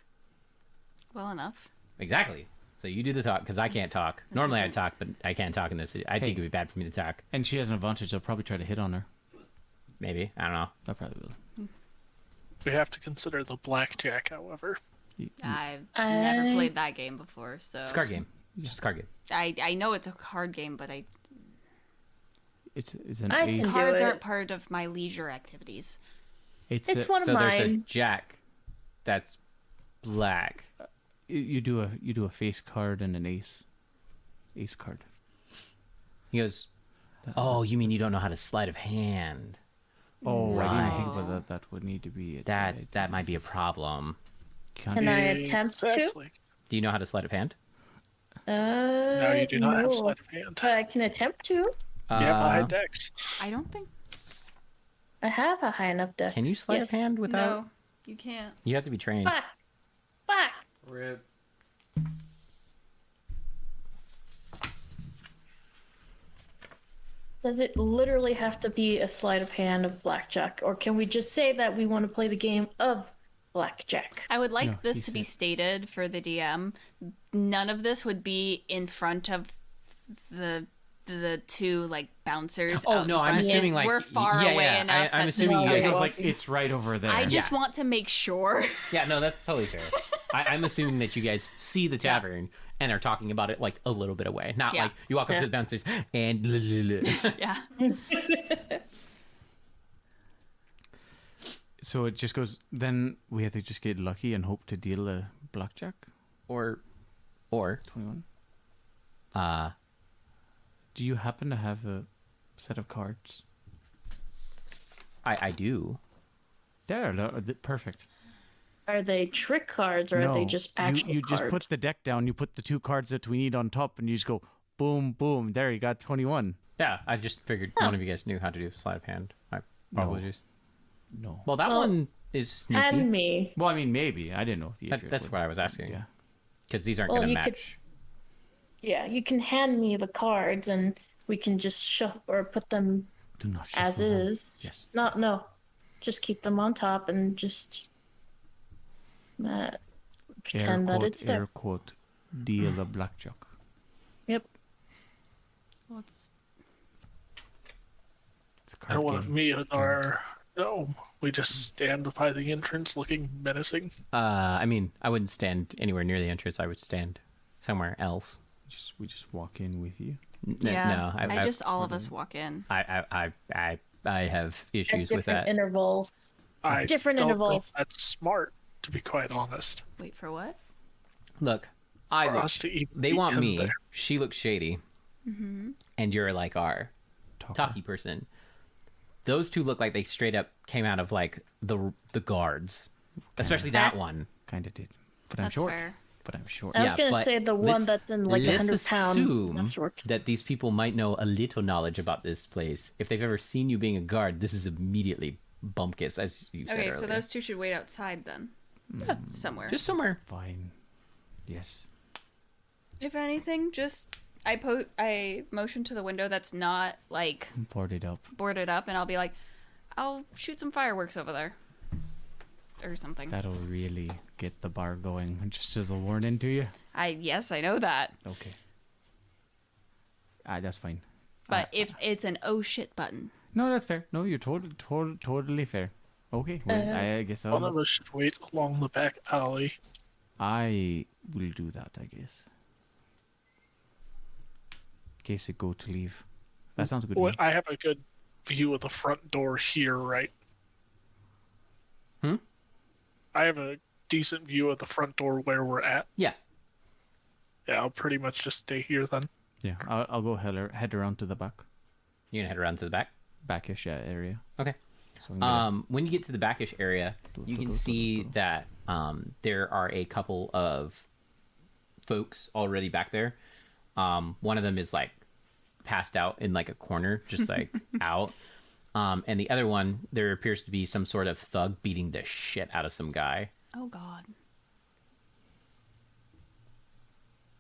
Well enough. Exactly. So you do the talk because I can't talk. Normally I isn't- talk, but I can't talk in this. I think it'd be bad for me to talk. And she has an advantage. I'll probably try to hit on her. Maybe. I don't know. I probably will. We have to consider the blackjack, however. I've I- never played that game before, so It's a card game. Just a card game. I know it's a card game, but It's an I ace. can do cards it. aren't part of my leisure activities. It's It's a- one of So there's a mine. jack that's black. you do a face card and an ace card. He goes, oh, you mean you don't know how to sleight of hand? Oh, I didn't think No. that would need to be it. That might be a problem. Can't Can you- I attempt to? Exactly. Do you know how to sleight of hand? No, you do not have no. sleight of hand. But I can attempt to. You have a high Uh, dex. I don't think. I have a high enough dex. Can you sleight yes. of hand without? No, you can't. You have to be trained. Fuck. Fuck. Rip. Does it literally have to be a sleight of hand of blackjack, or can we just say that we want to play the game of blackjack? I would like No, this he to be said- stated for the DM. None of this would be in front of the two like bouncers. Oh out no, in I'm front. assuming like we're far yeah, away yeah. enough. I'm that assuming you the- guys. Okay. Like it's right over there. I just want to make sure. Yeah, no, that's totally fair. I'm assuming that you guys see the tavern and are talking about it like a little bit away, not Yeah. like you walk up Yeah. to the bouncers and. Yeah. So it just goes. Then we have to just get lucky and hope to deal a blackjack. or 21. Do you happen to have a set of cards? I do. There, perfect. Are they trick cards, or are they just actual you cards? just put the deck down. You put the two cards that we need on top, and you just go boom, boom. There, you got 21. Yeah, I just figured one of you guys knew how to do sleight of hand. My apologies. No. Well, that Well, one is sneaky And me. Well, I mean, maybe. I didn't know. If the that's what I was asking. Yeah. Because these aren't Well, going to you could- match. Yeah, you can hand me the cards, and we can just shuffle or put them Do not as shuffle them. is. Yes. No. Just keep them on top and just Air pretend that quote, it's there. air quote, deal a blackjack. Yep. Well, it's- It's a I card don't want to game. meet our gnome. We just stand by the entrance looking menacing. I mean, I wouldn't stand anywhere near the entrance. I would stand somewhere else. We just walk in with you. yeah. No, I just all of us walk in. I have At issues with different that. intervals. I Different don't intervals. Know if that's smart, to be quite honest. Wait for what? Look, I For look. us to even They be want in me. there. She looks shady, and you're like our talky person. Those two look like they straight up came out of like the guards, especially that one. Kind of did. But I'm That's short. fair. But I'm short. I was Yeah, gonna but say the one let's- that's in like let's 100 pound. assume That's short. that these people might know a little knowledge about this place. If they've ever seen you being a guard, this is immediately bumpkiss, as you said Okay, earlier. so those two should wait outside then. Somewhere. just somewhere. Fine. Yes. If anything, just I motion to the window that's not like Boarded up. boarded up, and I'll be like, I'll shoot some fireworks over there, or something. That'll really get the bar going. Just as a warning to you. Yes, I know that, Okay. That's fine. but if it's an oh shit button, No, that's fair. No, you're totally fair. Okay, well, I guess One of us should wait along the back alley. I will do that, I guess. In case it go to leave. That sounds good. to Well, me. I have a good view of the front door here, right? Hmm? I have a decent view of the front door where we're at. Yeah. Yeah, I'll pretty much just stay here then. Yeah, I'll go head around to the back. You're gonna head around to the back. Backish area. Okay. So I'm gonna- When you get to the backish area, you can see that there are a couple of folks already back there. One of them is like passed out in like a corner, just like out. And the other one, there appears to be some sort of thug beating the shit out of some guy. Oh God.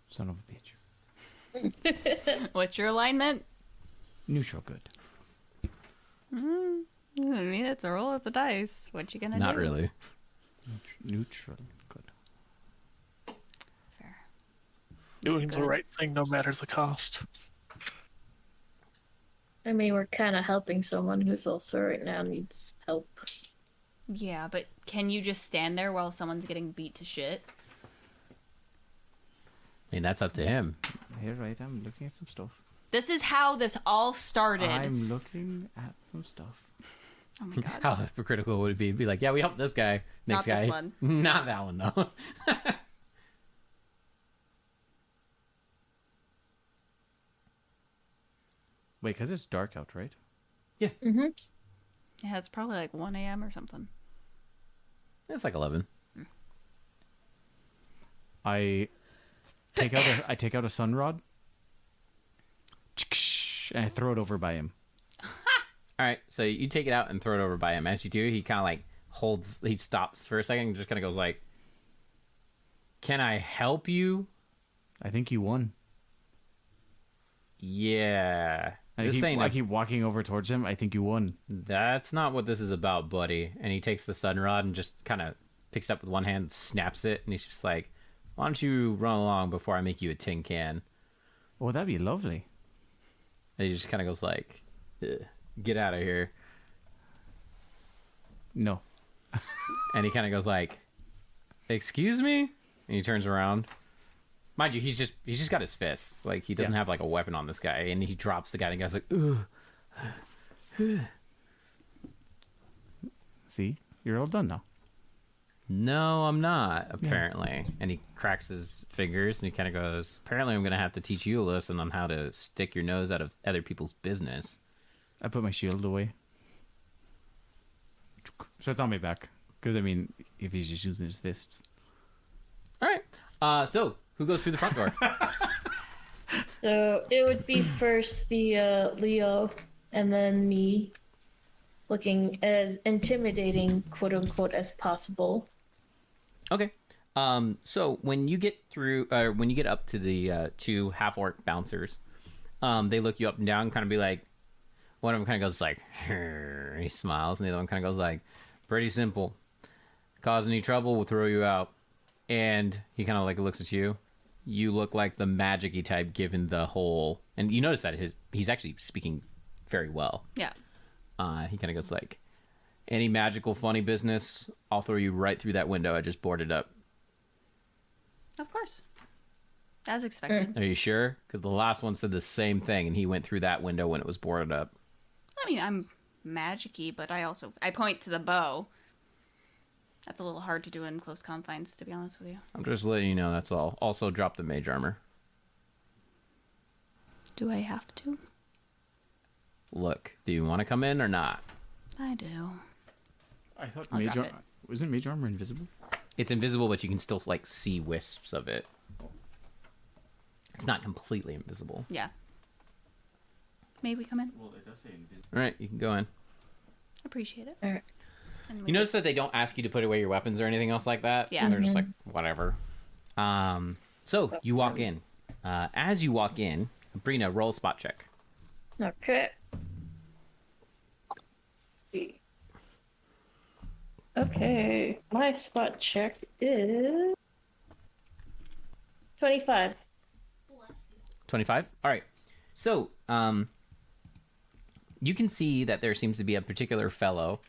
Son of a bitch. What's your alignment? Neutral good. I mean, it's a roll of the dice. What you gonna do? Not really. Neutral good. Fair. Doing the Good. right thing no matter the cost. I mean, we're kind of helping someone who's also right now needs help. Yeah, but can you just stand there while someone's getting beat to shit? I mean, that's up to him. Here, right, I'm looking at some stuff. This is how this all started. I'm looking at some stuff. Oh my God. How hypocritical would it be? It'd be like, yeah, we helped this guy. Next Not guy. this one. Not that one, though. Wait, because it's dark out, right? Mm-hmm. Yeah, it's probably like 1 a.m. or something. It's like 11. I take out a sun rod, and I throw it over by him. All right, so you take it out and throw it over by him. As you do, he kind of like he stops for a second and just kind of goes like, "Can I help you?" I think you won. Yeah. I This ain't I a- keep walking over towards him. I think you won. That's not what this is about, buddy. And he takes the sunrod and just kind of picks it up with one hand, snaps it, and he's just like, "Why don't you run along before I make you a tin can?" Oh, that'd be lovely. And he just kind of goes like, "Ugh, get out of here." No. And he kind of goes like, "Excuse me?" And he turns around. Mind you, he's just got his fists. Like, he doesn't have like a weapon on this guy. And he drops the guy and the guy's like, "Ugh." See? You're all done now. No, I'm not, apparently. And he cracks his fingers and he kind of goes, "Apparently I'm going to have to teach you a lesson on how to stick your nose out of other people's business." I put my shield away. So it's on my back. Because, I mean, if he's just using his fists. All right. So who goes through the front door? So it would be first the Leo and then me, looking as intimidating, quote unquote, as possible. Okay. So when you get up to the two half-orc bouncers, they look you up and down, kind of be like, one of them kind of goes like, he smiles, and the other one kind of goes like, "Pretty simple. Cause any trouble, we'll throw you out." And he kind of like looks at you. You look like the magic-y type, given the whole, and you notice that he's actually speaking very well. Yeah. He kind of goes like, "Any magical funny business, I'll throw you right through that window I just boarded up." Of course. As expected. Are you sure? Because the last one said the same thing, and he went through that window when it was boarded up. I mean, I'm magic-y, but I point to the bow. That's a little hard to do in close confines, to be honest with you. I'm just letting you know, that's all. Also, drop the mage armor. Do I have to? Look, do you want to come in or not? I do. I thought I'll mage drop armor... Wasn't mage armor invisible? It's invisible, but you can still like see wisps of it. It's not completely invisible. Yeah. Maybe come in. Well, it does say invisible. All right, you can go in. Appreciate it. All right. And we You notice that they don't ask you to put away your weapons or anything else like that. Yeah. They're just like, whatever. So you walk in. As you walk in, Brina, roll a spot check. Okay. Let's see. Okay, my spot check is 25. 25? All right. So, you can see that there seems to be a particular fellow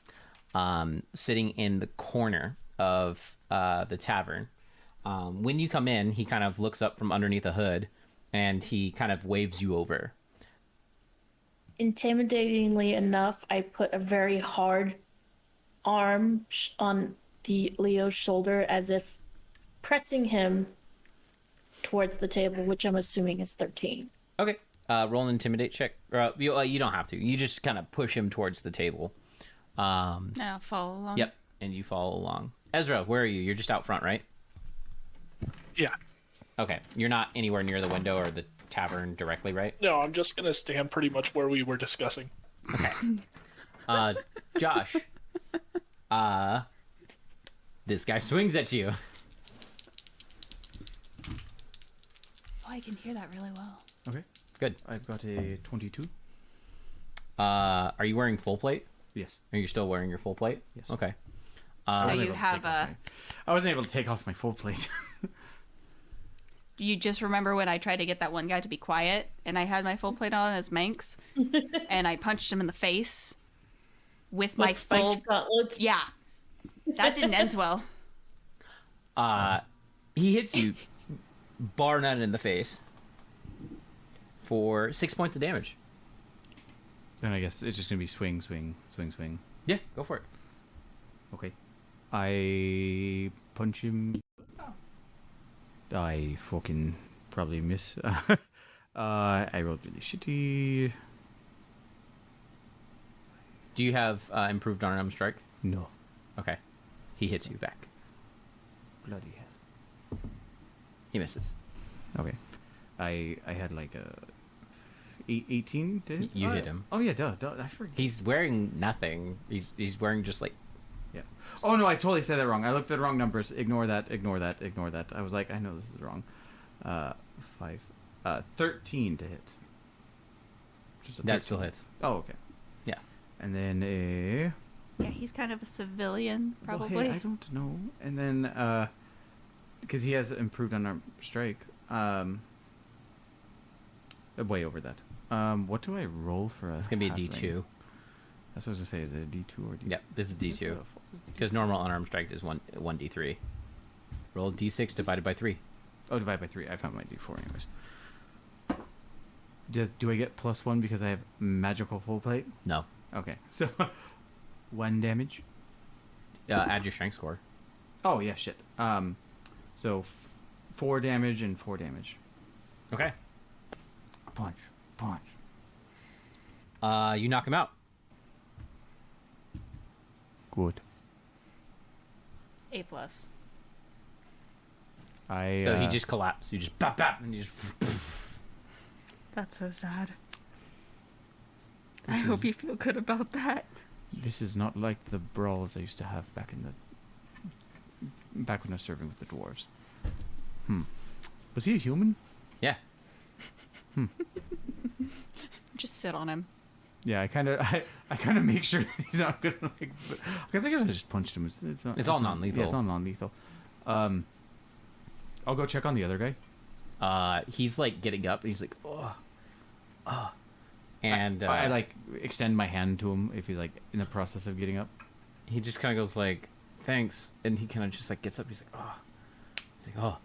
sitting in the corner of the tavern. When you come in, he kind of looks up from underneath a hood, and he kind of waves you over. Intimidatingly enough, I put a very hard arm on the Leo's shoulder as if pressing him towards the table, which I'm assuming is 13. Okay. Roll an intimidate check. You don't have to. You just kind of push him towards the table. And I'll follow along. Yep. And you follow along. Ezra, where are you? You're just out front, right? Yeah. Okay. You're not anywhere near the window or the tavern directly, right? No, I'm just gonna stand pretty much where we were discussing. Okay. Josh. This guy swings at you. Oh, I can hear that really well. Okay. Good. I've got a 22. Are you wearing full plate? Yes. Are you still wearing your full plate? Yes. Okay. So I wasn't you able to have take off I wasn't able to take off my full plate. You just remember when I tried to get that one guy to be quiet, and I had my full plate on as Manx, and I punched him in the face with my full. spiked gauntlets. Yeah, that didn't end well. He hits you, bar none in the face, for 6 points of damage. Then I guess it's just gonna be swing, swing, swing, swing. Yeah, go for it. Okay. I punch him. I fucking probably miss. I rolled really shitty. Do you have improved unarmed strike? No. Okay. He hits you back. Bloody hell. He misses. Okay. I had like a 18 to hit? You hit him. Oh yeah, duh. I forget. He's wearing nothing. He's wearing just like... Yeah. Oh no, I totally said that wrong. I looked at the wrong numbers. Ignore that. I was like, I know this is wrong. 13 to hit. Just a That 13. still hits. Oh, okay. Yeah. And then a... Yeah, he's kind of a civilian, probably. Well, hey, I don't know. And then, because he has improved unarmed strike, way over that. What do I roll for a It's going to be a halfling? D2. That's what I was going to say. Is it a D2 or D2? Yep, this is D2. Because normal unarmed strike is 1d3. Roll d6 divided by 3. Oh, divide by 3. I found my D4 anyways. Do I get +1 because I have magical full plate? No. Okay, so 1 damage. Add your strength score. Oh yeah, shit. So 4 damage and 4 damage. Okay. Punch. You knock him out. Good. A+. So he just collapsed. You just bap bap and you just... That's so sad. I hope you feel good about that. This is not like the brawls I used to have back when I was serving with the dwarves. Was he a human? Yeah. Just sit on him. Yeah, I kind of make sure that he's not gonna like. Because I guess I just punched him. It's all non-lethal. Yeah, it's all non-lethal. I'll go check on the other guy. He's like getting up. He's like, oh. And I like extend my hand to him if he's like in the process of getting up. he just kind of goes like, thanks. And he kind of just like gets up. He's like, oh. He's like, oh,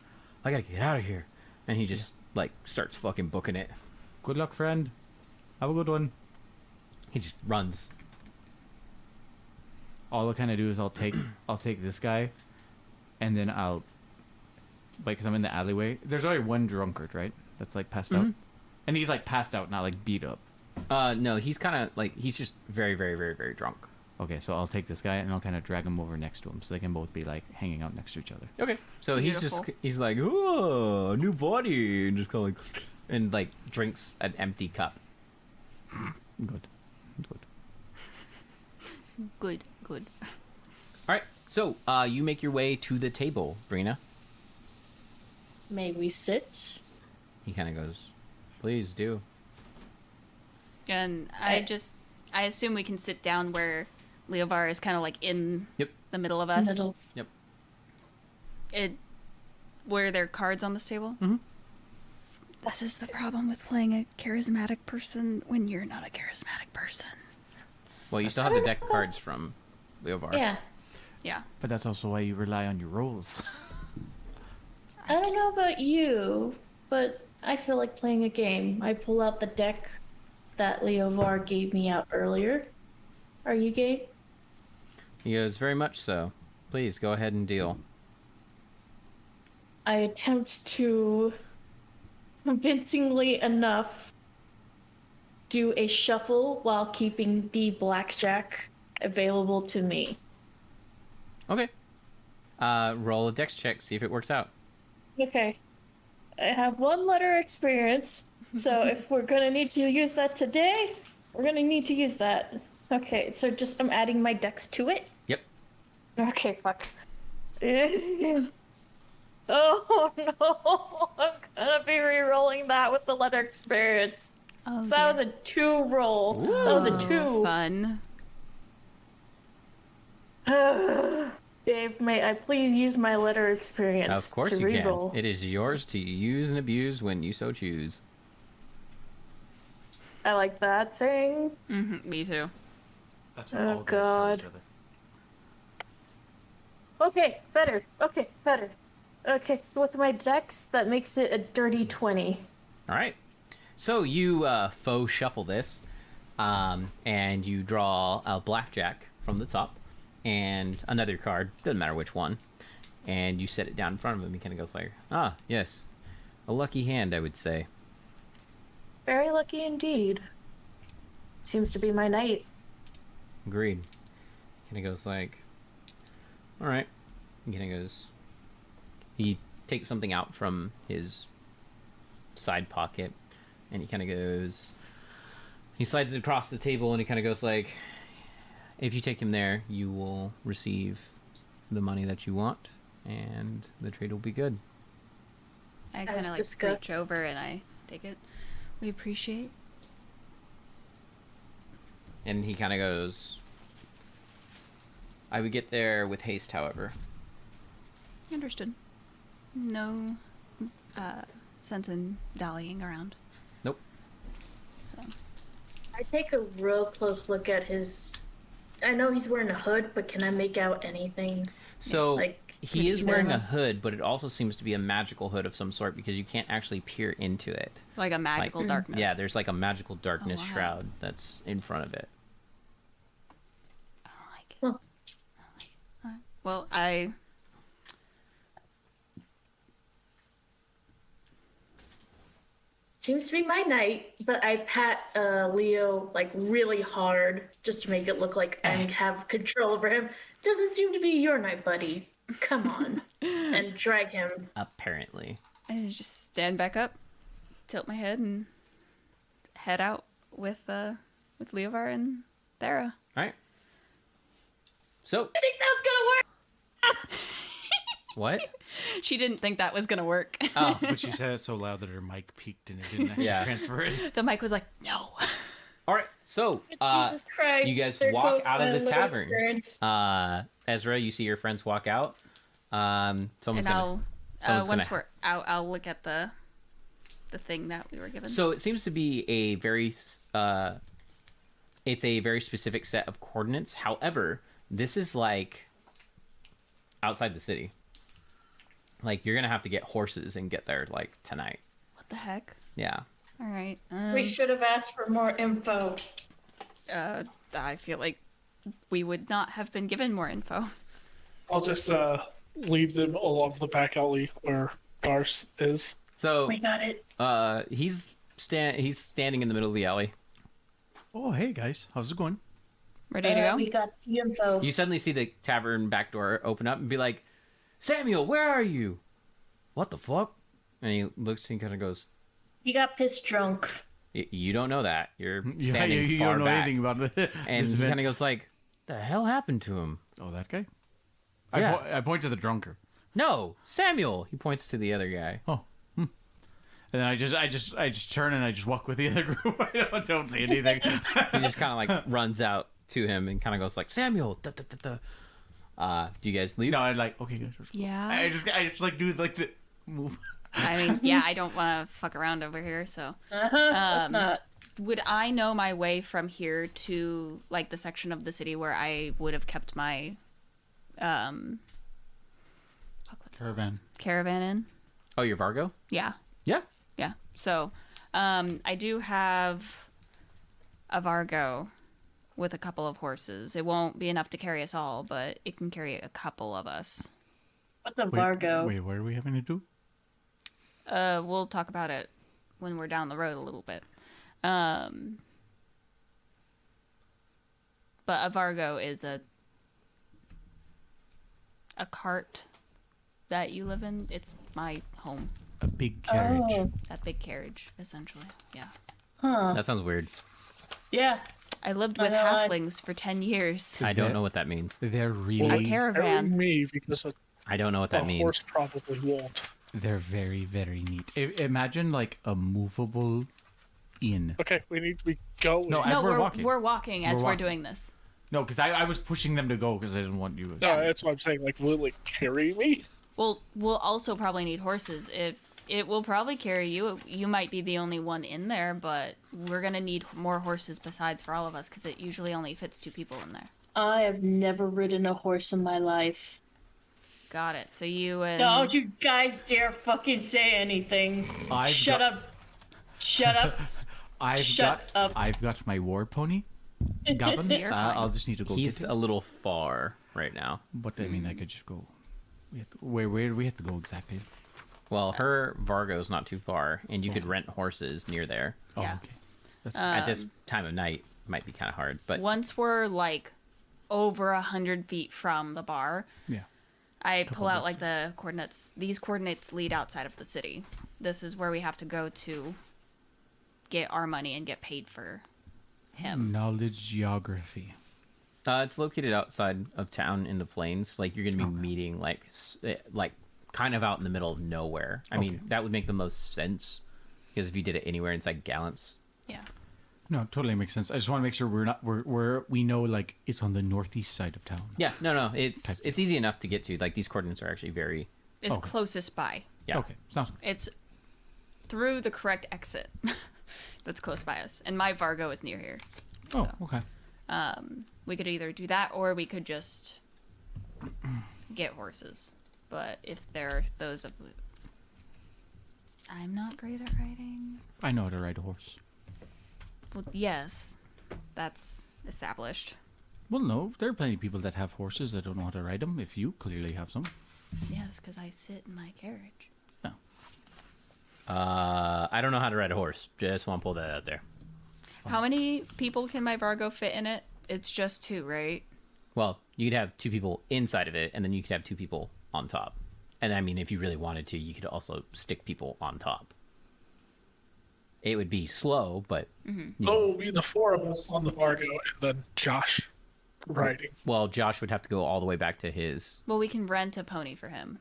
I gotta get out of here. And he just like starts fucking booking it. Good luck, friend. Have a good one. He just runs. All I'll kind of do is I'll take this guy, and then I'll, like, cause I'm in the alleyway. There's already one drunkard, right? That's like passed out, and he's like passed out, not like beat up. No, he's kind of like, he's just very, very, very, very drunk. Okay, so I'll take this guy and I'll kind of drag him over next to him, so they can both be like hanging out next to each other. Okay. So Beautiful. he's like, oh, new body, and just kind of like, and like drinks an empty cup. Good. Good. All right. So you make your way to the table, Brina. May we sit? He kind of goes, please do. And I assume we can sit down where Leovar is kind of like in the middle of us. Middle. Yep. Were there cards on this table? Mm-hmm. This is the problem with playing a charismatic person when you're not a charismatic person. Well, you still have the deck cards from Leovar. Yeah. Yeah. But that's also why you rely on your rolls. I don't know about you, but I feel like playing a game. I pull out the deck that Leovar gave me out earlier. Are you game? He goes, very much so. Please go ahead and deal. I attempt to, convincingly enough, do a shuffle while keeping the blackjack available to me. Okay. Roll a dex check, see if it works out. Okay. I have 1 letter experience, so if we're gonna need to use that today, we're gonna need to use that. Okay, so just I'm adding my dex to it. Yep. Okay, fuck. Oh no, I'm gonna be re-rolling that with the letter experience. Oh, So that was a 2 roll. That was a 2. Fun. Dave, may I please use my letter experience Of course to you re-roll? can. It is yours to use and abuse when you so choose. I like that saying. Me too. That's what all guys tell each Okay, better. Okay, better. Okay, with my dex, that makes it a dirty 20. All right. So you faux shuffle this, and you draw a blackjack from the top, and another card, doesn't matter which one, and you set it down in front of him. He kind of goes like, ah, yes, a lucky hand, I would say. Very lucky indeed. Seems to be my night. Agreed. Kind of goes like, all right. He kind of goes, he takes something out from his side pocket, and he kind of goes, he slides it across the table, and he kind of goes like, if you take him there, you will receive the money that you want, and the trade will be good. I kind of like reach over and I take it. We appreciate. And he kind of goes, I would get there with haste, however. Understood. No sense in dallying around. Nope. So. I take a real close look at his... I know he's wearing a hood, but can I make out anything? So like, he is wearing a hood, but it also seems to be a magical hood of some sort because you can't actually peer into it. Like a magical darkness. Yeah, there's like a magical darkness wow. shroud that's in front of it. I don't like it. Well, well, I... Seems to be my night, but I pat Leo like really hard just to make it look like I have control over him. Doesn't seem to be your night, buddy. Come on. And drag him. Apparently. I just stand back up, tilt my head, and head out with Leovar and Thera. All right. So. I think that was gonna work! What? She didn't think that was gonna work. Oh, but she said it so loud that her mic peaked and it didn't actually transfer it. The mic was like, no. All right, so Jesus Christ, you guys walk out of the tavern. Ezra, you see your friends walk out. Someone's gonna. Once we're out, I'll look at the thing that we were given. So it seems to be a very, it's a very specific set of coordinates. However, this is like outside the city. Like, you're gonna have to get horses and get there, like, tonight. What the heck? Yeah. All right. We should have asked for more info. I feel like we would not have been given more info. I'll just lead them along the back alley where Garce is. So we got it. He's standing in the middle of the alley. Oh, hey guys, how's it going? Ready to go? We got the info. You suddenly see the tavern back door open up and be like, Samuel, where are you? What the fuck? And he looks and kind of goes, He got pissed drunk. You don't know that. You're standing you far don't know back. anything about it. And he kind of goes like, the hell happened to him? Oh, that guy? Yeah. I point to the drunker. No, Samuel. He points to the other guy. Oh. And then I just turn and I just walk with the other group. I don't say anything. He just kind of like runs out to him and kind of goes like, Samuel. Da, da, da, da. Do you guys leave? No, I'm like, okay, guys. Yeah. I just like do like the move. I mean, yeah, I don't want to fuck around over here, so. That's not. Would I know my way from here to, like, the section of the city where I would have kept my, caravan in? Oh, you're Vargo? Yeah. Yeah. Yeah. So, I do have a Vargo with a couple of horses. It won't be enough to carry us all, but it can carry a couple of us. What's a Vargo? Wait, what are we having to do? We'll talk about it when we're down the road a little bit. But a Vargo is a cart that you live in. It's my home. A big carriage. Oh. That big carriage, essentially. Yeah. Huh. That sounds weird. Yeah. I lived with I- halflings for 10 years. I don't know what that means. They're A really, caravan. Me, because I don't know what a that horse means. probably won't. they're very, very neat. Imagine like a movable inn. Okay, we go. No, as No, we're walking. we're walking as We're we're walking. doing this. No, because I was pushing them to go because I didn't want you. No, that's what I'm saying. Like, will it carry me? We'll also probably need horses. It will probably carry you. You might be the only one in there, but we're gonna need more horses besides for all of us because it usually only fits 2 people in there. I have never ridden a horse in my life. Got it. So you and Don't you guys dare fucking say anything. Shut up. Shut up. Shut up. I've got my war pony. Gavin, You're fine. I'll just need to go He's get a him. little far right now. But I mean, I could just go. Where do we have to go exactly? Well, her Vargo's not too far, and you could rent horses near there. Oh, Yeah. okay. That's At this time of night, it might be kind of hard, but once we're like over 100 feet from the bar, yeah. I pull out like the coordinates. These coordinates lead outside of the city. This is where we have to go to get our money and get paid for him. Knowledge geography. it's located outside of town in the plains. Like you're going to be meeting like kind of out in the middle of nowhere. I mean, that would make the most sense because if you did it anywhere inside Gallants. Yeah. No, totally makes sense. I just want to make sure we know like it's on the northeast side of town. Yeah, no, it's easy enough to get to. Like these coordinates are actually very It's closest by. yeah. Okay, sounds good. It's through the correct exit that's close by us. And my Vargo is near here. Oh, okay. We could either do that or we could just get horses. But if they're those of... I'm not great at riding. I know how to ride a horse. Well, yes. That's established. Well, no, there are plenty of people that have horses that don't know how to ride them. If you clearly have some. Yes, because I sit in my carriage. I don't know how to ride a horse. Just want to pull that out there. How many people can my Vargo fit in it? It's just 2, right? Well, you could have 2 people inside of it, and then you could have 2 people on top. And I mean, if you really wanted to, you could also stick people on top. It would be slow, but So it'll be the 4 of us on the Vargo, and then Josh riding. well, Josh would have to go all the way back to his. Well, we can rent a pony for him.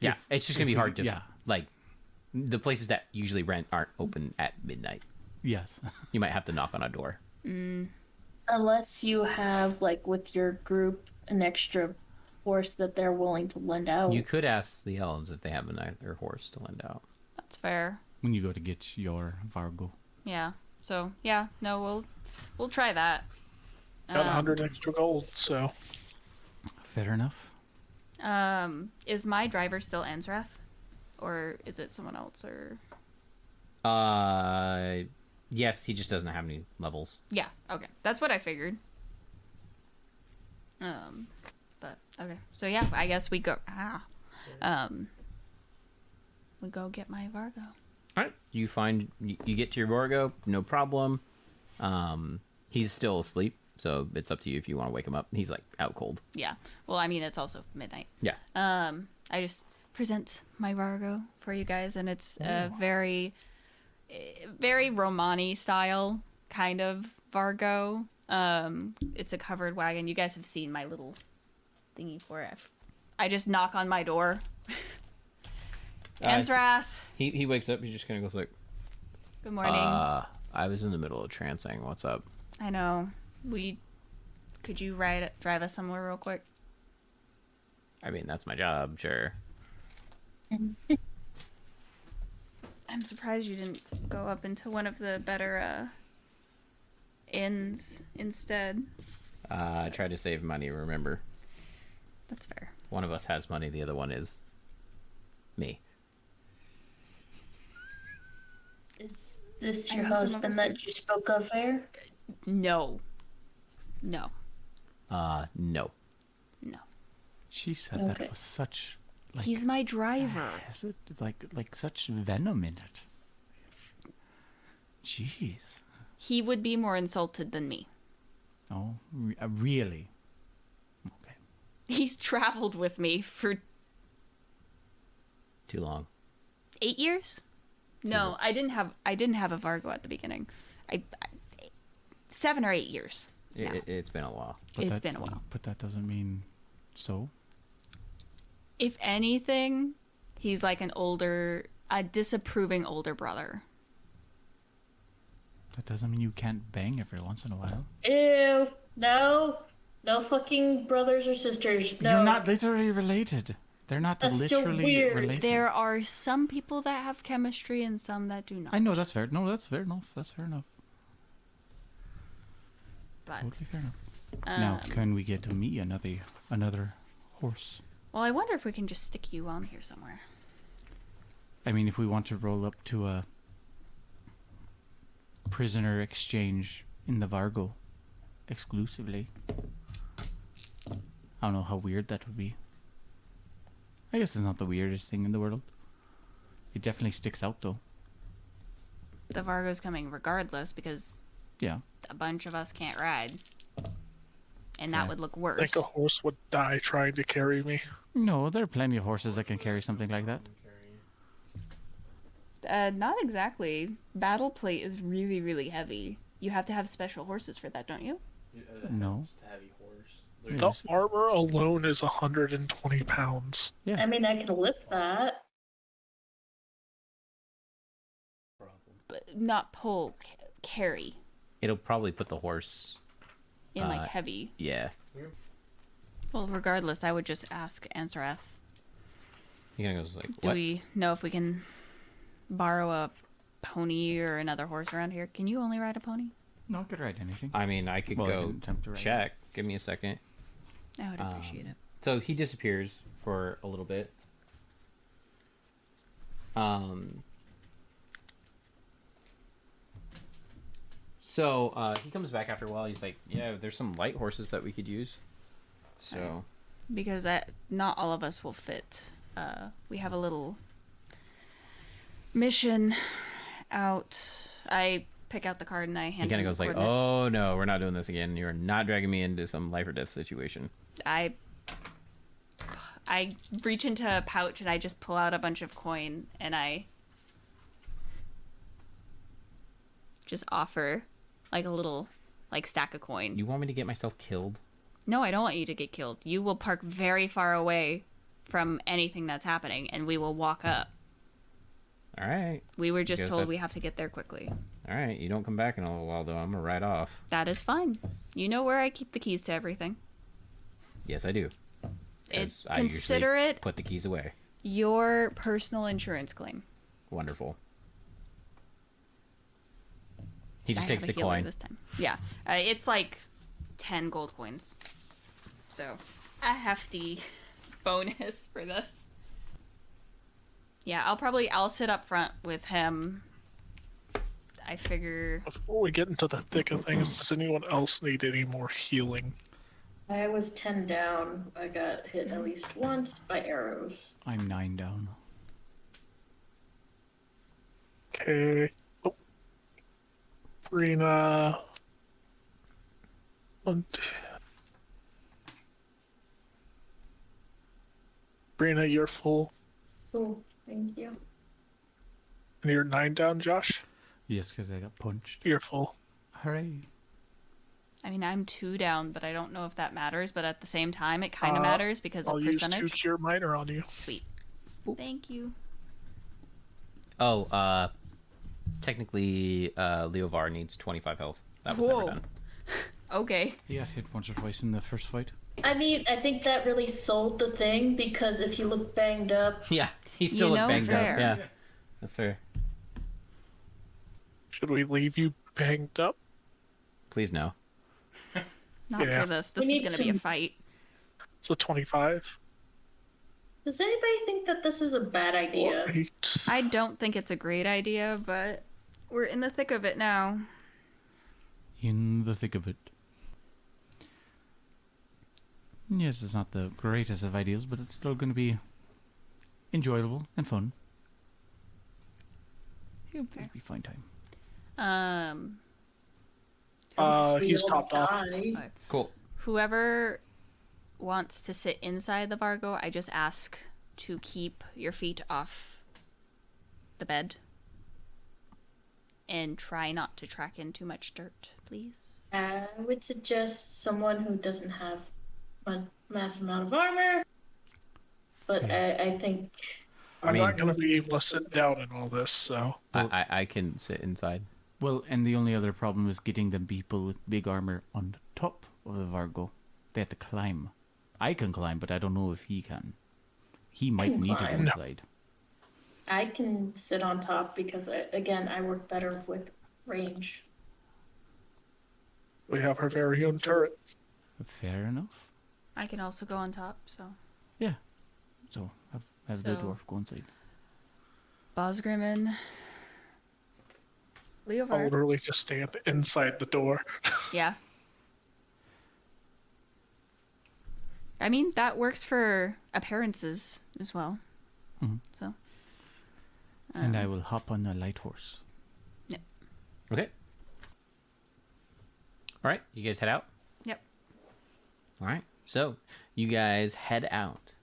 Yeah, it's just gonna be hard to yeah. like. The places that usually rent aren't open at midnight. Yes. You might have to knock on a door. Unless you have, like, with your group, an extra horse that they're willing to lend out. You could ask the elves if they have another horse to lend out. That's fair. When you go to get your Vargo. Yeah. So, yeah. No, we'll try that. Got 100 extra gold, so. Fair enough. Is my driver still Ansrath? Or is it someone else? Or Yes, he just doesn't have any levels. yeah, okay, that's what I figured. But okay, so yeah, I guess we go. We go get my Vargo. All right, you get to your Vorgo, no problem. He's still asleep, so it's up to you if you want to wake him up. He's like out cold. Yeah. Well, I mean, it's also midnight. Yeah. I just present my Vargo for you guys, and it's a very, very Romani style kind of Vargo. It's a covered wagon. You guys have seen my little thingy for it. I just knock on my door. Ansrath. He wakes up. He just kind of goes like, Good morning. I was in the middle of trancing. What's up? I know. Could you drive us somewhere real quick? I mean, that's my job, sure. I'm surprised you didn't go up into one of the better inns instead. I try to save money, remember? That's fair. One of us has money, the other one is me. Is this your And some of husband us that you spoke of there? No. No. No. No. She said Okay. that was such like He's my driver. is it like such venom in it. Jeez. He would be more insulted than me. Oh, really? Okay. He's traveled with me for Too long. 8 years? No, I didn't have a Vargo at the beginning. 7 or 8 years. It's been a while. It's been a while. But that doesn't mean so. If anything, he's like a disapproving older brother. That doesn't mean you can't bang every once in a while. Ew. No. No fucking brothers or sisters. No. You're not literally related. They're not That's still literally weird. related. There are some people that have chemistry and some that do not. I know, that's fair. No, that's fair enough. That's fair enough. But Totally fair enough. Now, can we get me another horse? well, I wonder if we can just stick you on here somewhere. I mean, if we want to roll up to a prisoner exchange in the Vargo exclusively. I don't know how weird that would be. I guess it's not the weirdest thing in the world. It definitely sticks out, though. The Vargo's coming regardless because Yeah. a bunch of us can't ride. And that Okay. would look I worse. think a horse would die trying to carry me. No, there are plenty of horses that can carry something like that. Not exactly. Battle plate is really, really heavy. You have to have special horses for that, don't you? No. Just a heavy horse. Yeah. The armor alone is 120 pounds. Yeah. I mean, I can lift that. But not pull, carry. It'll probably put the horse. In like heavy. Yeah. Well, regardless, I would just ask Ansareth. He kind of goes like, Do "What?" we know if we can borrow a pony or another horse around here? Can you only ride a pony? No, I could ride anything. I mean, I could Well, I go can attempt to ride. check. Give me a second. I would appreciate it. So he disappears for a little bit. So he comes back after a while. He's like, "Yeah, there's some light horses that we could use." So Because not all of us will fit. We have a little mission out. I pick out the card and I hand he kind him of the goes like, coordinates. "Oh no, we're not doing this again. You're not dragging me into some life or death situation." I reach into a pouch and I just pull out a bunch of coin and I just offer like a little like stack of coin. You want me to get myself killed? No, I don't want you to get killed. You will park very far away from anything that's happening and we will walk up. All right. We were just Guess told that- we have to get there quickly. All right. You don't come back in a little while though. I'm gonna ride off. That is fine. You know where I keep the keys to everything. Yes, I do. 'Cause I Consider usually it put the keys away. your personal insurance claim. Wonderful. He just I takes have a the healer coin. this time. Yeah, it's like 10 gold coins. So a hefty bonus for this. Yeah, I'll sit up front with him. I figure Before we get into the thick of things, does anyone else need any more healing? I was 10 down. I got hit at least once by arrows. I'm 9 down. Okay. Oh. Brina. Brina, you're full. Cool. Thank you. And you're 9 down, Josh? Yes, because I got punched. You're full. Hooray. I mean, I'm 2 down, but I don't know if that matters. But at the same time, it kind of matters because I'll of use 2 percentage. cure minor on you. Sweet. Thank you. Oh, technically, Leovar needs 25 health. That was Whoa. never done. Okay. He got hit once or twice in the first fight. I mean, I think that really sold the thing because if you look banged up, Yeah, he still You looked know, banged fair. up. Yeah, that's fair. Should we leave you banged up? Please no. Not Yeah. for this. We This is need going to be a to- fight. So 25. does anybody think that this is a bad idea? 8. I don't think it's a great idea, but we're in the thick of it now. In the thick of it. Yes, it's not the greatest of ideas, but it's still going to be enjoyable and fun. It'll be a fine time. He's topped off. Die. Cool. Whoever wants to sit inside the Vargo, I just ask to keep your feet off the bed and try not to track in too much dirt, please. I would suggest someone who doesn't have a massive amount of armor, but I think I'm mean- not going to be able to sit down in all this, so. I can sit inside. Well, and the only other problem is getting the people with big armor on top of the Vargo. They have to climb. I can climb, but I don't know if he can. He might can need to go climb. inside. I can sit on top because, I work better with range. We have our very own turret. Fair enough. I can also go on top, so. Yeah. So, have the So- dwarf go inside. Bosgrimmin. I'll Leovar. literally just stand inside the door. Yeah. I mean, that works for appearances as well. Mhm. So. And I will hop on a light horse. Okay. All right, you guys head out. Yep. All right, so you guys head out.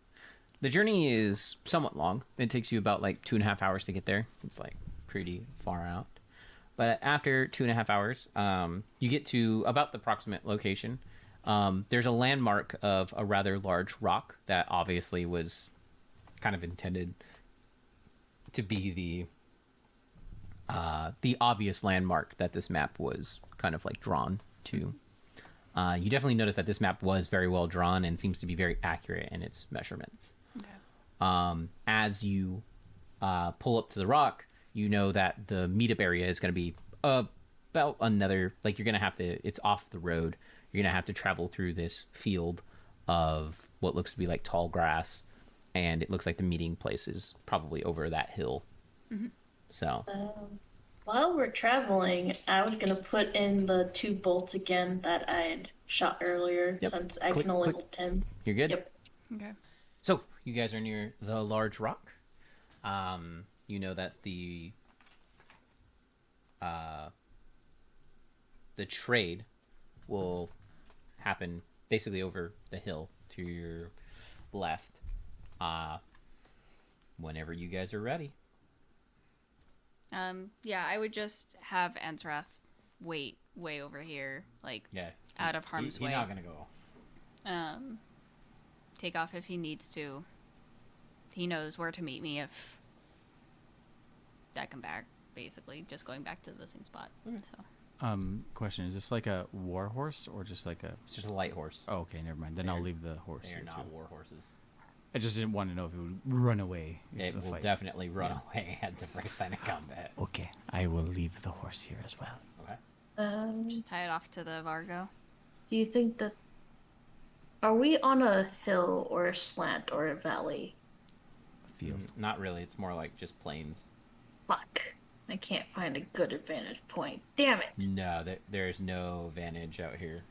The journey is somewhat long. It takes you about like 2.5 hours to get there. It's like pretty far out. But after 2.5 hours, you get to about the approximate location. There's a landmark of a rather large rock that obviously was kind of intended to be the obvious landmark that this map was kind of like drawn to. You definitely notice that this map was very well drawn and seems to be very accurate in its measurements. Okay. As you pull up to the rock, you know that the meetup area is going to be about another, like you're going to have to, it's off the road. You're going to have to travel through this field of what looks to be like tall grass. And it looks like the meeting place is probably over that hill. Mm-hmm. So, While we're traveling, I was gonna put in the 2 bolts again that I had shot earlier, Yep. since I Click, can only click. hold 10. you're good? Yep. Okay. So, you guys are near the large rock. You know that the trade will happen basically over the hill to your left. Whenever you guys are ready. Yeah, I would just have Ansrath wait way over here, like Yeah. out of harm's You're way. not gonna go. Take off if he needs to. He knows where to meet me if I come back, basically. Just going back to the same spot. So. Question, is this like a war horse or just like a... It's just a light horse. Oh, okay, never mind. Then I'll leave the horse They are here not too. war horses. I just didn't want to know if it would run away. if It the will fight. definitely run away at the first sign of combat. Okay, I will leave the horse here as well. Okay. Just tie it off to the Vargo. Do you think that... Are we on a hill or a slant or a valley? Field. Not really. It's more like just plains. Fuck. I can't find a good advantage point. Damn it. No, there's no vantage out here.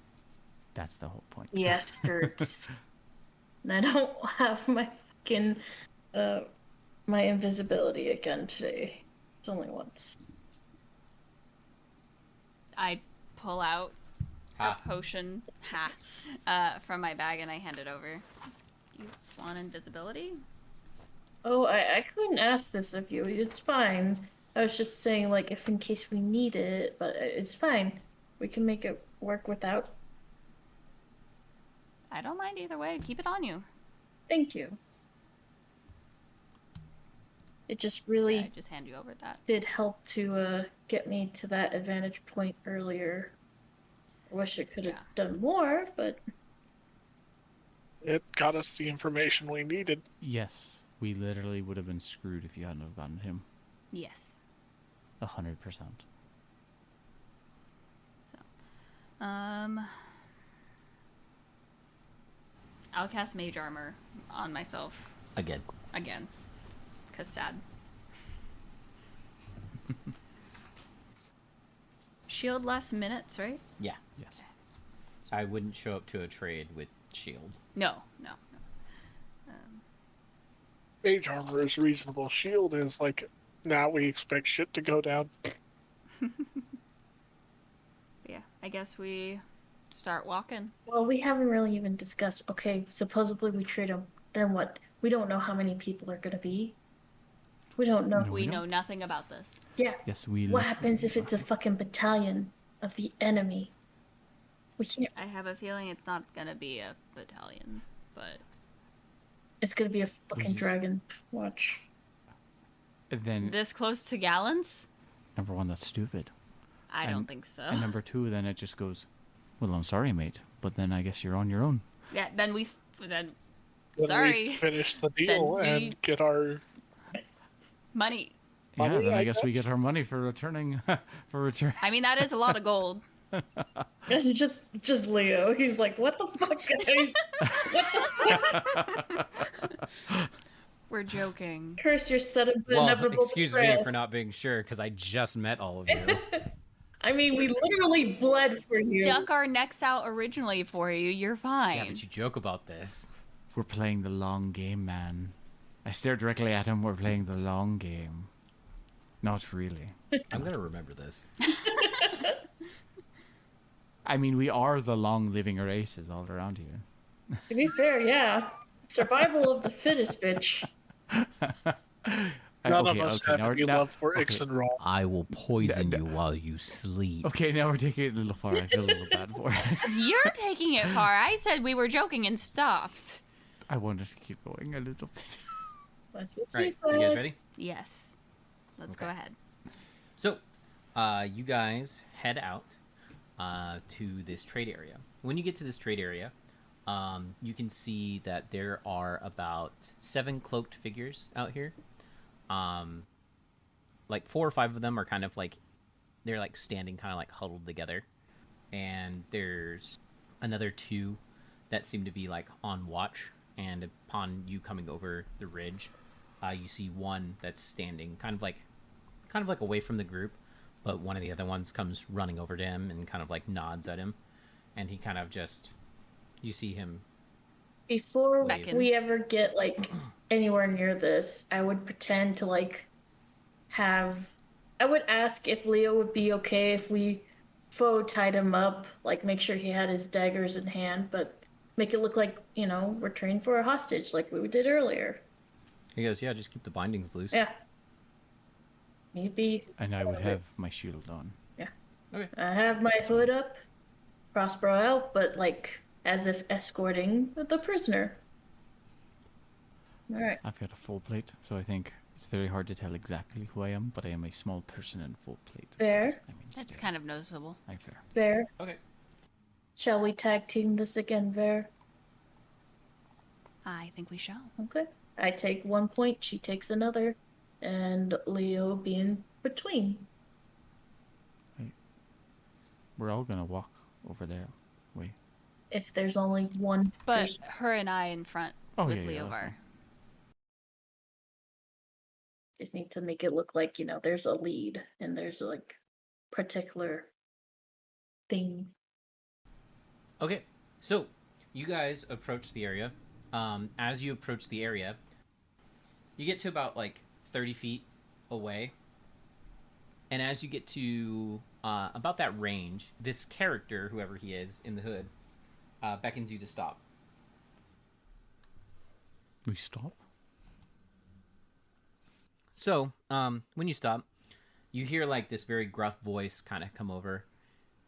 That's the whole point. Yes, skirts. And I don't have my fucking... my invisibility again today. It's only once. I pull out Ha. a potion from my bag and I hand it over. You want invisibility? Oh, I couldn't ask this of you. It's fine. I was just saying, like, if in case we need it, but it's fine. We can make it work without. I don't mind either way. Keep it on you. Thank you. It just really Yeah, I just hand you over that. did help to get me to that advantage point earlier. I wish it could have Yeah. done more, but It got us the information we needed. Yes, we literally would have been screwed if you hadn't have gotten him. Yes. 100%. I'll cast Mage Armor on myself Again. again. 'Cause sad. Shield lasts minutes, right? Yeah. Yes. So I wouldn't show up to a trade with shield. No. Mage armor is reasonable. Shield is like, now we expect shit to go down. Yeah, I guess we start walking. well, we haven't really even discussed. Okay, supposedly we trade them. Then what? We don't know how many people are gonna be. We don't know. No. We we know don't. nothing about this. Yeah. Yes, we... What happens if it's a fucking battalion of the enemy? We can't. I have a feeling it's not gonna be a battalion, but It's gonna be a fucking just- dragon. Watch. And then this close to gallons? number one, that's stupid. I And- don't think so. And number two, then it just goes, well, I'm sorry, mate, but then I guess you're on your own. Yeah, then then Then sorry, we finish the deal Then we- and get our. money. Yeah, Money, then I I guess we guess. get our money for returning, for return. I mean, that is a lot of gold. And just Leo. He's like, what the fuck, guys? What the fuck? We're joking. Curse your set of Well, inevitable excuse me betrayal. for not being sure, because I just met all of you. I mean, we literally bled for you. Duck our necks out originally for you. You're fine. Yeah, but you joke about this. We're playing the long game, man. I stared directly at him. We're playing the long game. Not really. I'm gonna remember this. I mean, we are the long living races all around here. To be fair, yeah. Survival of the fittest, bitch. None of us have now any now- love for okay. Ixenraw. I will poison you while you sleep. Okay, now we're taking it a little far. I feel a little bad for it. You're taking it far. I said we were joking and stopped. I wanted to keep going a little bit. That's what All she right, said. you guys ready? Yes. Let's go Okay. ahead. So, you guys head out to this trade area. When you get to this trade area, you can see that there are about 7 cloaked figures out here. Like 4 or 5 of them are kind of like, they're like standing kind of like huddled together. And there's another 2 that seem to be like on watch. And upon you coming over the ridge, you see one that's standing kind of like away from the group, but one of the other ones comes running over to him and kind of like nods at him, and he kind of just, you see him. Before Beckon. we ever get like anywhere near this, I would pretend to like I would ask if Leo would be okay if we faux tied him up, like make sure he had his daggers in hand, but make it look like, we're training for a hostage like we did earlier. He goes, yeah, just keep the bindings loose. Yeah. Maybe And I would have my shield on. Okay. I have my hood up, crossbow out, but like as if escorting the prisoner. All right. I've got a full plate, so I think it's very hard to tell exactly who I am, but I am a small person in full plate. Fair. I mean, That's still, kind of noticeable. I'm fair. Ver, Okay. shall we tag team this again, Ver? I think we shall. Okay. I take 1 point, she takes another, and Leo being between. We're all gonna walk over there. Wait. If there's only one But person. her and I in front Oh, with yeah, yeah, that's Leovar. fine. Just need to make it look like, there's a lead and there's like particular thing. Okay. So, you guys approach the area. As you approach the area, you get to about like 30 feet away. And as you get to about that range, this character, whoever he is in the hood, beckons you to stop. We stop? So, when you stop, you hear like this very gruff voice kind of come over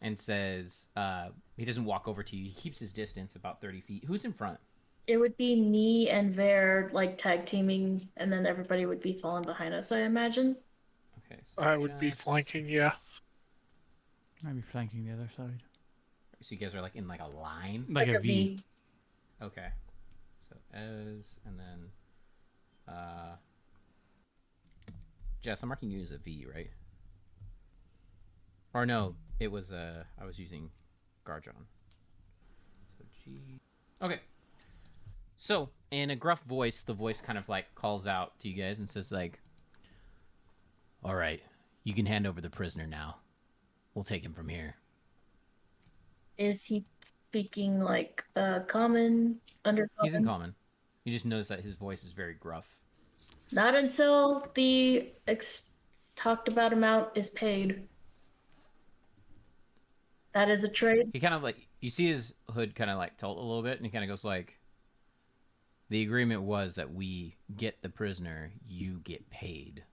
and says, he doesn't walk over to you. He keeps his distance about 30 feet. Who's in front? It would be me and Ver like tag teaming, and then everybody would be falling behind us, I imagine. Okay. So I would be Jess- flanking, yeah. I'd be flanking the other side. So you guys are like in like a line? Like a V. Okay. So Ez, and then Jess, I'm marking you as a V, right? Or no, it was I was using Garjon. So G. Okay. So in a gruff voice, the voice kind of like calls out to you guys and says like, "All right, you can hand over the prisoner now. We'll take him from here." Is he speaking like common, undercommon? He's in common. You just notice that his voice is very gruff. Not until the talked about amount is paid. That is a trade. He kind of like, you see his hood kind of like tilt a little bit, and he kind of goes like, "The agreement was that we get the prisoner, you get paid."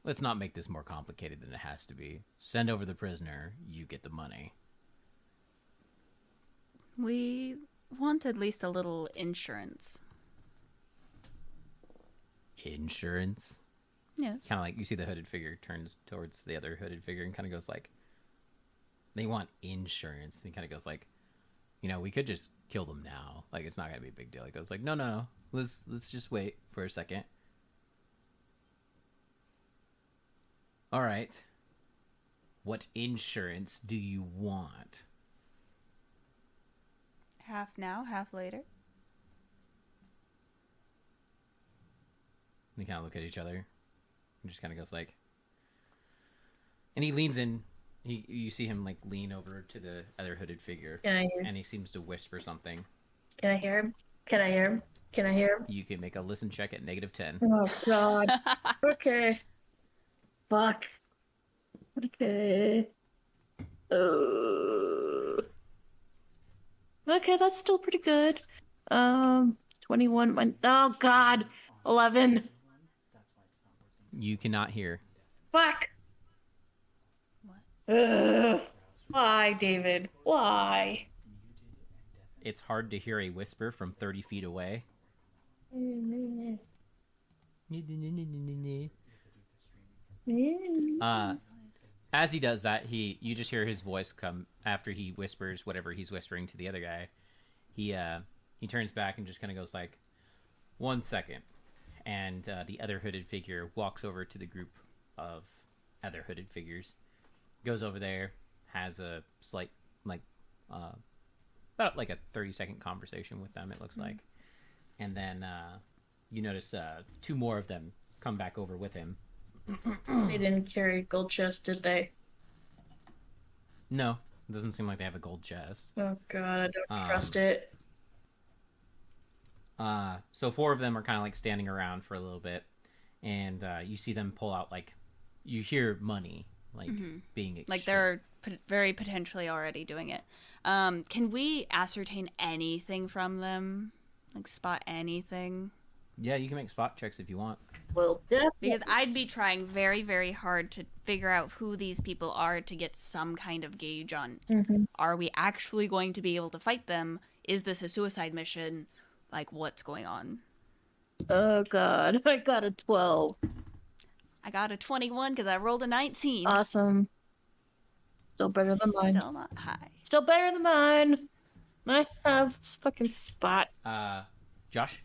Let's not make this more complicated than it has to be. Send over the prisoner, you get the money. We want at least a little insurance. Insurance? Yes. Kind of like, you see the hooded figure turns towards the other hooded figure and kind of goes like, they want insurance. And he kind of goes like, we could just kill them now. Like, it's not going to be a big deal. He goes like, no. Let's just wait for a second. All right. What insurance do you want? Half now, half later. They kind of look at each other and just kind of goes like, and he leans in. You see him like lean over to the other hooded figure, and he seems to whisper something. Can I hear him? Can I hear him? Can I hear him? You can make a listen check at -10. Oh God. Okay. Fuck. Okay. Okay, that's still pretty good. 21. Oh God. 11. You cannot hear. Fuck. What? Why, David? Why? It's hard to hear a whisper from 30 feet away. As he does that, you just hear his voice come after he whispers whatever he's whispering to the other guy. He turns back and just kind of goes like, 1 second. And the other hooded figure walks over to the group of other hooded figures, goes over there, has a slight, about like a 30-second conversation with them, it looks like. And then you notice 2 more of them come back over with him. They didn't carry a gold chest, did they? No, it doesn't seem like they have a gold chest. Oh God, I don't trust it. So 4 of them are kind of like standing around for a little bit, and you see them pull out you hear money being exchanged. Like they're very potentially already doing it. Can we ascertain anything from them? Like spot anything? Yeah, you can make spot checks if you want. Well, definitely. Because I'd be trying very, very hard to figure out who these people are to get some kind of gauge on. Are we actually going to be able to fight them? Is this a suicide mission? Like, what's going on? Oh God, I got a 12. I got a 21 because I rolled a 19. Awesome. Still better than mine. Still not high. Still better than mine. I have fucking spot. Josh?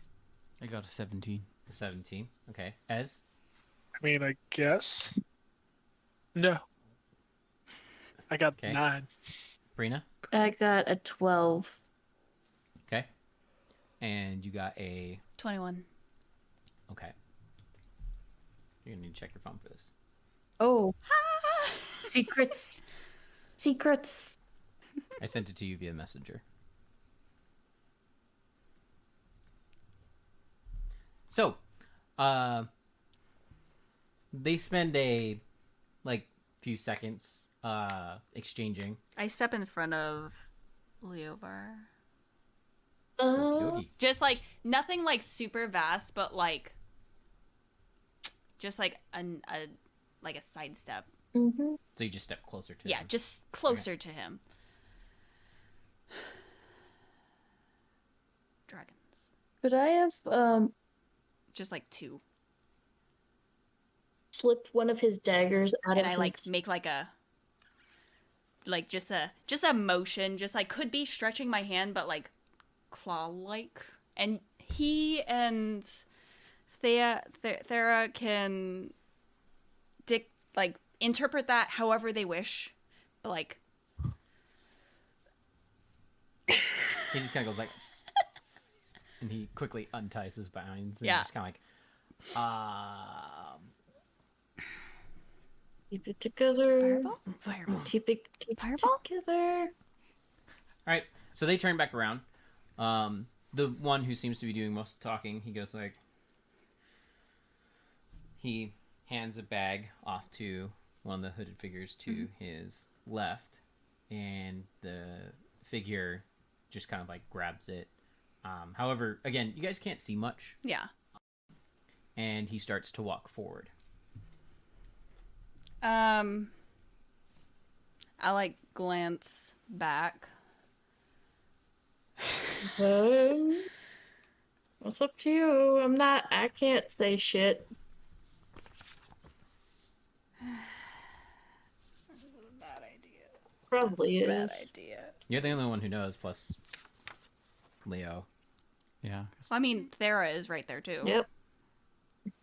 I got a 17. 17. Okay. Ez? I mean, I guess. No. I got Okay. 9. Brina? I got a 12. Okay. And you got a... 21. Okay. You're going to need to check your phone for this. Oh. Secrets. Secrets. I sent it to you via Messenger. So, they spend a, few seconds, exchanging. I step in front of Leobar. Okey-dokey. Just nothing super vast, but just a sidestep. Mm-hmm. So you just step closer to Yeah, them. just closer to him. Dragons. Could I have Just 2. slipped one of his daggers out And of I his... make just a motion, just could be stretching my hand, but claw-like. And he and Thera can interpret that however they wish. But He just kind of goes and he quickly unties his binds. And Yeah. He's just kind of Keep it together. Fireball. Keep it Fireball? together. All right, so they turn back around. The one who seems to be doing most of the talking, he goes he hands a bag off to one of the hooded figures to his left, and the figure just kind of grabs it. However, again, you guys can't see much, Yeah. and he starts to walk forward. I like glance back. What's up to you? I can't say shit. Bad idea. Probably Bad is. idea. You're the only one who knows, plus Leo. Yeah. Well, I mean, Thera is right there too. Yep.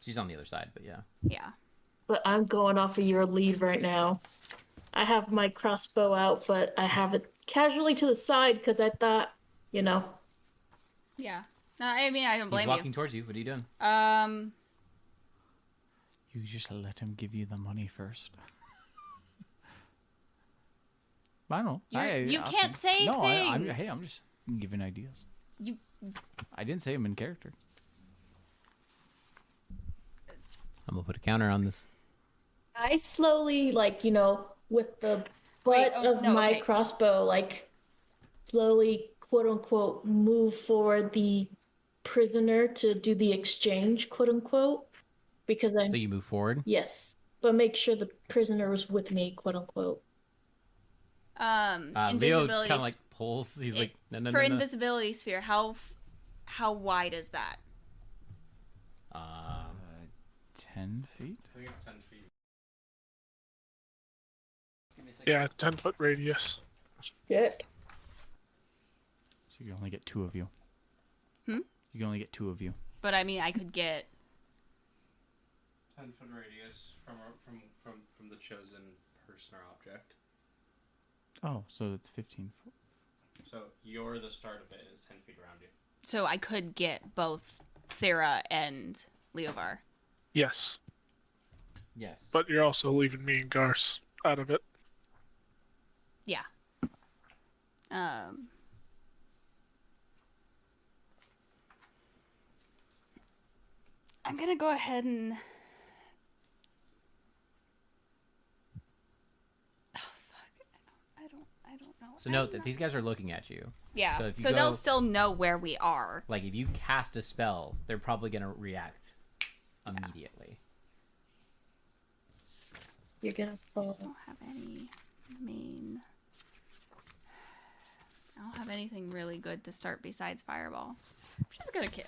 She's on the other side, but yeah. Yeah. But I'm going off of your lead right now. I have my crossbow out, but I have it casually to the side because I thought, you know. Yeah. No, I mean, I don't blame He's walking towards you. What are you doing? you. You just let him give you the money first. I don't know. You can't say no, things. I'm just giving ideas. You. I didn't say him in character. I'm gonna put a counter on this. I slowly, like, you know, with the butt of my crossbow, like, slowly, quote unquote, move for the prisoner to do the exchange, quote unquote. Because So you move forward? Yes. But make sure the prisoner was with me, quote unquote. Leo Invisibility. kind of like pulls. He's like, no. For invisibility sphere, how wide is that? 10 feet? I think it's 10 feet. Yeah, 10-foot radius. Shit. So you can only get 2 of you. Hmm? You can only get 2 of you. But I mean, I could get 10-foot radius from the chosen person or object. Oh, so it's 15 foot. So you're the start of it, and it's 10 feet around you. So I could get both Thera and Leovar. Yes, Yes. but you're also leaving me and Garce out of it. Yeah. I'm gonna go ahead and. Oh fuck! I don't know. So note that these guys are looking at you. Yeah. So if you So they'll go- still know where we are. Like if you cast a spell, they're probably gonna react immediately. You're gonna fall. I don't have any main. I don't have anything really good to start besides Fireball. I'm just gonna kid.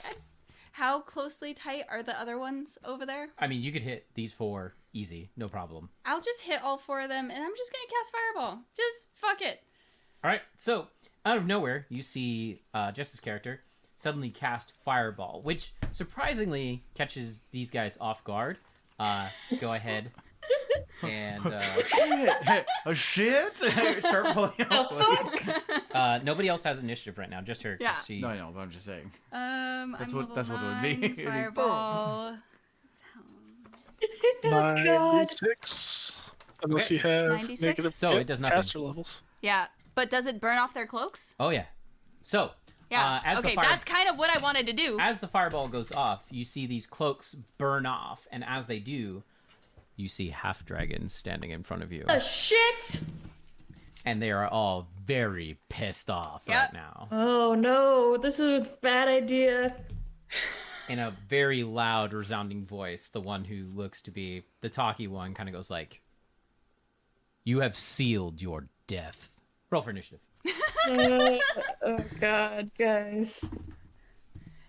How closely tight are the other ones over there? I mean, you could hit these 4 easy, no problem. I'll just hit all 4 of them, and I'm just gonna cast Fireball. Just fuck it. All right. So out of nowhere, you see Jess's character suddenly cast Fireball, which surprisingly catches these guys off guard. Go ahead. And Shit! Start pulling out. nobody else has initiative right now, just her. 'Cause Yeah. She... No, I know, but I'm just saying. That's what it would be. Fireball. 96. Unless you have 96? negative So it does nothing. caster levels. Yeah, but does it burn off their cloaks? Oh yeah. So Yeah. as Okay, the fire... that's kind of what I wanted to do. as the fireball goes off, you see these cloaks burn off, and as they do, you see half dragons standing in front of you, Oh, shit! and they are all very pissed off Yep. right now. Oh no, this is a bad idea. In a very loud, resounding voice, the one who looks to be the talky one kind of goes like, "You have sealed your death." Roll for initiative. Oh god, guys.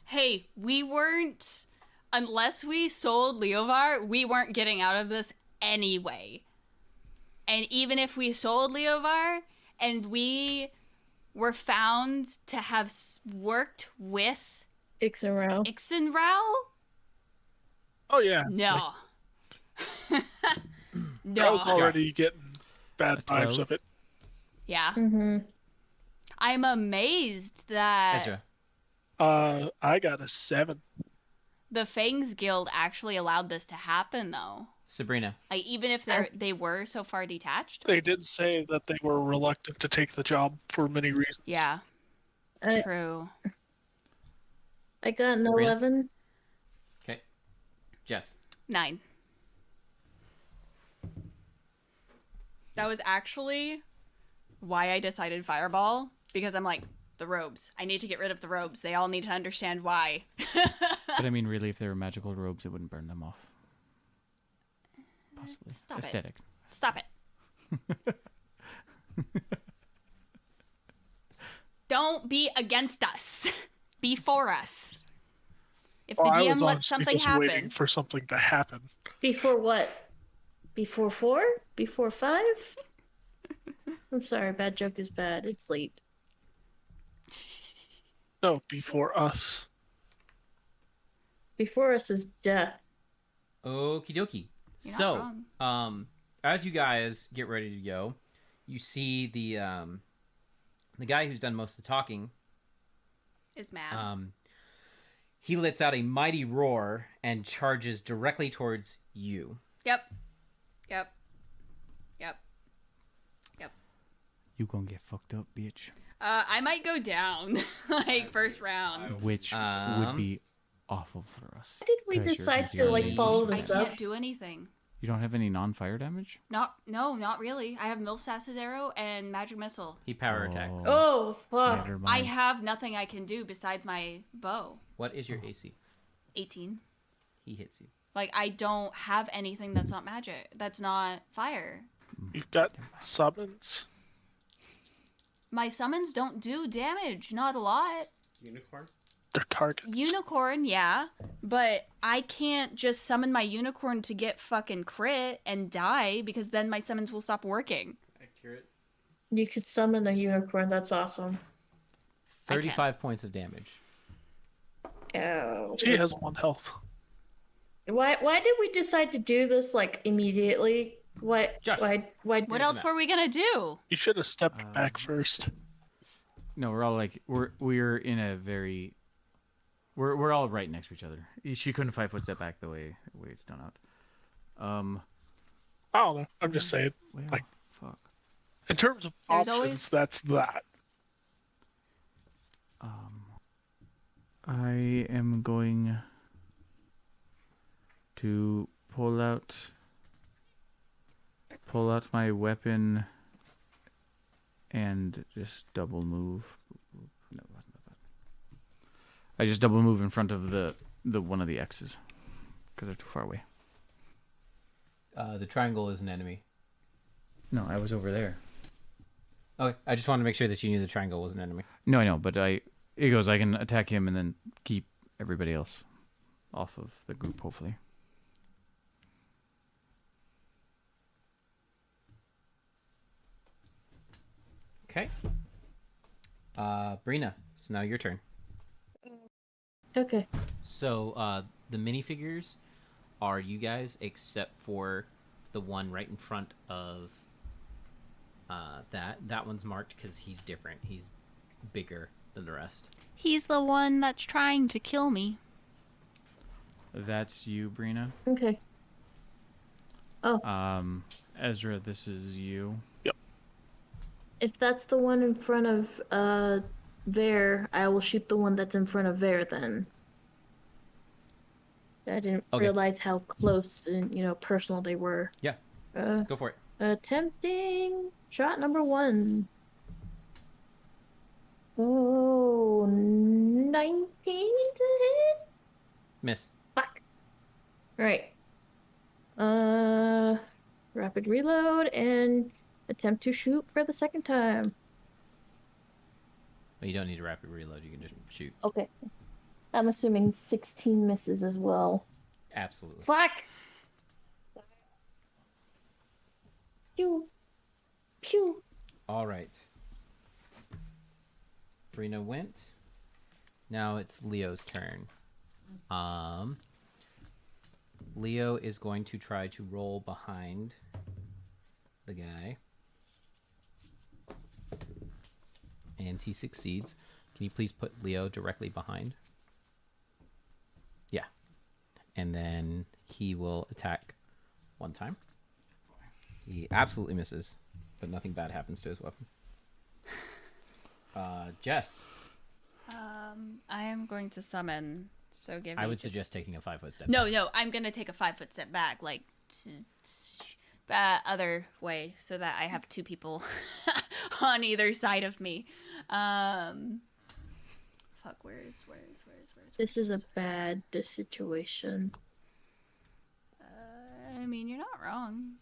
Hey, we weren't. Unless we sold Leovar, we weren't getting out of this anyway. And even if we sold Leovar and we were found to have worked with Ixenrao. Ixenrao, Oh yeah. no. I No. was already getting bad vibes 12. of it. Yeah. Mm-hmm. I'm amazed that Ezra. I got a 7. the Fangs Guild actually allowed this to happen, though. Sabrina. Like, even if they were so far detached. They did say that they were reluctant to take the job for many reasons. Yeah. I- True. I got an Sabrina? 11. Okay. Jess. 9. That was actually why I decided Fireball, because I'm like, the robes. I need to get rid of the robes. They all need to understand why. But I mean, really, if they were magical robes, it wouldn't burn them off. Possibly. Stop it. Aesthetic. Stop it. Don't be against us. Be for us. If the I GM was lets honestly something just waiting happen, for something to happen. Before what? Before 4? Before 5? I'm sorry, bad joke is bad. It's late. No, before us. Before us is death. Okie dokie. You're not So, wrong. as you guys get ready to go, you see the guy who's done most of the talking. is mad. He lets out a mighty roar and charges directly towards you. Yep. You gonna get fucked up, bitch. I might go down, like, first round. Which would be awful for us. Why did we 'Cause you're decide to completely follow I this up? can't do anything. You don't have any non-fire damage? No, not really. I have Milf's Acid Arrow and Magic Missile. He power attacks. Oh, fuck. Never I mind. have nothing I can do besides my bow. What is your AC? 18. He hits you. Like, I don't have anything that's not magic. That's not fire. You've got summons. My summons don't do damage. Not a lot. Unicorn? They're targets. Unicorn, yeah. But I can't just summon my unicorn to get fucking crit and die, because then my summons will stop working. Accurate. You could summon a unicorn. That's awesome. 35 points of damage. Oh. She has 1 health. Why did we decide to do this like immediately? Josh. Why What else were we gonna do? You should have stepped back first. No, we're all like we're in a very we're all right next to each other. She couldn't 5-foot step back the way it's done out. I don't know. I'm just saying. Well, Like- fuck. In terms of There's options, always- that's that. I am going to pull out my weapon and just double move. No, it wasn't that bad. I just double move in front of the one of the X's because they're too far away. The triangle is an enemy. No, I was over there. Okay, I just wanted to make sure that you knew the triangle was an enemy. No, I know, but I can attack him and then keep everybody else off of the group, hopefully. Okay. Brina, it's now your turn. Okay. So, the minifigures are you guys, except for the one right in front of that one's marked because he's different. He's bigger than the rest. He's the one that's trying to kill me. That's you, Brina. Okay. Oh, Ezra, this is you. if that's the one in front of Vare, I will shoot the one that's in front of Vare then. I didn't Okay. realize how close and personal they were. Yeah, Uh, go for it. attempting shot number 1. Oh, 19 to hit? Miss. Fuck. Alright. Rapid reload and attempt to shoot for the second time. Well, you don't need a rapid reload. You can just shoot. Okay. I'm assuming 16 misses as well. Absolutely. Fuck! Pew. Pew. All right. Brina went. Now it's Leo's turn. Leo is going to try to roll behind the guy. And he succeeds. Can you please put Leo directly behind? Yeah. And then he will attack one time. He absolutely misses, but nothing bad happens to his weapon. Jess, I am going to summon. So give me. I would just- suggest taking a 5-foot step. No, I'm gonna take a 5-foot step back, like other way, so that I have 2 people on either side of me. Fuck, where's This is a bad situation. I mean, you're not wrong.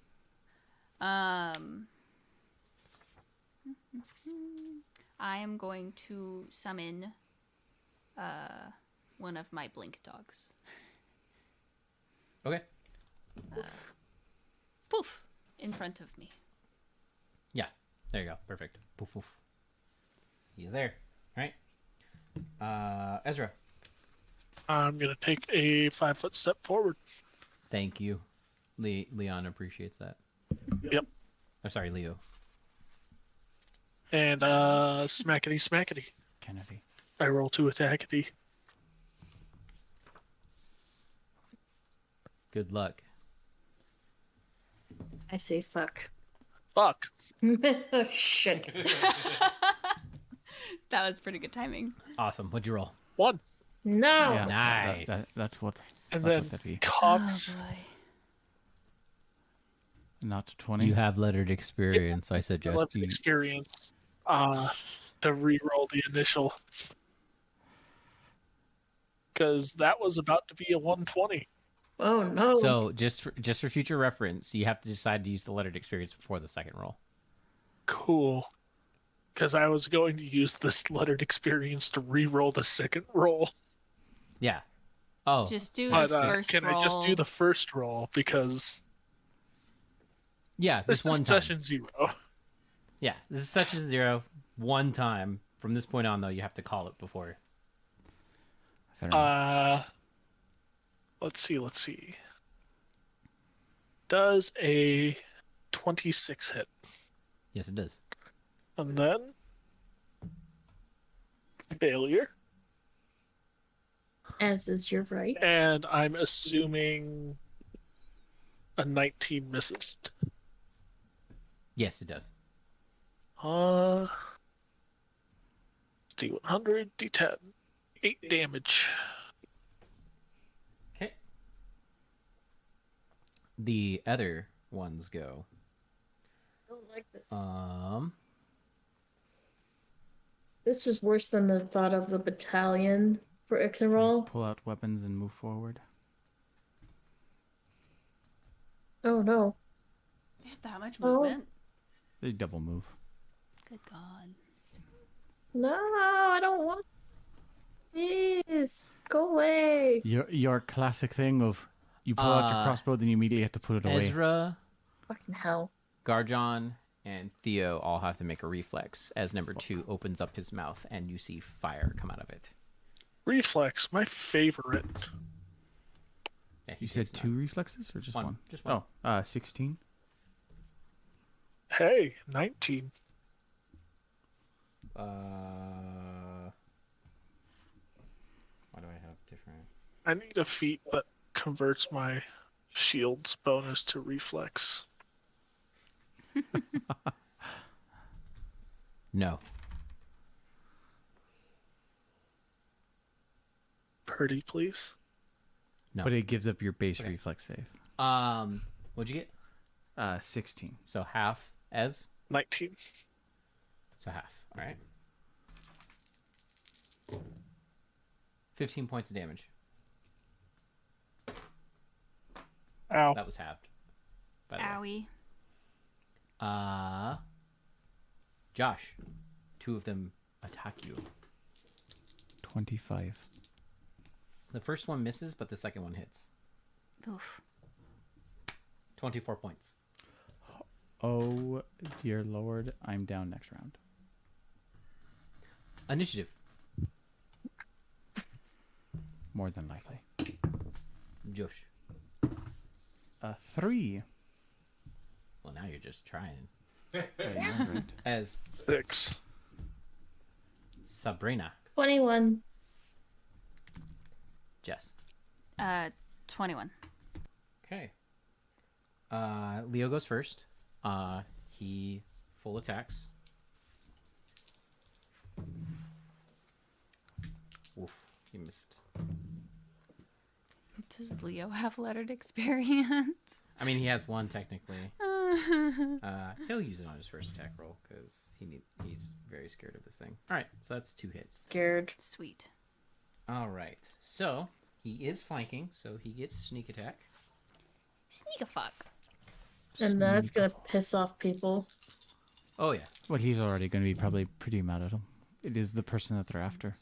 I am going to summon one of my blink dogs. Okay. Poof! In front of me. Yeah. There you go. Perfect. Poof, poof. He's there. All right. Ezra. I'm gonna take a 5-foot step forward. Thank you. Leon appreciates that. Yep. Oh, sorry, Leo. And smackety smackety. Kennedy. I roll 2 attackety. Good luck. I say fuck. Fuck. Oh, shit. That was pretty good timing. Awesome. What'd you roll? 1. No. Yeah, Nice. that's what. And That's then what that'd be. coughs. Oh boy. Not 20. You have lettered experience. I suggest you. Experience to re-roll the initial. Because that was about to be a 120. Oh, no. So just for future reference, you have to decide to use the lettered experience before the second roll. Cool. Because I was going to use this lettered experience to re-roll the second roll. Yeah. Oh. Just do But the first can roll. I just do the first roll? Because Yeah. this This one is time. session 0. Yeah. This is session 0. One time. From this point on, though, you have to call it before. Fair enough. Let's see. Does a 26 hit? Yes, it does. And then failure. As is your right. And I'm assuming a 19 misses. Yes, it does. D100, D10. 8 damage. Okay. The other ones go. I don't like this. This is worse than the thought of the battalion for Ixaral. Pull out weapons and move forward. Oh, no. They have that much Oh. movement? They double move. Good God. No, I don't want this. Go away. Your classic thing of you pull out your crossbow, then you immediately have to put it away. Ezra, Fucking hell. Garjon, and Theo all have to make a reflex as number 2 opens up his mouth and you see fire come out of it. Reflex, my favorite. Yeah, he You said takes 2 none. reflexes or just One. one? Just one. Oh, 16. Hey, 19. Why do I have different? I need a feat that converts my shield's bonus to reflex. No. Pretty, please. No. But it gives up your base Okay. reflex save. What'd you get? 16. So half Ez? 19. So half. All right. 15 points of damage. Ow. That was halved. By the way. Owie. Josh, 2 of them attack you. 25. The first one misses, but the second one hits. Oof. 24 points. Oh, dear lord. I'm down next round. Initiative. More than likely. Josh. 3. Well, now you're just trying. I know, right? As 6. Sabrina. 21. Jess. 21. Okay. Leo goes first. He full attacks. Oof, he missed. Does Leo have lettered experience? I mean, he has one technically. He'll use it on his first attack roll because he's very scared of this thing. All right, so that's 2 hits. Scared. Sweet. All right, so he is flanking, so he gets sneak attack. Sneak a fuck. And that's gonna Sneak. piss off people. Oh yeah. Well, he's already going to be probably pretty mad at him. It is the person that they're after.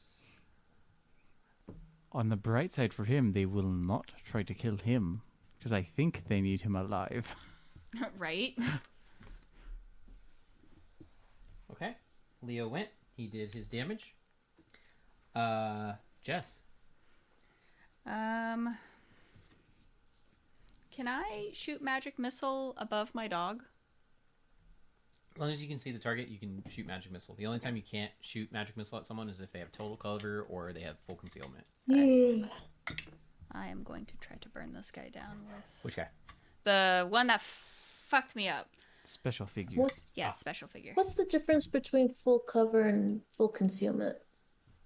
On the bright side for him, they will not try to kill him, because I think they need him alive. Right? Okay. Leo went. He did his damage. Jess. Can I shoot magic missile above my dog? As long as you can see the target, you can shoot magic missile. The only time you can't shoot magic missile at someone is if they have total cover or they have full concealment. I am going to try to burn this guy down with Which guy? the one that fucked me up. Special figure. Yeah, special figure. What's the difference between full cover and full concealment?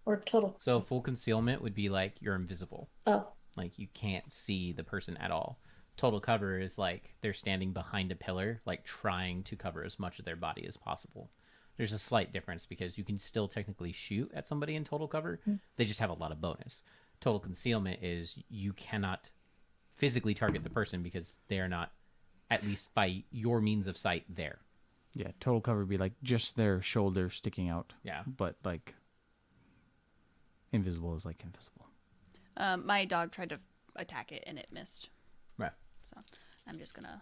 Or total? So full concealment would be like you're invisible. Oh. Like you can't see the person at all. Total cover is like they're standing behind a pillar, like trying to cover as much of their body as possible. There's a slight difference because you can still technically shoot at somebody in total cover. They just have a lot of bonus. Total concealment is you cannot physically target the person because they are not, at least by your means of sight, there. Yeah, total cover would be like just their shoulder sticking out. Yeah. But like invisible is like invisible. My dog tried to attack it and it missed. Right. So I'm just gonna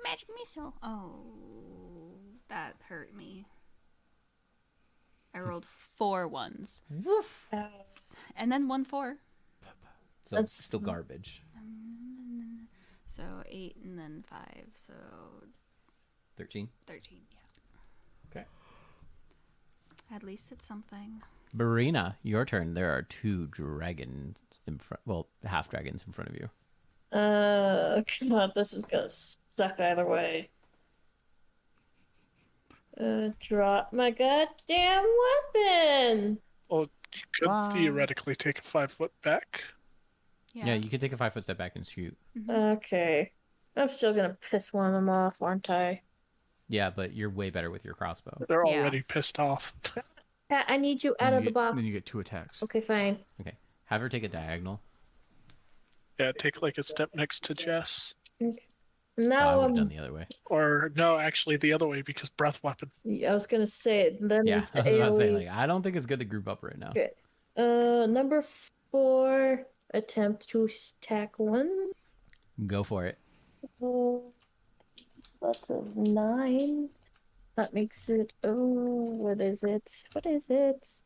magic missile. Oh, that hurt me. I rolled 4 ones. Woof. And then 1 4. So That's- still garbage. So 8 and then 5. So 13. 13, yeah. Okay. At least it's something. Barina, your turn. There are 2 dragons in front. Well, half dragons in front of you. God, this is gonna suck either way. Drop my goddamn weapon! Well, you could Wow. theoretically take a 5-foot back. Yeah, you could take a 5-foot step back and shoot. Okay. I'm still gonna piss one of them off, aren't I? Yeah, but you're way better with your crossbow. They're Yeah. already pissed off. Pat, I need you out Then of you the get- box. Then you get 2 attacks. Okay, fine. Okay. Have her take a diagonal. Yeah, take like a step next to Jess. I Now would have I'm. done the other way. Or no, actually the other way because breath weapon. I was gonna say it. Then Yeah, it's I was about to say, AoE. like, I don't think it's good to group up right now. Okay. Number 4. Attempt to stack 1. Go for it. Oh, that's a 9. That makes it. Oh, what is it? What is it?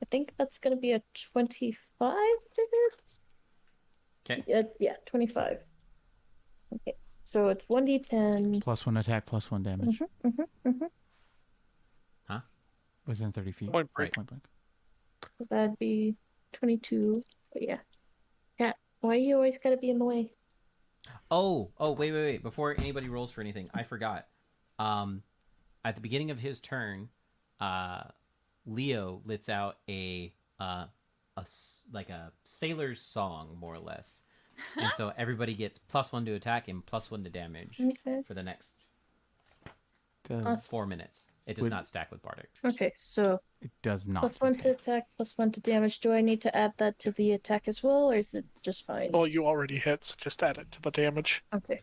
I think that's gonna be a 25 to hit. Okay. Yeah, 25. Okay, so it's 1d10. +1 attack, +1 damage. Huh? Within 30 feet. Point break. Point blank. So that'd be 22. But yeah. Cat, why you always gotta be in the way? Oh, wait. Before anybody rolls for anything, I forgot. At the beginning of his turn, Leo lets out a sailor's song, more or less. And so everybody gets +1 to attack and +1 to damage Okay. for the next Does 4 minutes. It does Would- not stack with Bardic. Okay, so It does not. +1 to okay. attack, +1 to damage. Do I need to add that to the attack as well, or is it just fine? Well, you already hit, so just add it to the damage. Okay.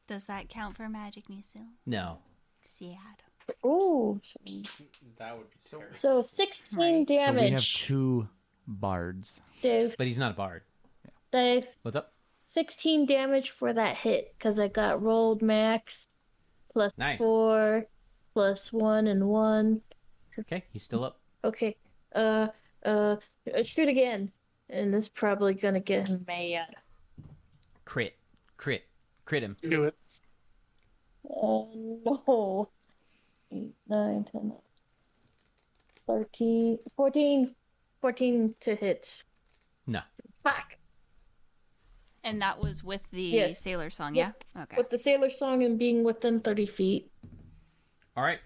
Does that count for magic missile? No. Sad. Oh, That would be scary. so 16 Right. So damage. we have 2 bards. Dave, But he's not a bard. Dave, What's up? 16 damage for that hit because I got rolled max plus Nice. 4 plus 1 and 1. Okay, he's still up. Okay. Shoot again, and this probably gonna get him mad. Crit him. Do it. No. 8, 9, 10, 13, 14. 14 to hit. No. Fuck. And that was with the Yes. sailor song, Yep. yeah? Okay. With the sailor song and being within 30 feet. All right.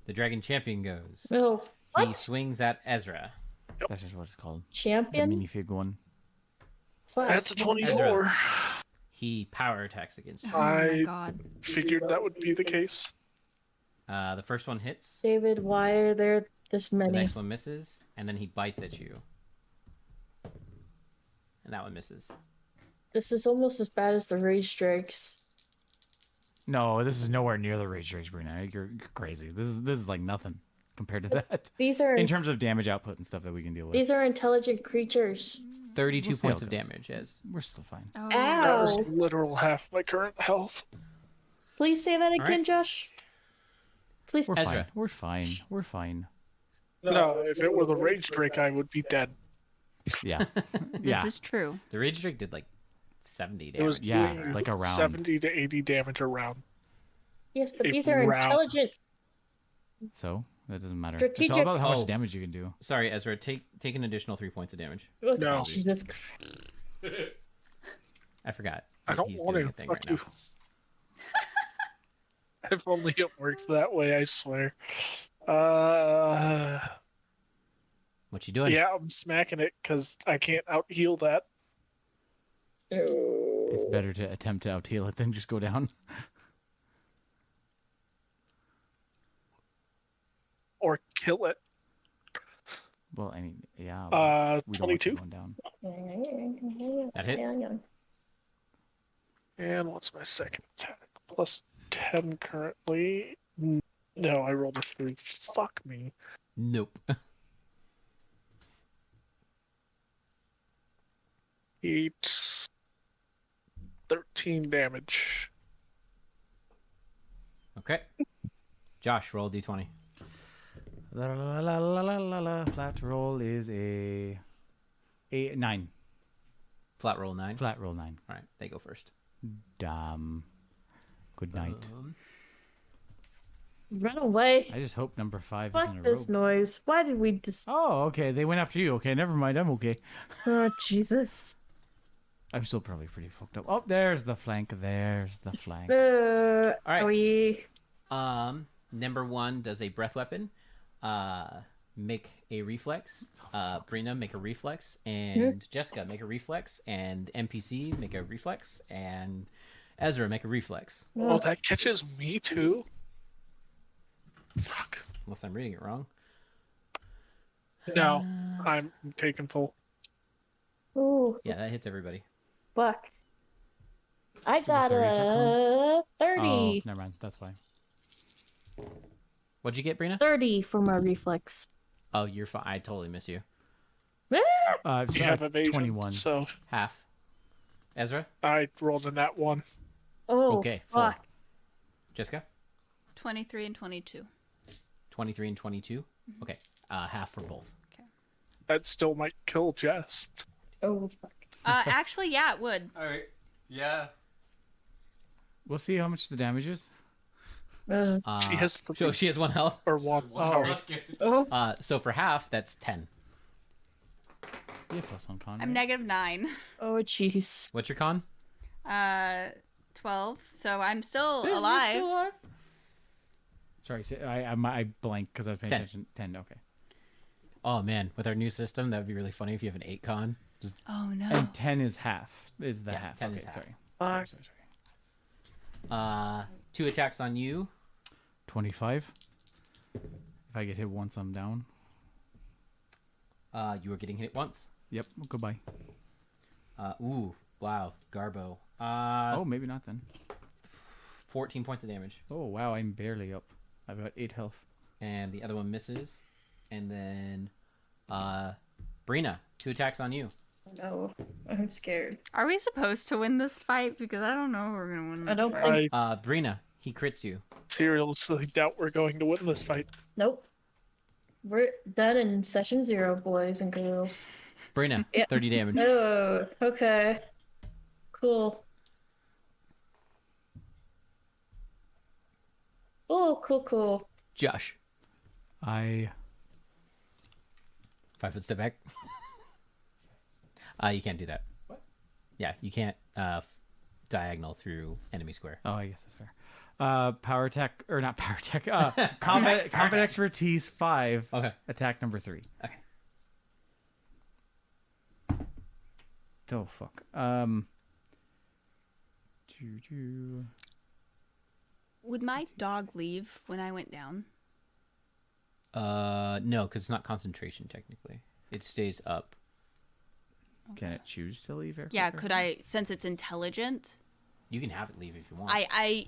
The dragon champion goes. Oh, He what? swings at Ezra. That's just what it's called. The Champion? minifig one. Fuck. That's a 24. He power attacks against you. Oh my I god. figured that would be the case. The first one hits. David, why are there this The many? next one misses, and then he bites at you. And that one misses. This is almost as bad as the rage strikes. No, this is nowhere near the rage, Brina. You're crazy. This is like nothing compared to that. These are In terms of damage output and stuff that we can deal with. these are intelligent creatures. 32 We'll see how points it of goes. damage, as We're still fine. Oh, That was Ow! literal half my current health. Please say that again, right. Josh. Please. We're Ezra. fine. We're fine. We're fine. No, if it were the rage drake, I would be dead. Yeah. this yeah. is true. the Rage Drake did like 70 damage. It was Yeah, doing like a round. 70 to 80 damage a round. Yes, but a these are round. intelligent. So that doesn't matter. It's all Strategic- about how Oh. much damage you can do. Sorry, Ezra, take an additional 3 points of damage. No. Jesus. I forgot. I don't He's want doing to. a thing Fuck right you. now. If only it worked that way, I swear. What you doing? Yeah, I'm smacking it because I can't out heal that. It's better to attempt to out heal it than just go down. Or kill it. Well, I mean, yeah. but we don't want you 22. going down. That hits. And what's my second attack? Plus 10 currently. No, I rolled a 3. Fuck me. Nope. 8. 13 damage. Okay. Josh, roll a d20. La la la la la la la. Flat roll is a 9. Flat roll 9. Flat roll 9. All right, they go first. Good night. Run away. I just hope number 5 Fuck isn't a this rogue. noise. Why did we just... Oh, okay. They went after you. Okay, never mind. I'm okay. Oh, Jesus. I'm still probably pretty fucked up. Oh, there's the flank. There's the flank. All right. Are we... Number 1 does a breath weapon. Make a reflex. Brina, make a reflex. And Jessica, make a reflex. And NPC, make a reflex. And Ezra, make a reflex. Oh, that catches me too? Fuck. Unless I'm reading it wrong. No, I'm taking full. Ooh, Yeah, that hits everybody. fuck. I got 30 a 30. Oh, never mind. That's why. What'd you get, Brina? 30 for my reflex. Oh, you're fine. I totally miss you. You have evasion, 21. so Half. Ezra? I rolled in that one. Oh, Okay, full. fuck. Jessica? 23 and 22. 23 and 22? Okay. Half for both. That still might kill Jess. Oh, fuck. Actually, yeah, it would. All right. Yeah. We'll see how much the damage is. She has 3 So she has 1 health. or 1. Sorry. Oh, So for half, that's 10. Yeah, plus 1 con. I'm right? -9. oh, jeez. What's your con? 12. So I'm still alive. Sorry, I blanked because I was paying 10. attention. 10, okay. Oh man, with our new system, that would be really funny if you have an 8 con. Just Oh no. And 10 is half. Is the Yeah, half. 10 okay, is half. sorry. Fuck. Sorry. 2 attacks on you. 25. If I get hit once, I'm down. You are getting hit once. Yep, goodbye. Ooh, wow, Garbo. Oh, maybe not then. 14 points of damage. Oh, wow, I'm barely up. I've got 8 health. And the other one misses. And then, Brina, 2 attacks on you. No, I'm scared. Are we supposed to win this fight? Because I don't know if we're gonna win this I don't fight. think... Brina, he crits you. Seriously doubt we're going to win this fight. Nope. We're done in session 0, boys and girls. Brina, Yeah. 30 damage. Oh, okay. Cool. Oh, cool. Josh, I 5 foot step back. You can't do that. What? Yeah, you can't diagonal through enemy square. Oh, I guess that's fair. Power attack, or not power attack. Combat expertise 5. Okay. Attack number 3. Okay. Oh fuck. Would my dog leave when I went down? No, because it's not concentration technically. It stays up. Can it choose to leave? Yeah, could I, since it's intelligent? You can have it leave if you want.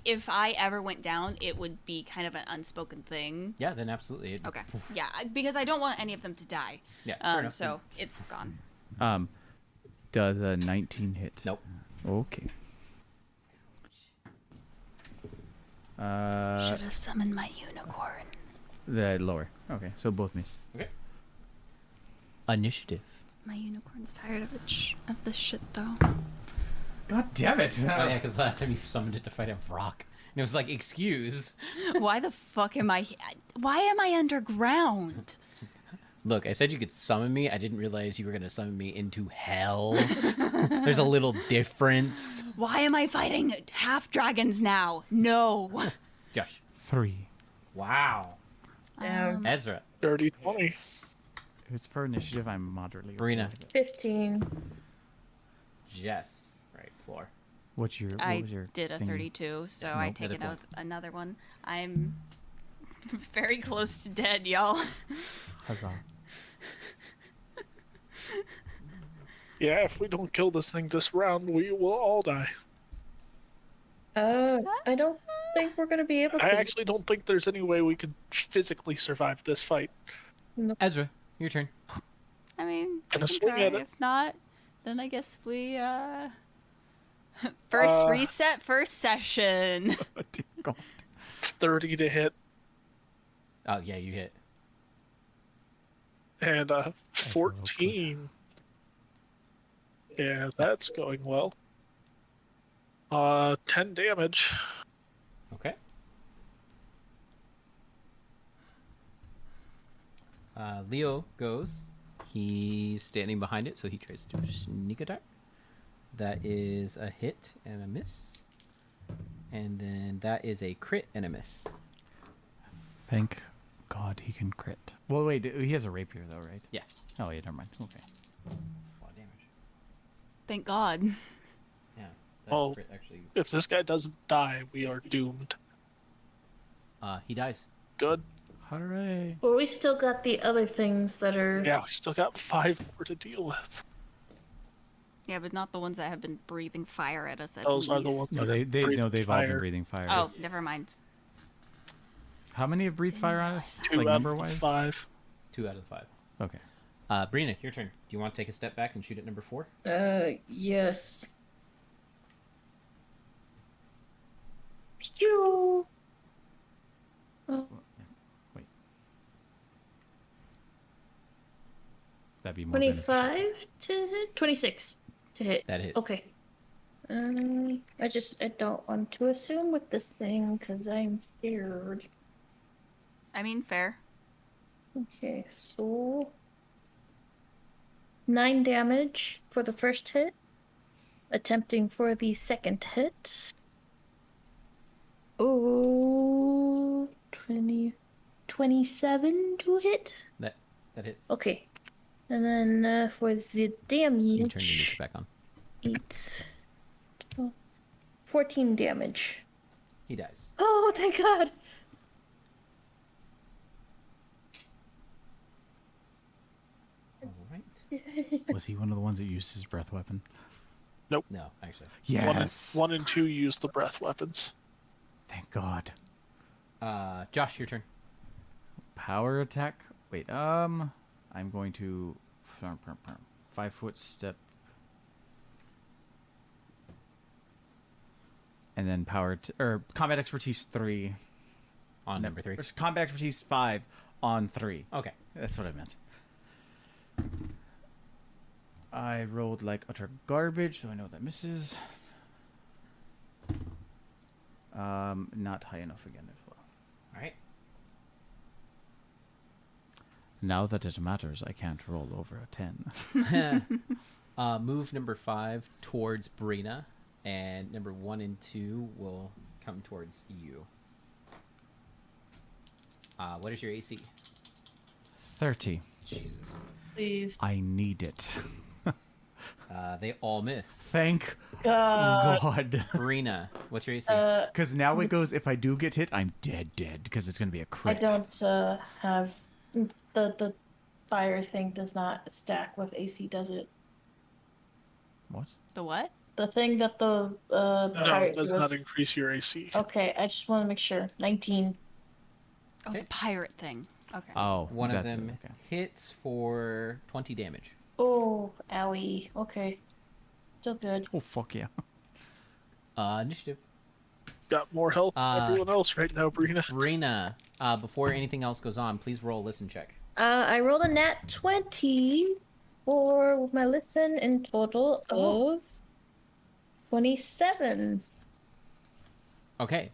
If I ever went down, it would be kind of an unspoken thing. Yeah, then absolutely. Okay. Yeah, because I don't want any of them to die. Yeah, fair enough. So it's gone. Does a 19 hit? Nope. Okay. Should have summoned my unicorn. The lower. Okay, so both miss. Okay. Initiative. My unicorn's tired of this shit, though. God damn it! Oh yeah, because last time you summoned it to fight a Vrock. And it was like, excuse. Why the fuck am I... Why am I underground? Look, I said you could summon me. I didn't realize you were going to summon me into hell. There's a little difference. Why am I fighting half-dragons now? No. Josh. 3. Wow. Damn. Ezra. Dirty 20. If it's for initiative, I'm moderately. Brina. okay with it. 15. Jess. Right, floor. What was I your did a thingy? 32, so Yeah, I nope, take another another one. I'm very close to dead, y'all. Huzzah. Yeah, if we don't kill this thing this round, we will all die. I don't think we're gonna be able to. I actually don't think there's any way we could physically survive this fight. Ezra, your turn. I mean, Gonna we can swing try. at it. If not, then I guess we, First reset, first session. Oh, dear God. 30 to hit, Oh, yeah, you hit. and 14. Yeah, that's going well. 10 damage. Okay. Leo goes. He's standing behind it, so he tries to sneak attack. That is a hit and a miss. And then that is a crit and a miss. Thank God he can crit. Well, wait, he has a rapier though, right? Yeah. Oh, yeah, never mind. Okay. A lot of damage. Thank God. Yeah. That Oh. crit actually. If this guy doesn't die, we are doomed. He dies. Good. Hooray. Well, we still got the other things that are. Yeah, we still got 5 more to deal with. Yeah, but not the ones that have been breathing fire at us. At Those are the least. ones. No, that they've breathe all been fire. breathing fire. Oh, never mind. How many have breathed fire on us? 2 Like out number of wise? 5. 2 out of 5. Okay. Brina, your turn. Do you want to take a step back and shoot at number 4? Yes. Pew! Oh, Wait. That'd be more beneficial. 25 to hit? 26 to hit. That hits. Okay. I don't want to assume with this thing because I'm scared. I mean, fair. Okay, so 9 damage for the first hit. Attempting for the second hit. Oh, 27 to hit. That hits. Okay. And then for the You can turn your music damage, back on. 8, 12, 14 damage. He dies. Oh, thank God. All right. Was he one of the ones that used his breath weapon? No, actually. Yes. 1 and 2 use the breath weapons. Thank God. Josh, your turn. Power attack. Wait. I'm going to 5-foot step, and then or combat expertise 3 On number 3. Combat expertise 5 on 3. Okay. That's what I meant. I rolled like utter garbage, so I know that misses. Not high enough again as well. All right. Now that it matters, I can't roll over a 10. Move number 5 towards Brina, and number 1 and 2 will come towards you. What is your AC? 30. Jesus. Please. I need it. They all miss. Thank God. God. Brina, what's your AC? Because now it goes, if I do get hit, I'm dead, because it's going to be a I crit. don't have the fire thing does not stack with AC, does it? What? The what? the thing that the No, pirate it does was... not increase your AC. Okay, I just want to make sure. 19. Oh, the pirate thing. Okay. Oh, One of that's them it, okay. hits for 20 damage. Oh, owie. Okay. Still good. Oh, fuck yeah. Initiative. Got more health than everyone else right now, Brina. Brina, before anything else goes on, please roll a listen check. I rolled a nat 20 for my listen in total of 27. Okay.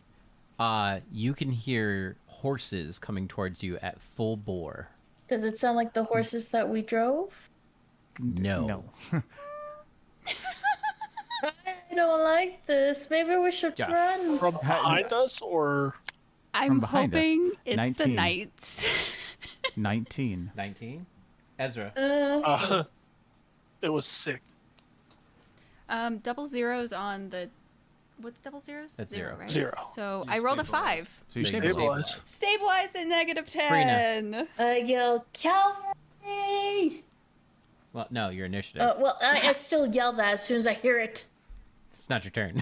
You can hear horses coming towards you at full bore. Does it sound like the horses that we drove? No. I don't like this. Maybe we should Josh. run. From behind us, or I'm behind us. hoping it's 19. the knights. 19. 19. Ezra. it was sick. Double zeros on the. What's double zeros? That's zero. Right? 0. So I rolled a 5. So you So you stabilize. Stabilize. Stabilize at negative 10. I yell, Calvary! Well, no, your initiative. Well, I still yell that as soon as I hear it. It's not your turn.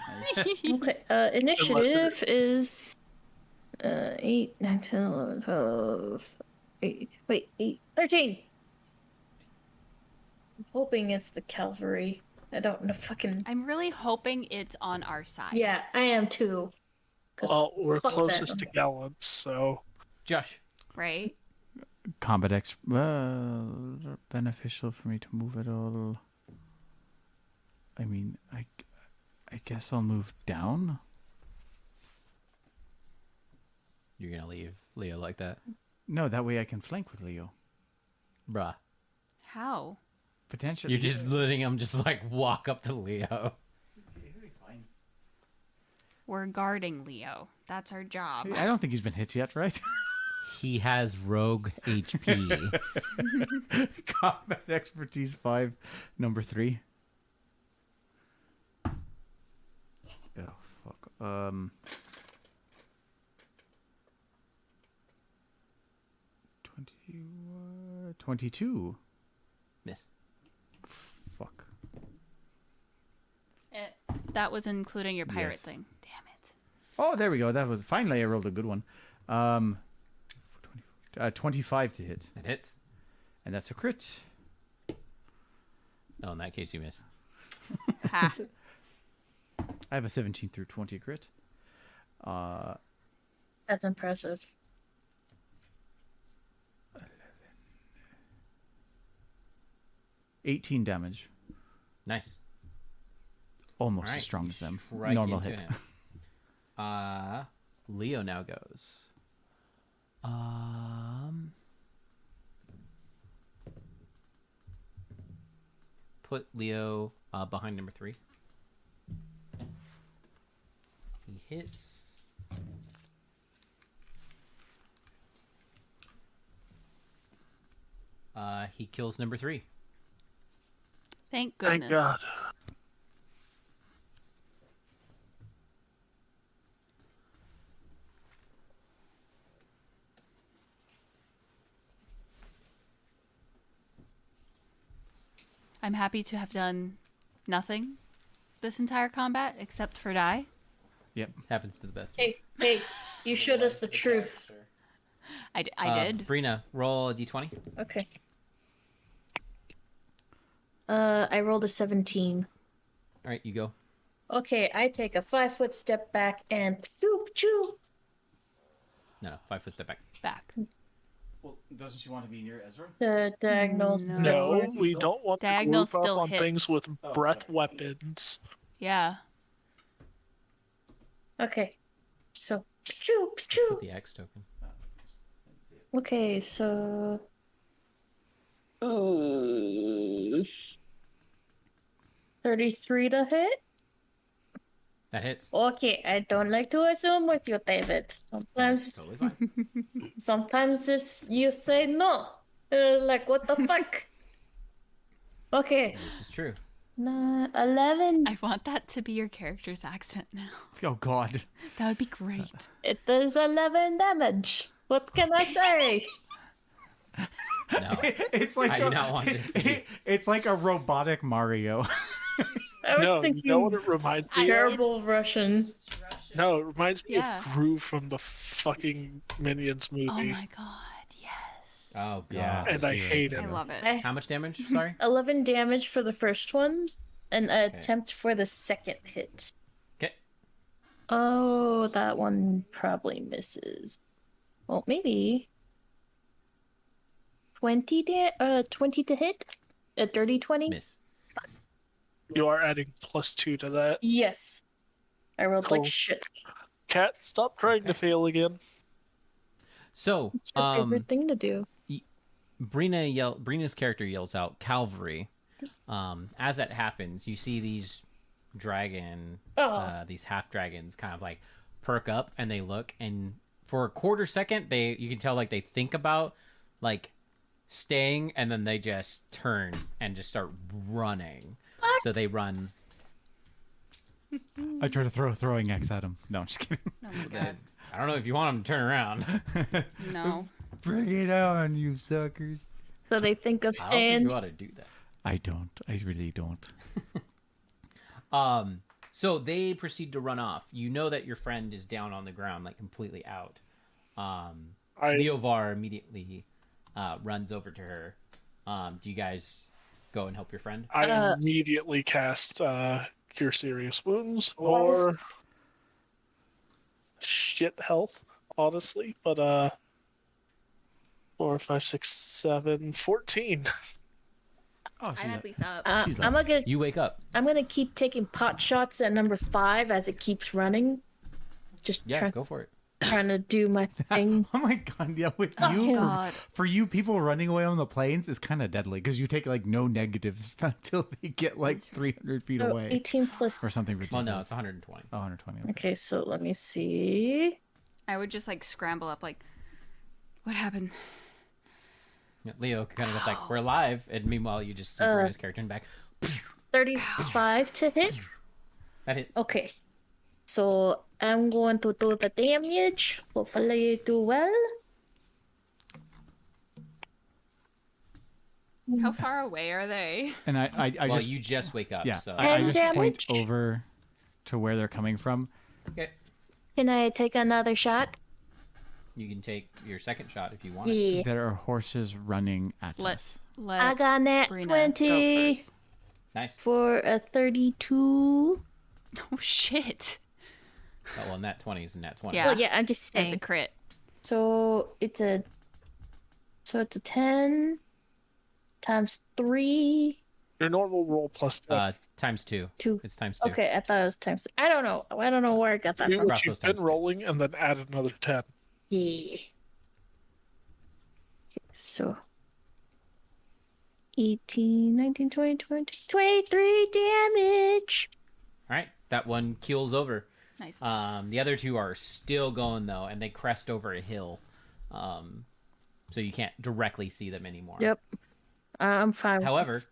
Okay, initiative is 8, 9, 10, 11, 12, 8, wait, 8, 13. I'm hoping it's the cavalry. I don't know fucking... I'm really hoping it's on our side. Yeah, I am too. 'Cause Well, we're fuck closest that. to gallants, so Josh. Right? Combat beneficial for me to move at all. I mean, I guess I'll move down. You're going to leave Leo like that? No, that way I can flank with Leo. Bruh. How? Potentially. You're just letting him just like walk up to Leo. We're guarding Leo. That's our job. I don't think he's been hit yet, right? He has rogue HP. Combat expertise 5, number 3. Oh fuck. 22. Miss. Fuck. That was including your pirate Yes. thing. Damn it. Oh, there we go. That was finally I rolled a good one. 25 to hit, It hits. and that's a crit. Oh, in that case, you miss. Ha. I have a 17 through 20 crit. That's impressive. 18 damage. Nice. Almost Alright, as strong you as them. strike Normal into hit. him. Leo now goes. Put Leo behind number 3. He hits. He kills number 3. Thank goodness. thank God. I'm happy to have done nothing this entire combat except for die. Yep. Happens to the best of Hey, us. hey, you showed us the truth. I did. Brina, roll a d20. Okay. I rolled a 17. All right, you go. Okay, I take a 5-foot step back and choo. No, 5 foot step back. Back. Well, doesn't she want to be near Ezra? The diagonal. No, we don't want to Diagonal group up still on hits. things with breath weapons. Yeah. Okay. So, choo. Put the X token. Okay, so 33 to hit? That hits. Okay, I don't like to assume with you, David. That's totally fine. Sometimes you say no. Like, what the fuck? Okay, This is true. 11. I want that to be your character's accent now. Oh God. That would be great. It does 11 damage. What can I say? No. It's like I do not want this to be- It's like a robotic Mario. I was No, thinking you know what it reminds me of? terrible Russian. No, it reminds me Yeah. of Gru from the fucking Minions movie. Oh my god, yes. Oh god. Yeah. And I You're right. hate I it. love it. Eh. How much damage? Sorry. 11 damage for the first one, and an attempt for the second hit. Okay. Oh, that one probably misses. Well, maybe 20 to hit. A dirty 20. Miss. You are adding +2 to that. Yes. I rolled like Cool. shit. Cat, stop trying to fail again. So, It's your favorite thing to do. Brina's character yells out "Calvary." As that happens, you see these these half dragons, kind of like perk up and they look, and for a quarter second, you can tell like they think about like staying, and then they just turn and just start running. So they run. I try to throw a throwing axe at him. No, I'm just kidding. Oh my god. I don't know if you want them to turn around. No. Bring it on, you suckers. So they think of I don't think stand. you ought to do that. I don't. I really don't. So they proceed to run off. You know that your friend is down on the ground, like completely out. Leovar immediately runs over to her. Do you guys go and help your friend? I immediately cast Cure Serious Wounds or shit health, honestly. But 4, 5, 6, 7, 14. Oh, I'm at least up. She's I'm up. gonna You wake up. keep taking pot shots at number 5 as it keeps running. Just Yeah, go for it. trying to do my thing. Oh my god, yeah, with Oh you, god. for you, people running away on the plains is kind of deadly because you take like no negatives until they get like 300 feet So away 18 plus. or something Well, ridiculous. no, it's 120. Oh, 120. Okay. Okay, so let me see. I would just like scramble up like, what happened? Yeah, Leo kind of goes like, "We're alive," and meanwhile you just see Brina's character in the back. 35 to hit. That hits. Okay. So I'm going to do the damage. Hopefully do well. How far away are they? And I Well, just you just wake up. yeah, So I And just point damage. over to where they're coming from. okay, Can I take another shot? you can take your second shot if you want. Yeah. There are horses running at us. I got nat Brina 20 go first. Nice. for a 32. Oh shit. Oh, well, nat 20 is a nat 20. Yeah. Well, yeah, I'm just That's a saying. crit. So it's a 10 times 3. Your normal roll plus 10. Times 2. 2. It's times 2. Okay, I thought it was times. I don't know. I don't know where I got that Do from. what Cross you've those been times two. rolling and then add another 10. Yeah. Okay, so 18, 19, 20, 20, 23 damage. All right, that one keels over. Nice. The other two are still going though, and they crest over a hill, so you can't directly see them anymore. Yep. I'm fine. with However, this.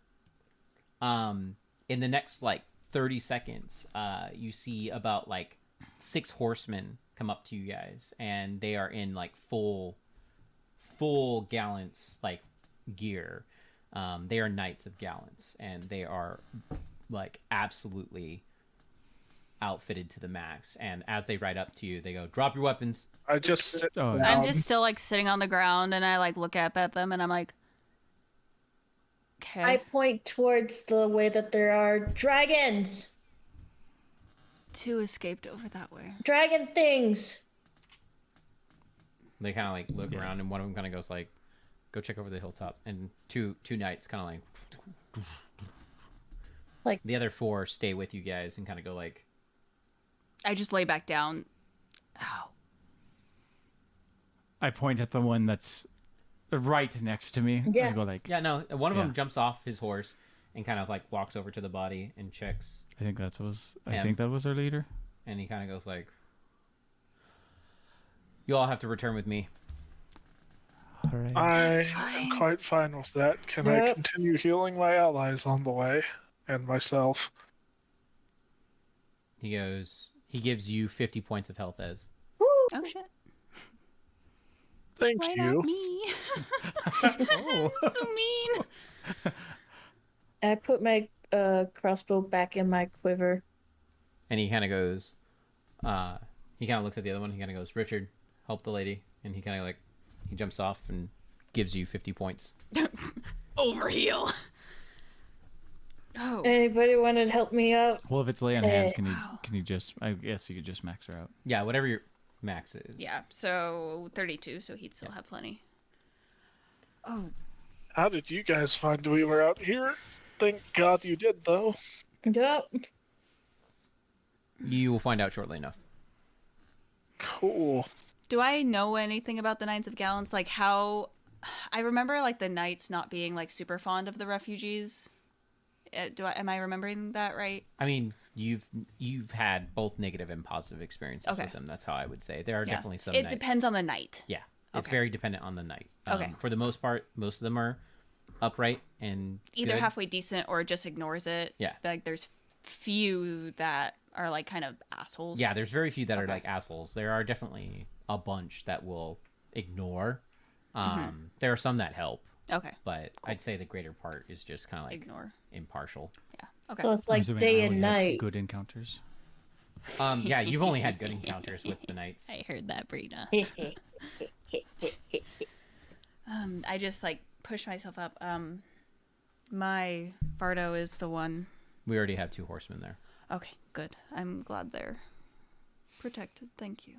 in the next like 30 seconds, you see about like 6 horsemen come up to you guys, and they are in like full gallants like gear. They are knights of gallants, and they are like absolutely outfitted to the max. And as they ride up to you, they go, "Drop your weapons." I just sit Oh, down. I'm just still like sitting on the ground and I like look up at them and I'm like, okay. I point towards the way that there are dragons. 2 escaped over that way. Dragon things. They kind of like look around, and one of them kind of goes like, "Go check over the hilltop." And two knights kind of Like- the other 4 stay with you guys and kind of go like, I just lay back down. Ow. I point at the one that's right next to me. Yeah. I go like, "Yeah, no." One of Yeah. them jumps off his horse and kind of like walks over to the body and checks, I think that was Him. our leader. and he kind of goes like, "You all have to return with me." All right. I fine. am quite fine with that. Can I Yep. continue healing my allies on the way and myself? He goes. He gives you 50 points of health as. Oh shit. Thank Why you. not me? Oh. So mean. I put my crossbow back in my quiver. And he kind of goes, he kind of looks at the other one. He kind of goes, Richard, help the lady. And he kind of like, he jumps off and gives you 50 points. Overheal. Oh. Anybody want to help me out? Well, if it's lay on hands, can you just? I guess you could just max her out. Yeah, whatever your max is. Yeah, so 32, so he'd still have plenty. Oh. How did you guys find we were out here? Thank God you did, though. Yep. You will find out shortly enough. Cool. Do I know anything about the Knights of Gallants? Like how... I remember like the Knights not being like super fond of the refugees. Am I remembering that right? I mean, you've had both negative and positive experiences with them. That's how I would say. There are definitely some It knights. depends on the knight. Yeah. It's Okay. very dependent on the knight. Okay. For the most part, most of them are upright and Either good. halfway decent or just ignores it. Yeah. Like there's few that are like kind of assholes. Yeah, there's very few that are like assholes. There are definitely a bunch that will ignore. There are some that help, Okay. but I'd say the greater part is just kind of like Ignore. impartial. Yeah. Okay. So it's I'm like assuming day I and only had night. Good encounters. Yeah, you've only had good encounters with the knights. I heard that, Brina. I just like push myself up. My Bardo is the one. We already have 2 horsemen there. Okay, good. I'm glad they're protected. Thank you.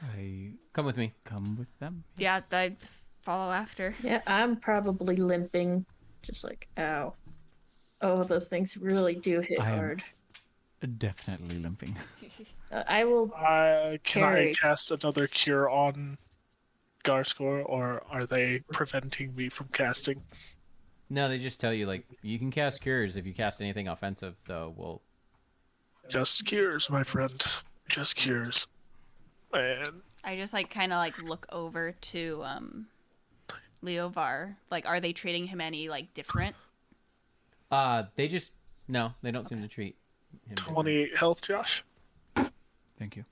I Come with me. come with them. Yeah, I'd follow after. Yeah, I'm probably limping. Just like, ow. Oh, those things really do hit I am- hard. Definitely limping. I will. Can I Carry. cast another cure on Garskor, or are they preventing me from casting? No, they just tell you like you can cast cures if you cast anything offensive. Though, well, Just cures, my friend. Just cures. And I just like kind of like look over to Leovar. Like, are they treating him any like different? they just no, they don't seem to treat him. different. 28 health, Josh. Thank you.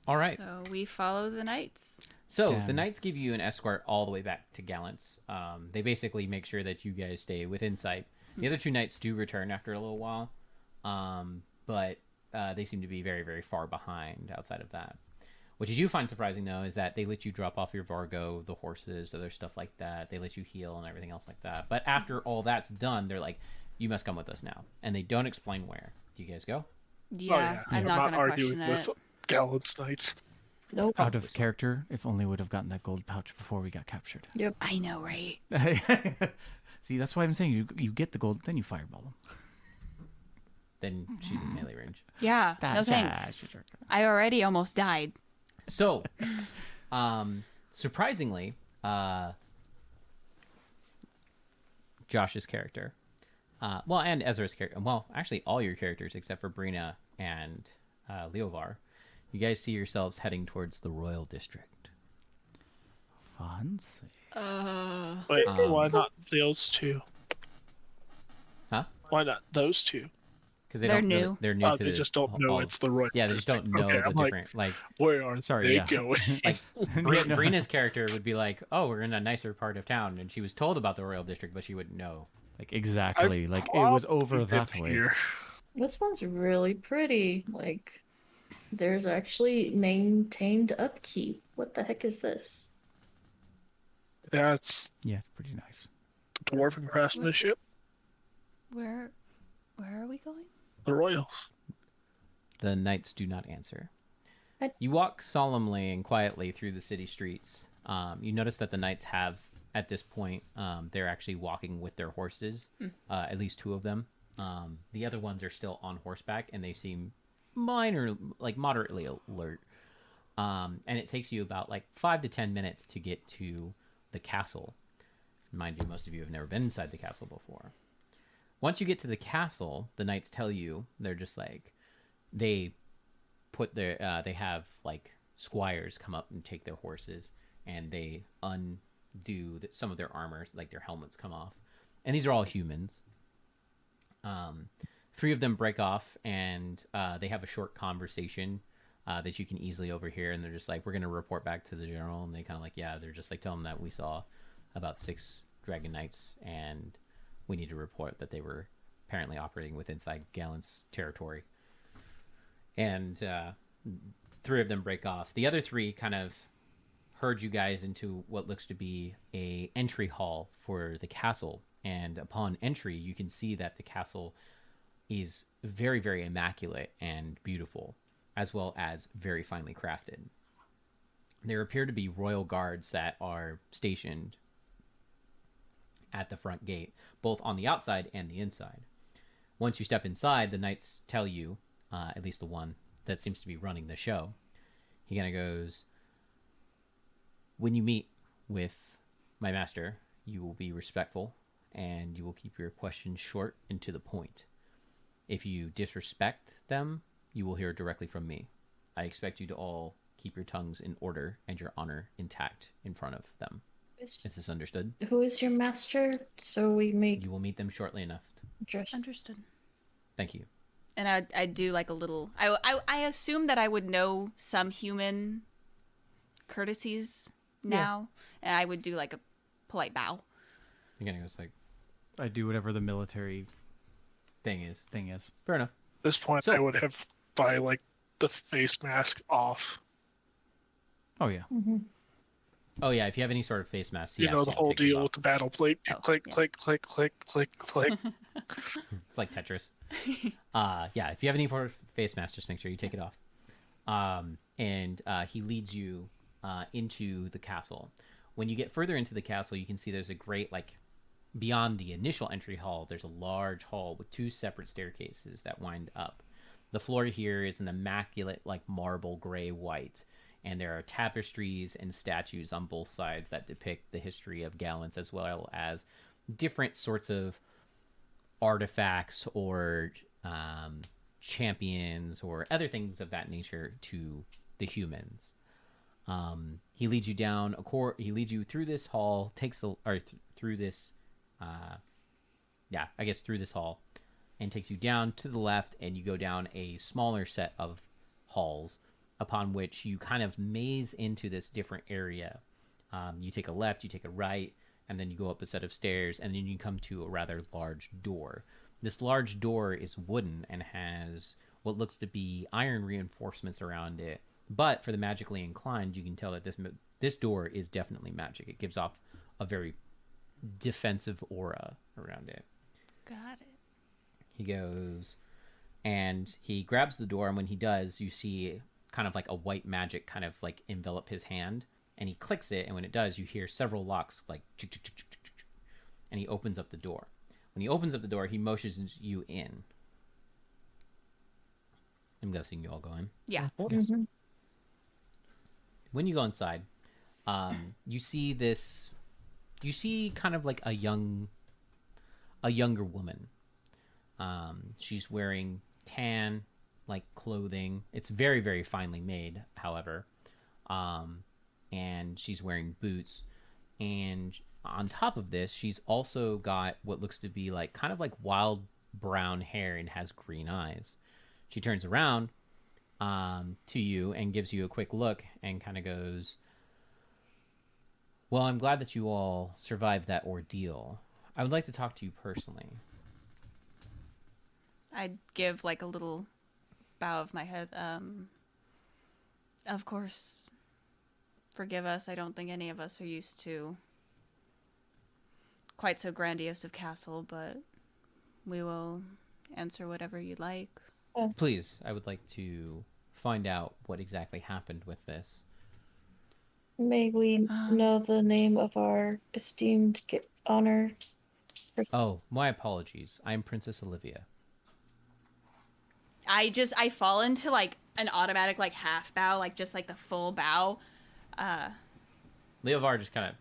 All right. So we follow the knights. So the Damn. knights give you an escort all the way back to Gallants. They basically make sure that you guys stay within sight. The other 2 knights do return after a little while, but they seem to be very, very far behind outside of that. What you do find surprising, though, is that they let you drop off your Vargo, the horses, other stuff like that. They let you heal and everything else like that. But after all that's done, they're like, you must come with us now. And they don't explain where. Do you guys go? Yeah, I'm not gonna arguing question it. with Gallant's Knights. Nope. Out of character, if only would have gotten that gold pouch before we got captured. I know, right? See, that's why I'm saying you get the gold, then you fireball them. Then she's in melee range. Yeah. No thanks. I already almost died. So, surprisingly, Josh's character, and Ezra's character, actually all your characters except for Brina and Leovar, you guys see yourselves heading towards the Royal District. Fancy. Wait, why not those 2? Huh? Why not those 2? Because They're new. They're new to They the just don't know all- it's the Royal Yeah, they just don't know Okay, the I'm like, different like where are Sorry, they yeah. going? like Yeah, no. Brina's character would be like, oh, we're in a nicer part of town, and she was told about the Royal District, but she wouldn't know. Like exactly. Like it was over that way. Here. This one's really pretty. Like, there's actually maintained upkeep. What the heck is this? Yeah, it's Yeah, it's pretty nice. dwarven craftsmanship. Where are we going? The Royals. The knights do not answer. I- You walk solemnly and quietly through the city streets. You notice that the knights have, at this point, they're actually walking with their horses, at least 2 of them. The other ones are still on horseback, and they seem moderately alert. And it takes you about 5 to 10 minutes to get to the castle. Mind you, most of you have never been inside the castle before. Once you get to the castle, the knights tell you, they're just like, they put their, they have squires come up and take their horses, and they undo some of their armor, like their helmets come off. And these are all humans. 3 of them break off, and they have a short conversation that you can easily overhear, and they're just like, we're going to report back to the general. And they kind of like, yeah, they're just like, tell them that we saw about 6 dragon knights, and we need to report that they were apparently operating with inside Gallant's territory. And 3 of them break off. The other 3 kind of herd you guys into what looks to be a entry hall for the castle. And upon entry, you can see that the castle is very, very immaculate and beautiful, as well as very finely crafted. There appear to be royal guards that are stationed at the front gate, both on the outside and the inside. Once you step inside, the knights tell you, at least the one that seems to be running the show, he kind of goes, when you meet with my master, you will be respectful and you will keep your questions short and to the point. If you disrespect them, you will hear directly from me. I expect you to all keep your tongues in order and your honor intact in front of them. Is this understood? Who is your master? So we make You will meet them shortly enough. just Understood. Thank you. And I do like a little. I assume that I would know some human courtesies now, and I would do like a polite bow. Again, it goes like, I do whatever the military thing is. Fair enough. At this point, So- I would have buy like the face mask off. Oh yeah. Oh yeah, if you have any sort of face mask, You yes, know, the you'll whole take those deal off. with the battle plate. Oh, Click, yeah. click, click, click, click, click. It's like Tetris. Yeah, if you have any sort of face mask, just make sure you take it off. And he leads you into the castle. When you get further into the castle, you can see there's a great, like, beyond the initial entry hall, there's a large hall with 2 separate staircases that wind up. The floor here is an immaculate, like, marble gray white, and there are tapestries and statues on both sides that depict the history of Gallants, as well as different sorts of artifacts or champions or other things of that nature to the humans. He leads you down he leads you through this hall, through this through this hall, and takes you down to the left, and you go down a smaller set of halls, upon which you kind of maze into this different area. You take a left, you take a right, and then you go up a set of stairs, and then you come to a rather large door. This large door is wooden and has what looks to be iron reinforcements around it. But for the magically inclined, you can tell that this door is definitely magic. It gives off a very defensive aura around it. Got it. He goes and he grabs the door, and when he does, you see kind of like a white magic kind of like envelop his hand, and he clicks it, and when it does, you hear several locks like chick, chick, chick, chick, chick, chick, and he opens up the door. When he opens up the door, he motions you in. I'm guessing you all go in. Yeah. When you go inside, you see kind of like a younger woman. She's wearing tan like clothing. It's very, very finely made, however. And she's wearing boots. And on top of this, she's also got what looks to be like kind of like wild brown hair and has green eyes. She turns around to you and gives you a quick look and kind of goes, well, I'm glad that you all survived that ordeal. I would like to talk to you personally. I'd give like a little bow of my head. Of course, forgive us. I don't think any of us are used to quite so grandiose of castle, but we will answer whatever you'd like. Please, I would like to find out what exactly happened with this. May we know the name of our esteemed honored person? Oh, my apologies. I'm Princess Olivia. I fall into like an automatic like half bow, like just like the full bow. Leovar just kind of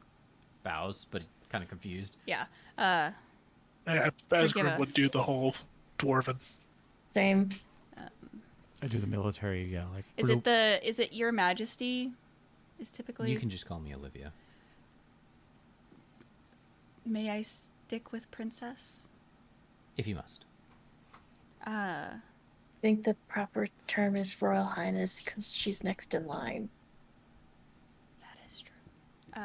bows, but kind of confused. Yeah. Yeah, Asgrim would do the whole dwarven. Same. I do the military. Yeah, like. Is it Your Majesty? Is typically. You can just call me Olivia. May I stick with Princess? If you must. think the proper term is Royal Highness because she's next in line That is true.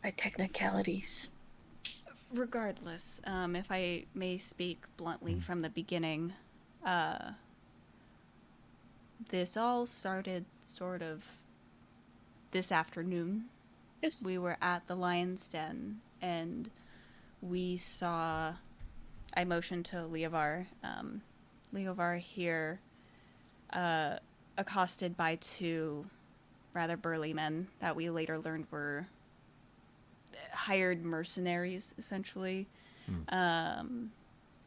by technicalities. Regardless, if I may speak bluntly from the beginning, this all started sort of this afternoon. Yes. We were at the Lion's Den, and we saw... I motioned to Leovar. Leovar here, accosted by two rather burly men that we later learned were hired mercenaries, essentially.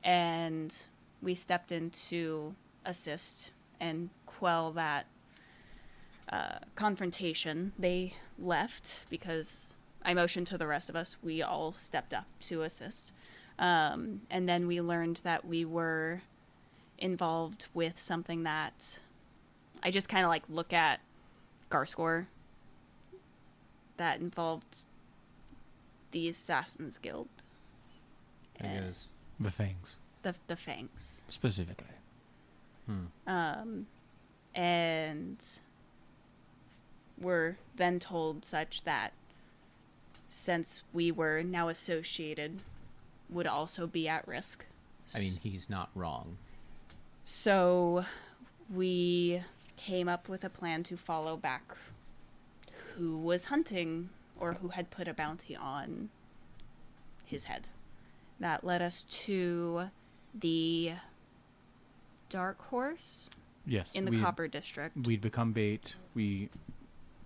And we stepped in to assist and quell that confrontation. They left because I motioned to the rest of us. We all stepped up to assist. And then we learned that we were involved with something that I just kind of like look at Garscore that involved the Assassin's Guild. There goes. The Fangs, The Fangs. specifically. And were then told such that since we were now associated, would also be at risk. I mean, he's not wrong. So we came up with a plan to follow back who was hunting or who had put a bounty on his head. That led us to the Dark Horse Yes. in the Copper District. We'd become bait. We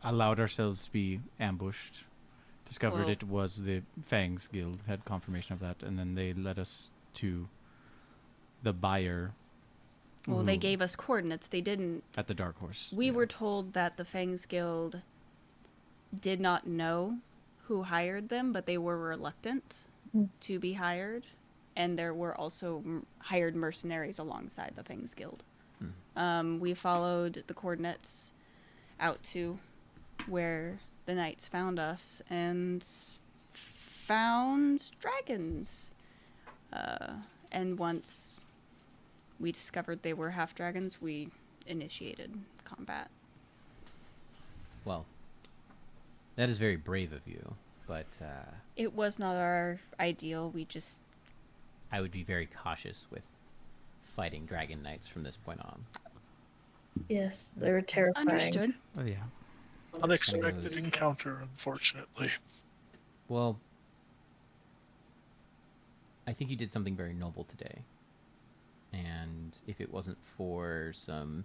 allowed ourselves to be ambushed. Discovered Well- it was the Fangs Guild, had confirmation of that, and then they led us to the buyer. Well, they who- gave us coordinates. They didn't. at the Dark Horse. We yeah. were told that the Fangs Guild did not know who hired them, but they were reluctant to be hired. And there were also hired mercenaries alongside the Fangs Guild. We followed the coordinates out to where the knights found us and found dragons. And once we discovered they were half dragons, we initiated combat. Well, that is very brave of you, but It was not our ideal. We just... I would be very cautious with fighting dragon knights from this point on. Yes, they were terrifying. Understood. Oh, yeah. Unexpected encounter, unfortunately. Well, I think you did something very noble today. And if it wasn't for some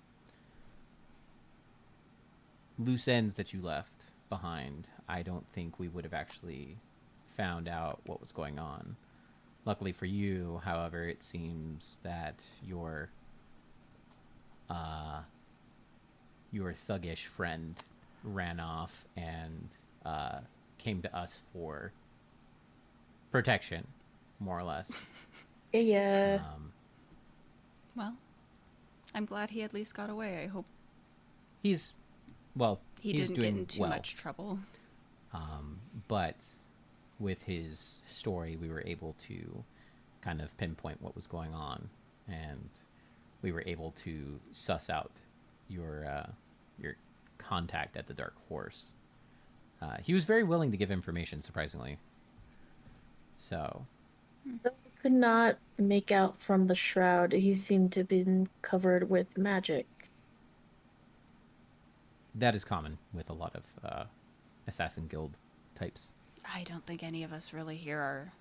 loose ends that you left behind, I don't think we would have actually found out what was going on. Luckily for you, however, it seems that your thuggish friend ran off and came to us for protection, more or less. Yeah. Well, I'm glad he at least got away. I hope He's he he's didn't doing get in too well. much trouble. But with his story, we were able to kind of pinpoint what was going on, and we were able to suss out your contact at the Dark Horse. He was very willing to give information, surprisingly. So, Could not make out from the shroud. He seemed to be covered with magic. that is common with a lot of Assassin Guild types. I don't think any of us really here are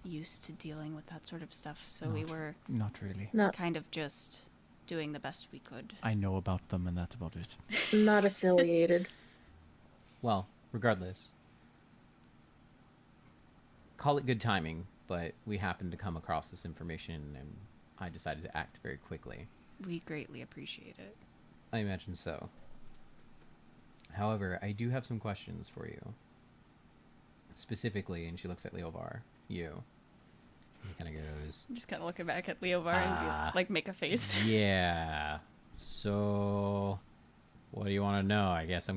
used to dealing with that sort of stuff, so we were Not really. Not kind of just doing the best we could. I know about them, and that's about it. not affiliated. Well, regardless, call it good timing, but we happened to come across this information, and I decided to act very quickly. We greatly appreciate it. I imagine so. However, I do have some questions for you. Specifically, and she looks at Leovar, you. He kind of goes, I'm just kind of looking back at Leovar and be, like make a face. yeah. So, what do you want to know? I guess I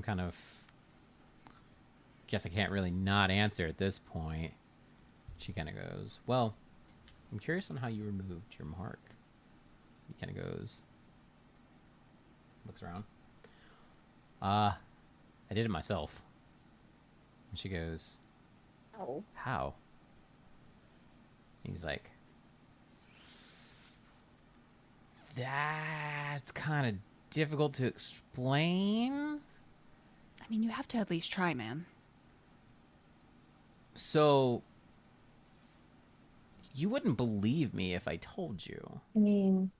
can't really not answer at this point. She kind of goes, well, I'm curious on how you removed your mark. He kind of goes, looks around. I did it myself. And she goes, Oh. how? He's like, that's kind of difficult to explain. I mean, you have to at least try, man. So, you wouldn't believe me if I told you. I mean,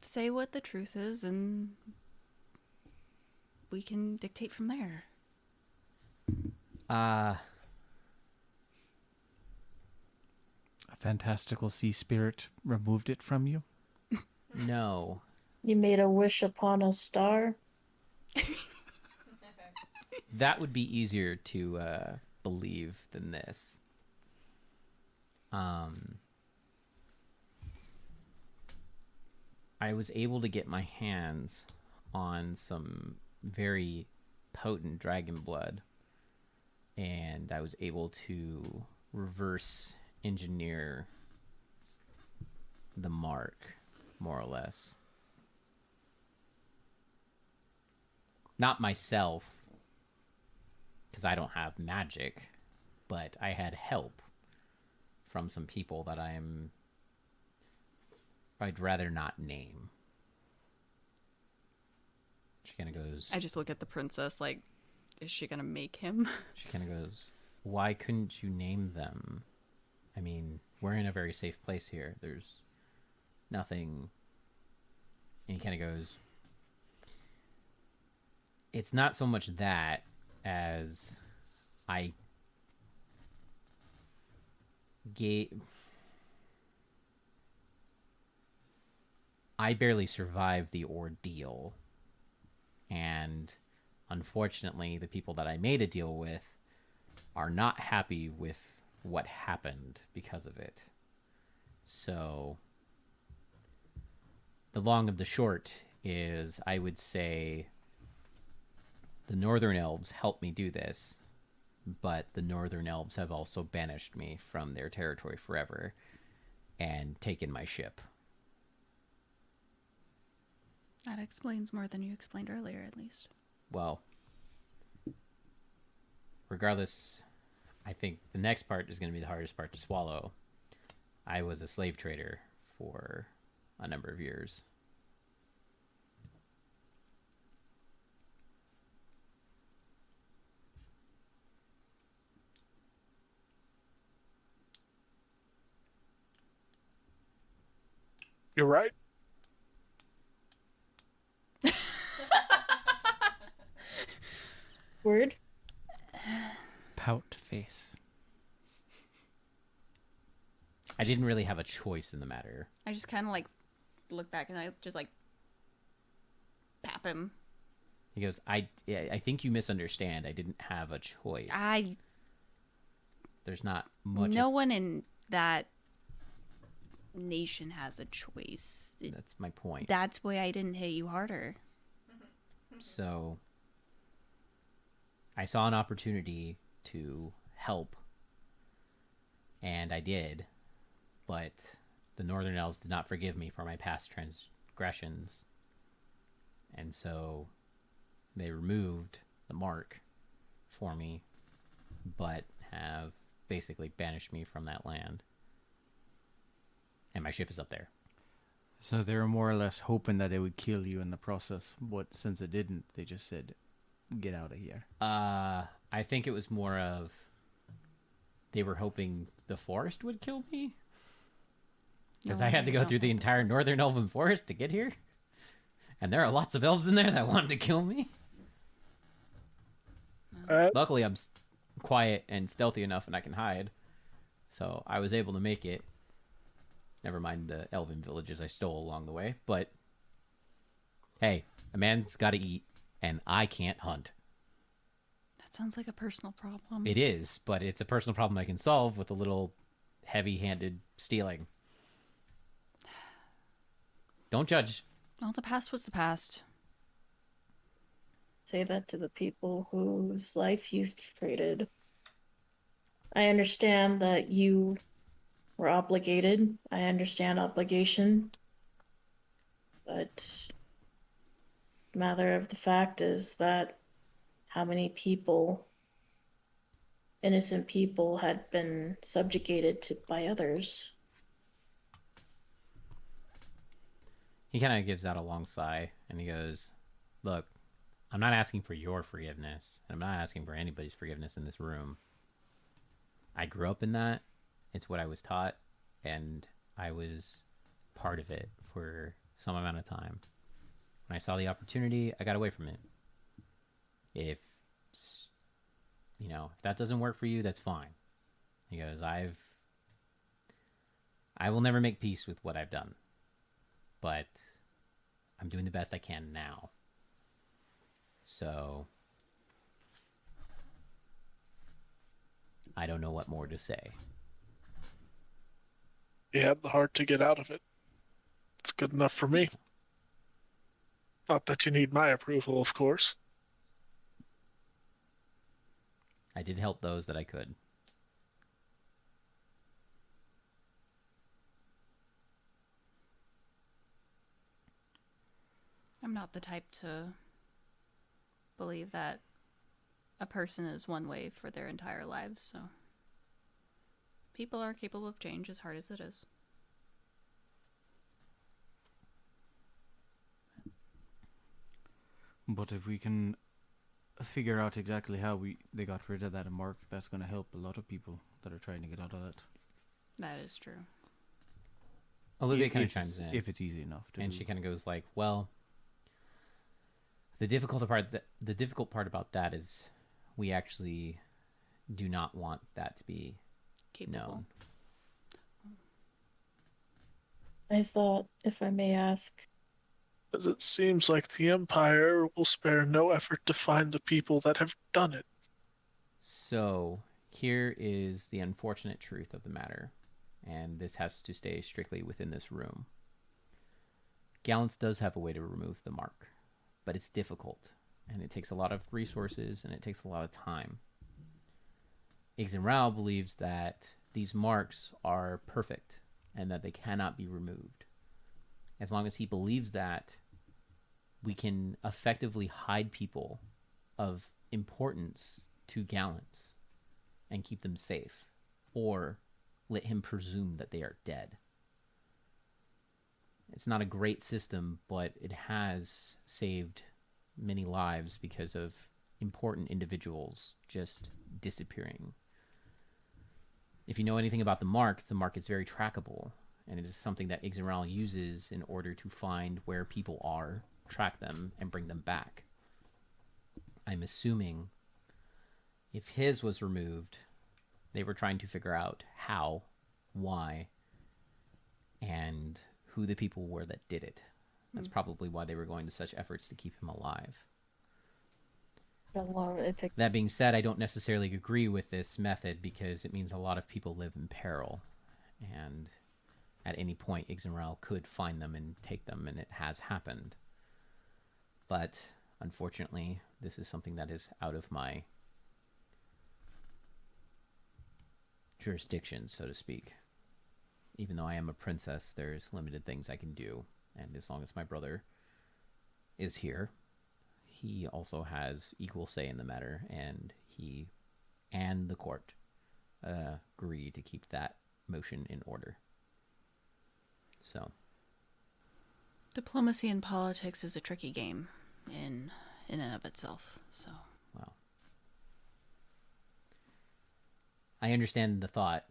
Say what the truth is, and we can dictate from there. A fantastical sea spirit removed it from you? No. you made a wish upon a star. That would be easier to believe than this. I was able to get my hands on some very potent dragon blood, and I was able to reverse engineer the mark, more or less. Not myself, because I don't have magic, but I had help from some people that I'd rather not name. She kind of goes... I just look at the princess like, is she gonna make him? She kind of goes, why couldn't you name them? I mean, we're in a very safe place here. There's nothing... And he kind of goes, it's not so much that as I barely survived the ordeal, and unfortunately the people that I made a deal with are not happy with what happened because of it. So the long of the short is, I would say the Northern Elves helped me do this, but the Northern Elves have also banished me from their territory forever and taken my ship. That explains more than you explained earlier, at least. Well, regardless, I think the next part is going to be the hardest part to swallow. I was a slave trader for a number of years. You're right. Word. Pout face. I didn't really have a choice in the matter. I just kind of like look back and I just like pap him. He goes, I think you misunderstand. I didn't have a choice. There's not much. No one in that nation has a choice. That's my point. That's why I didn't hit you harder. So I saw an opportunity to help, and I did, but the Northern Elves did not forgive me for my past transgressions, and so they removed the mark for me, but have basically banished me from that land. And my ship is up there. So they were more or less hoping that it would kill you in the process, but since it didn't, they just said, get out of here. I think it was more of they were hoping the forest would kill me. Because No, I had to go no, through the entire northern elven forest to get here. And there are lots of elves in there that wanted to kill me. Luckily, I'm quiet and stealthy enough and I can hide. So I was able to make it. Never mind the elven villages I stole along the way. But hey, a man's got to eat, and I can't hunt. That sounds like a personal problem. It is, but it's a personal problem I can solve with a little heavy-handed stealing. Don't judge. Well, the past was the past. Say that to the people whose life you've traded. I understand that you were obligated. I understand obligation. But matter of the fact is that how many people, innocent people, had been subjugated to by others. He kind of gives out a long sigh, and he goes, "Look, I'm not asking for your forgiveness. I'm not asking for anybody's forgiveness in this room. I grew up in that. It's what I was taught, and I was part of it for some amount of time. When I saw the opportunity, I got away from it. If that doesn't work for you, that's fine." He goes, I will never make peace with what I've done, but I'm doing the best I can now. So I don't know what more to say. You had the heart to get out of it. It's good enough for me. Not that you need my approval, of course. I did help those that I could. I'm not the type to believe that a person is one way for their entire lives, so people are capable of change, as hard as it is. But if we can figure out exactly how they got rid of that mark, that's going to help a lot of people that are trying to get out of that. That is true. Olivia kind of chimes in. If it's easy enough to. And she kind of goes like, well, the difficult part about that is we actually do not want that to be Capable. known. I thought, if I may ask, As it seems like the Empire will spare no effort to find the people that have done it. So here is the unfortunate truth of the matter, and this has to stay strictly within this room. Gallants does have a way to remove the mark, but it's difficult, and it takes a lot of resources, and it takes a lot of time. Ixenral believes that these marks are perfect, and that they cannot be removed. As long as he believes that, we can effectively hide people of importance to Gallants and keep them safe, or let him presume that they are dead. It's not a great system, but it has saved many lives because of important individuals just disappearing. If you know anything about the mark is very trackable, and it is something that Ixenral uses in order to find where people are, track them, and bring them back. I'm assuming if his was removed, they were trying to figure out how, why, and who the people were that did it. That's probably why they were going to such efforts to keep him alive. That being said, I don't necessarily agree with this method because it means a lot of people live in peril, and at any point Ixenral could find them and take them, and it has happened. But unfortunately, this is something that is out of my jurisdiction, so to speak. Even though I am a princess, there's limited things I can do, and as long as my brother is here, he also has equal say in the matter, and he and the court agree to keep that motion in order. So, diplomacy in politics is a tricky game in and of itself. So, well, I understand the thought,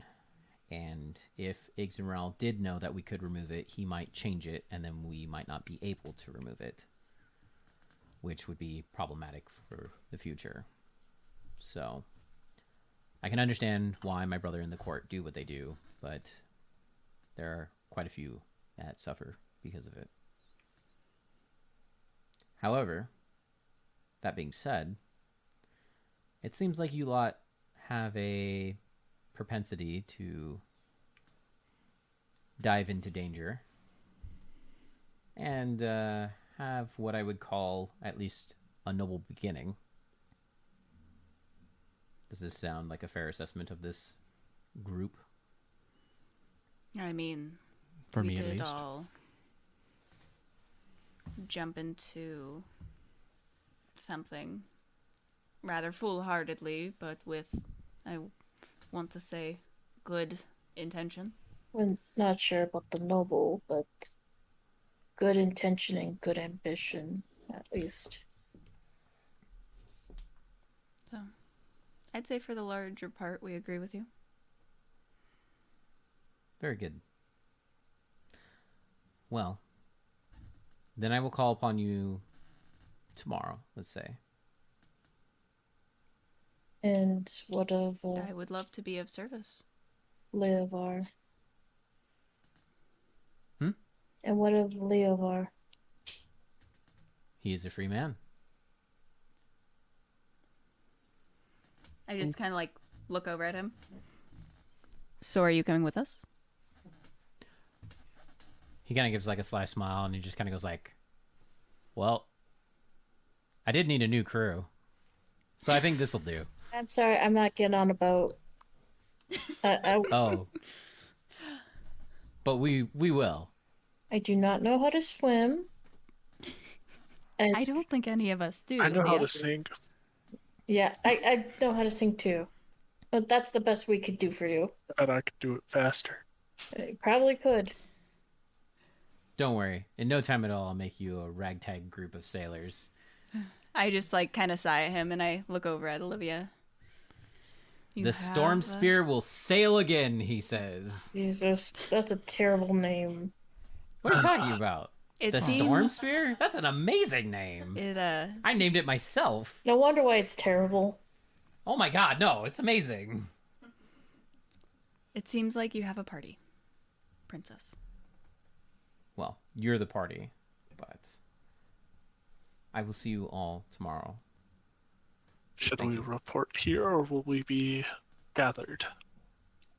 and if Ixenral did know that we could remove it, he might change it, and then we might not be able to remove it, which would be problematic for the future. So, I can understand why my brother and the court do what they do, but there are quite a few that suffer because of it. However, that being said, it seems like you lot have a propensity to dive into danger and have what I would call at least a noble beginning. Does this sound like a fair assessment of this group? I mean, For we me, at did least. all jump into something rather foolhardily, but with, I want to say, good intention. I'm not sure about the noble, but good intention and good ambition, at least. So, I'd say for the larger part, we agree with you. Very good. Well, then I will call upon you tomorrow, let's say. And what of I would love to be of service. Leovar? Hmm? And what of Leovar? He is a free man. I just kind of like look over at him. So are you coming with us? He kind of gives like a sly smile and he just kind of goes like, well, I did need a new crew. So I think this will do. I'm sorry, I'm not getting on about. Oh. But we will. I do not know how to swim. And I don't think any of us do. I know how to Yes. sing. yeah, I know how to sing too. But that's the best we could do for you. I bet I could do it faster. You probably could. Don't worry. In no time at all, I'll make you a ragtag group of sailors. I just like kind of sigh at him and I look over at Olivia. You The have Storm a- Spear will sail again, he says. Jesus, that's a terrible name. What are you talking about? It The seems Storm Spear? That's an amazing name. It I named it myself. No wonder why it's terrible. Oh my god, no, it's amazing. It seems like you have a party, princess. Well, you're the party, but I will see you all tomorrow. Should Thank we you. report here or will we be gathered?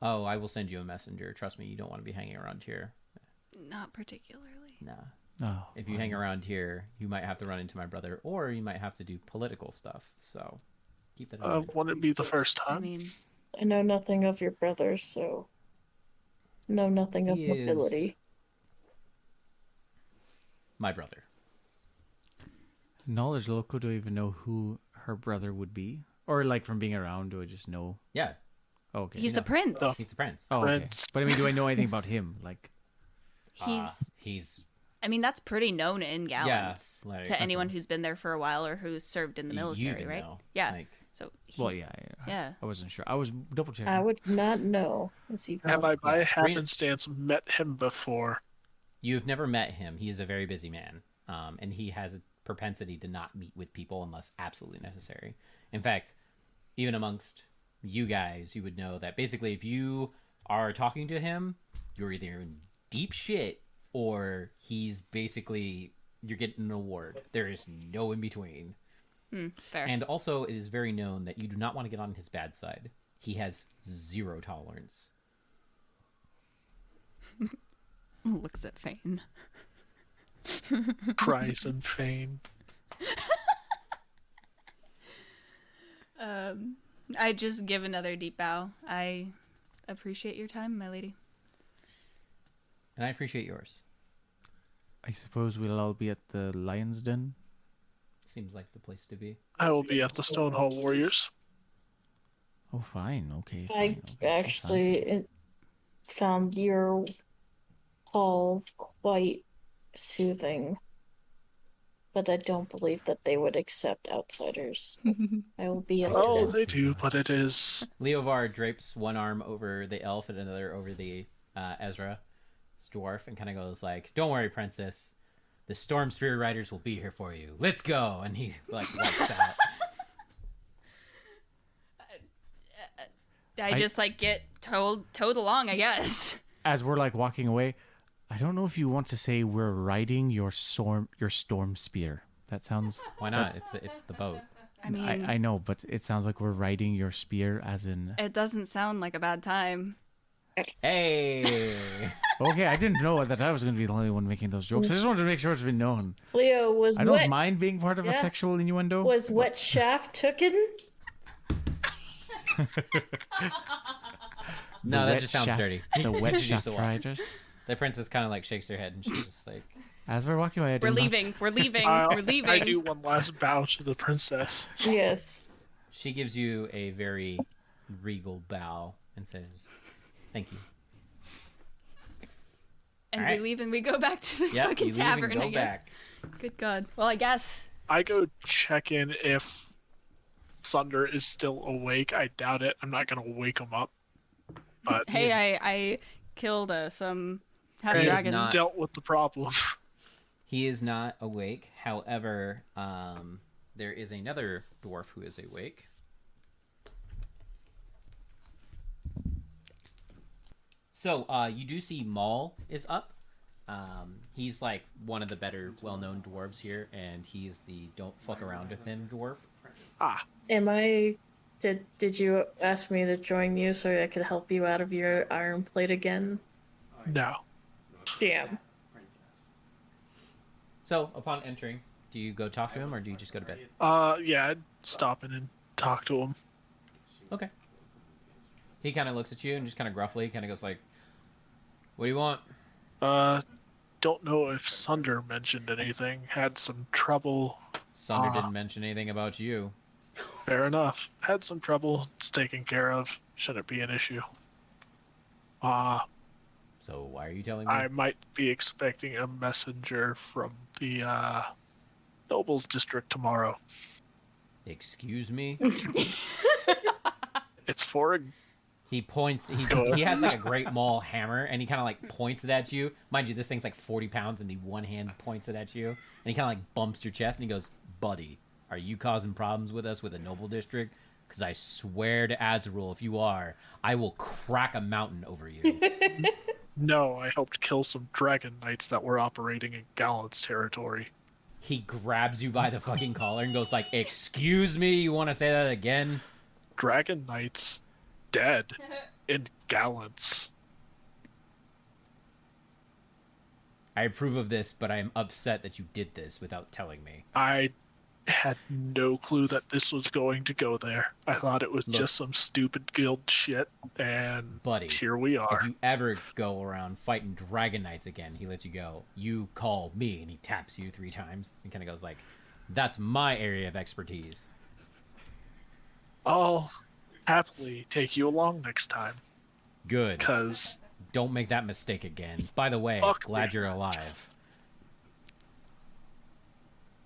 Oh, I will send you a messenger. Trust me, you don't want to be hanging around here. Not particularly. No. Oh, If you hang around here, you might have to run into my brother, or you might have to do political stuff. So keep that in mind. Wouldn't it be the first I time? mean, I know nothing of your brothers, so know nothing of He is- nobility. My brother. knowledge local. Do I even know who her brother would be, or like from being around? Do I just know? Yeah, Oh, okay. he's the know. prince. Oh. he's the prince. Oh, okay. Prince. But I mean, do I know anything about him? Like, He's. I mean, that's pretty known in Gallants like, to anyone who's been there for a while or who's served in the You military, even right? know. Yeah. Like, So. well, he's- yeah, Yeah. I wasn't sure. I was double checking. I would not know. As he Have I by Yeah. happenstance met him before? you've never met him. He is a very busy man, and he has a propensity to not meet with people unless absolutely necessary. In fact, even amongst you guys, you would know that basically if you are talking to him, you're either in deep shit or he's basically you're getting an award. There is no in between. Fair. And also, it is very known that you do not want to get on his bad side. He has zero tolerance. Looks at Fane. Prize and fame. I just give another deep bow. I appreciate your time, my lady. And I appreciate yours. I suppose we'll all be at the Lion's Den. Seems like the place to be. I will be at the Stonehall Warriors. Oh, fine. Okay. I Fine. Okay. That's actually found your hall quite soothing, but I don't believe that they would accept outsiders. I will be at Oh, the they do, but it is. Leovar drapes one arm over the elf and another over the Ezra's dwarf and kind of goes like, "Don't worry, princess. The Storm Spirit Riders will be here for you. Let's go!" And he like walks out. I just like get towed along, I guess. As we're like walking away, I don't know if you want to say we're riding your storm spear. That sounds. Why not? It's the boat. I mean, I know, but it sounds like we're riding your spear, as in. it doesn't sound like a bad time. Hey, Okay, I didn't know that I was going to be the only one making those jokes. I just wanted to make sure it's been known. Leo was I don't wet. mind being part of a Yeah. sexual innuendo. Was wet shaft tooken? no, The that wet just sounds shaft- dirty. The wet Did you shaft so well? riders. The princess kind of like shakes her head and she's just like, As we're walking away, I do We're not- leaving. We're leaving. We're leaving. I do one last bow to the princess. Yes. She gives you a very regal bow and says, "Thank you." And Alright. we leave and we go back to the Yeah, fucking you leave tavern, and go I guess. back. Good God. Well, I guess. I go check in if Sunder is still awake. I doubt it. I'm not gonna wake him up. But Hey, I killed some half He is dragon. not- dealt with the problem. He is not awake. However, there is another dwarf who is awake. So, you do see Maul is up. He's like one of the better well-known dwarves here, and he's the don't fuck around with him dwarf. Am I? Did you ask me to join you so I could help you out of your iron plate again? No. Damn. So, upon entering, do you go talk to him, or do you just go to bed? Yeah, I'd stop in and talk to him. Okay. He kind of looks at you and just kind of gruffly kind of goes like, "What do you want?" Don't know if Sunder mentioned anything. Had some trouble. Sunder didn't mention anything about you. Fair enough. Had some trouble. It's taken care of. Shouldn't be an issue. So why are you telling me? I might be expecting a messenger from the Nobles District tomorrow. Excuse me? It's for a He points. He has like a Great Maul hammer, and he kind of like points it at you. Mind you, this thing's like 40 pounds, and he one hand points it at you, and he kind of like bumps your chest, and he goes, "Buddy, are you causing problems with us with the Noble District? Because I swear to Azrael, if you are, I will crack a mountain over you." No, I helped kill some dragon knights that were operating in Gallant's territory. He grabs you by the fucking collar and goes like, "Excuse me, you want to say that again?" Dragon knights dead in Gallant's. I approve of this, but I am upset that you did this without telling me. I had no clue that this was going to go there. I thought it was Look. just some stupid guild shit, and Buddy, here we are. if you ever go around fighting dragon knights again, he lets you go. You call me, and he taps you 3 times and kind of goes like, "That's my area of expertise." I'll happily take you along next time, Good. because Don't make that mistake again. By the way, Fuck glad you. you're alive.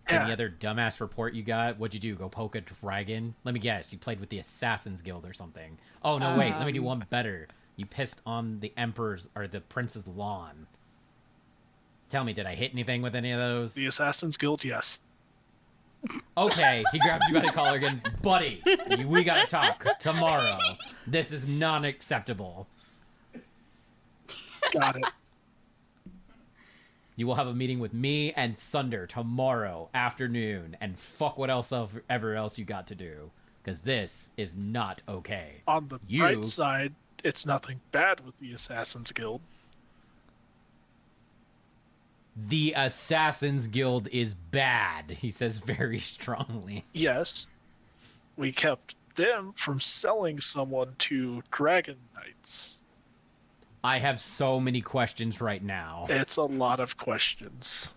Yeah. Any other dumbass report you got? What'd you do? Go poke a dragon? Let me guess. You played with the Assassin's Guild or something. Oh, no, wait. Let me do one better. You pissed on the Emperor's or the Prince's lawn. Tell me, did I hit anything with any of those? the Assassin's Guild, yes. Okay, he grabs you by the collar again. Buddy, we gotta talk tomorrow. This is non-acceptable. Got it. You will have a meeting with me and Sunder tomorrow afternoon, and fuck what ever else you got to do, because this is not okay. On the You- bright side, it's nothing bad with the Assassin's Guild. The Assassin's Guild is bad, he says very strongly. Yes, we kept them from selling someone to dragon knights. I have so many questions right now. It's a lot of questions.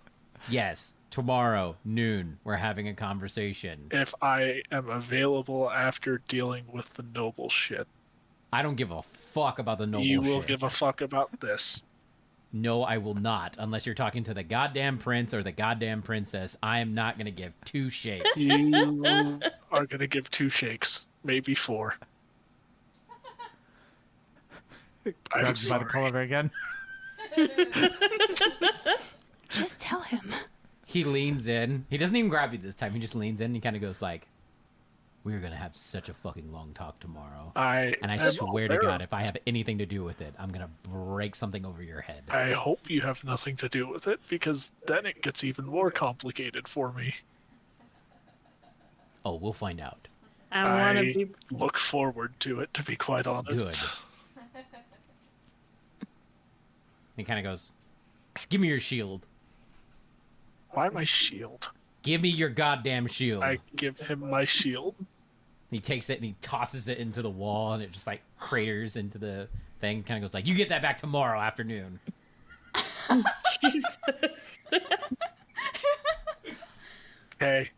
Yes, tomorrow, noon, we're having a conversation. If I am available after dealing with the noble shit, I don't give a fuck about the noble you will shit. give a fuck about this. No, I will not. Unless you're talking to the goddamn prince or the goddamn princess, I am not going to give 2 shakes. You are going to give 2 shakes, maybe 4. I'm Grabs you by the sorry. collar again. Just tell him. He leans in. He doesn't even grab you this time. He just leans in and he kind of goes like, "We're going to have such a fucking long talk tomorrow. And I am swear to aware God, of- if I have anything to do with it, I'm going to break something over your head." I hope you have nothing to do with it, because then it gets even more complicated for me. Oh, we'll find out. I want I to be. look forward to it, to be quite honest. Good. He kind of goes, "Give me your shield. Why my shield? Give me your goddamn shield." I give him my shield. He takes it and he tosses it into the wall, and it just like craters into the thing. Kind of goes like, "You get that back tomorrow afternoon." Jesus. Okay.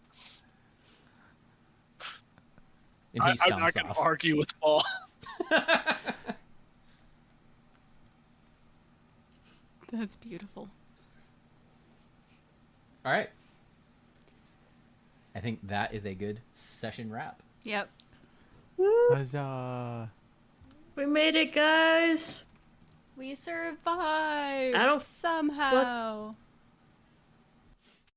And he I'm not stomps going to off. argue with Paul. That's beautiful. All right. I think that is a good session wrap. Yep. Huzzah. We made it, guys. We survived I don't- somehow.